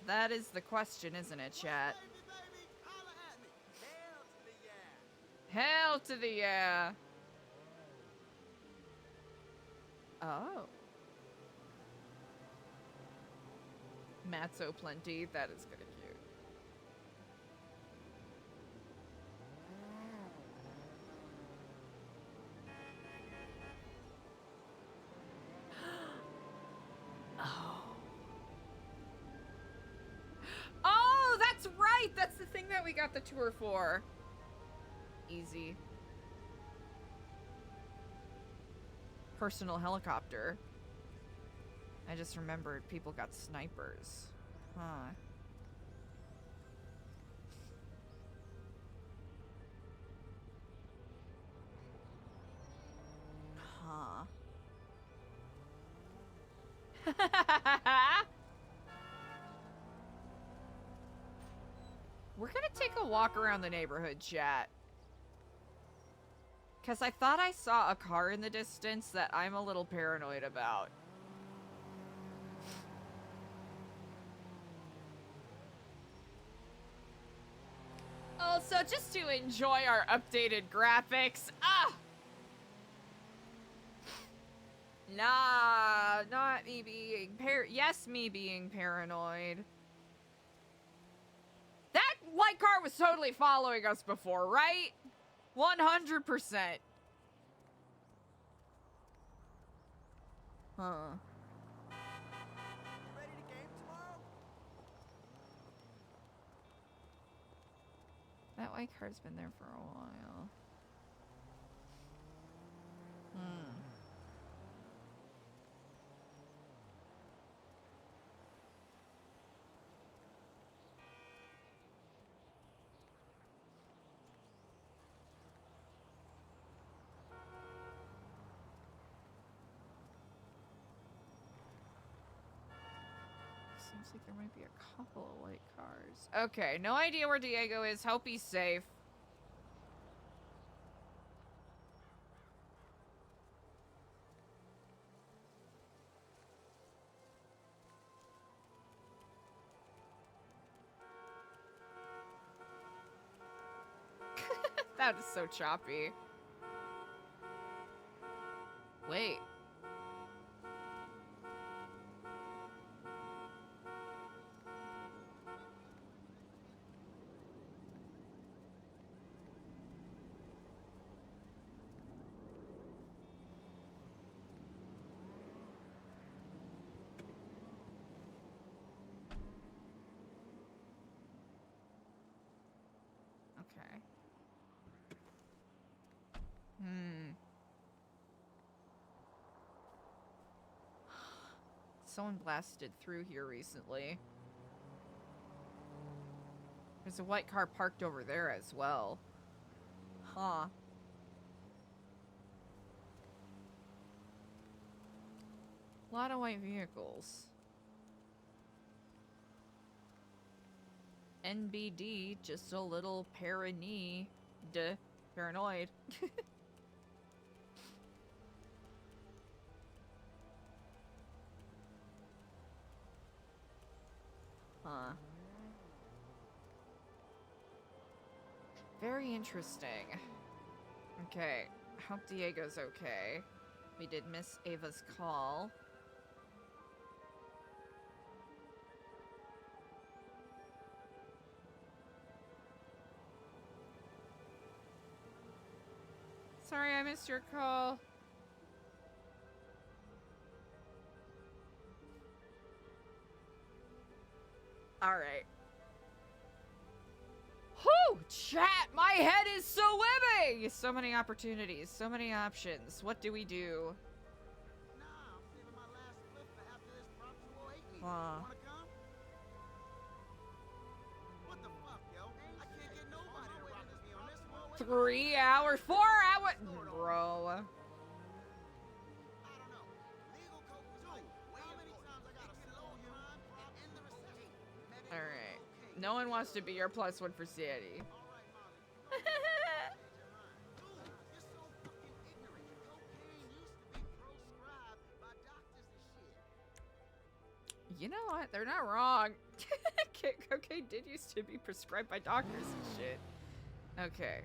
That is the question, isn't it, chat? Hell to the yeah. Oh. Matzo plenty. That is kind of cute. Oh. Oh, that's right. That's the thing that we got the tour for. Easy. Personal helicopter. I just remembered people got snipers. Huh. Huh. We're gonna take a walk around the neighborhood, chat. Because I thought I saw a car in the distance that I'm a little paranoid about. Also, just to enjoy our updated graphics. Ah! Nah, not me being yes, me being paranoid. That white car was totally following us before, right? 100%. Huh. Ready to game tomorrow? That white car's been there for a while. Seems like there might be a couple of white cars. Okay, no idea where Diego is. Hope he's safe. That is so choppy. Wait. Okay. Someone blasted through here recently. There's a white car parked over there as well. Huh. A lot of white vehicles. NBD, just a little paranoid. Very interesting. Okay, hope Diego's okay. We did miss Ava's call. Sorry, I missed your call. All right. Whew! Chat, my head is so swimming! So many opportunities, so many options. What do we do? Huh. 3 hours, 4 hours, bro. Alright. No one wants to be your +1 for sanity. You know what? They're not wrong. Cocaine did used to be prescribed by doctors and shit. Okay.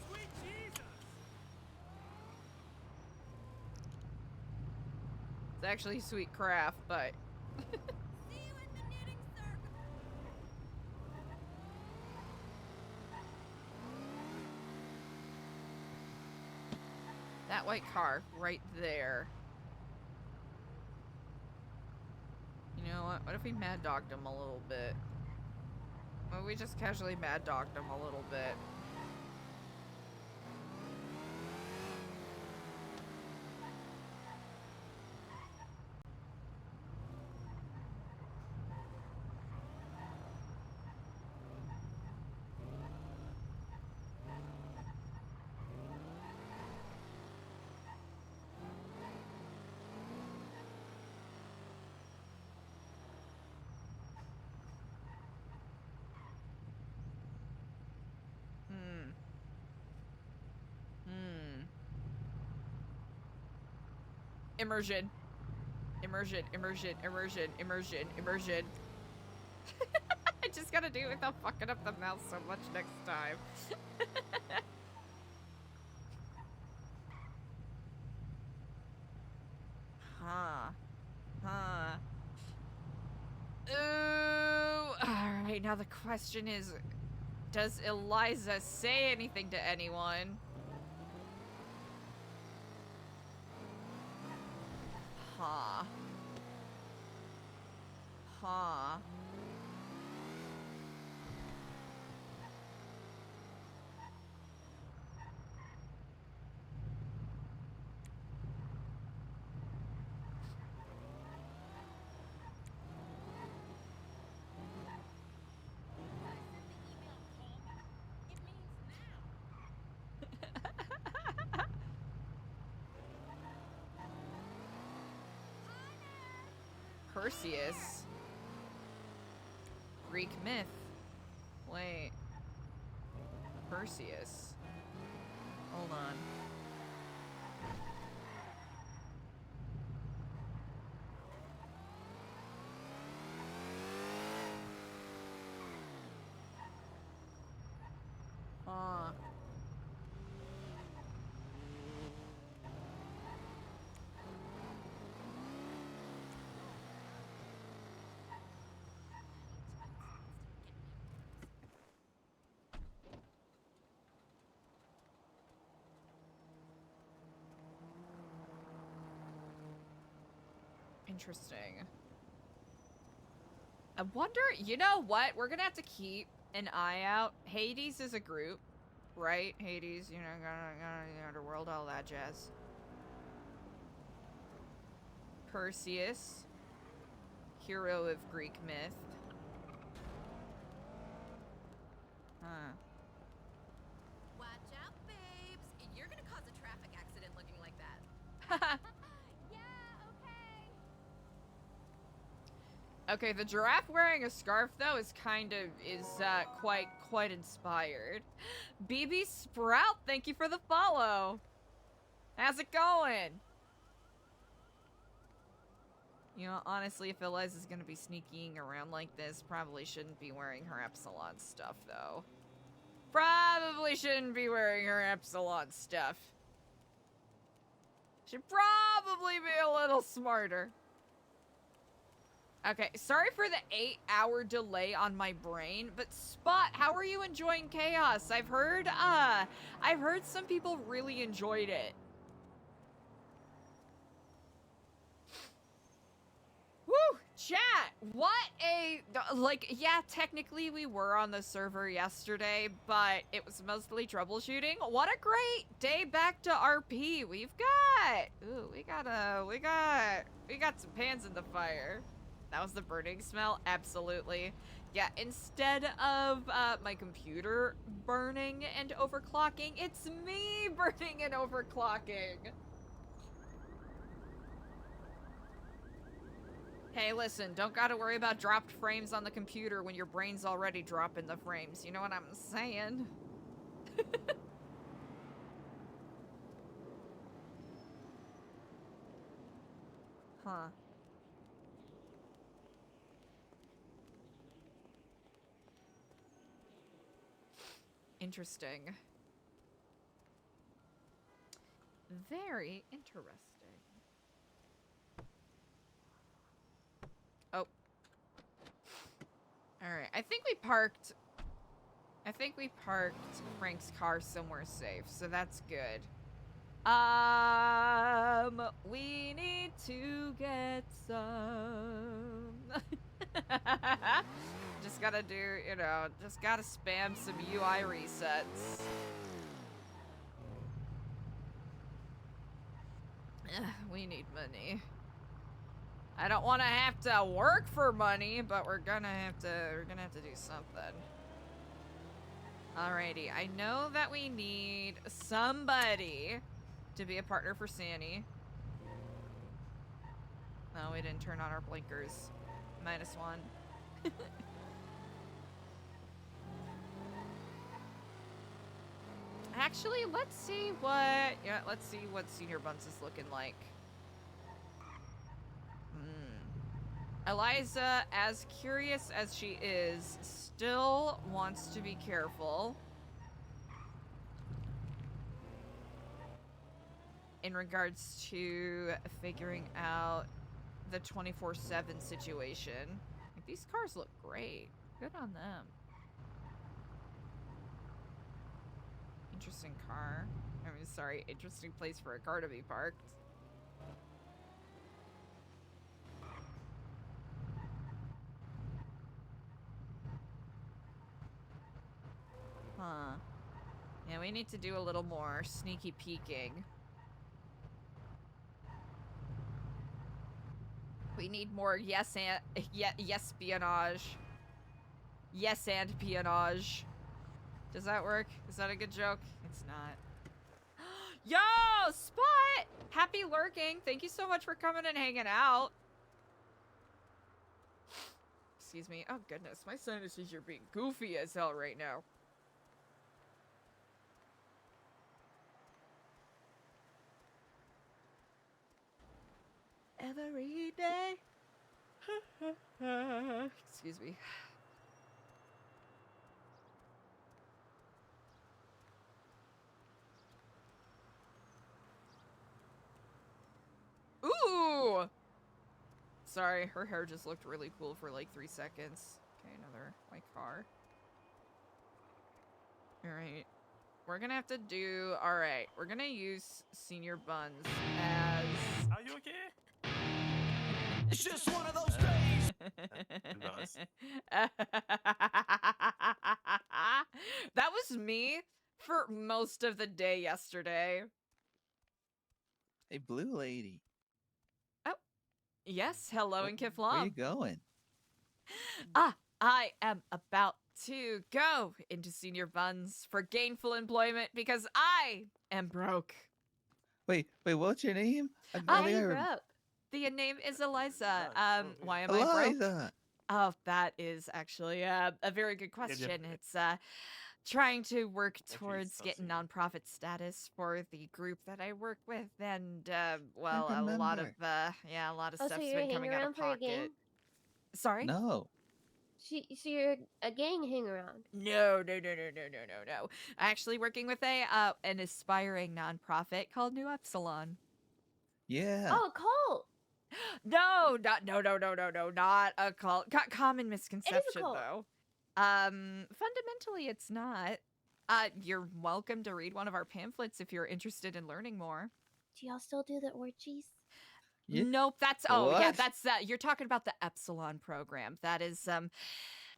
Sweet Jesus! It's actually sweet craft, but... That white car, right there. You know what? What if we mad dogged him a little bit? What if we just casually mad dogged him a little bit? Immersion. Immersion, immersion, immersion, immersion, immersion. I just gotta do it without fucking up the mouth so much next time. Huh. Huh. Ooh. Alright, now the question is, does Eliza say anything to anyone? Huh. Huh. Perseus. Greek myth. Wait. Perseus. Hold on. Huh. Interesting. I wonder, you know what? We're gonna have to keep an eye out. Hades is a group, right? Hades, you know, the underworld, all that jazz. Perseus, hero of Greek myth. Huh. Watch out, babes. You're gonna cause a traffic accident looking like that. Yeah, okay. Okay, the giraffe wearing a scarf though is quite inspired. BB Sprout, thank you for the follow. How's it going? You know, honestly, if Eliza's gonna be sneaking around like this, probably shouldn't be wearing her Epsilon stuff, though. Probably shouldn't be wearing her Epsilon stuff. Should probably be a little smarter. Okay, sorry for the 8-hour delay on my brain, but Spot, how are you enjoying Chaos? I've heard some people really enjoyed it. Woo! Chat! What a... Like, yeah, technically we were on the server yesterday, but it was mostly troubleshooting. What a great day back to RP we've got! Ooh, we got some pans in the fire. That was the burning smell? Absolutely. Yeah, instead of my computer burning and overclocking, it's me burning and overclocking. Hey, listen, don't gotta worry about dropped frames on the computer when your brain's already dropping the frames. You know what I'm saying? Huh. Interesting. Very interesting. Oh. Alright, I think we parked Frank's car somewhere safe, so that's good. We need to get some. Just gotta do, you know, just gotta spam some UI resets. We need money. I don't want to have to work for money, but we're gonna have to do something. Alrighty, I know that we need somebody to be a partner for Sandy. No, we didn't turn on our blinkers. -1. Actually, let's see what Senior Buns is looking like. Eliza, as curious as she is, still wants to be careful in regards to figuring out the 24/7 situation. Like, these cars look great. Good on them. Interesting car. I mean, sorry, interesting place for a car to be parked. Huh. Yeah, we need to do a little more sneaky peeking. We need more yes-espionage. Yes and espionage. Does that work? Is that a good joke? It's not. Yo, Spot! Happy lurking. Thank you so much for coming and hanging out. Excuse me. Oh, goodness. My sinuses are being goofy as hell right now. Every day. Excuse me. Ooh! Sorry, her hair just looked really cool for like 3 seconds. Okay, another white car. Alright. We're gonna have to do... Alright, we're gonna use Senior Buns as... Are you okay? It's just one of those days. That was me for most of the day yesterday. Hey, Blue Lady. Oh, yes. Hello in Where Kiflam. you going? I am about to go into Senior Buns for gainful employment because I am broke. Wait, what's your name? The name is Eliza. Why am I broke? Eliza. Oh, that is actually a very good question. It's trying to work towards getting nonprofit status for the group that I work with, and well, a lot of remember. a lot of Oh, so stuff's you're a been coming out of hang-around for a gang? pocket. Sorry? No. So you're a gang hang-around? No. Actually working with an aspiring nonprofit called New Epsilon. Yeah. Oh, a cult! No, not a cult. Common misconception, cult. though. Fundamentally, it's not. You're welcome to read one of our pamphlets if you're interested in learning more. Do y'all still do the orgies? Yeah. Nope, that's What? that's you're talking about the Epsilon program. That is Isn't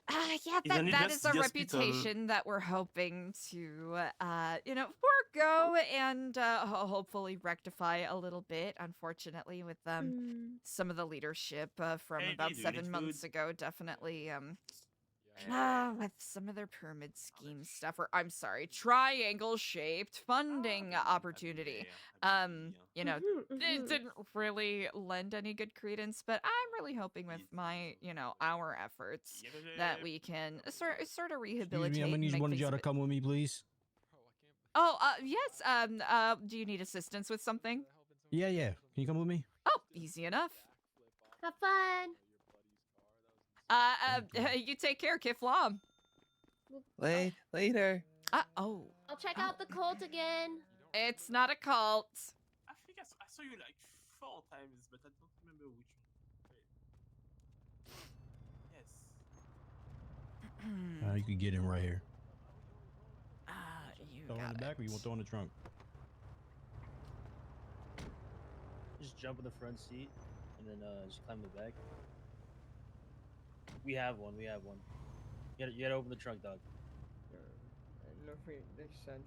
that is that a the hospital? reputation that we're hoping to forego and hopefully rectify a little bit. Unfortunately, with some of the leadership from Hey, about dude, 7 it's months food. ago, definitely with some of their pyramid scheme stuff, or I'm sorry, triangle shaped funding opportunity. It didn't really lend any good credence, but I'm really hoping with my, our efforts that we can sort of rehabilitate. Excuse me, I'm gonna and need make one of things y'all to fit. come with me, please. Oh, yes. Do you need assistance with something? Yeah. Can you come with me? Oh, easy enough. Have fun! You take care, Kiflam. Later. Oh. I'll check out the cult again. It's not a cult. I think I saw you like 4 times, but I don't remember which one. Yes. You can get in right here. You Throw it in got the back, it. or you want to throw in the trunk? Just jump in the front seat and then just climb the back. We have one. You gotta open the trunk, dog. No free. They said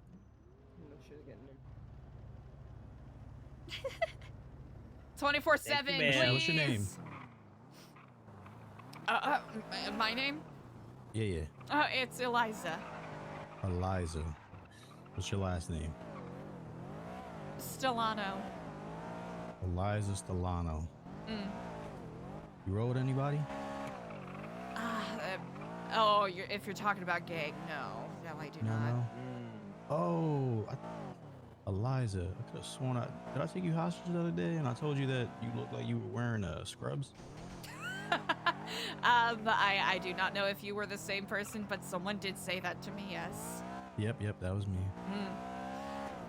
no shit getting in. 24/7, please. What's your name? My name? Yeah. It's Eliza. Eliza. What's your last name? Stellano. Eliza Stellano. You roll with anybody? If you're talking about gang, no, I do No. not. Oh, Eliza. I could have sworn did I take you hostage the other day and I told you that you looked like you were wearing scrubs? I do not know if you were the same person, but someone did say that to me, yes. Yep, that was me.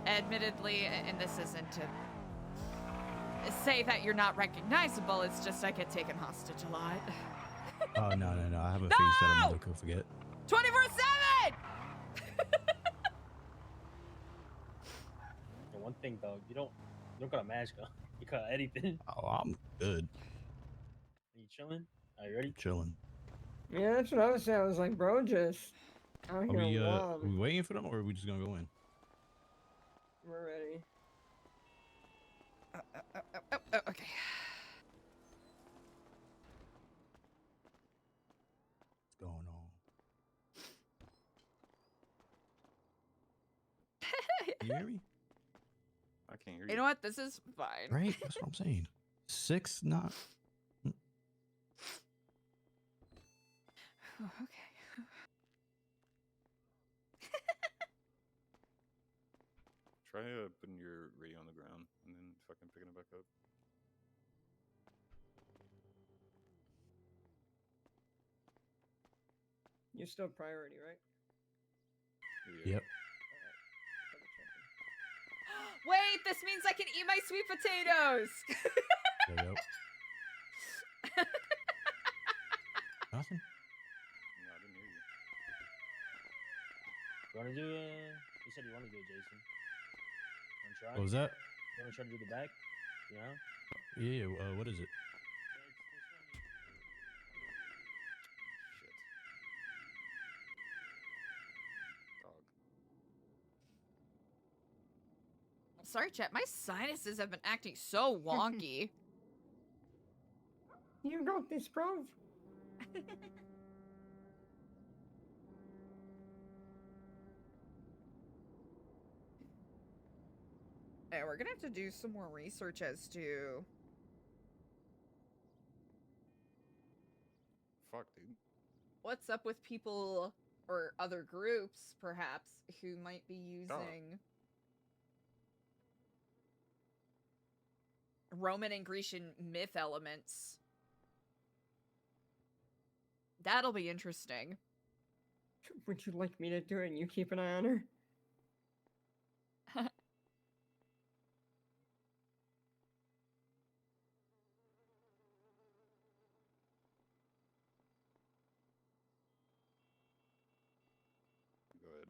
Admittedly, and this isn't to say that you're not recognizable, it's just I get taken hostage a lot. Oh, no. I have a face that a mother could forget. 24/7! One thing, dog. You don't got a mask on. You got anything. Oh, I'm good. Are you chilling? Are you ready? Chilling. Yeah, that's what I was saying. I was like, bro, just out Are here we, alone. we waiting for them or are we just gonna go in? We're ready. Okay. What's going on? You hear me? I can't hear You know what? This is fine. Right? That's what I'm saying. 6, not. Okay. Try putting your radio on the ground and then fucking picking it back up. You're still priority, right? Yep. Wait, this means I can eat my sweet potatoes. Yep. Nothing. No, I didn't hear you. You wanna do you said you wanna do it, Jason. Wanna try? What was that? You wanna try to do the back? You know? Yeah, what is it? Sorry, chat. My sinuses have been acting so wonky. You got this, bro. Yeah, we're gonna have to do some more research as to Fuck, dude. what's up with people or other groups, perhaps, who might be using Roman and Grecian myth elements. That'll be interesting. Would you like me to do it and you keep an eye on her? Go ahead.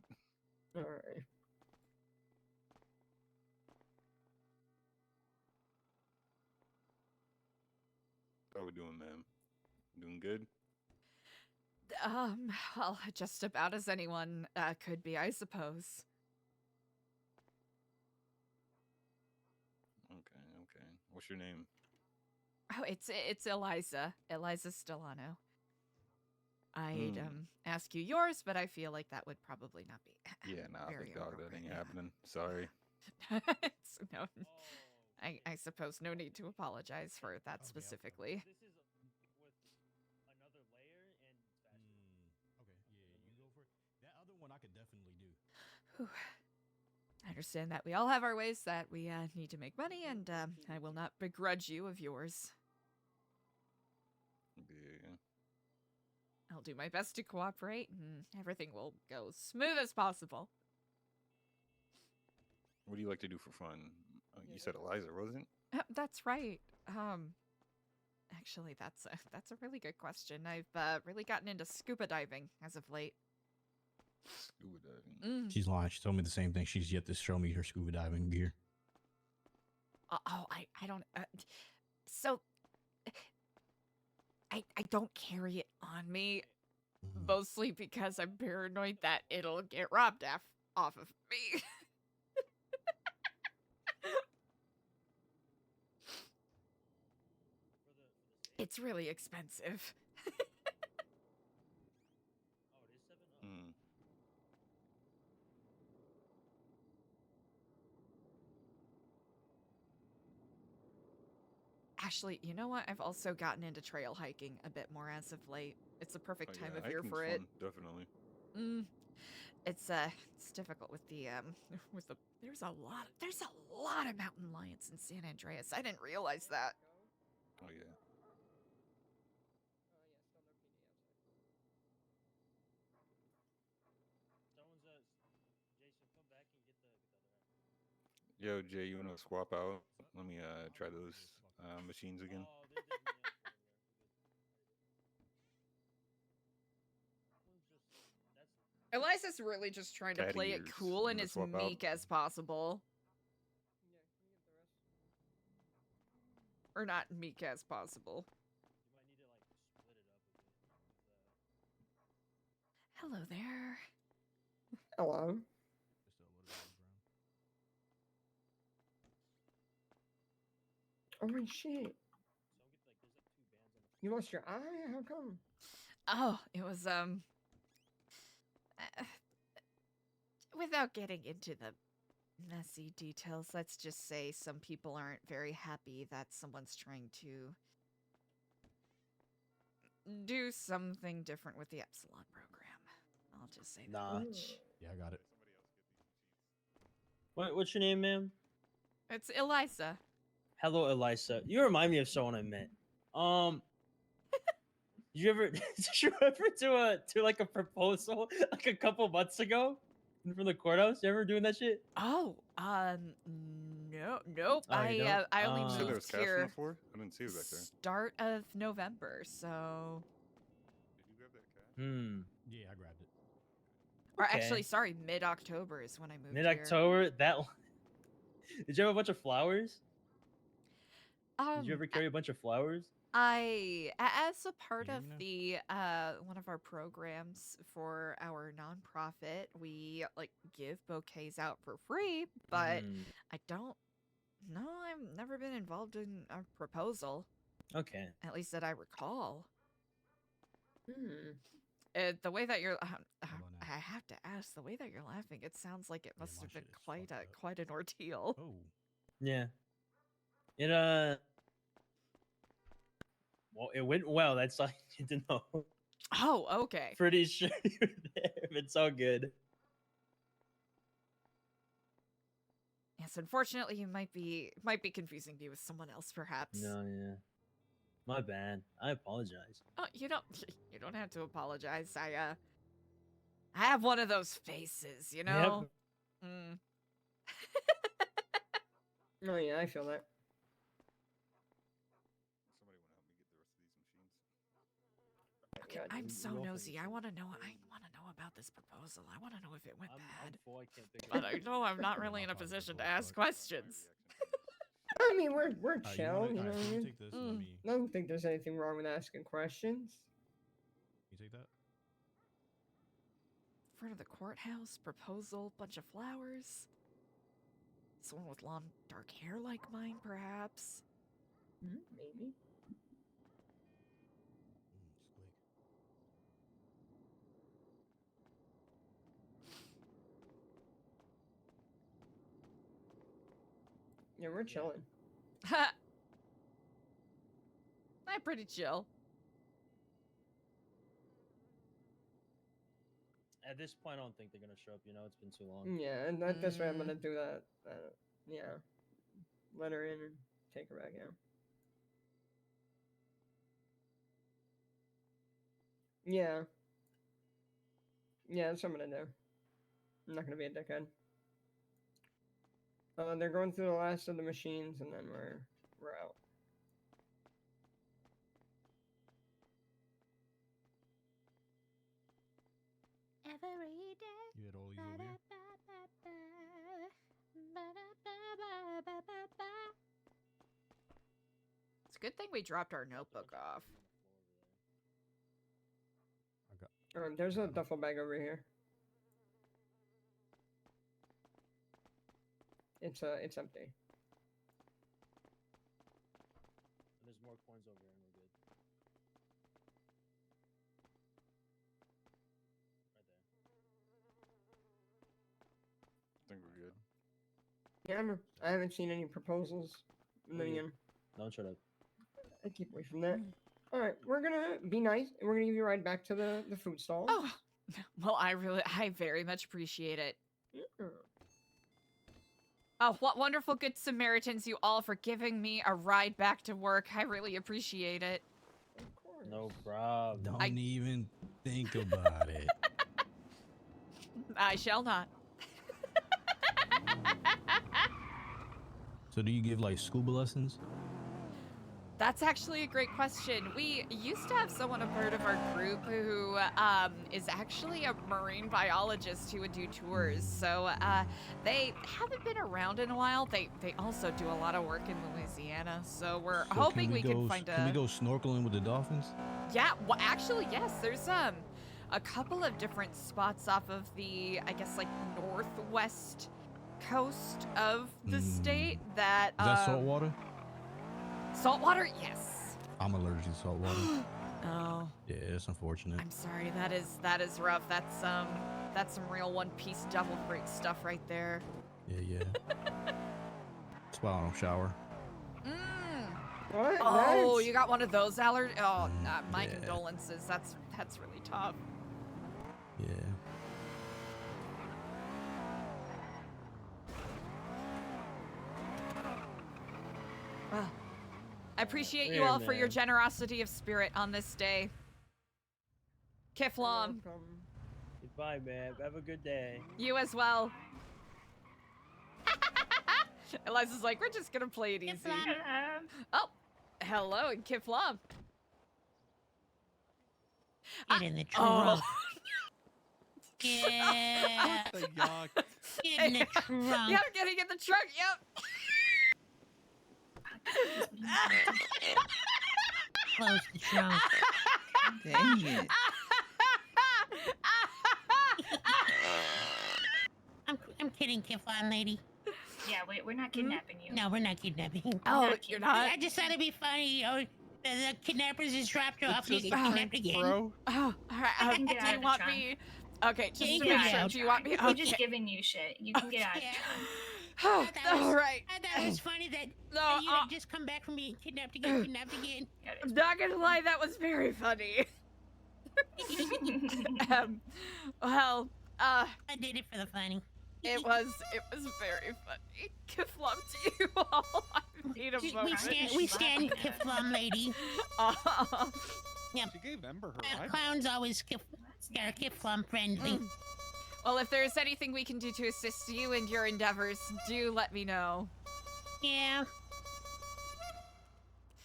Alright. How we doing, ma'am? Doing good? Well, just about as anyone could be, I suppose. Okay. What's your name? Oh, it's Eliza. Eliza Stellano. I'd ask you yours, but I feel like that would probably not be. Yeah, nah, very big dog, that ain't appropriate. happening. Sorry. No, I suppose no need to apologize for that specifically. This is with another layer and okay, yeah, you go for it. That other one I could definitely do. Whew. I understand that we all have our ways that we need to make money, and I will not begrudge you of yours. Yeah. I'll do my best to cooperate, and everything will go smooth as possible. What do you like to do for fun? You said Eliza, wasn't it? That's right. Actually, that's a really good question. I've really gotten into scuba diving as of late. Scuba diving. She's lying. She told me the same thing. She's yet to show me her scuba diving gear. I don't. So, I don't carry it on me, mostly because I'm paranoid that it'll get robbed off of me. It's really expensive. Actually, you know what? I've also gotten into trail hiking a bit more as of late. It's the perfect time of year for it. Fun, definitely. It's difficult with the there's a lot of mountain lions in San Andreas. I didn't realize that. Oh yeah. Yo, Jay, you wanna swap out? Let me try those machines again. Eliza's really just trying to play it cool and as meek as possible. Or not meek as possible. Hello there. Hello. Oh my shit. You lost your eye? How come? Oh, it was without getting into the messy details, let's just say some people aren't very happy that someone's trying to do something different with the Epsilon program. I'll just say that much. Yeah, I got it. What's your name, ma'am? It's Eliza. Hello, Eliza. You remind me of someone I met. Did you ever do like a proposal like a couple months ago from the courthouse? You ever doing that shit? Oh, nope. Oh, you don't? I only You said there was moved cash on here the floor? I didn't see it back there. start of November, so. Did you grab that cash? Yeah, I grabbed it. Or Okay. actually, sorry, mid-October is when I moved Mid-October. That. Did you have a bunch of flowers? here. Did you ever carry a bunch of flowers? As a part of the one of our programs for our nonprofit, we like give bouquets out for free, but I don't know. I've never been involved in a proposal. Okay. At least that I recall. The way that you're, I have to ask. The way that you're laughing, it sounds like it must have been quite an ordeal. Oh. Yeah. Well, it went well. That's all you need to know. Oh, okay. Pretty sure you're there. It's all good. Yes, unfortunately, you might be confusing me with someone else, perhaps. No, yeah. My bad. I apologize. Oh, you don't have to apologize. I have one of those faces, you know. Mm. Oh yeah, I feel that. Okay, God, I'm so Your nosy. face I is want to know. I want to know about this proposal. I want to know if it went I'm bad. full, I can't think But I know I'm not really in a position to ask questions. I mean, we're You chill. wanna- You know alright, what I so you mean? take this. Let me. I don't think there's anything wrong with asking questions. You take that. Front of the courthouse, proposal, bunch of flowers. Someone with long, dark hair like mine, perhaps. Maybe. Squeak. Yeah, we're chilling. I'm pretty chill. At this point, I don't think they're gonna show up. You know, it's been too long. Yeah, and this way I'm gonna do that. Yeah, let her in and take her back out. Yeah. Yeah, that's what I'm gonna do. I'm not gonna be a dickhead. They're going through the last of the machines, and then we're out. Every day. You had all these over here. It's a good thing we dropped our notebook off. There's a duffel bag over here. It's empty. There's more coins over here, and we're good. I think we're good. Yeah, I haven't seen any proposals. And then again, Don't shut up. I keep away from that. All right, we're gonna be nice, and we're gonna give you a ride back to the food stall. Oh, well, I very much appreciate it. Yeah. Oh, what wonderful good Samaritans you all for giving me a ride back to work. I really appreciate it. Of course. No problem. Don't even think about it. I shall not. So do you give like scuba lessons? That's actually a great question. We used to have someone a part of our group who is actually a marine biologist who would do tours. So they haven't been around in a while. They also do a lot of work in Louisiana. So we're hoping we can find a... Can we go snorkeling with the dolphins? Yeah, well, actually, yes. There's a couple of different spots off of the, I guess, like, northwest coast of the state that... Is that salt water? Salt water? Yes. I'm allergic to salt water. Oh. Yeah, it's unfortunate. I'm sorry. That is rough. That's some real One Piece devil fruit stuff right there. Yeah. That's why I don't shower. What? Oh, Nice. you got one of those allergies? Oh, my condolences. That's really tough. Yeah. Well, I appreciate you all for your generosity of spirit on this day. Kiflam. Goodbye, man. Have a good day. You as well. Eliza's like, we're just gonna play it easy. Oh, hello, Kiflam. Get in the trunk. Oh. Yeah. What the yuck? Get in the trunk. Yep, getting in the trunk. Yep. Close the trunk. Dang it. I'm kidding, Kifon lady. Yeah, we're not kidnapping you. No, we're not kidnapping you. Oh, you're not? I just thought it'd be funny. You know, the kidnappers just dropped you off. You get kidnapped again. Bro. Oh, all right. can get Do out you of the want trunk. me? Okay, just Yeah, to you make can sure. get out. Do you want me? We're Okay. just giving you shit. You can get out of the trunk. All right. I thought it was funny that No, you had just come back from being kidnapped again, kidnapped again. I'm not gonna lie, that was very funny. Well, I did it for the funny. it was very funny. Kiflum to you all. I need a moment. We stand Kiflum, lady. Yep. She gave Ember her Clowns always are Kiflum friendly. Well, if there's anything we can do to assist you in your endeavors, do let me know. Yeah.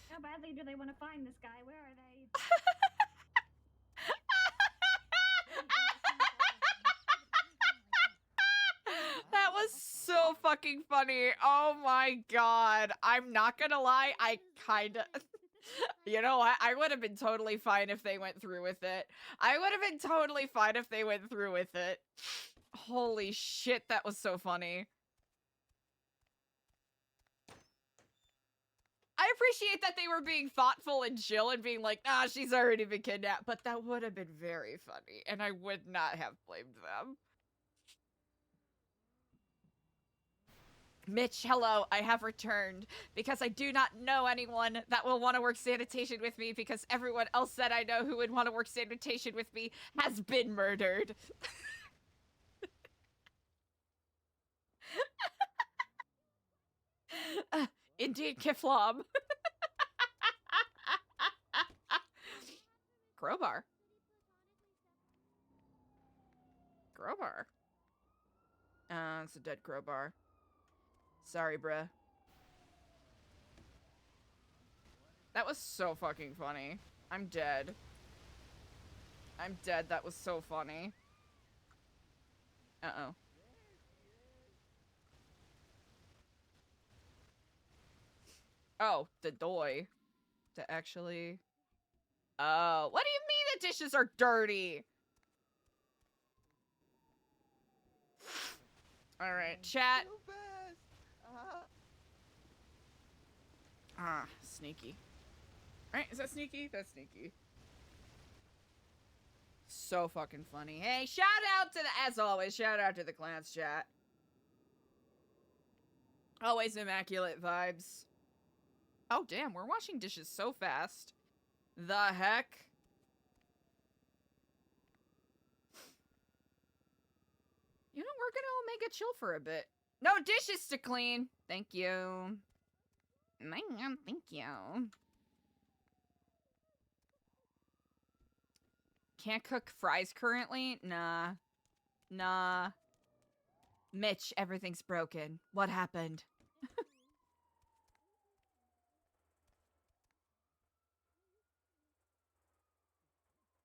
How badly do they want to find this guy? Where are they? That was so fucking funny. Oh my god. I'm not gonna lie, I kinda... You know what? I would have been totally fine if they went through with it. I would have been totally fine if they went through with it. Holy shit, that was so funny. I appreciate that they were being thoughtful and chill and being like, ah, she's already been kidnapped. But that would have been very funny, and I would not have blamed them. Mitch, hello, I have returned because I do not know anyone that will want to work sanitation with me because everyone else that I know who would want to work sanitation with me has been murdered. Indeed, Kiflom. Crowbar. Crowbar. It's a dead crowbar. Sorry, bruh. That was so fucking funny. I'm dead. I'm dead. That was so funny. Uh-oh. Oh, the doy. To actually... Oh, what do you mean the dishes are dirty? Alright, chat. Ah, sneaky. Alright, is that sneaky? That's sneaky. So fucking funny. Hey, shout out to the, as always, shout out to the clans chat. Always immaculate vibes. Oh, damn, we're washing dishes so fast. The heck? You know, we're gonna Omega chill for a bit. No dishes to clean. Thank you. Thank you. Can't cook fries currently? Nah. Nah. Mitch, everything's broken. What happened?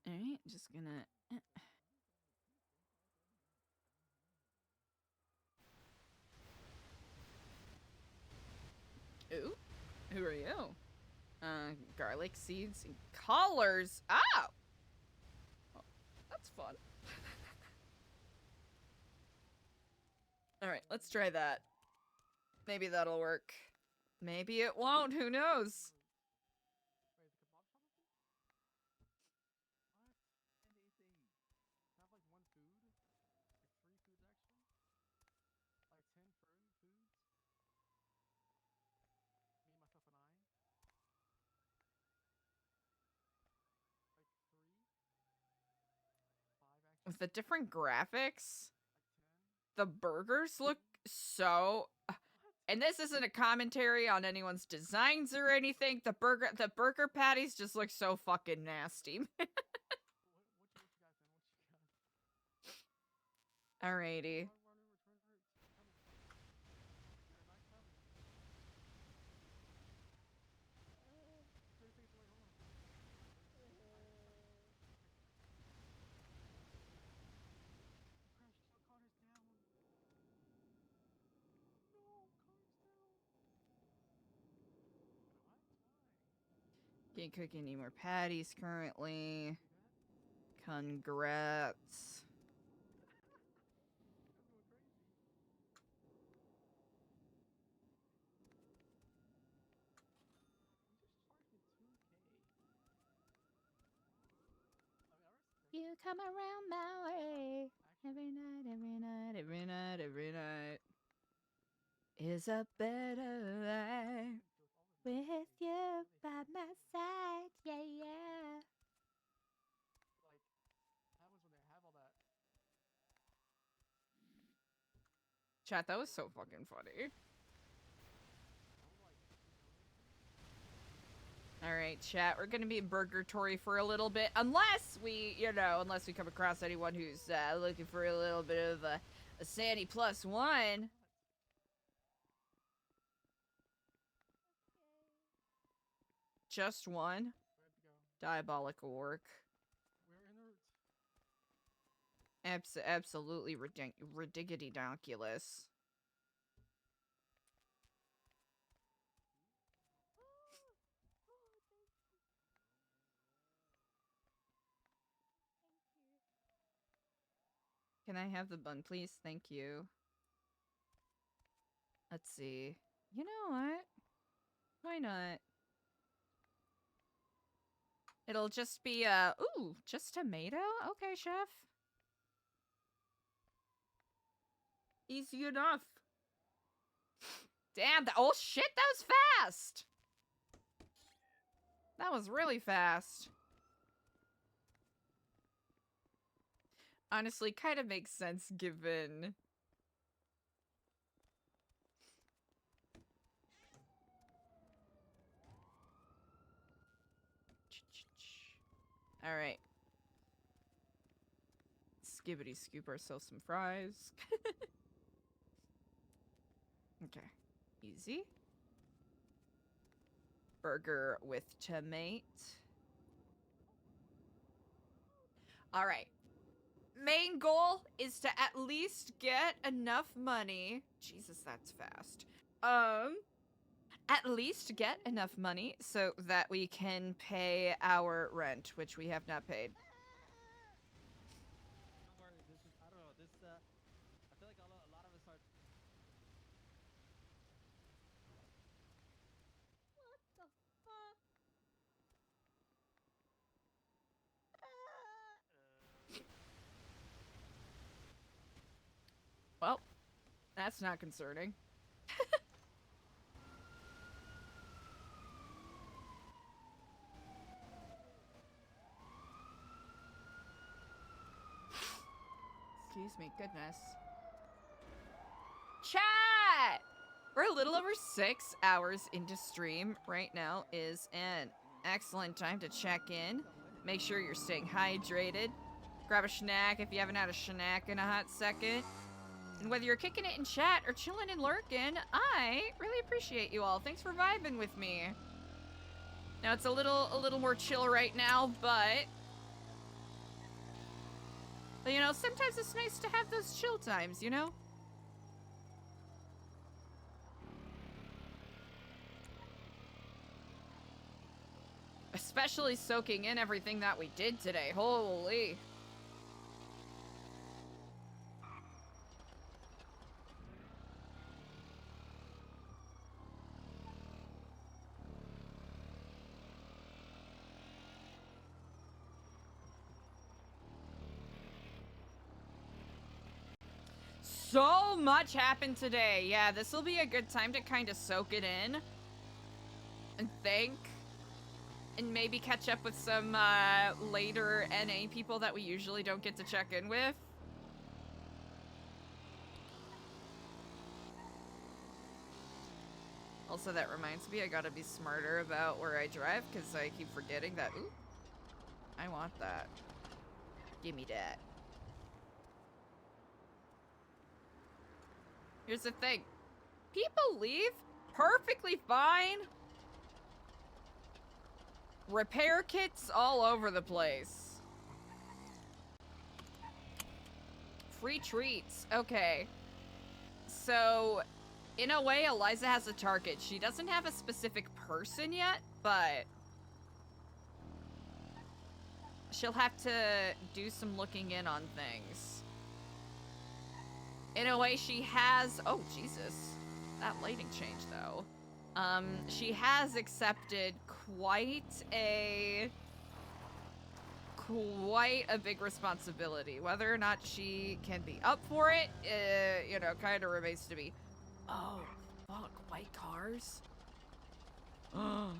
Alright, just gonna... Ooh, who are you? Garlic seeds and collars. Oh! Well, that's fun. Alright, let's try that. Maybe that'll work. Maybe it won't, who knows? With the different graphics, the burgers look so... And this isn't a commentary on anyone's designs or anything. The burger patties just look so fucking nasty. Alrighty. Can't cook any more patties currently. Congrats. You come around my way Every night, every night, every night, every night is a better life. with you by my side. Yeah, yeah. Chat, that was so fucking funny. Alright, chat, we're gonna be in Burgertory for a little bit. Unless we, unless we come across anyone who's looking for a little bit of a Sandy +1. Just one? Diabolical work. Absolutely ridiculous. Can I have the bun, please? Thank you. Let's see. You know what? Why not? It'll just be, ooh, just tomato? Okay, chef. Easy enough. Damn, oh shit, that was fast! That was really fast. Honestly, kind of makes sense given... Alright. Skibbity scoop ourselves some fries. Okay. Easy. Burger with tomato. Alright. Main goal is to at least get enough money. Jesus, that's fast. At least get enough money so that we can pay our rent, which we have not paid. Don't worry, this is, I don't know, this, I feel like a lot of us are... What the fuck? Well, that's not concerning. Excuse me, goodness. Chat! We're a little over 6 hours into stream. Right now is an excellent time to check in. Make sure you're staying hydrated. Grab a snack if you haven't had a snack in a hot second. And whether you're kicking it in chat or chilling and lurking, I really appreciate you all. Thanks for vibing with me. Now it's a little more chill right now, but you know, sometimes it's nice to have those chill times, you know? Especially soaking in everything that we did today. Holy. So much happened today. Yeah, this will be a good time to kind of soak it in and think and maybe catch up with some later NA people that we usually don't get to check in with. Also, that reminds me, I gotta be smarter about where I drive because I keep forgetting that. Ooh, I want that. Give me that. Here's the thing. People leave perfectly fine. Repair kits all over the place. Free treats. Okay. So, in a way, Eliza has a target. She doesn't have a specific person yet, but she'll have to do some looking in on things. In a way, she has... Oh, Jesus. That lighting change, though. She has accepted quite a big responsibility. Whether or not she can be up for it, you know, kind of remains to be... Oh, fuck. White cars? Oh.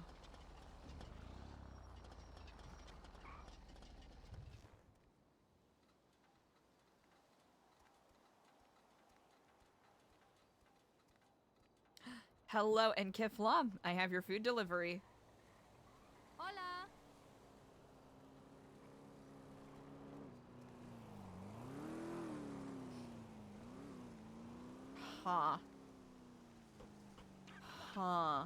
Hello, and Kiflam. I have your food delivery. Hola. Huh. Huh.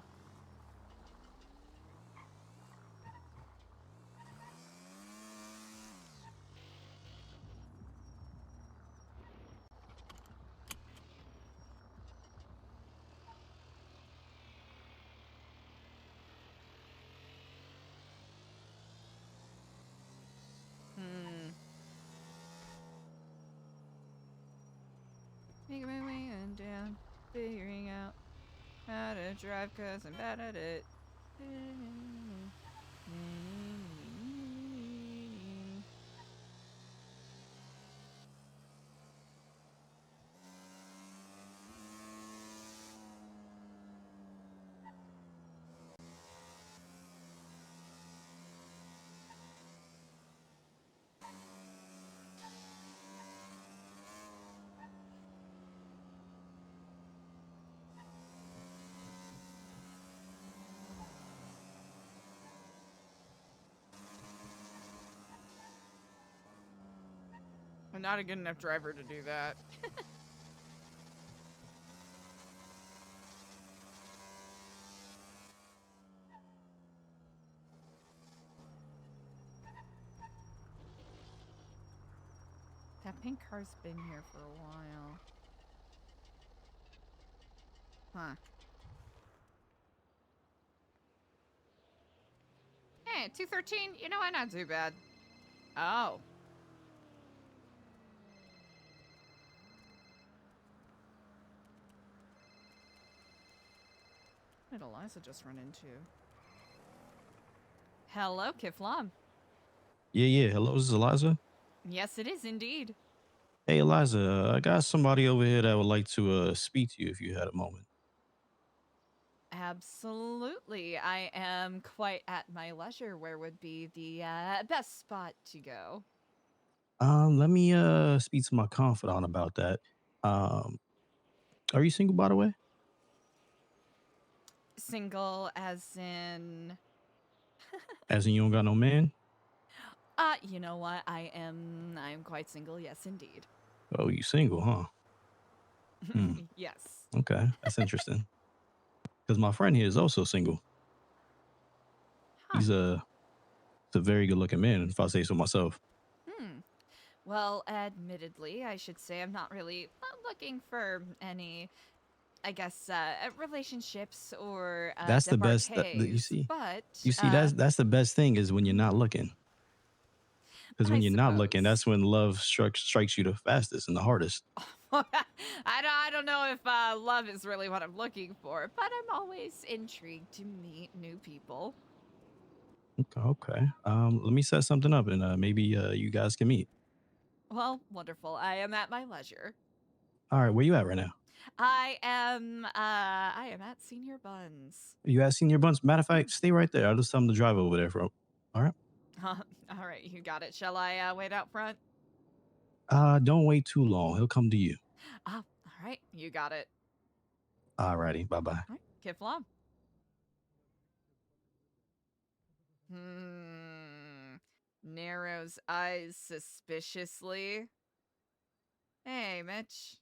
Making my way on down, figuring out how to drive 'cause I'm bad at it. I'm not a good enough driver to do that. That pink car's been here for a while. Huh. Hey, 213, you know what? Not too bad. Oh. What did Eliza just run into? Hello, Kiflam. Yeah. Hello, this is Eliza. Yes, it is indeed. Hey, Eliza, I got somebody over here that would like to speak to you if you had a moment. Absolutely. I am quite at my leisure. Where would be the best spot to go? Let me speak to my confidant about that. Are you single, by the way? Single as in... As in you don't got no man? You know what? I'm quite single, yes indeed. Oh, you single, huh? Yes. Okay, that's interesting. Because my friend here is also single. He's a very good looking man, if I say so myself. Well, admittedly, I should say I'm not really looking for any, I guess, relationships or That's the best. You see, that's the best thing is when you're not looking. Because when you're not looking, that's when love strikes you the fastest and the hardest. I don't know if love is really what I'm looking for, but I'm always intrigued to meet new people. Okay. Let me set something up and maybe you guys can meet. Well, wonderful. I am at my leisure. All right, where you at right now? I am at Senior Buns. You at Senior Buns? Matter of fact, stay right there. I'll just tell them to drive over there for. All right. All right, you got it. Shall I wait out front? Don't wait too long. He'll come to you. All right, you got it. All righty, bye bye. Right, Kiflam. Narrows eyes suspiciously. Hey, Mitch.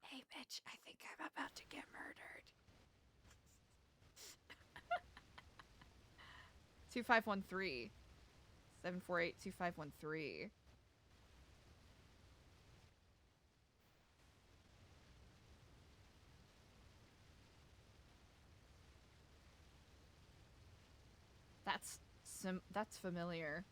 Hey, Mitch, I think I'm about to get murdered. 2513. 748-2513. That's familiar.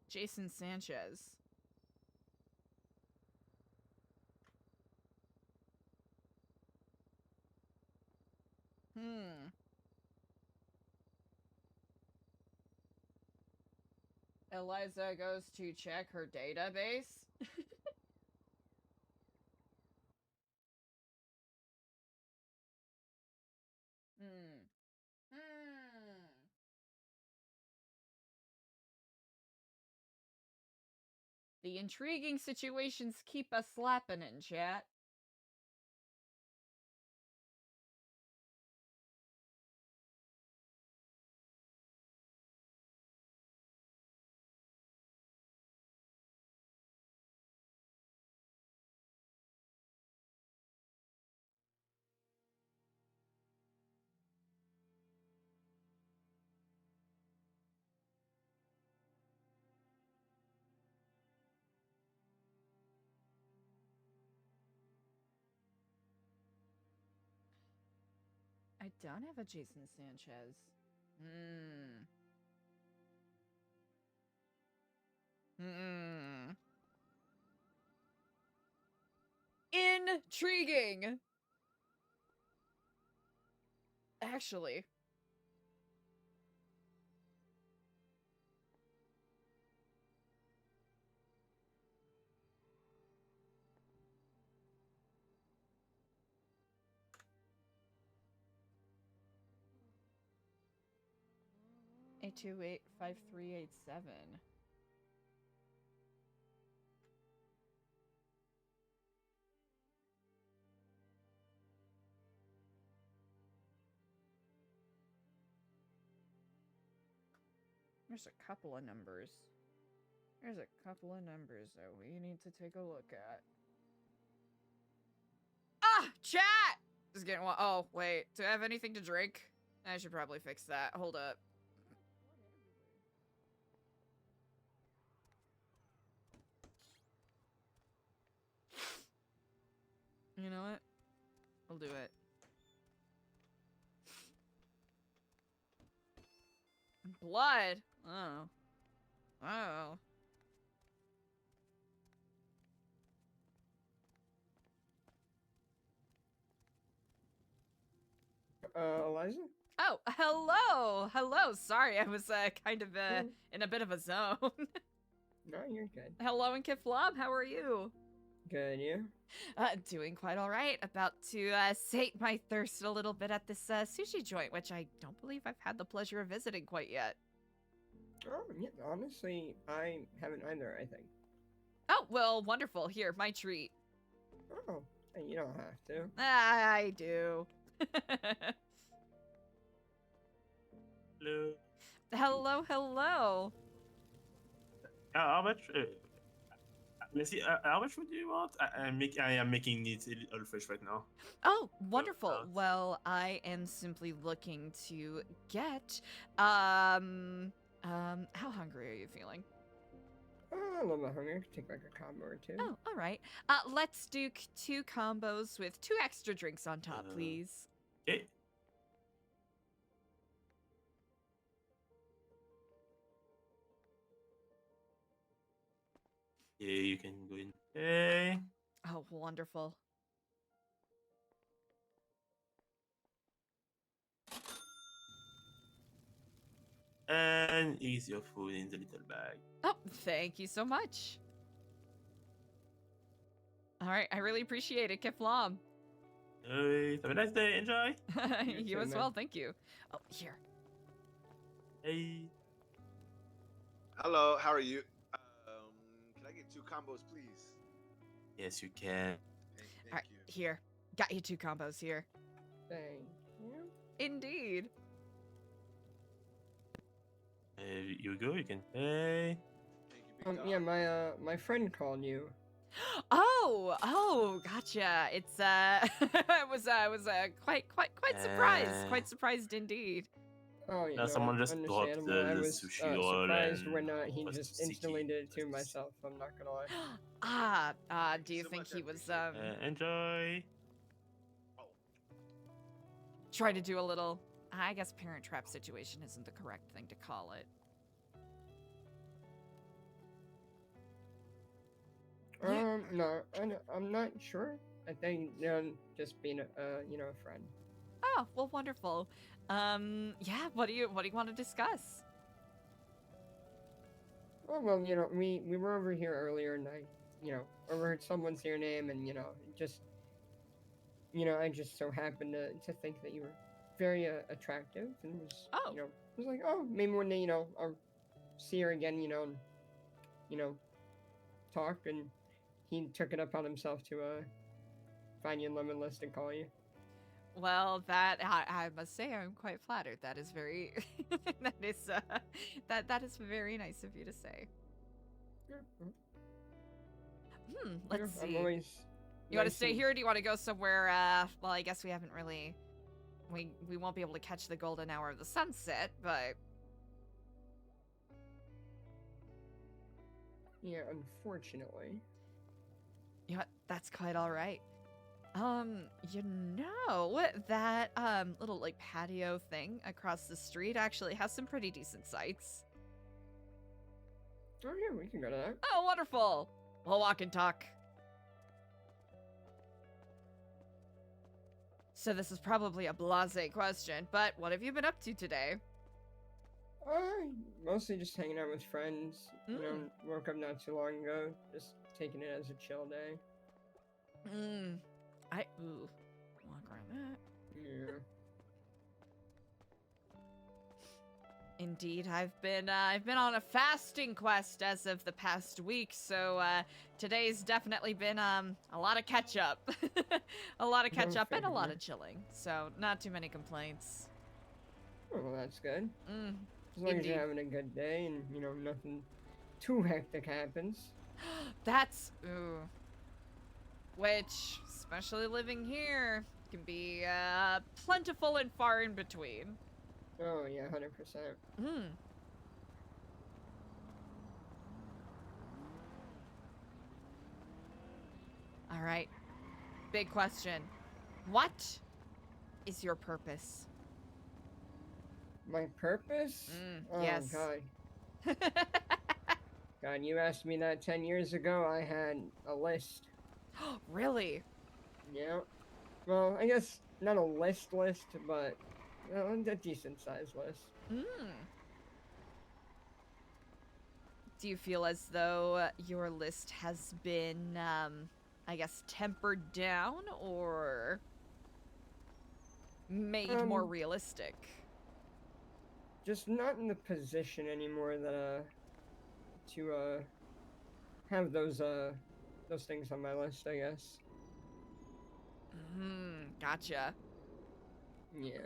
Jason Sanchez. Eliza goes to check her database. The intriguing situations keep us slapping in chat. I don't have a Jason Sanchez. Intriguing! Actually. Eight 5387. There's a couple of numbers. There's a couple of numbers that we need to take a look at. Ah! Chat! Just getting one. Oh, wait. Do I have anything to drink? I should probably fix that. Hold up. You know what? I'll do it. Blood? Oh. Oh. Eliza? Oh, hello! Hello! Sorry, I was kind of in a bit of a zone. No, you're good. Hello, and Kiflob, how are you? Good, you? Doing quite alright. About to sate my thirst a little bit at this sushi joint, which I don't believe I've had the pleasure of visiting quite yet. Oh, yeah, honestly, I haven't either, I think. Oh, well, wonderful. Here, my treat. Oh, you don't have to. I do. Hello. Hello, hello. How much? Let's see. How much would you want? I am making it a little fresh right now. Oh, wonderful. Well, I am simply looking to get how hungry are you feeling? A little bit hungry. I could take like a combo or two. Oh, all right. Let's do 2 combos with 2 extra drinks on top, please. Okay. Yeah, you can go in. Hey. Oh, wonderful. And here's your food in the little bag. Oh, thank you so much. All right, I really appreciate it, Kiflam. Alright, have a nice day. Enjoy. You as well, thank you. Oh, here. Hey. Hello, how are you? Can I get 2 combos, please? Yes, you can. All right, here. Got you 2 combos here. Thank you. Indeed. You go. You can pay. Yeah, my friend called you. Oh, gotcha. It's I was quite surprised. Quite surprised indeed. Oh, you Now know, someone just dropped understandable. I the was sushi roll surprised and when he was just seeking instantly did it to myself. I'm not gonna lie. Do you think he was enjoy. try to do a little, I guess parent trap situation isn't the correct thing to call it. No, I'm not sure. I think just being a friend. Oh, well, wonderful. Yeah, what do you want to discuss? Oh, well, we were over here earlier and I, overheard someone's name and, I just so happened to think that you were very attractive, and was Oh. you know, was like, oh, maybe one day, you know, I'll see her again, you know, and, you know, talk, and he took it upon himself to find you in Lemon List and call you. Well, that I must say, I'm quite flattered. That is very that is that is very nice of you to say. Let's I'm see. always You want to nice stay and- here, or do you want to go somewhere? Well, I guess we haven't really. We won't be able to catch the golden hour of the sunset, but Yeah, unfortunately. you know what? That's quite all right. You know, that little like patio thing across the street actually has some pretty decent sights. Oh yeah, we can go to that. Oh, wonderful. We'll walk and talk. So this is probably a blasé question, but what have you been up to today? Mostly just hanging out with friends. You know, woke up not too long ago, just taking it as a chill day. Walk around that. Yeah. Indeed, I've been on a fasting quest as of the past week, so today's definitely been a lot of catch up, a lot of catch up, and a lot of chilling. So not too many complaints. Oh, well, that's good. As long as Indeed. you're having a good day and you know nothing too hectic happens. That's which, especially living here, can be plentiful and far in between. Oh yeah, 100%. All right. Big question. What is your purpose? My purpose? Oh, yes. God. God, you asked me that 10 years ago, I had a list. Really? Yeah. Well, I guess not a list, but a decent sized list. Do you feel as though your list has been, I guess, tempered down or made more realistic? Just not in the position anymore that to have those things on my list, I guess. Gotcha. Yeah.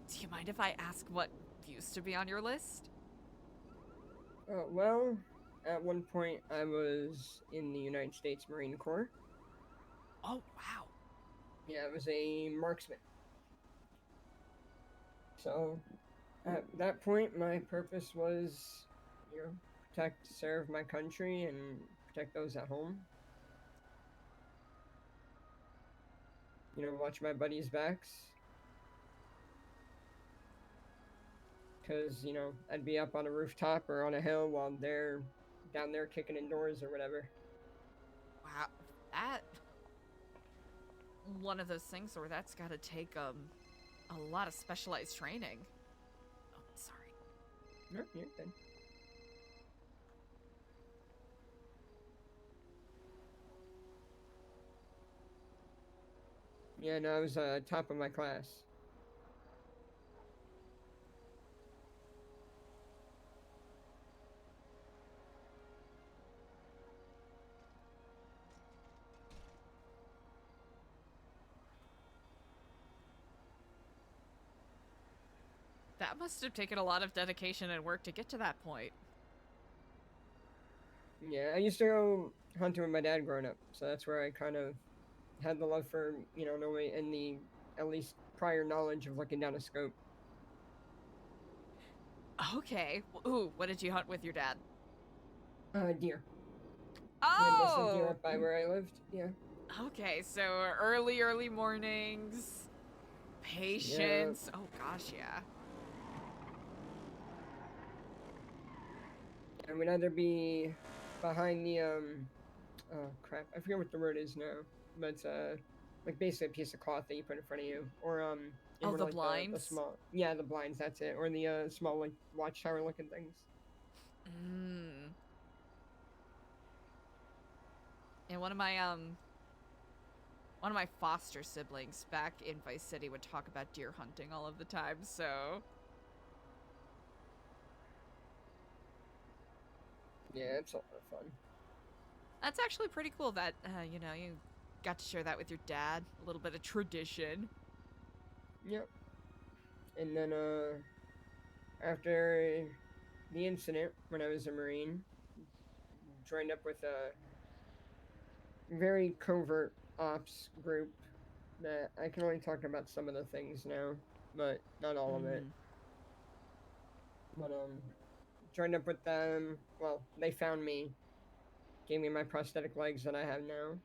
Do you mind if I ask what used to be on your list? Well, at one point I was in the United States Marine Corps. Oh, wow. Yeah, I was a marksman. So, at that point, my purpose was, you know, protect, serve my country, and protect those at home. You know, watch my buddies' backs. Because, you know, I'd be up on a rooftop or on a hill while they're down there kicking indoors or whatever. Wow. That... One of those things where that's gotta take, a lot of specialized training. Oh, sorry. No, you're good. Yeah, no, I was top of my class. That must have taken a lot of dedication and work to get to that point. Yeah, I used to go hunting with my dad growing up, so that's where I kind of had the love for, you know, knowing and the at least prior knowledge of looking down a scope. Okay. Ooh, what did you hunt with your dad? Deer. Oh! We had some deer up by where I lived, yeah. Okay, so early mornings, patience. Yeah. Oh gosh, yeah. I would either be behind the oh crap, I forget what the word is now, but it's like basically a piece of cloth that you put in front of you, or in oh, one the of, like, blinds. the small, yeah, the blinds. That's it, or the small like watchtower looking things. And one of my one of my foster siblings back in Vice City would talk about deer hunting all of the time, so... Yeah, it's a lot of fun. That's actually pretty cool that, you know, you got to share that with your dad. A little bit of tradition. Yep. And then, after the incident, when I was a Marine, joined up with a very covert ops group that I can only talk about some of the things now, but not all of it. But, joined up with them. Well, they found me, gave me my prosthetic legs that I have now,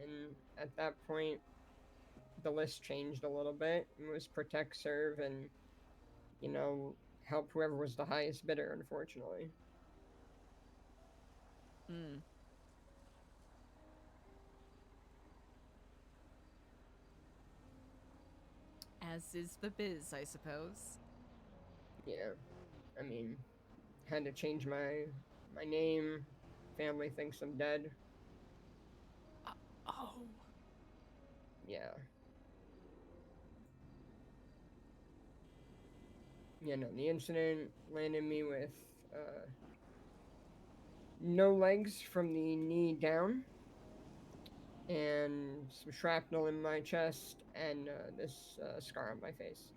and at that point, the list changed a little bit. It was protect, serve, and, you know, help whoever was the highest bidder, unfortunately. Hmm. As is the biz, I suppose. Yeah. I mean, had to change my name. Family thinks I'm dead. Oh. Yeah. You know, the incident landed me with no legs from the knee down, and some shrapnel in my chest, and this scar on my face.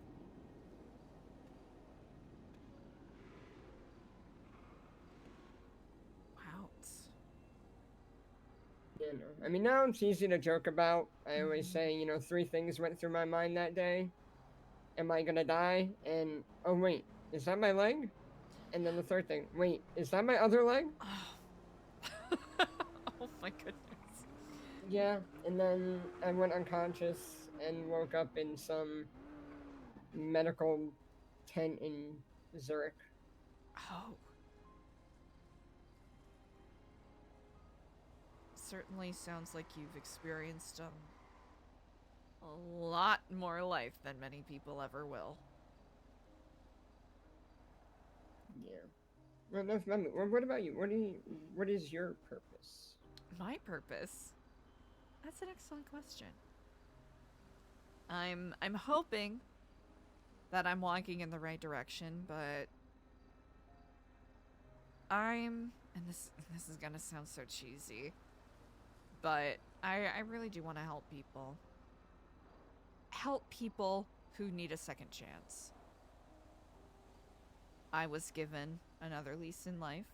Wow. You know, I mean, now it's easy to joke about. I always say, you know, 3 things went through my mind that day. Am I gonna die? And, oh wait, is that my leg? And then the third thing, wait, is that my other leg? Oh my goodness. Yeah, and then I went unconscious and woke up in some medical tent in Zurich. Oh. Certainly sounds like you've experienced a lot more life than many people ever will. Yeah. Well, what about you? What is your purpose? My purpose? That's an excellent question. I'm hoping that I'm walking in the right direction, but and this is gonna sound so cheesy, but I really do want to help people. Help people who need a second chance. I was given another lease in life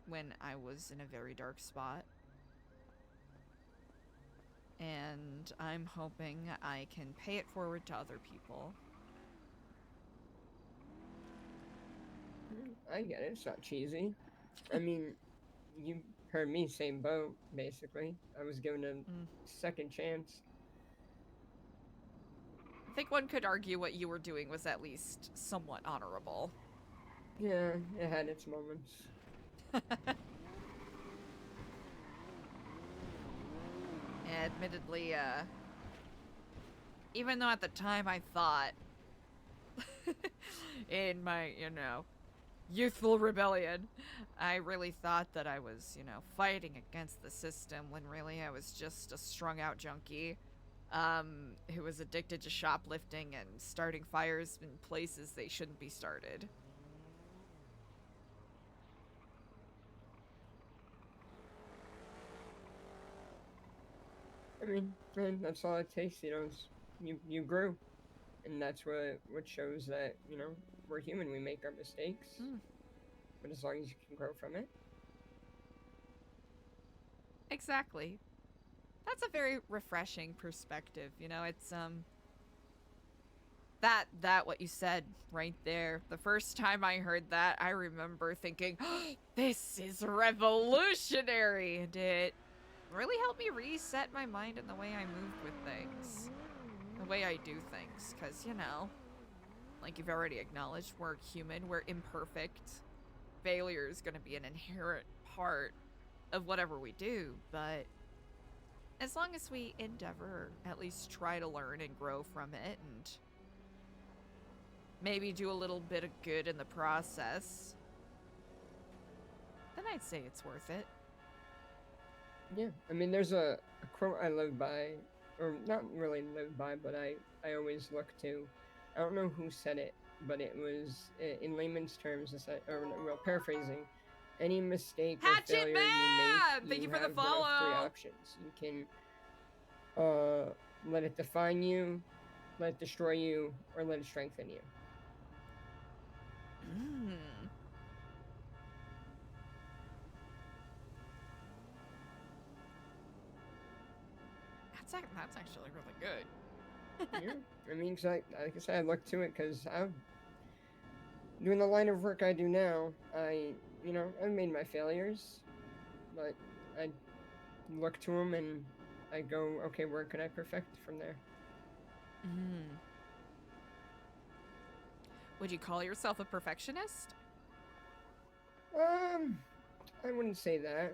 when I was in a very dark spot. And I'm hoping I can pay it forward to other people. I get it. It's not cheesy. I mean, you heard me say boat, basically. I was given a second chance. I think one could argue what you were doing was at least somewhat honorable. Yeah, it had its moments. Admittedly, even though at the time I thought, in my, you know, youthful rebellion, I really thought that I was, you know, fighting against the system, when really I was just a strung out junkie, who was addicted to shoplifting and starting fires in places they shouldn't be started. I mean, man, that's all it takes, you know, you grew. And that's what shows that, you know, we're human, we make our mistakes. But as long as you can grow from it. Exactly. That's a very refreshing perspective, you know, it's, that what you said right there. The first time I heard that, I remember thinking, oh, this is revolutionary, and it really helped me reset my mind in the way I moved with things. The way I do things, because, you know, like you've already acknowledged, we're human, we're imperfect. Failure is going to be an inherent part of whatever we do, but as long as we endeavor, at least try to learn and grow from it, and maybe do a little bit of good in the process, then I'd say it's worth it. Yeah, I mean, there's a quote I live by, or not really live by, but I always look to. I don't know who said it, but it was in layman's terms, or well, paraphrasing. Any mistake or Hatchet failure you Man! make, Thank you for the have one of three follow! options. You can let it define you, let it destroy you, or let it strengthen you. That's actually really good. Yeah, I mean, 'cause like I said, I look to it because I'm doing the line of work I do now. I've made my failures, but I look to them and I go, okay, where can I perfect from there? Would you call yourself a perfectionist? I wouldn't say that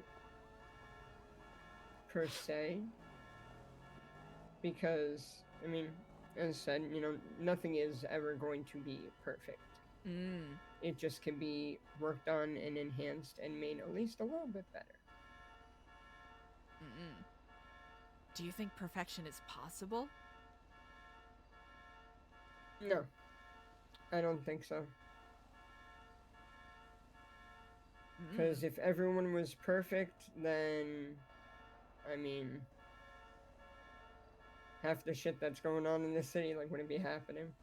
per se, because I mean, as I said, nothing is ever going to be perfect. It just can be worked on and enhanced and made at least a little bit better. Do you think perfection is possible? No, I don't think so. Because if everyone was perfect, then, I mean, half the shit that's going on in the city, like, wouldn't be happening.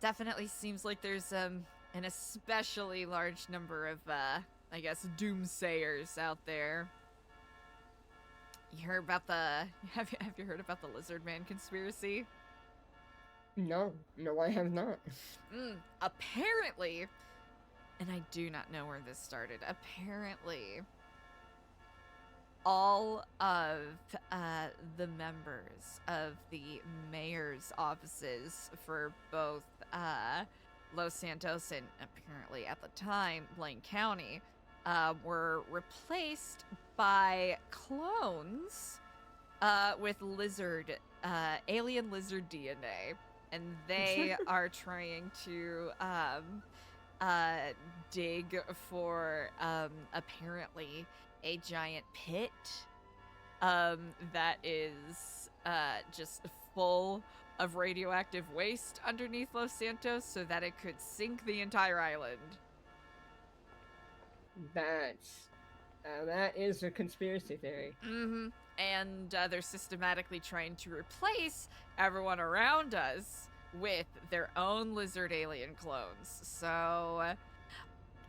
Definitely seems like there's an especially large number of, I guess, doomsayers out there. You heard about have you heard about the Lizard Man conspiracy? No, I have not. Apparently, and I do not know where this started, apparently all of the members of the mayor's offices for both Los Santos and apparently at the time Blaine County were replaced by clones with alien lizard DNA, and they are trying to dig for apparently a giant pit that is just full of radioactive waste underneath Los Santos so that it could sink the entire island. That is a conspiracy theory. And they're systematically trying to replace everyone around us with their own lizard alien clones. So,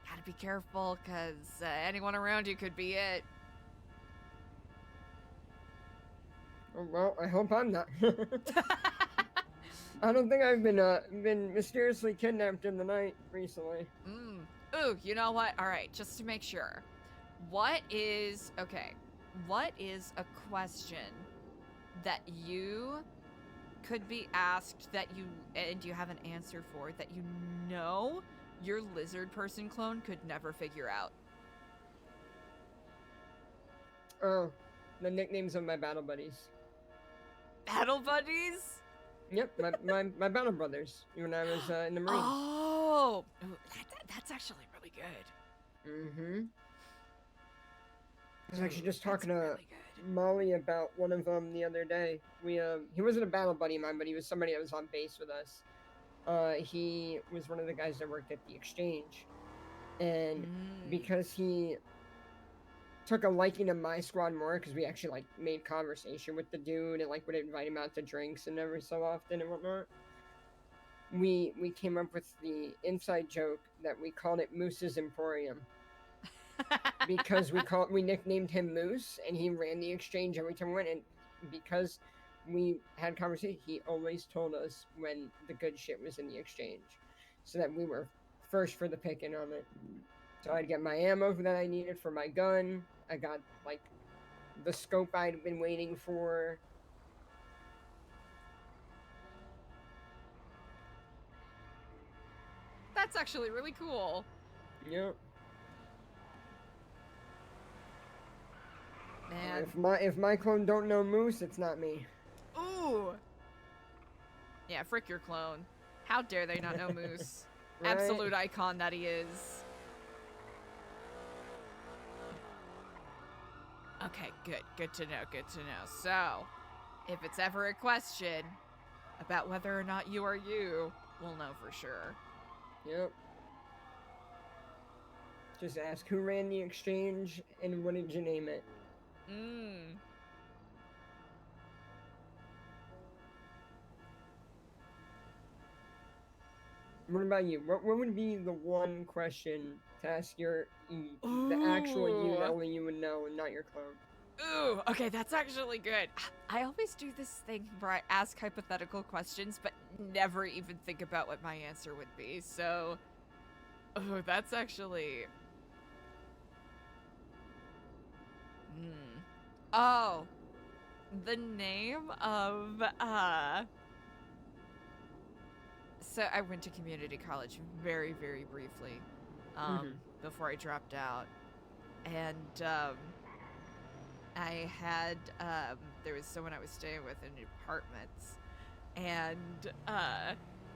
gotta be careful, because anyone around you could be it. Well, I hope I'm not. I don't think I've been mysteriously kidnapped in the night recently. Ooh, you know what? All right, just to make sure. What is a question that you could be asked and you have an answer for that your lizard person clone could never figure out? Oh, the nicknames of my battle buddies. Battle buddies? Yep, my battle brothers when I was in the Marines. Oh, that's actually really good. I was actually just talking to Molly about one of them the other day. He wasn't a battle buddy of mine, but he was somebody that was on base with us. He was one of the guys that worked at the exchange, and because he took a liking to my squad more, because we actually like made conversation with the dude and like would invite him out to drinks and every so often and whatnot. We came up with the inside joke that we called it Moose's Emporium. Because we nicknamed him Moose, and he ran the exchange every time we went, and because we had conversation, he always told us when the good shit was in the exchange, so that we were first for the picking on it. So I'd get my ammo that I needed for my gun. I got like the scope I'd been waiting for. That's actually really cool. Yep. Man. If my clone don't know Moose, it's not me. Ooh. Yeah, frick your clone. How dare they not know Moose? Right? Absolute icon that he is. Okay, good. Good to know. Good to know. So, if it's ever a question about whether or not you are you, we'll know for sure. Yep. Just ask who ran the exchange and what did you name it? What about you? What would be the one question to ask the actual you that only you would know and not your clone? Ooh, okay, that's actually good. I always do this thing where I ask hypothetical questions, but never even think about what my answer would be. So, oh, that's actually... Oh, the name of, so I went to community college very, very briefly, before I dropped out. And, I had, there was someone I was staying with in apartments, and,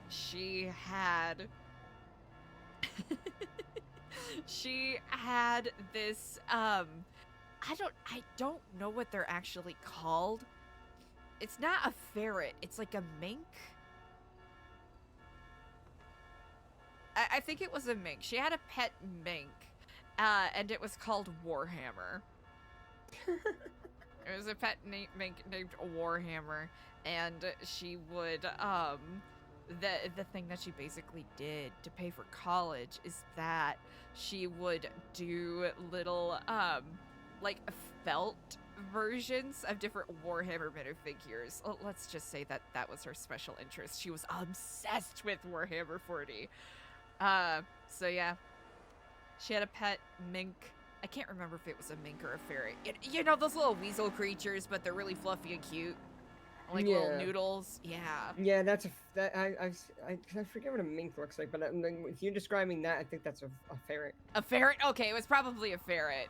she had, she had this, I don't know what they're actually called. It's not a ferret, it's like a mink. I think it was a mink. She had a pet mink, and it was called Warhammer. It was a pet mink named Warhammer, and she would, the thing that she basically did to pay for college is that she would do little, like, felt versions of different Warhammer minifigures. Let's just say that that was her special interest. She was obsessed with Warhammer 40. So yeah. She had a pet mink. I can't remember if it was a mink or a ferret. You know those little weasel creatures, but they're really fluffy and cute? Like little noodles? Yeah. Yeah, I forget what a mink looks like, but with you describing that, I think that's a ferret. A ferret? Okay, it was probably a ferret.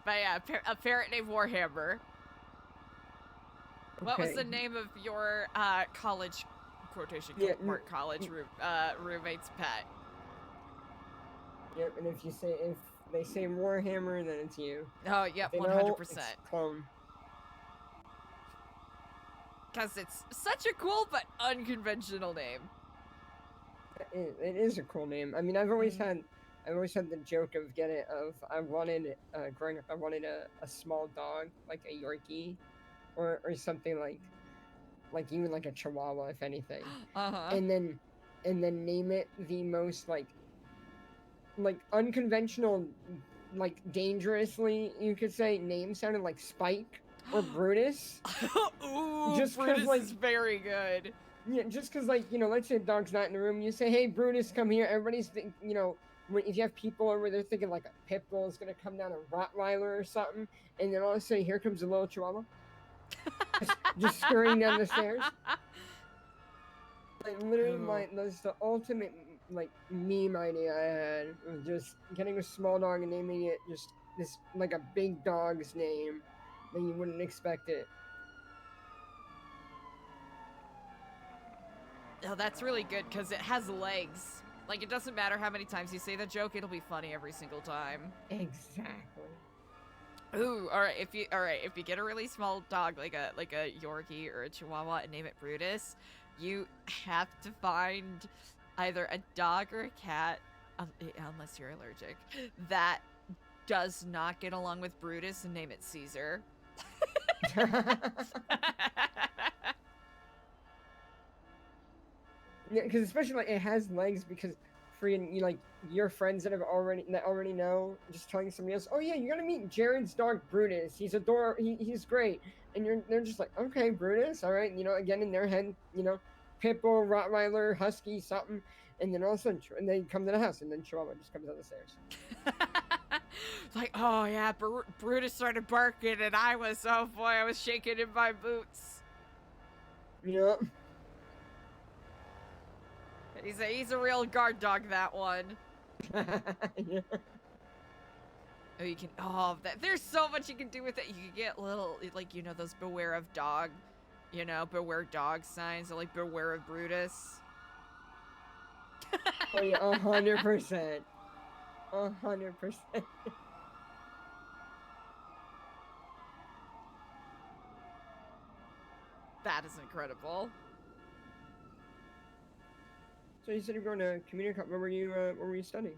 But yeah, a ferret named Warhammer. What was the name of your college, quotation mark, college roommate's pet? Yep, and if they say Warhammer, then it's you. Oh, yep, 100%. It's clone. Because it's such a cool but unconventional name. It is a cool name. I mean, I've always had the joke of growing up, I wanted a small dog, like a Yorkie, or something like even like a Chihuahua, if anything. And then name it the most like unconventional, like dangerously, you could say, name sounded like Spike or Brutus. Ooh, just Brutus is very good. Yeah, just because, like, you know, let's say a dog's not in the room, you say, hey, Brutus, come here. Everybody's, you know, if you have people over there thinking like a pit bull is going to come down a Rottweiler or something, and then all of a sudden, here comes a little Chihuahua. just scurrying down the stairs. Like, literally, that's the ultimate, like, meme idea I had. It was just getting a small dog and naming it just this, like, a big dog's name that you wouldn't expect it. Oh, that's really good, because it has legs. Like, it doesn't matter how many times you say the joke, it'll be funny every single time. Exactly. Ooh, alright, if you get a really small dog, like a Yorkie or a Chihuahua, and name it Brutus, you have to find either a dog or a cat, unless you're allergic, that does not get along with Brutus, and name it Caesar. Yeah, because especially like it has legs, because freaking, you like your friends that already know, just telling somebody else, oh yeah, you're gonna meet Jared's dog Brutus. He's he's great, and they're just like, okay, Brutus, all right, you know, again in their head, you know, Pitbull, Rottweiler, Husky, something, and then all of a sudden, and they come to the house, and then Chihuahua just comes down the stairs. Like, oh yeah, Brutus started barking, and I was shaking in my boots. Yep. He's a real guard dog, that one. Yeah. Oh, you can, there's so much you can do with it. You can get little, like, you know, those beware of dog, you know, beware dog signs, or like beware of Brutus. Oh yeah, 100%. 100%. incredible. So you said you're going to community college. What were you studying?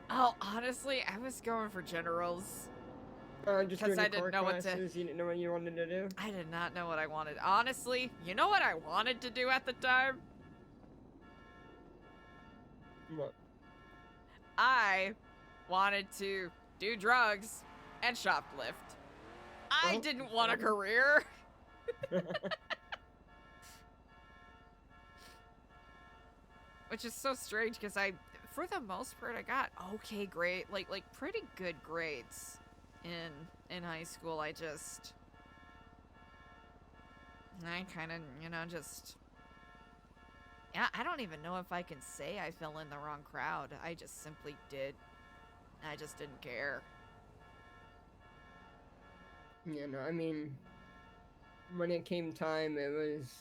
Oh, honestly, I was going for generals. Just Because doing I the didn't core know what to. classes, You didn't know what you wanted to do? I did not know what I wanted. Honestly, you know what I wanted to do at the time? What? I wanted to do drugs and shoplift. I didn't want a career. Which is so strange because for the most part, I got okay grade, like pretty good grades in high school. I kind of, yeah, I don't even know if I can say I fell in the wrong crowd. I just simply did. I just didn't care. Yeah, no, I mean, when it came time, it was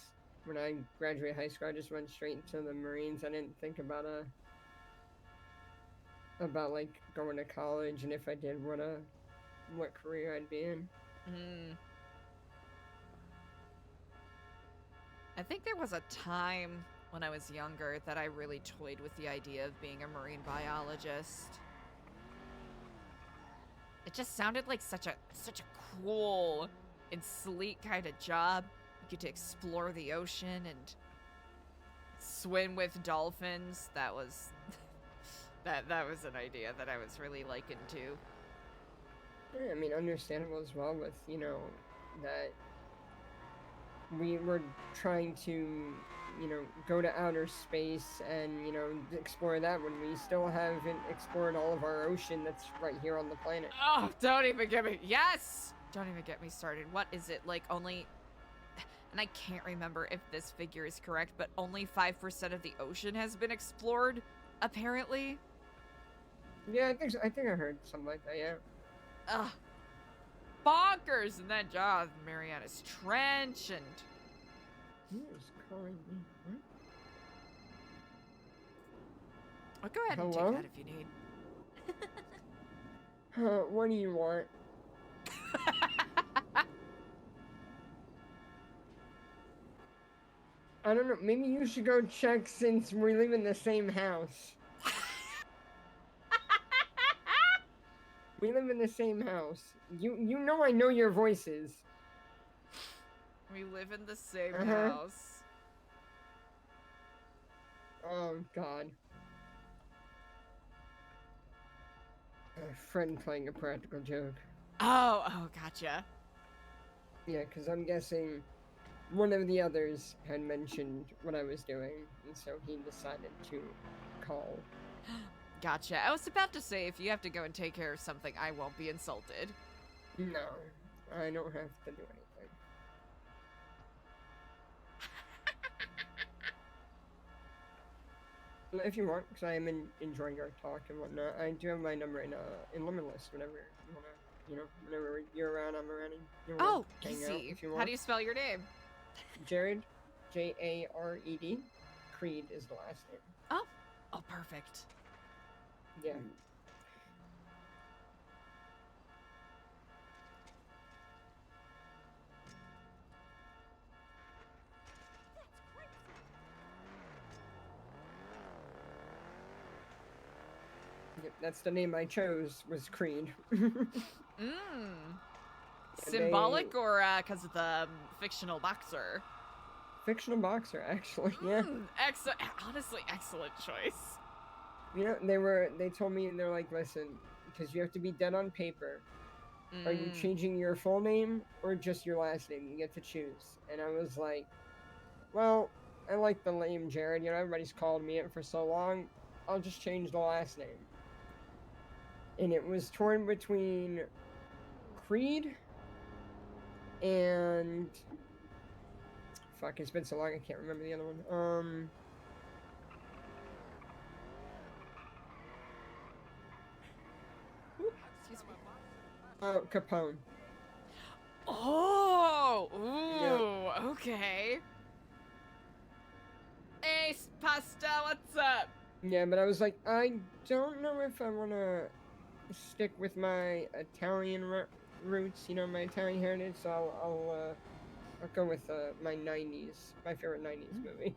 when I graduated high school. I just went straight into the Marines. I didn't think about like going to college, and if I did, what career I'd be in. I think there was a time when I was younger that I really toyed with the idea of being a marine biologist. It just sounded like such a cool and sleek kind of job. You get to explore the ocean and swim with dolphins. That was that was an idea that I was really likened to. Yeah, I mean, understandable as well with, that we were trying to, go to outer space and, explore that when we still haven't explored all of our ocean that's right here on the planet. Oh, don't even get me. Yes! Don't even get me started. What is it? Like only, and I can't remember if this figure is correct, but only 5% of the ocean has been explored, apparently. Yeah, I think so. I think I heard something like that, yeah. Ugh. Bonkers! And then Mariana's Trench and... Who is calling me? I'll go ahead and Hello? take that if you need. What do you want? I don't know. Maybe you should go check since we live in the same house. We live in the same house. You know I know your voices. We live in the same house. Oh, God. A friend playing a practical joke. Oh, gotcha. Yeah, because I'm guessing one of the others had mentioned what I was doing, and so he decided to call. Gotcha. I was about to say, if you have to go and take care of something, I won't be insulted. No, I don't have to do anything. If you want, because I am enjoying our talk and whatnot, I do have my number in Limitless whenever you wanna, whenever you're around, I'm around. And you wanna Oh, hang out easy. if you want. How do you spell your name? Jared, Jared. Creed is the last name. Oh, perfect. Yeah. Yep, that's the name I chose, was Creed. Symbolic or because of the fictional boxer? Fictional boxer, actually, yeah. Honestly, excellent choice. They told me, they're like, listen, because you have to be dead on paper. Are you changing your full name or just your last name? You get to choose. And I was like, well, I like the name Jared. Everybody's called me it for so long. I'll just change the last name. And it was torn between Creed and... Fuck, it's been so long I can't remember the other one. Capone. Oh! Ooh, okay. Hey, Pasta, what's up? Yeah, but I was like, I don't know if I want to stick with my Italian roots, my Italian heritage, so I'll go with my favorite 90s movie.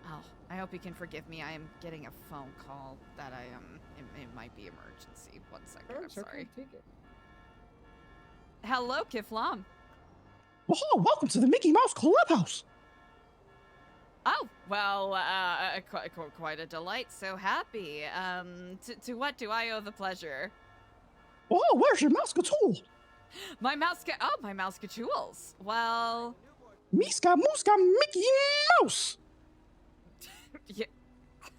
Oh, I hope you can forgive me. I am getting a phone call that it might be emergency. 1 second, I'm sorry. Okay, take it. Hello, Kiflam. Oh, welcome to the Mickey Mouse Clubhouse. Oh, well, quite a delight. So happy. To what do I owe the pleasure? Oh, where's your mouse tool? My mouse tools. Well, Miska Muska Mickey Mouse. Yeah.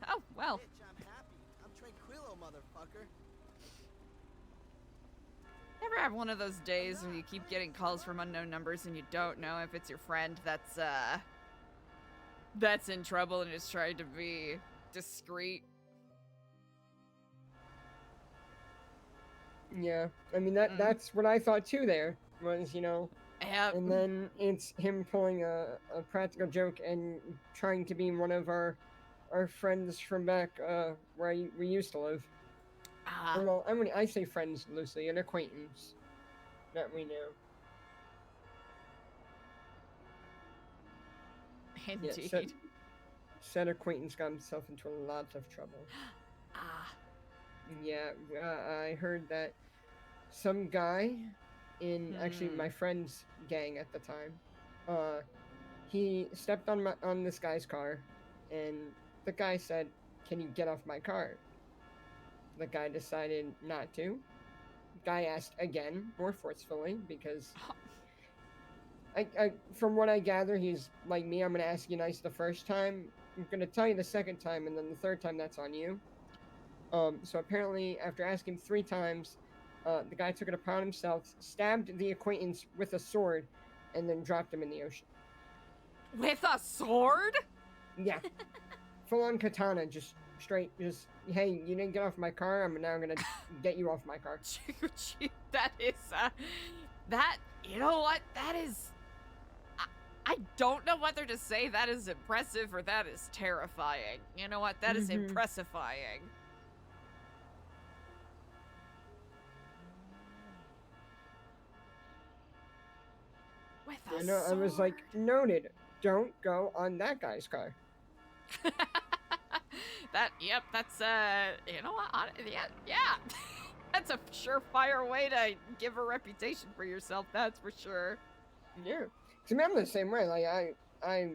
Oh, well. I'm happy. I'm tranquilo, motherfucker. Ever have one of those days when you keep getting calls from unknown numbers and you don't know if it's your friend that's in trouble and is trying to be discreet? Yeah, I mean that's what I thought too. There was, and then it's him pulling a practical joke and trying to be one of our friends from back where we used to live. Well, I say friends loosely, an acquaintance that we know. Indeed. Yeah, said acquaintance got himself into a lot of trouble. Yeah, I heard that some guy in actually my friend's gang at the time, he stepped on this guy's car, and the guy said, "Can you get off my car?" The guy decided not to. Guy asked again, more forcefully, because I from what I gather, he's like me. I'm gonna ask you nice the first time. I'm gonna tell you the second time, and then the third time that's on you. So apparently, after asking 3 times, the guy took it upon himself, stabbed the acquaintance with a sword, and then dropped him in the ocean. With a sword? Yeah. Full-on katana, just straight, hey, you didn't get off my car, I'm now gonna get you off my car. That is, you know what, that is, I don't know whether to say that is impressive or that is terrifying. You know what, that is impressifying. With a sword. I was like, noted, don't go on that guy's car. That's, you know what, yeah. That's a surefire way to give a reputation for yourself, that's for sure. Yeah. Cause I mean, I'm the same way, like, I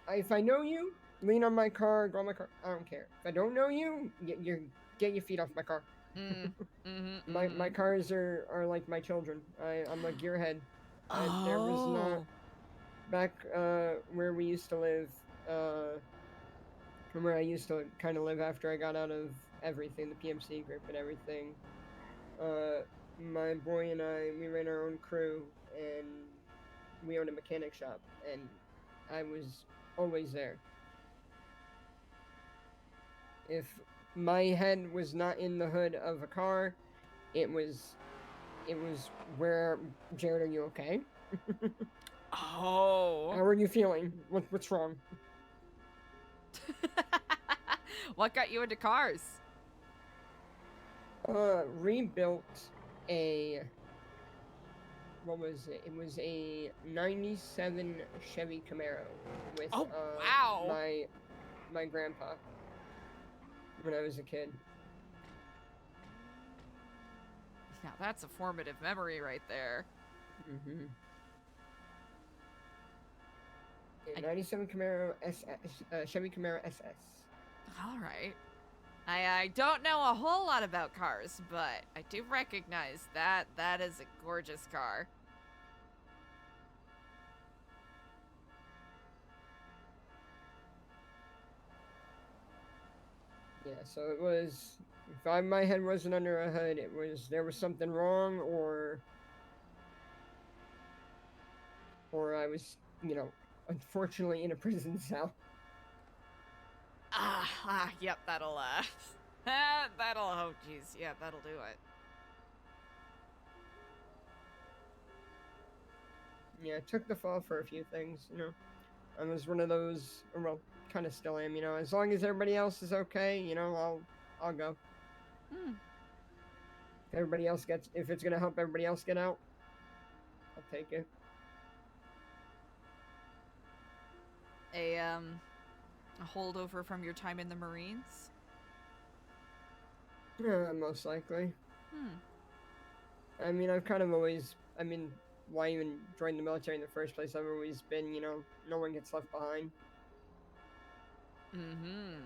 if I know you, lean on my car, go on my car, I don't care. If I don't know you, get your feet off my car. My cars are like my children. I'm a gearhead. There was not, back where we used to live, from where I used to kind of live after I got out of everything, the PMC group and everything. My boy and I, we ran our own crew, and we owned a mechanic shop, and I was always there. If my head was not in the hood of a car, it was where, Jared, are you okay? Oh. How are you feeling? What's wrong? What got you into cars? Rebuilt a, what was it? It was a 97 Chevy Camaro with wow. my grandpa when I was a kid. Now that's a formative memory right there. A 97 Camaro SS, Chevy Camaro SS. All right. I don't know a whole lot about cars, but I do recognize that is a gorgeous car. Yeah, so it was, if my head wasn't under a hood, there was something wrong, or I was, unfortunately in a prison cell. Yep, that'll, oh geez, yeah, that'll do it. Yeah, took the fall for a few things, I was one of those, well, kind of still am, as long as everybody else is okay, I'll go. If everybody else if it's gonna help everybody else get out, I'll take it. a holdover from your time in the Marines? Most likely. Hmm. I mean, I've kind of always, I mean, why even join the military in the first place? I've always been, you know, no one gets left behind. Mm-hmm.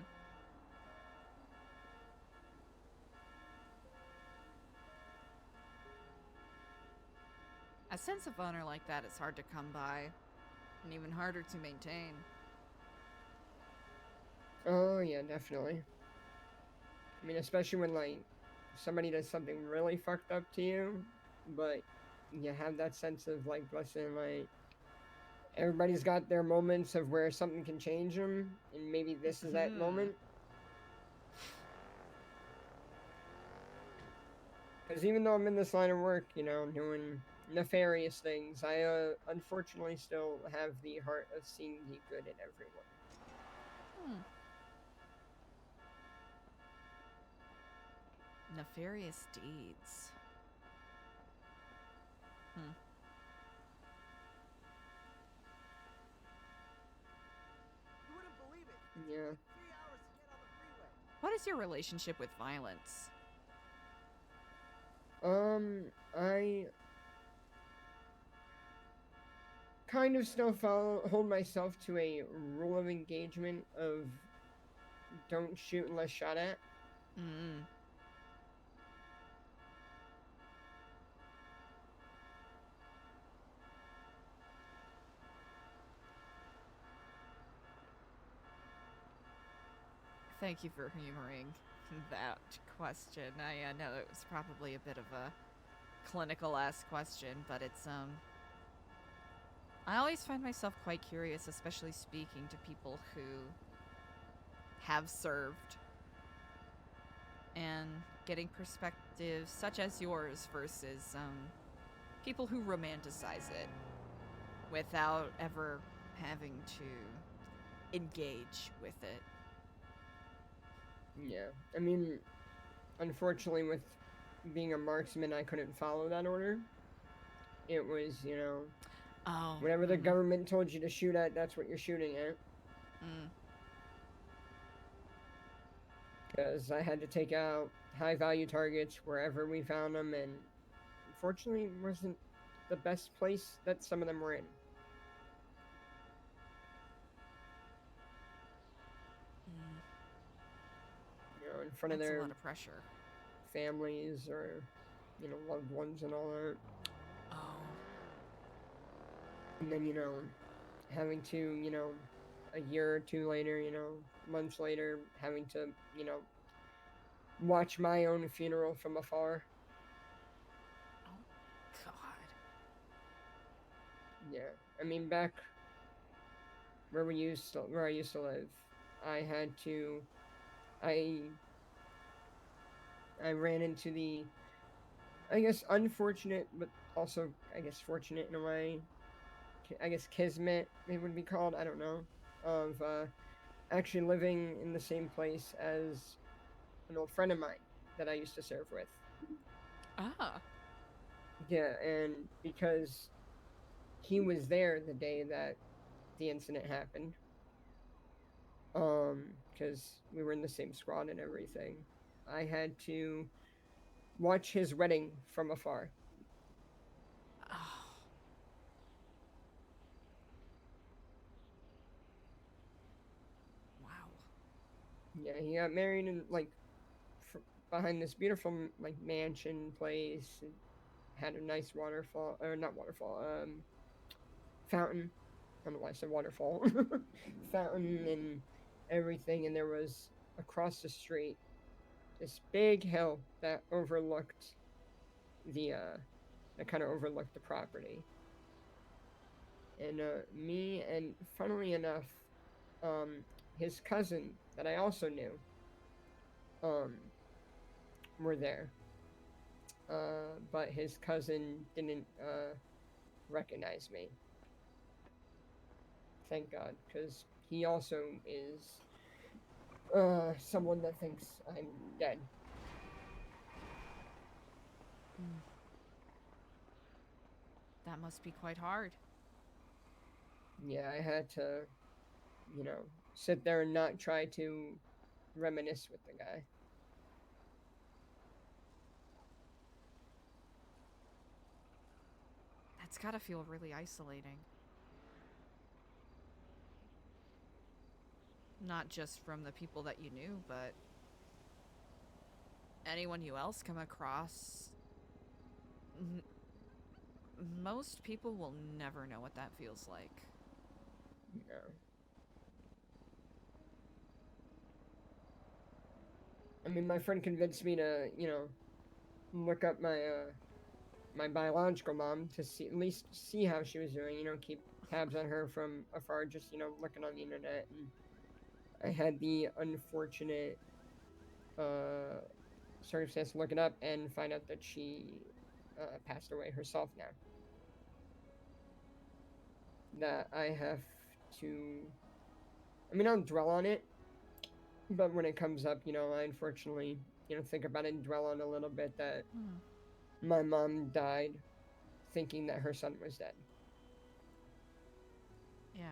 A sense of honor like that is hard to come by, and even harder to maintain. Oh, yeah, definitely. I mean, especially when, like, somebody does something really fucked up to you, but you have that sense of, like, listen, like, everybody's got their moments of where something can change them, and maybe this is that moment. Because even though I'm in this line of work, you know, doing nefarious things, I unfortunately still have the heart of seeing the good in everyone. Nefarious deeds. You wouldn't believe it. Yeah. 3 hours to get on the freeway. What is your relationship with violence? I kind of still hold myself to a rule of engagement of don't shoot unless shot at. Thank you for humoring that question. I know it was probably a bit of a clinical-ass question, but it's, I always find myself quite curious, especially speaking to people who have served, and getting perspectives such as yours versus, people who romanticize it without ever having to engage with it. Yeah, I mean, unfortunately, with being a marksman, I couldn't follow that order. It was, you know, whatever the government told you to shoot at, that's what you're shooting at. Because I had to take out high-value targets wherever we found them, and unfortunately, it wasn't the best place that some of them were in. You know, in front of That's their a lot of pressure. families or, you know, loved ones and all that. And then, you know, having to, you know, a year or two later, you know, months later, having to, you know, watch my own funeral from afar. God. Yeah, I mean, back where I used to live, I had to, I ran into the, I guess, unfortunate, but also, I guess, fortunate in a way, I guess kismet, it would be called, I don't know, of actually living in the same place as an old friend of mine that I used to serve with. Yeah, and because he was there the day that the incident happened, because we were in the same squad and everything, I had to watch his wedding from afar. Yeah, he got married in, like, behind this beautiful, like, mansion place. It had a nice waterfall, or not waterfall, fountain. I don't know why I said waterfall. Fountain and everything, and there was, across the street, this big hill that overlooked the, that kind of overlooked the property. And, me and, funnily enough, his cousin that I also knew, were there. But his cousin didn't, recognize me. Thank God, because he also is, someone that thinks I'm dead. That must be quite hard. Yeah, I had to you know, sit there and not try to reminisce with the guy. That's gotta feel really isolating. Not just from the people that you knew, but anyone you else come across. Most people will never know what that feels like. No. I mean, my friend convinced me to, you know, look up my my biological mom to see, at least see how she was doing. You know, keep tabs on her from afar, just, you know, looking on the internet. And I had the unfortunate circumstance to look it up and find out that she passed away herself now. That I have to. I mean, I don't dwell on it, but when it comes up, you know, I unfortunately, you know, think about it and dwell on a little bit that my mom died thinking that her son was dead. Yeah.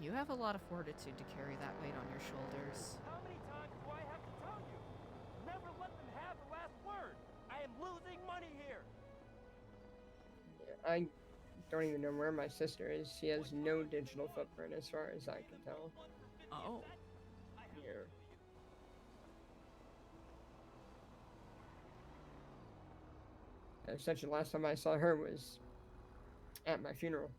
You have a lot of fortitude to carry that weight on your shoulders. How many times do I have to tell you? Never let them have the last word. I am losing money here. I don't even know where my sister is. She has no digital footprint as far as I can tell. Oh. Yeah. Essentially, last time I saw her was at my funeral.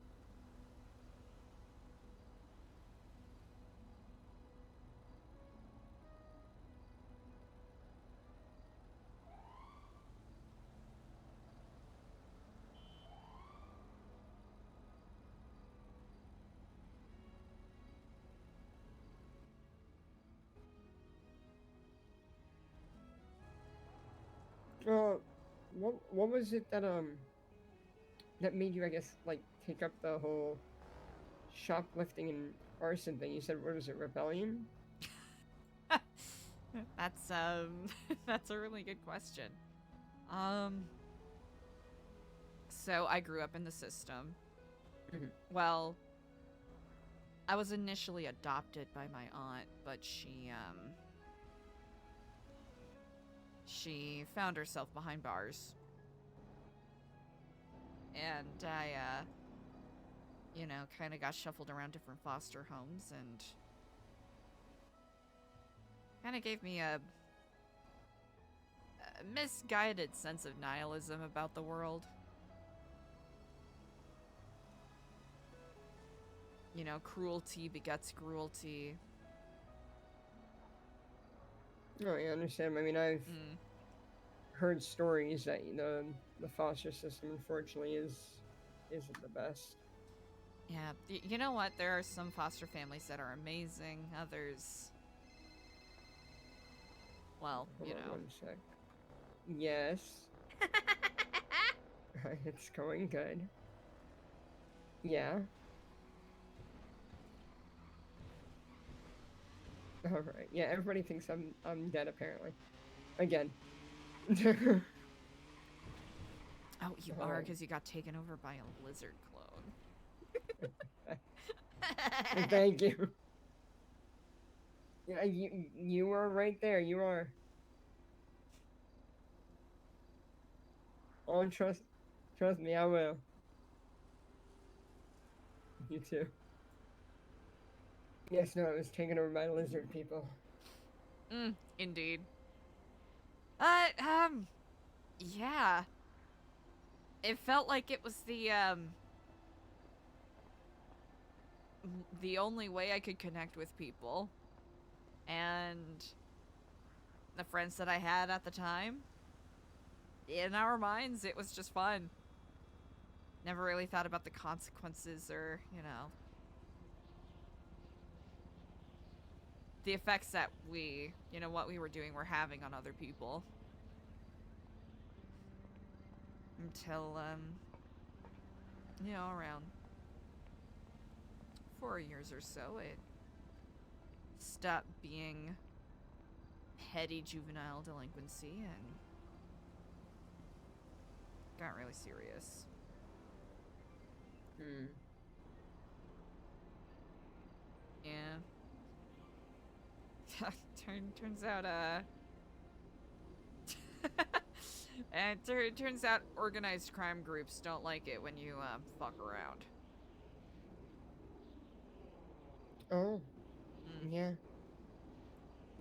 What was it that that made you, I guess, like, take up the whole shoplifting and arson thing? You said, what was it, rebellion? That's that's a really good question. So I grew up in the system. Well, I was initially adopted by my aunt, but she found herself behind bars. And I, you know, kind of got shuffled around different foster homes and kind of gave me a misguided sense of nihilism about the world. You know, cruelty begets cruelty. No, I understand. I mean, I've heard stories that, you know, the foster system, unfortunately, isn't the best. Yeah, you know what? There are some foster families that are amazing. Others, well, Hold you on know. 1 sec. Yes. It's going good. Yeah. All right. Yeah, everybody thinks I'm dead apparently. Again. Oh, you are, because you got taken over by a lizard clone. Thank you. Yeah, you are right there. You are. Oh, trust me, I will. You too. Yes, no, it was taken over by lizard people. Indeed. Yeah. It felt like it was the only way I could connect with people. And the friends that I had at the time, in our minds, it was just fun. Never really thought about the consequences or, you know, the effects that we, you know, what we were doing were having on other people. Until, you know, around 4 years or so, it stopped being heady juvenile delinquency and got really serious. Hmm. Yeah. Turns out, and it turns out organized crime groups don't like it when you, fuck around. Oh. Yeah.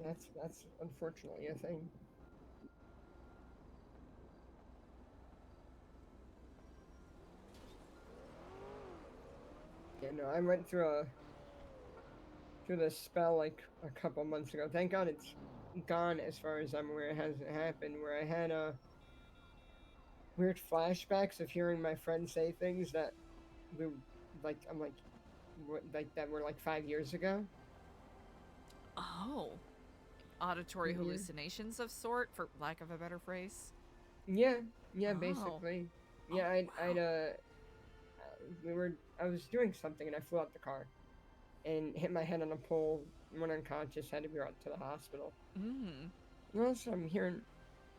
That's unfortunately a thing. Yeah, no, I went through this spell like a couple months ago. Thank God it's gone as far as I'm aware. It hasn't happened where I had weird flashbacks of hearing my friends say things that we I'm like that were like 5 years ago. Oh. Auditory Yeah. hallucinations of sort, for lack of a better phrase. Yeah, Oh. basically. Yeah, I was doing something and I flew out the car and hit my head on a pole, went unconscious, had to be brought to the hospital. Mm. And also I'm hearing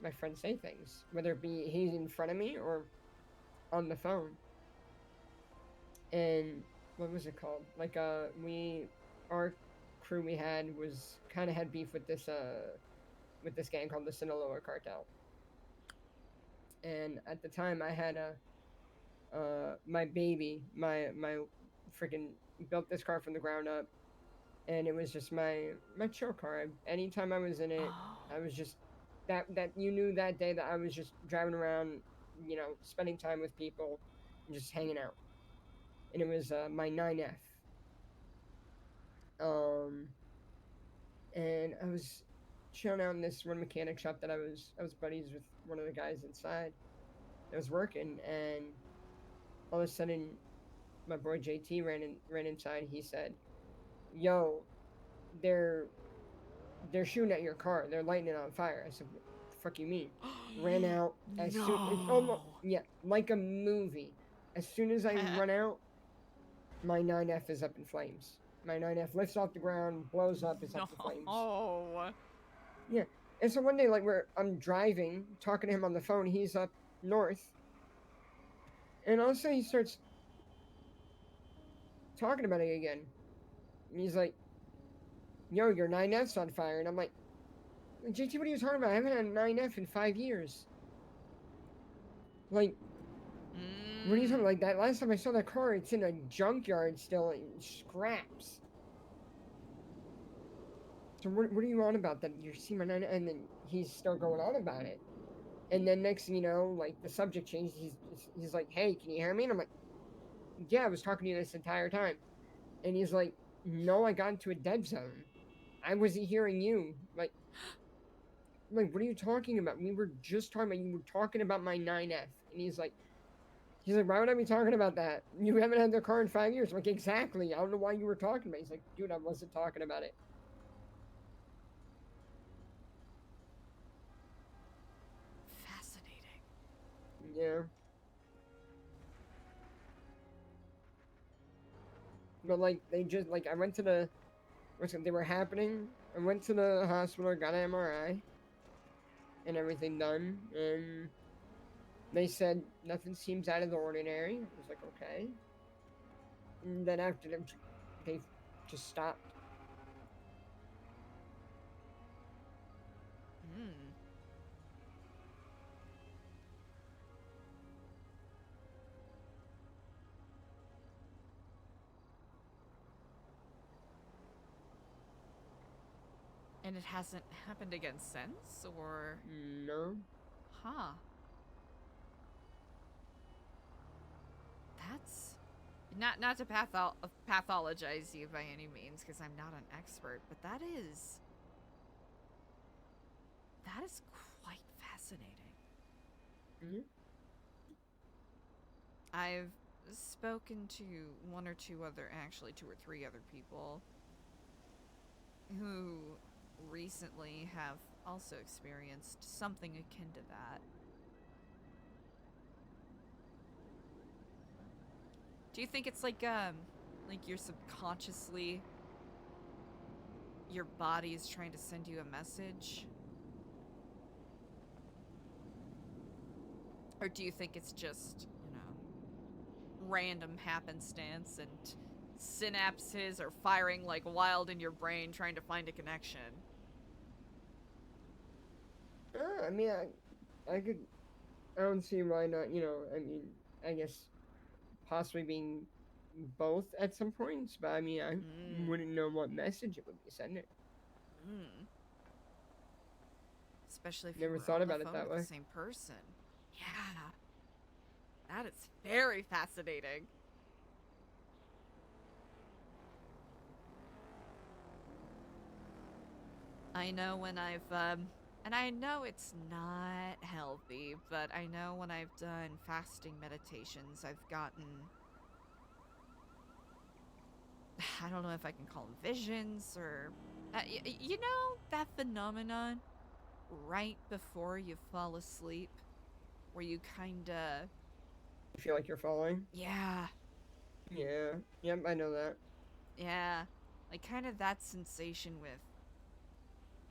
my friend say things, whether it be he's in front of me or on the phone. And what was it called? Like our crew we had had beef with this gang called the Sinaloa Cartel. And at the time I had my freaking built this car from the ground up, and it was just my chill car. Anytime I was in it, I was just that you knew that day that I was just driving around, spending time with people, and just hanging out. And it was my 9F. And I was chilling out in this one mechanic shop that I was buddies with one of the guys inside. I was working, and all of a sudden, my boy JT ran inside. He said, "Yo, they're shooting at your car. They're lighting it on fire." I said, "What the fuck you mean?" Ran out as soon like a movie. As soon as I run out, my 9F is up in flames. My 9F lifts off the ground, blows up, is up in flames. Oh. Yeah. And so one day, like, I'm driving, talking to him on the phone. He's up north. And all of a sudden, he starts talking about it again. And he's like, "Yo, your 9F's on fire." And I'm like, "JT, what are you talking about? I haven't had a 9F in 5 years." Like, what are you talking about? Like, that last time I saw that car, it's in a junkyard still, in scraps. So what are you on about? That you see my 9F? And then he's still going on about it. And then next thing you know, like, the subject changed. He's like, "Hey, can you hear me?" And I'm like, "Yeah, I was talking to you this entire time." And he's like, "No, I got into a dead zone. I wasn't hearing you." Like, what are you talking about? We were just talking about, you were talking about my 9F. And he's like, "Why would I be talking about that? You haven't had their car in 5 years." I'm like, "Exactly. I don't know why you were talking about it." He's like, "Dude, I wasn't talking about it." Fascinating. Yeah. But, like, they just, like, I went to they were happening. I went to the hospital, got an MRI, and everything done, and they said nothing seems out of the ordinary. I was like, okay. And then after them, they just stopped. And it hasn't happened again since, or? No. Huh. That's not to pathologize you by any means, because I'm not an expert, but that is quite fascinating. Mm-hmm. I've spoken to two or three other people who recently have also experienced something akin to that. Do you think it's like you're subconsciously your body is trying to send you a message? Or do you think it's just, you know, random happenstance and synapses are firing like wild in your brain trying to find a connection? I mean, I don't see why not, you know, I mean, I guess possibly being both at some points, but I mean, I wouldn't know what message it would be sending. Especially if Never you were thought on the about it phone that with way. the same person. Yeah. That is very fascinating. I know when I've, and I know it's not healthy, but I know when I've done fasting meditations, I've gotten, I don't know if I can call them visions or, you know, that phenomenon right before you fall asleep where you kinda... You feel like you're falling? Yeah. Yeah. Yep, I know that. Yeah. Like, kind of that sensation with...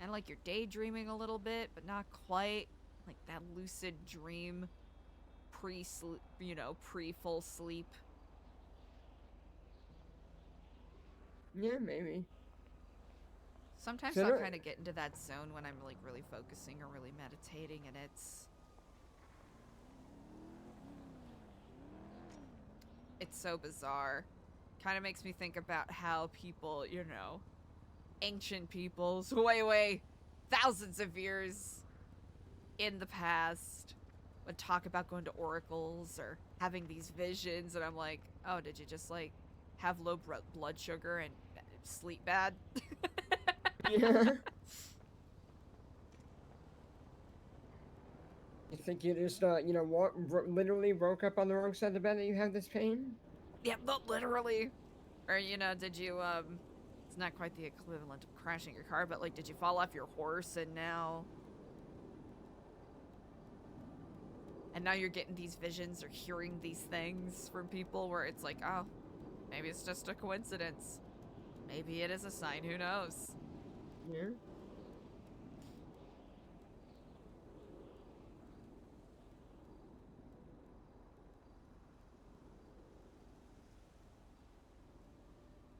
And like you're daydreaming a little bit, but not quite. Like that lucid dream pre-sleep, you know, pre-full sleep. Yeah, maybe. Sometimes So I'll no- kind of get into that zone when I'm like really focusing or really meditating, and it's so bizarre. Kind of makes me think about how people, you know, ancient peoples, way thousands of years in the past would talk about going to oracles or having these visions, and I'm like, oh, did you just like have low blood sugar and sleep bad? Yeah. You think you just, you know, literally woke up on the wrong side of the bed that you have this pain? Yeah, but literally. Or, you know, did you, it's not quite the equivalent of crashing your car, but like, did you fall off your horse and now you're getting these visions or hearing these things from people where it's like, oh, maybe it's just a coincidence. Maybe it is a sign, who knows? Yeah.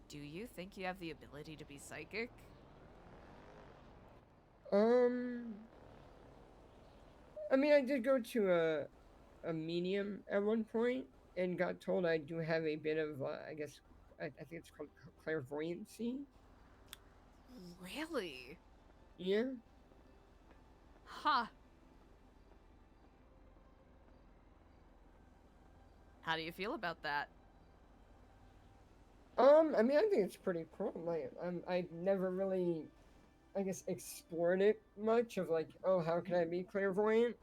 Do you think you have the ability to be psychic? I mean, I did go to a medium at one point and got told I do have a bit of, I guess, I think it's called clairvoyancy. Really? Yeah. Huh. How do you feel about that? I mean, I think it's pretty cool. Like, I've never really, I guess, explored it much of like, oh, how can I be clairvoyant?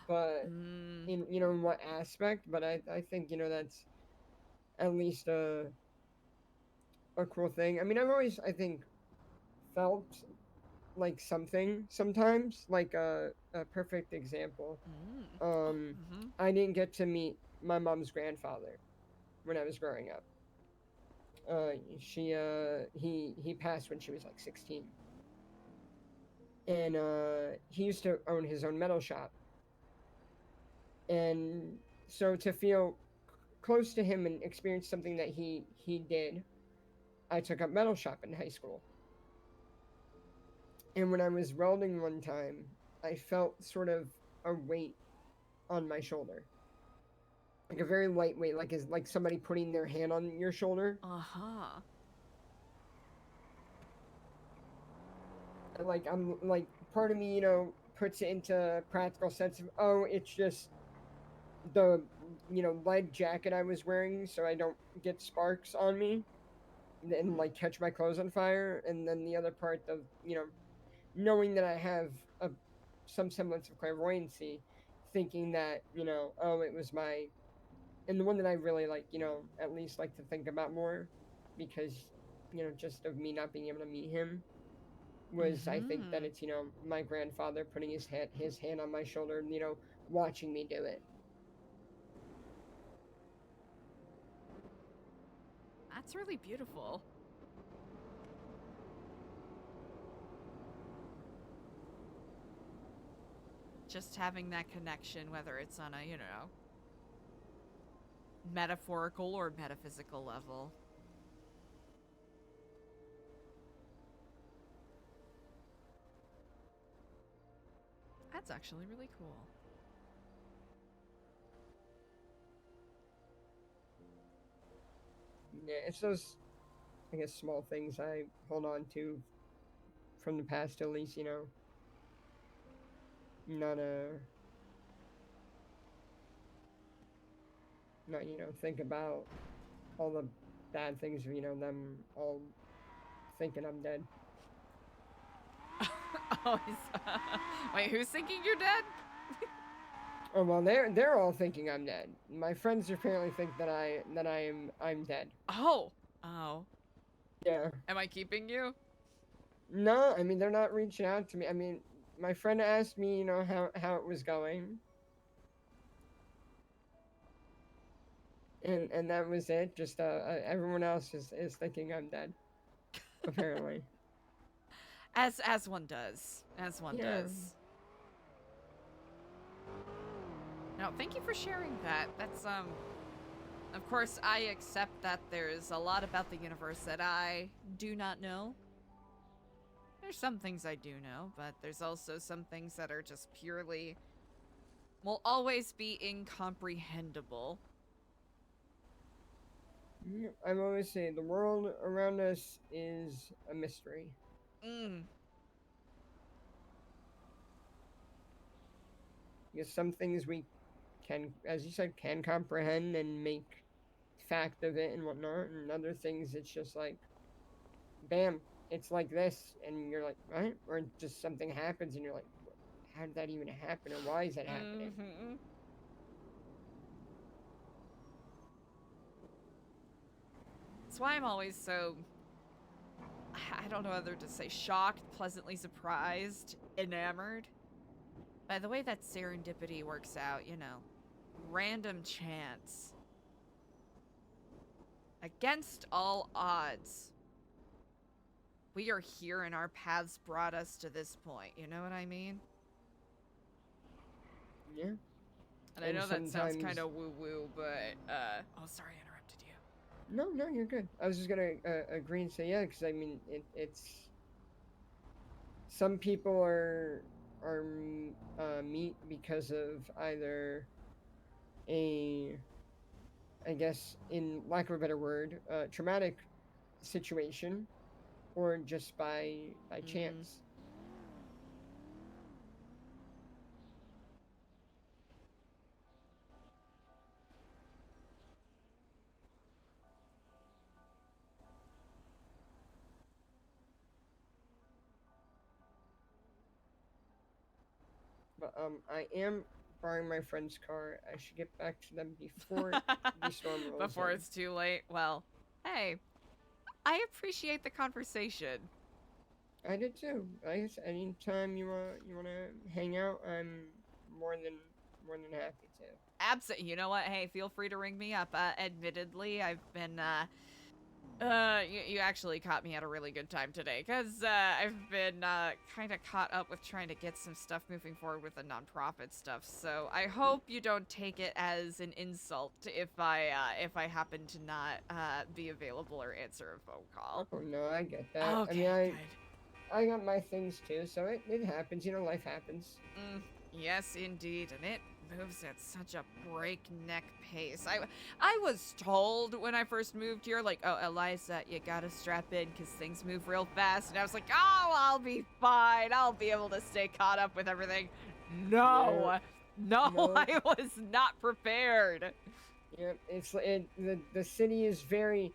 But in, you know, in what aspect? But I think, you know, that's at least a cool thing. I mean, I've always, I think, felt like something sometimes. Like a perfect example. I didn't get to meet my mom's grandfather when I was growing up. He passed when she was like 16. And he used to own his own metal shop. And so to feel close to him and experience something that he did, I took up metal shop in high school. And when I was welding one time, I felt sort of a weight on my shoulder. Like a very light weight, like somebody putting their hand on your shoulder. Uh-huh. Like, I'm like, part of me, you know, puts it into practical sense of, oh, it's just the, you know, lead jacket I was wearing so I don't get sparks on me and like catch my clothes on fire. And then the other part of, you know, knowing that I have some semblance of clairvoyancy, thinking that, you know, oh, it was my, and the one that I really like, you know, at least like to think about more because, you know, just of me not being able to meet him was, I think that it's, you know, my grandfather putting his hand on my shoulder and, you know, watching me do it. That's really beautiful. just having that connection, whether it's on a, you know, metaphorical or metaphysical level. That's actually really cool. Yeah, it's those, I guess, small things I hold on to from the past, at least, you know. Not you know, think about all the bad things of, you know, them all thinking I'm dead. Oh, wait, who's thinking you're dead? Oh well, they're all thinking I'm dead. My friends apparently think that I'm dead. Oh. Yeah. Am I keeping you? No, I mean they're not reaching out to me. I mean, my friend asked me, you know, how it was going. And that was it. Just everyone else is thinking I'm dead. Apparently. As one does. As one does. No, thank you for sharing that. That's of course I accept that there's a lot about the universe that I do not know. There's some things I do know, but there's also some things that are just purely will always be incomprehensible. I've always say the world around us is a mystery. Because some things we can, as you said, can comprehend and make fact of it and whatnot, and other things it's just like, bam, it's like this, and you're like, what? Or just something happens and you're like, how did that even happen, or why is that happening? That's why I'm always so, I don't know whether to say shocked, pleasantly surprised, enamored by the way that serendipity works out, you know. Random chance. Against all odds. We are here and our paths brought us to this point, you know what I mean? Yeah. And I know that sounds kind of woo-woo, but, oh, sorry, I interrupted you. No, you're good. I was just gonna agree and say yeah, because I mean, it's... Some people are meet because of either a, I guess, in lack of a better word, traumatic situation, or just by chance. But I am borrowing my friend's car. I should get back to them before the storm rolls Before in. it's too late. Well, hey, I appreciate the conversation. I did too. I guess anytime you wanna hang out, I'm more than happy to. Absolutely. You know what? Hey, feel free to ring me up. Admittedly, I've been you actually caught me at a really good time today, because I've been kind of caught up with trying to get some stuff moving forward with the nonprofit stuff. So I hope you don't take it as an insult if I happen to not be available or answer a phone call. Oh no, I get that. Okay, I mean, I got my things too, so it happens. You know, life happens. Yes, indeed, and it moves at such a breakneck pace. I was told when I first moved here, like, oh, Eliza, you gotta strap in because things move real fast. And I was like, oh, I'll be fine. I'll be able to stay caught up with everything. No, I was not prepared. Yeah, the city is very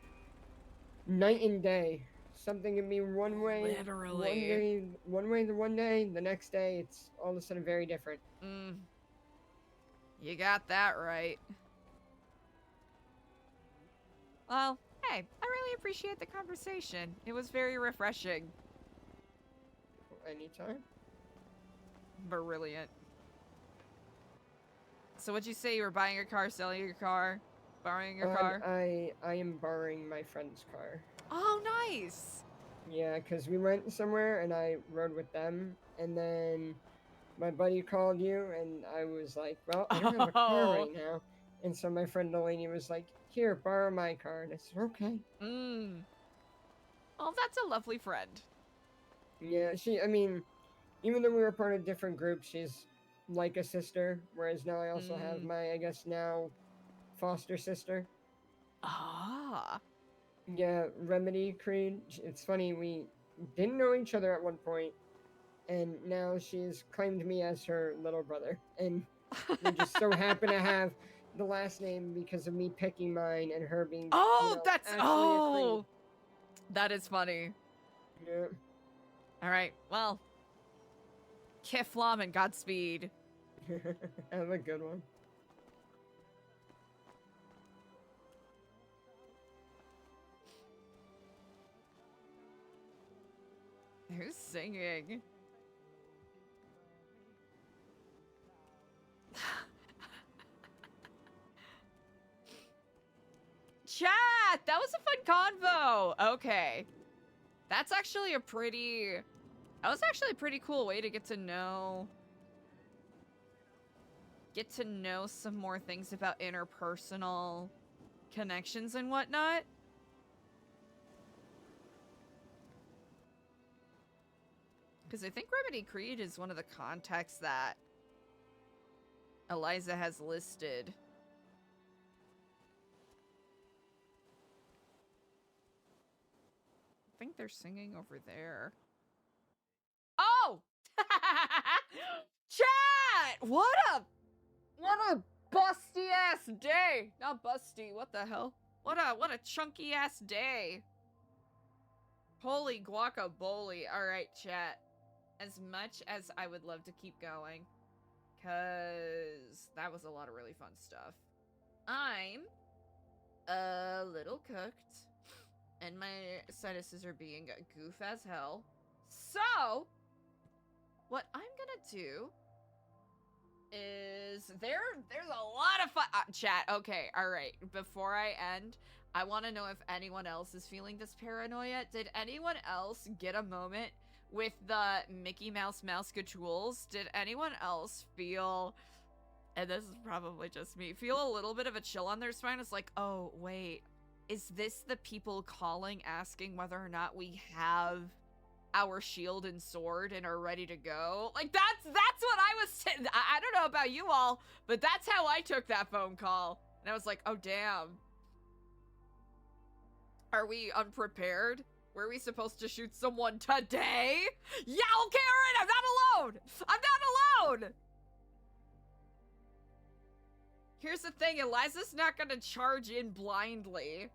night and day. Something can be one way, literally, one way the one day, the next day it's all of a sudden very different. You got that right. Well, hey, I really appreciate the conversation. It was very refreshing. Anytime. Brilliant. So what'd you say? You were buying a car, selling your car, borrowing your car? I am borrowing my friend's car. Oh, nice. Yeah, because we went somewhere and I rode with them, and then my buddy called you, and I was like, well, I don't have a car right now. And so my friend Delaney was like, here, borrow my car. And I said, okay. Oh, that's a lovely friend. Yeah, I mean, even though we were part of different groups, she's like a sister. Whereas now I also have my, I guess now, foster sister. Ah. Yeah, Remedy Creed. It's funny, we didn't know each other at one point, and now she's claimed me as her little brother. And we just so happen to have the last name because of me picking mine and her being. That's actually a Creed. That is funny. Yeah. All right. Well, Kiflam and Godspeed. Have a good one. Who's singing? Chat! That was a fun convo! Okay. That's actually a pretty... That was actually a pretty cool way to get to know some more things about interpersonal connections and whatnot. Because I think Remedy Creed is one of the contacts that ELIZA has listed. I think they're singing over there. Oh! Chat! What a busty ass day! Not busty, what the hell? What a chunky ass day. Holy guacamole. Alright, chat. As much as I would love to keep going, cause that was a lot of really fun stuff. I'm a little cooked, and my sinuses are being goof as hell. So, what I'm gonna do is there's a lot of fun chat. Okay, all right. Before I end, I want to know if anyone else is feeling this paranoia. Did anyone else get a moment with the Mickey Mouse Gajoules? Did anyone else feel, and this is probably just me, feel a little bit of a chill on their spine? It's like, oh wait, is this the people calling asking whether or not we have our shield and sword and are ready to go? Like that's what I was saying. I don't know about you all, but that's how I took that phone call. And I was like, oh damn. Are we unprepared? Were we supposed to shoot someone today? Yeah, okay, alright, I'm not alone! I'm not alone! Here's the thing, ELIZA's not gonna charge in blindly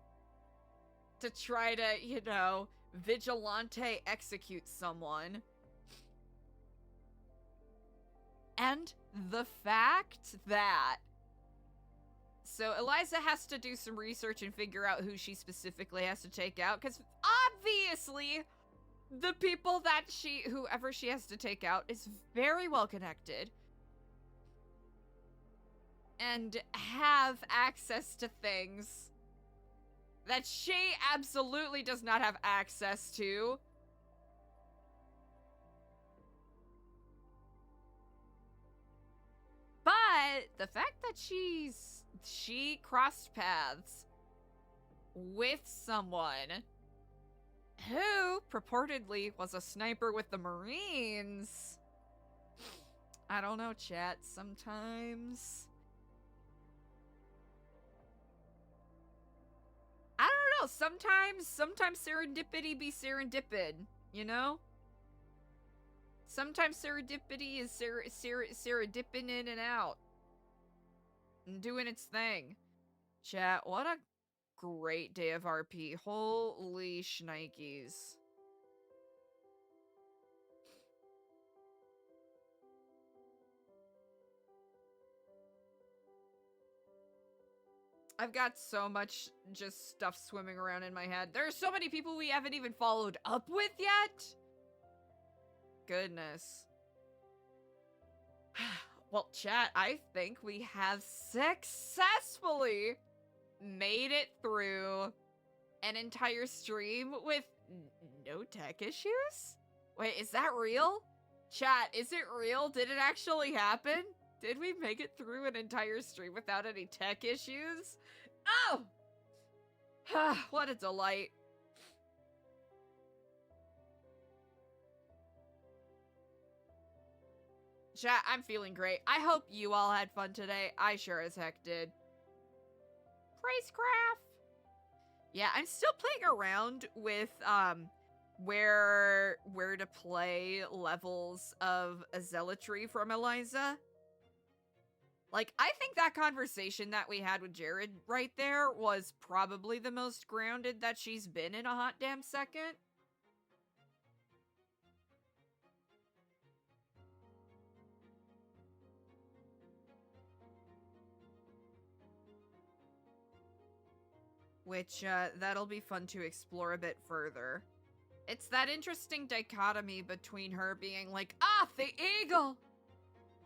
to try to, you know, vigilante execute someone. And the fact that... So ELIZA has to do some research and figure out who she specifically has to take out, because obviously the people that whoever she has to take out is very well connected and have access to things that she absolutely does not have access to. But the fact that she crossed paths with someone who purportedly was a sniper with the Marines. I don't know, chat. Sometimes I don't know. Sometimes serendipity be serendipid, you know? Sometimes serendipity is serendipping in and out. And doing its thing. Chat, what a great day of RP. Holy shnikes. I've got so much just stuff swimming around in my head. There are so many people we haven't even followed up with yet. Goodness. Well, chat, I think we have successfully made it through an entire stream with no tech issues? Wait, is that real? Chat, is it real? Did it actually happen? Did we make it through an entire stream without any tech issues? Oh! What a delight. Chat, I'm feeling great. I hope you all had fun today. I sure as heck did. Pricecraft! Yeah, I'm still playing around with, where to play levels of a zealotry from ELIZA. Like, I think that conversation that we had with Jared right there was probably the most grounded that she's been in a hot damn second. Which, that'll be fun to explore a bit further. It's that interesting dichotomy between her being like, ah, the eagle!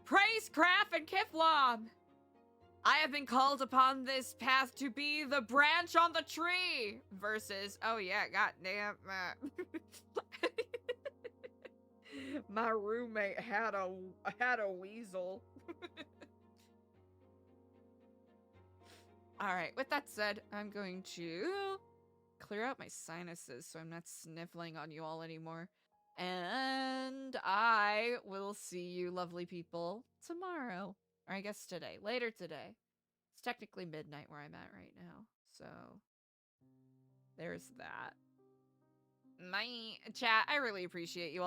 Praise Craft and Kiflam! I have been called upon this path to be the branch on the tree! Versus, oh yeah, goddamn, my roommate had a weasel. Alright, with that said, I'm going to clear out my sinuses so I'm not sniffling on you all anymore. And I will see you lovely people tomorrow. Or I guess today. Later today. It's technically midnight where I'm at right now. So, there's that. My chat, I really appreciate you all.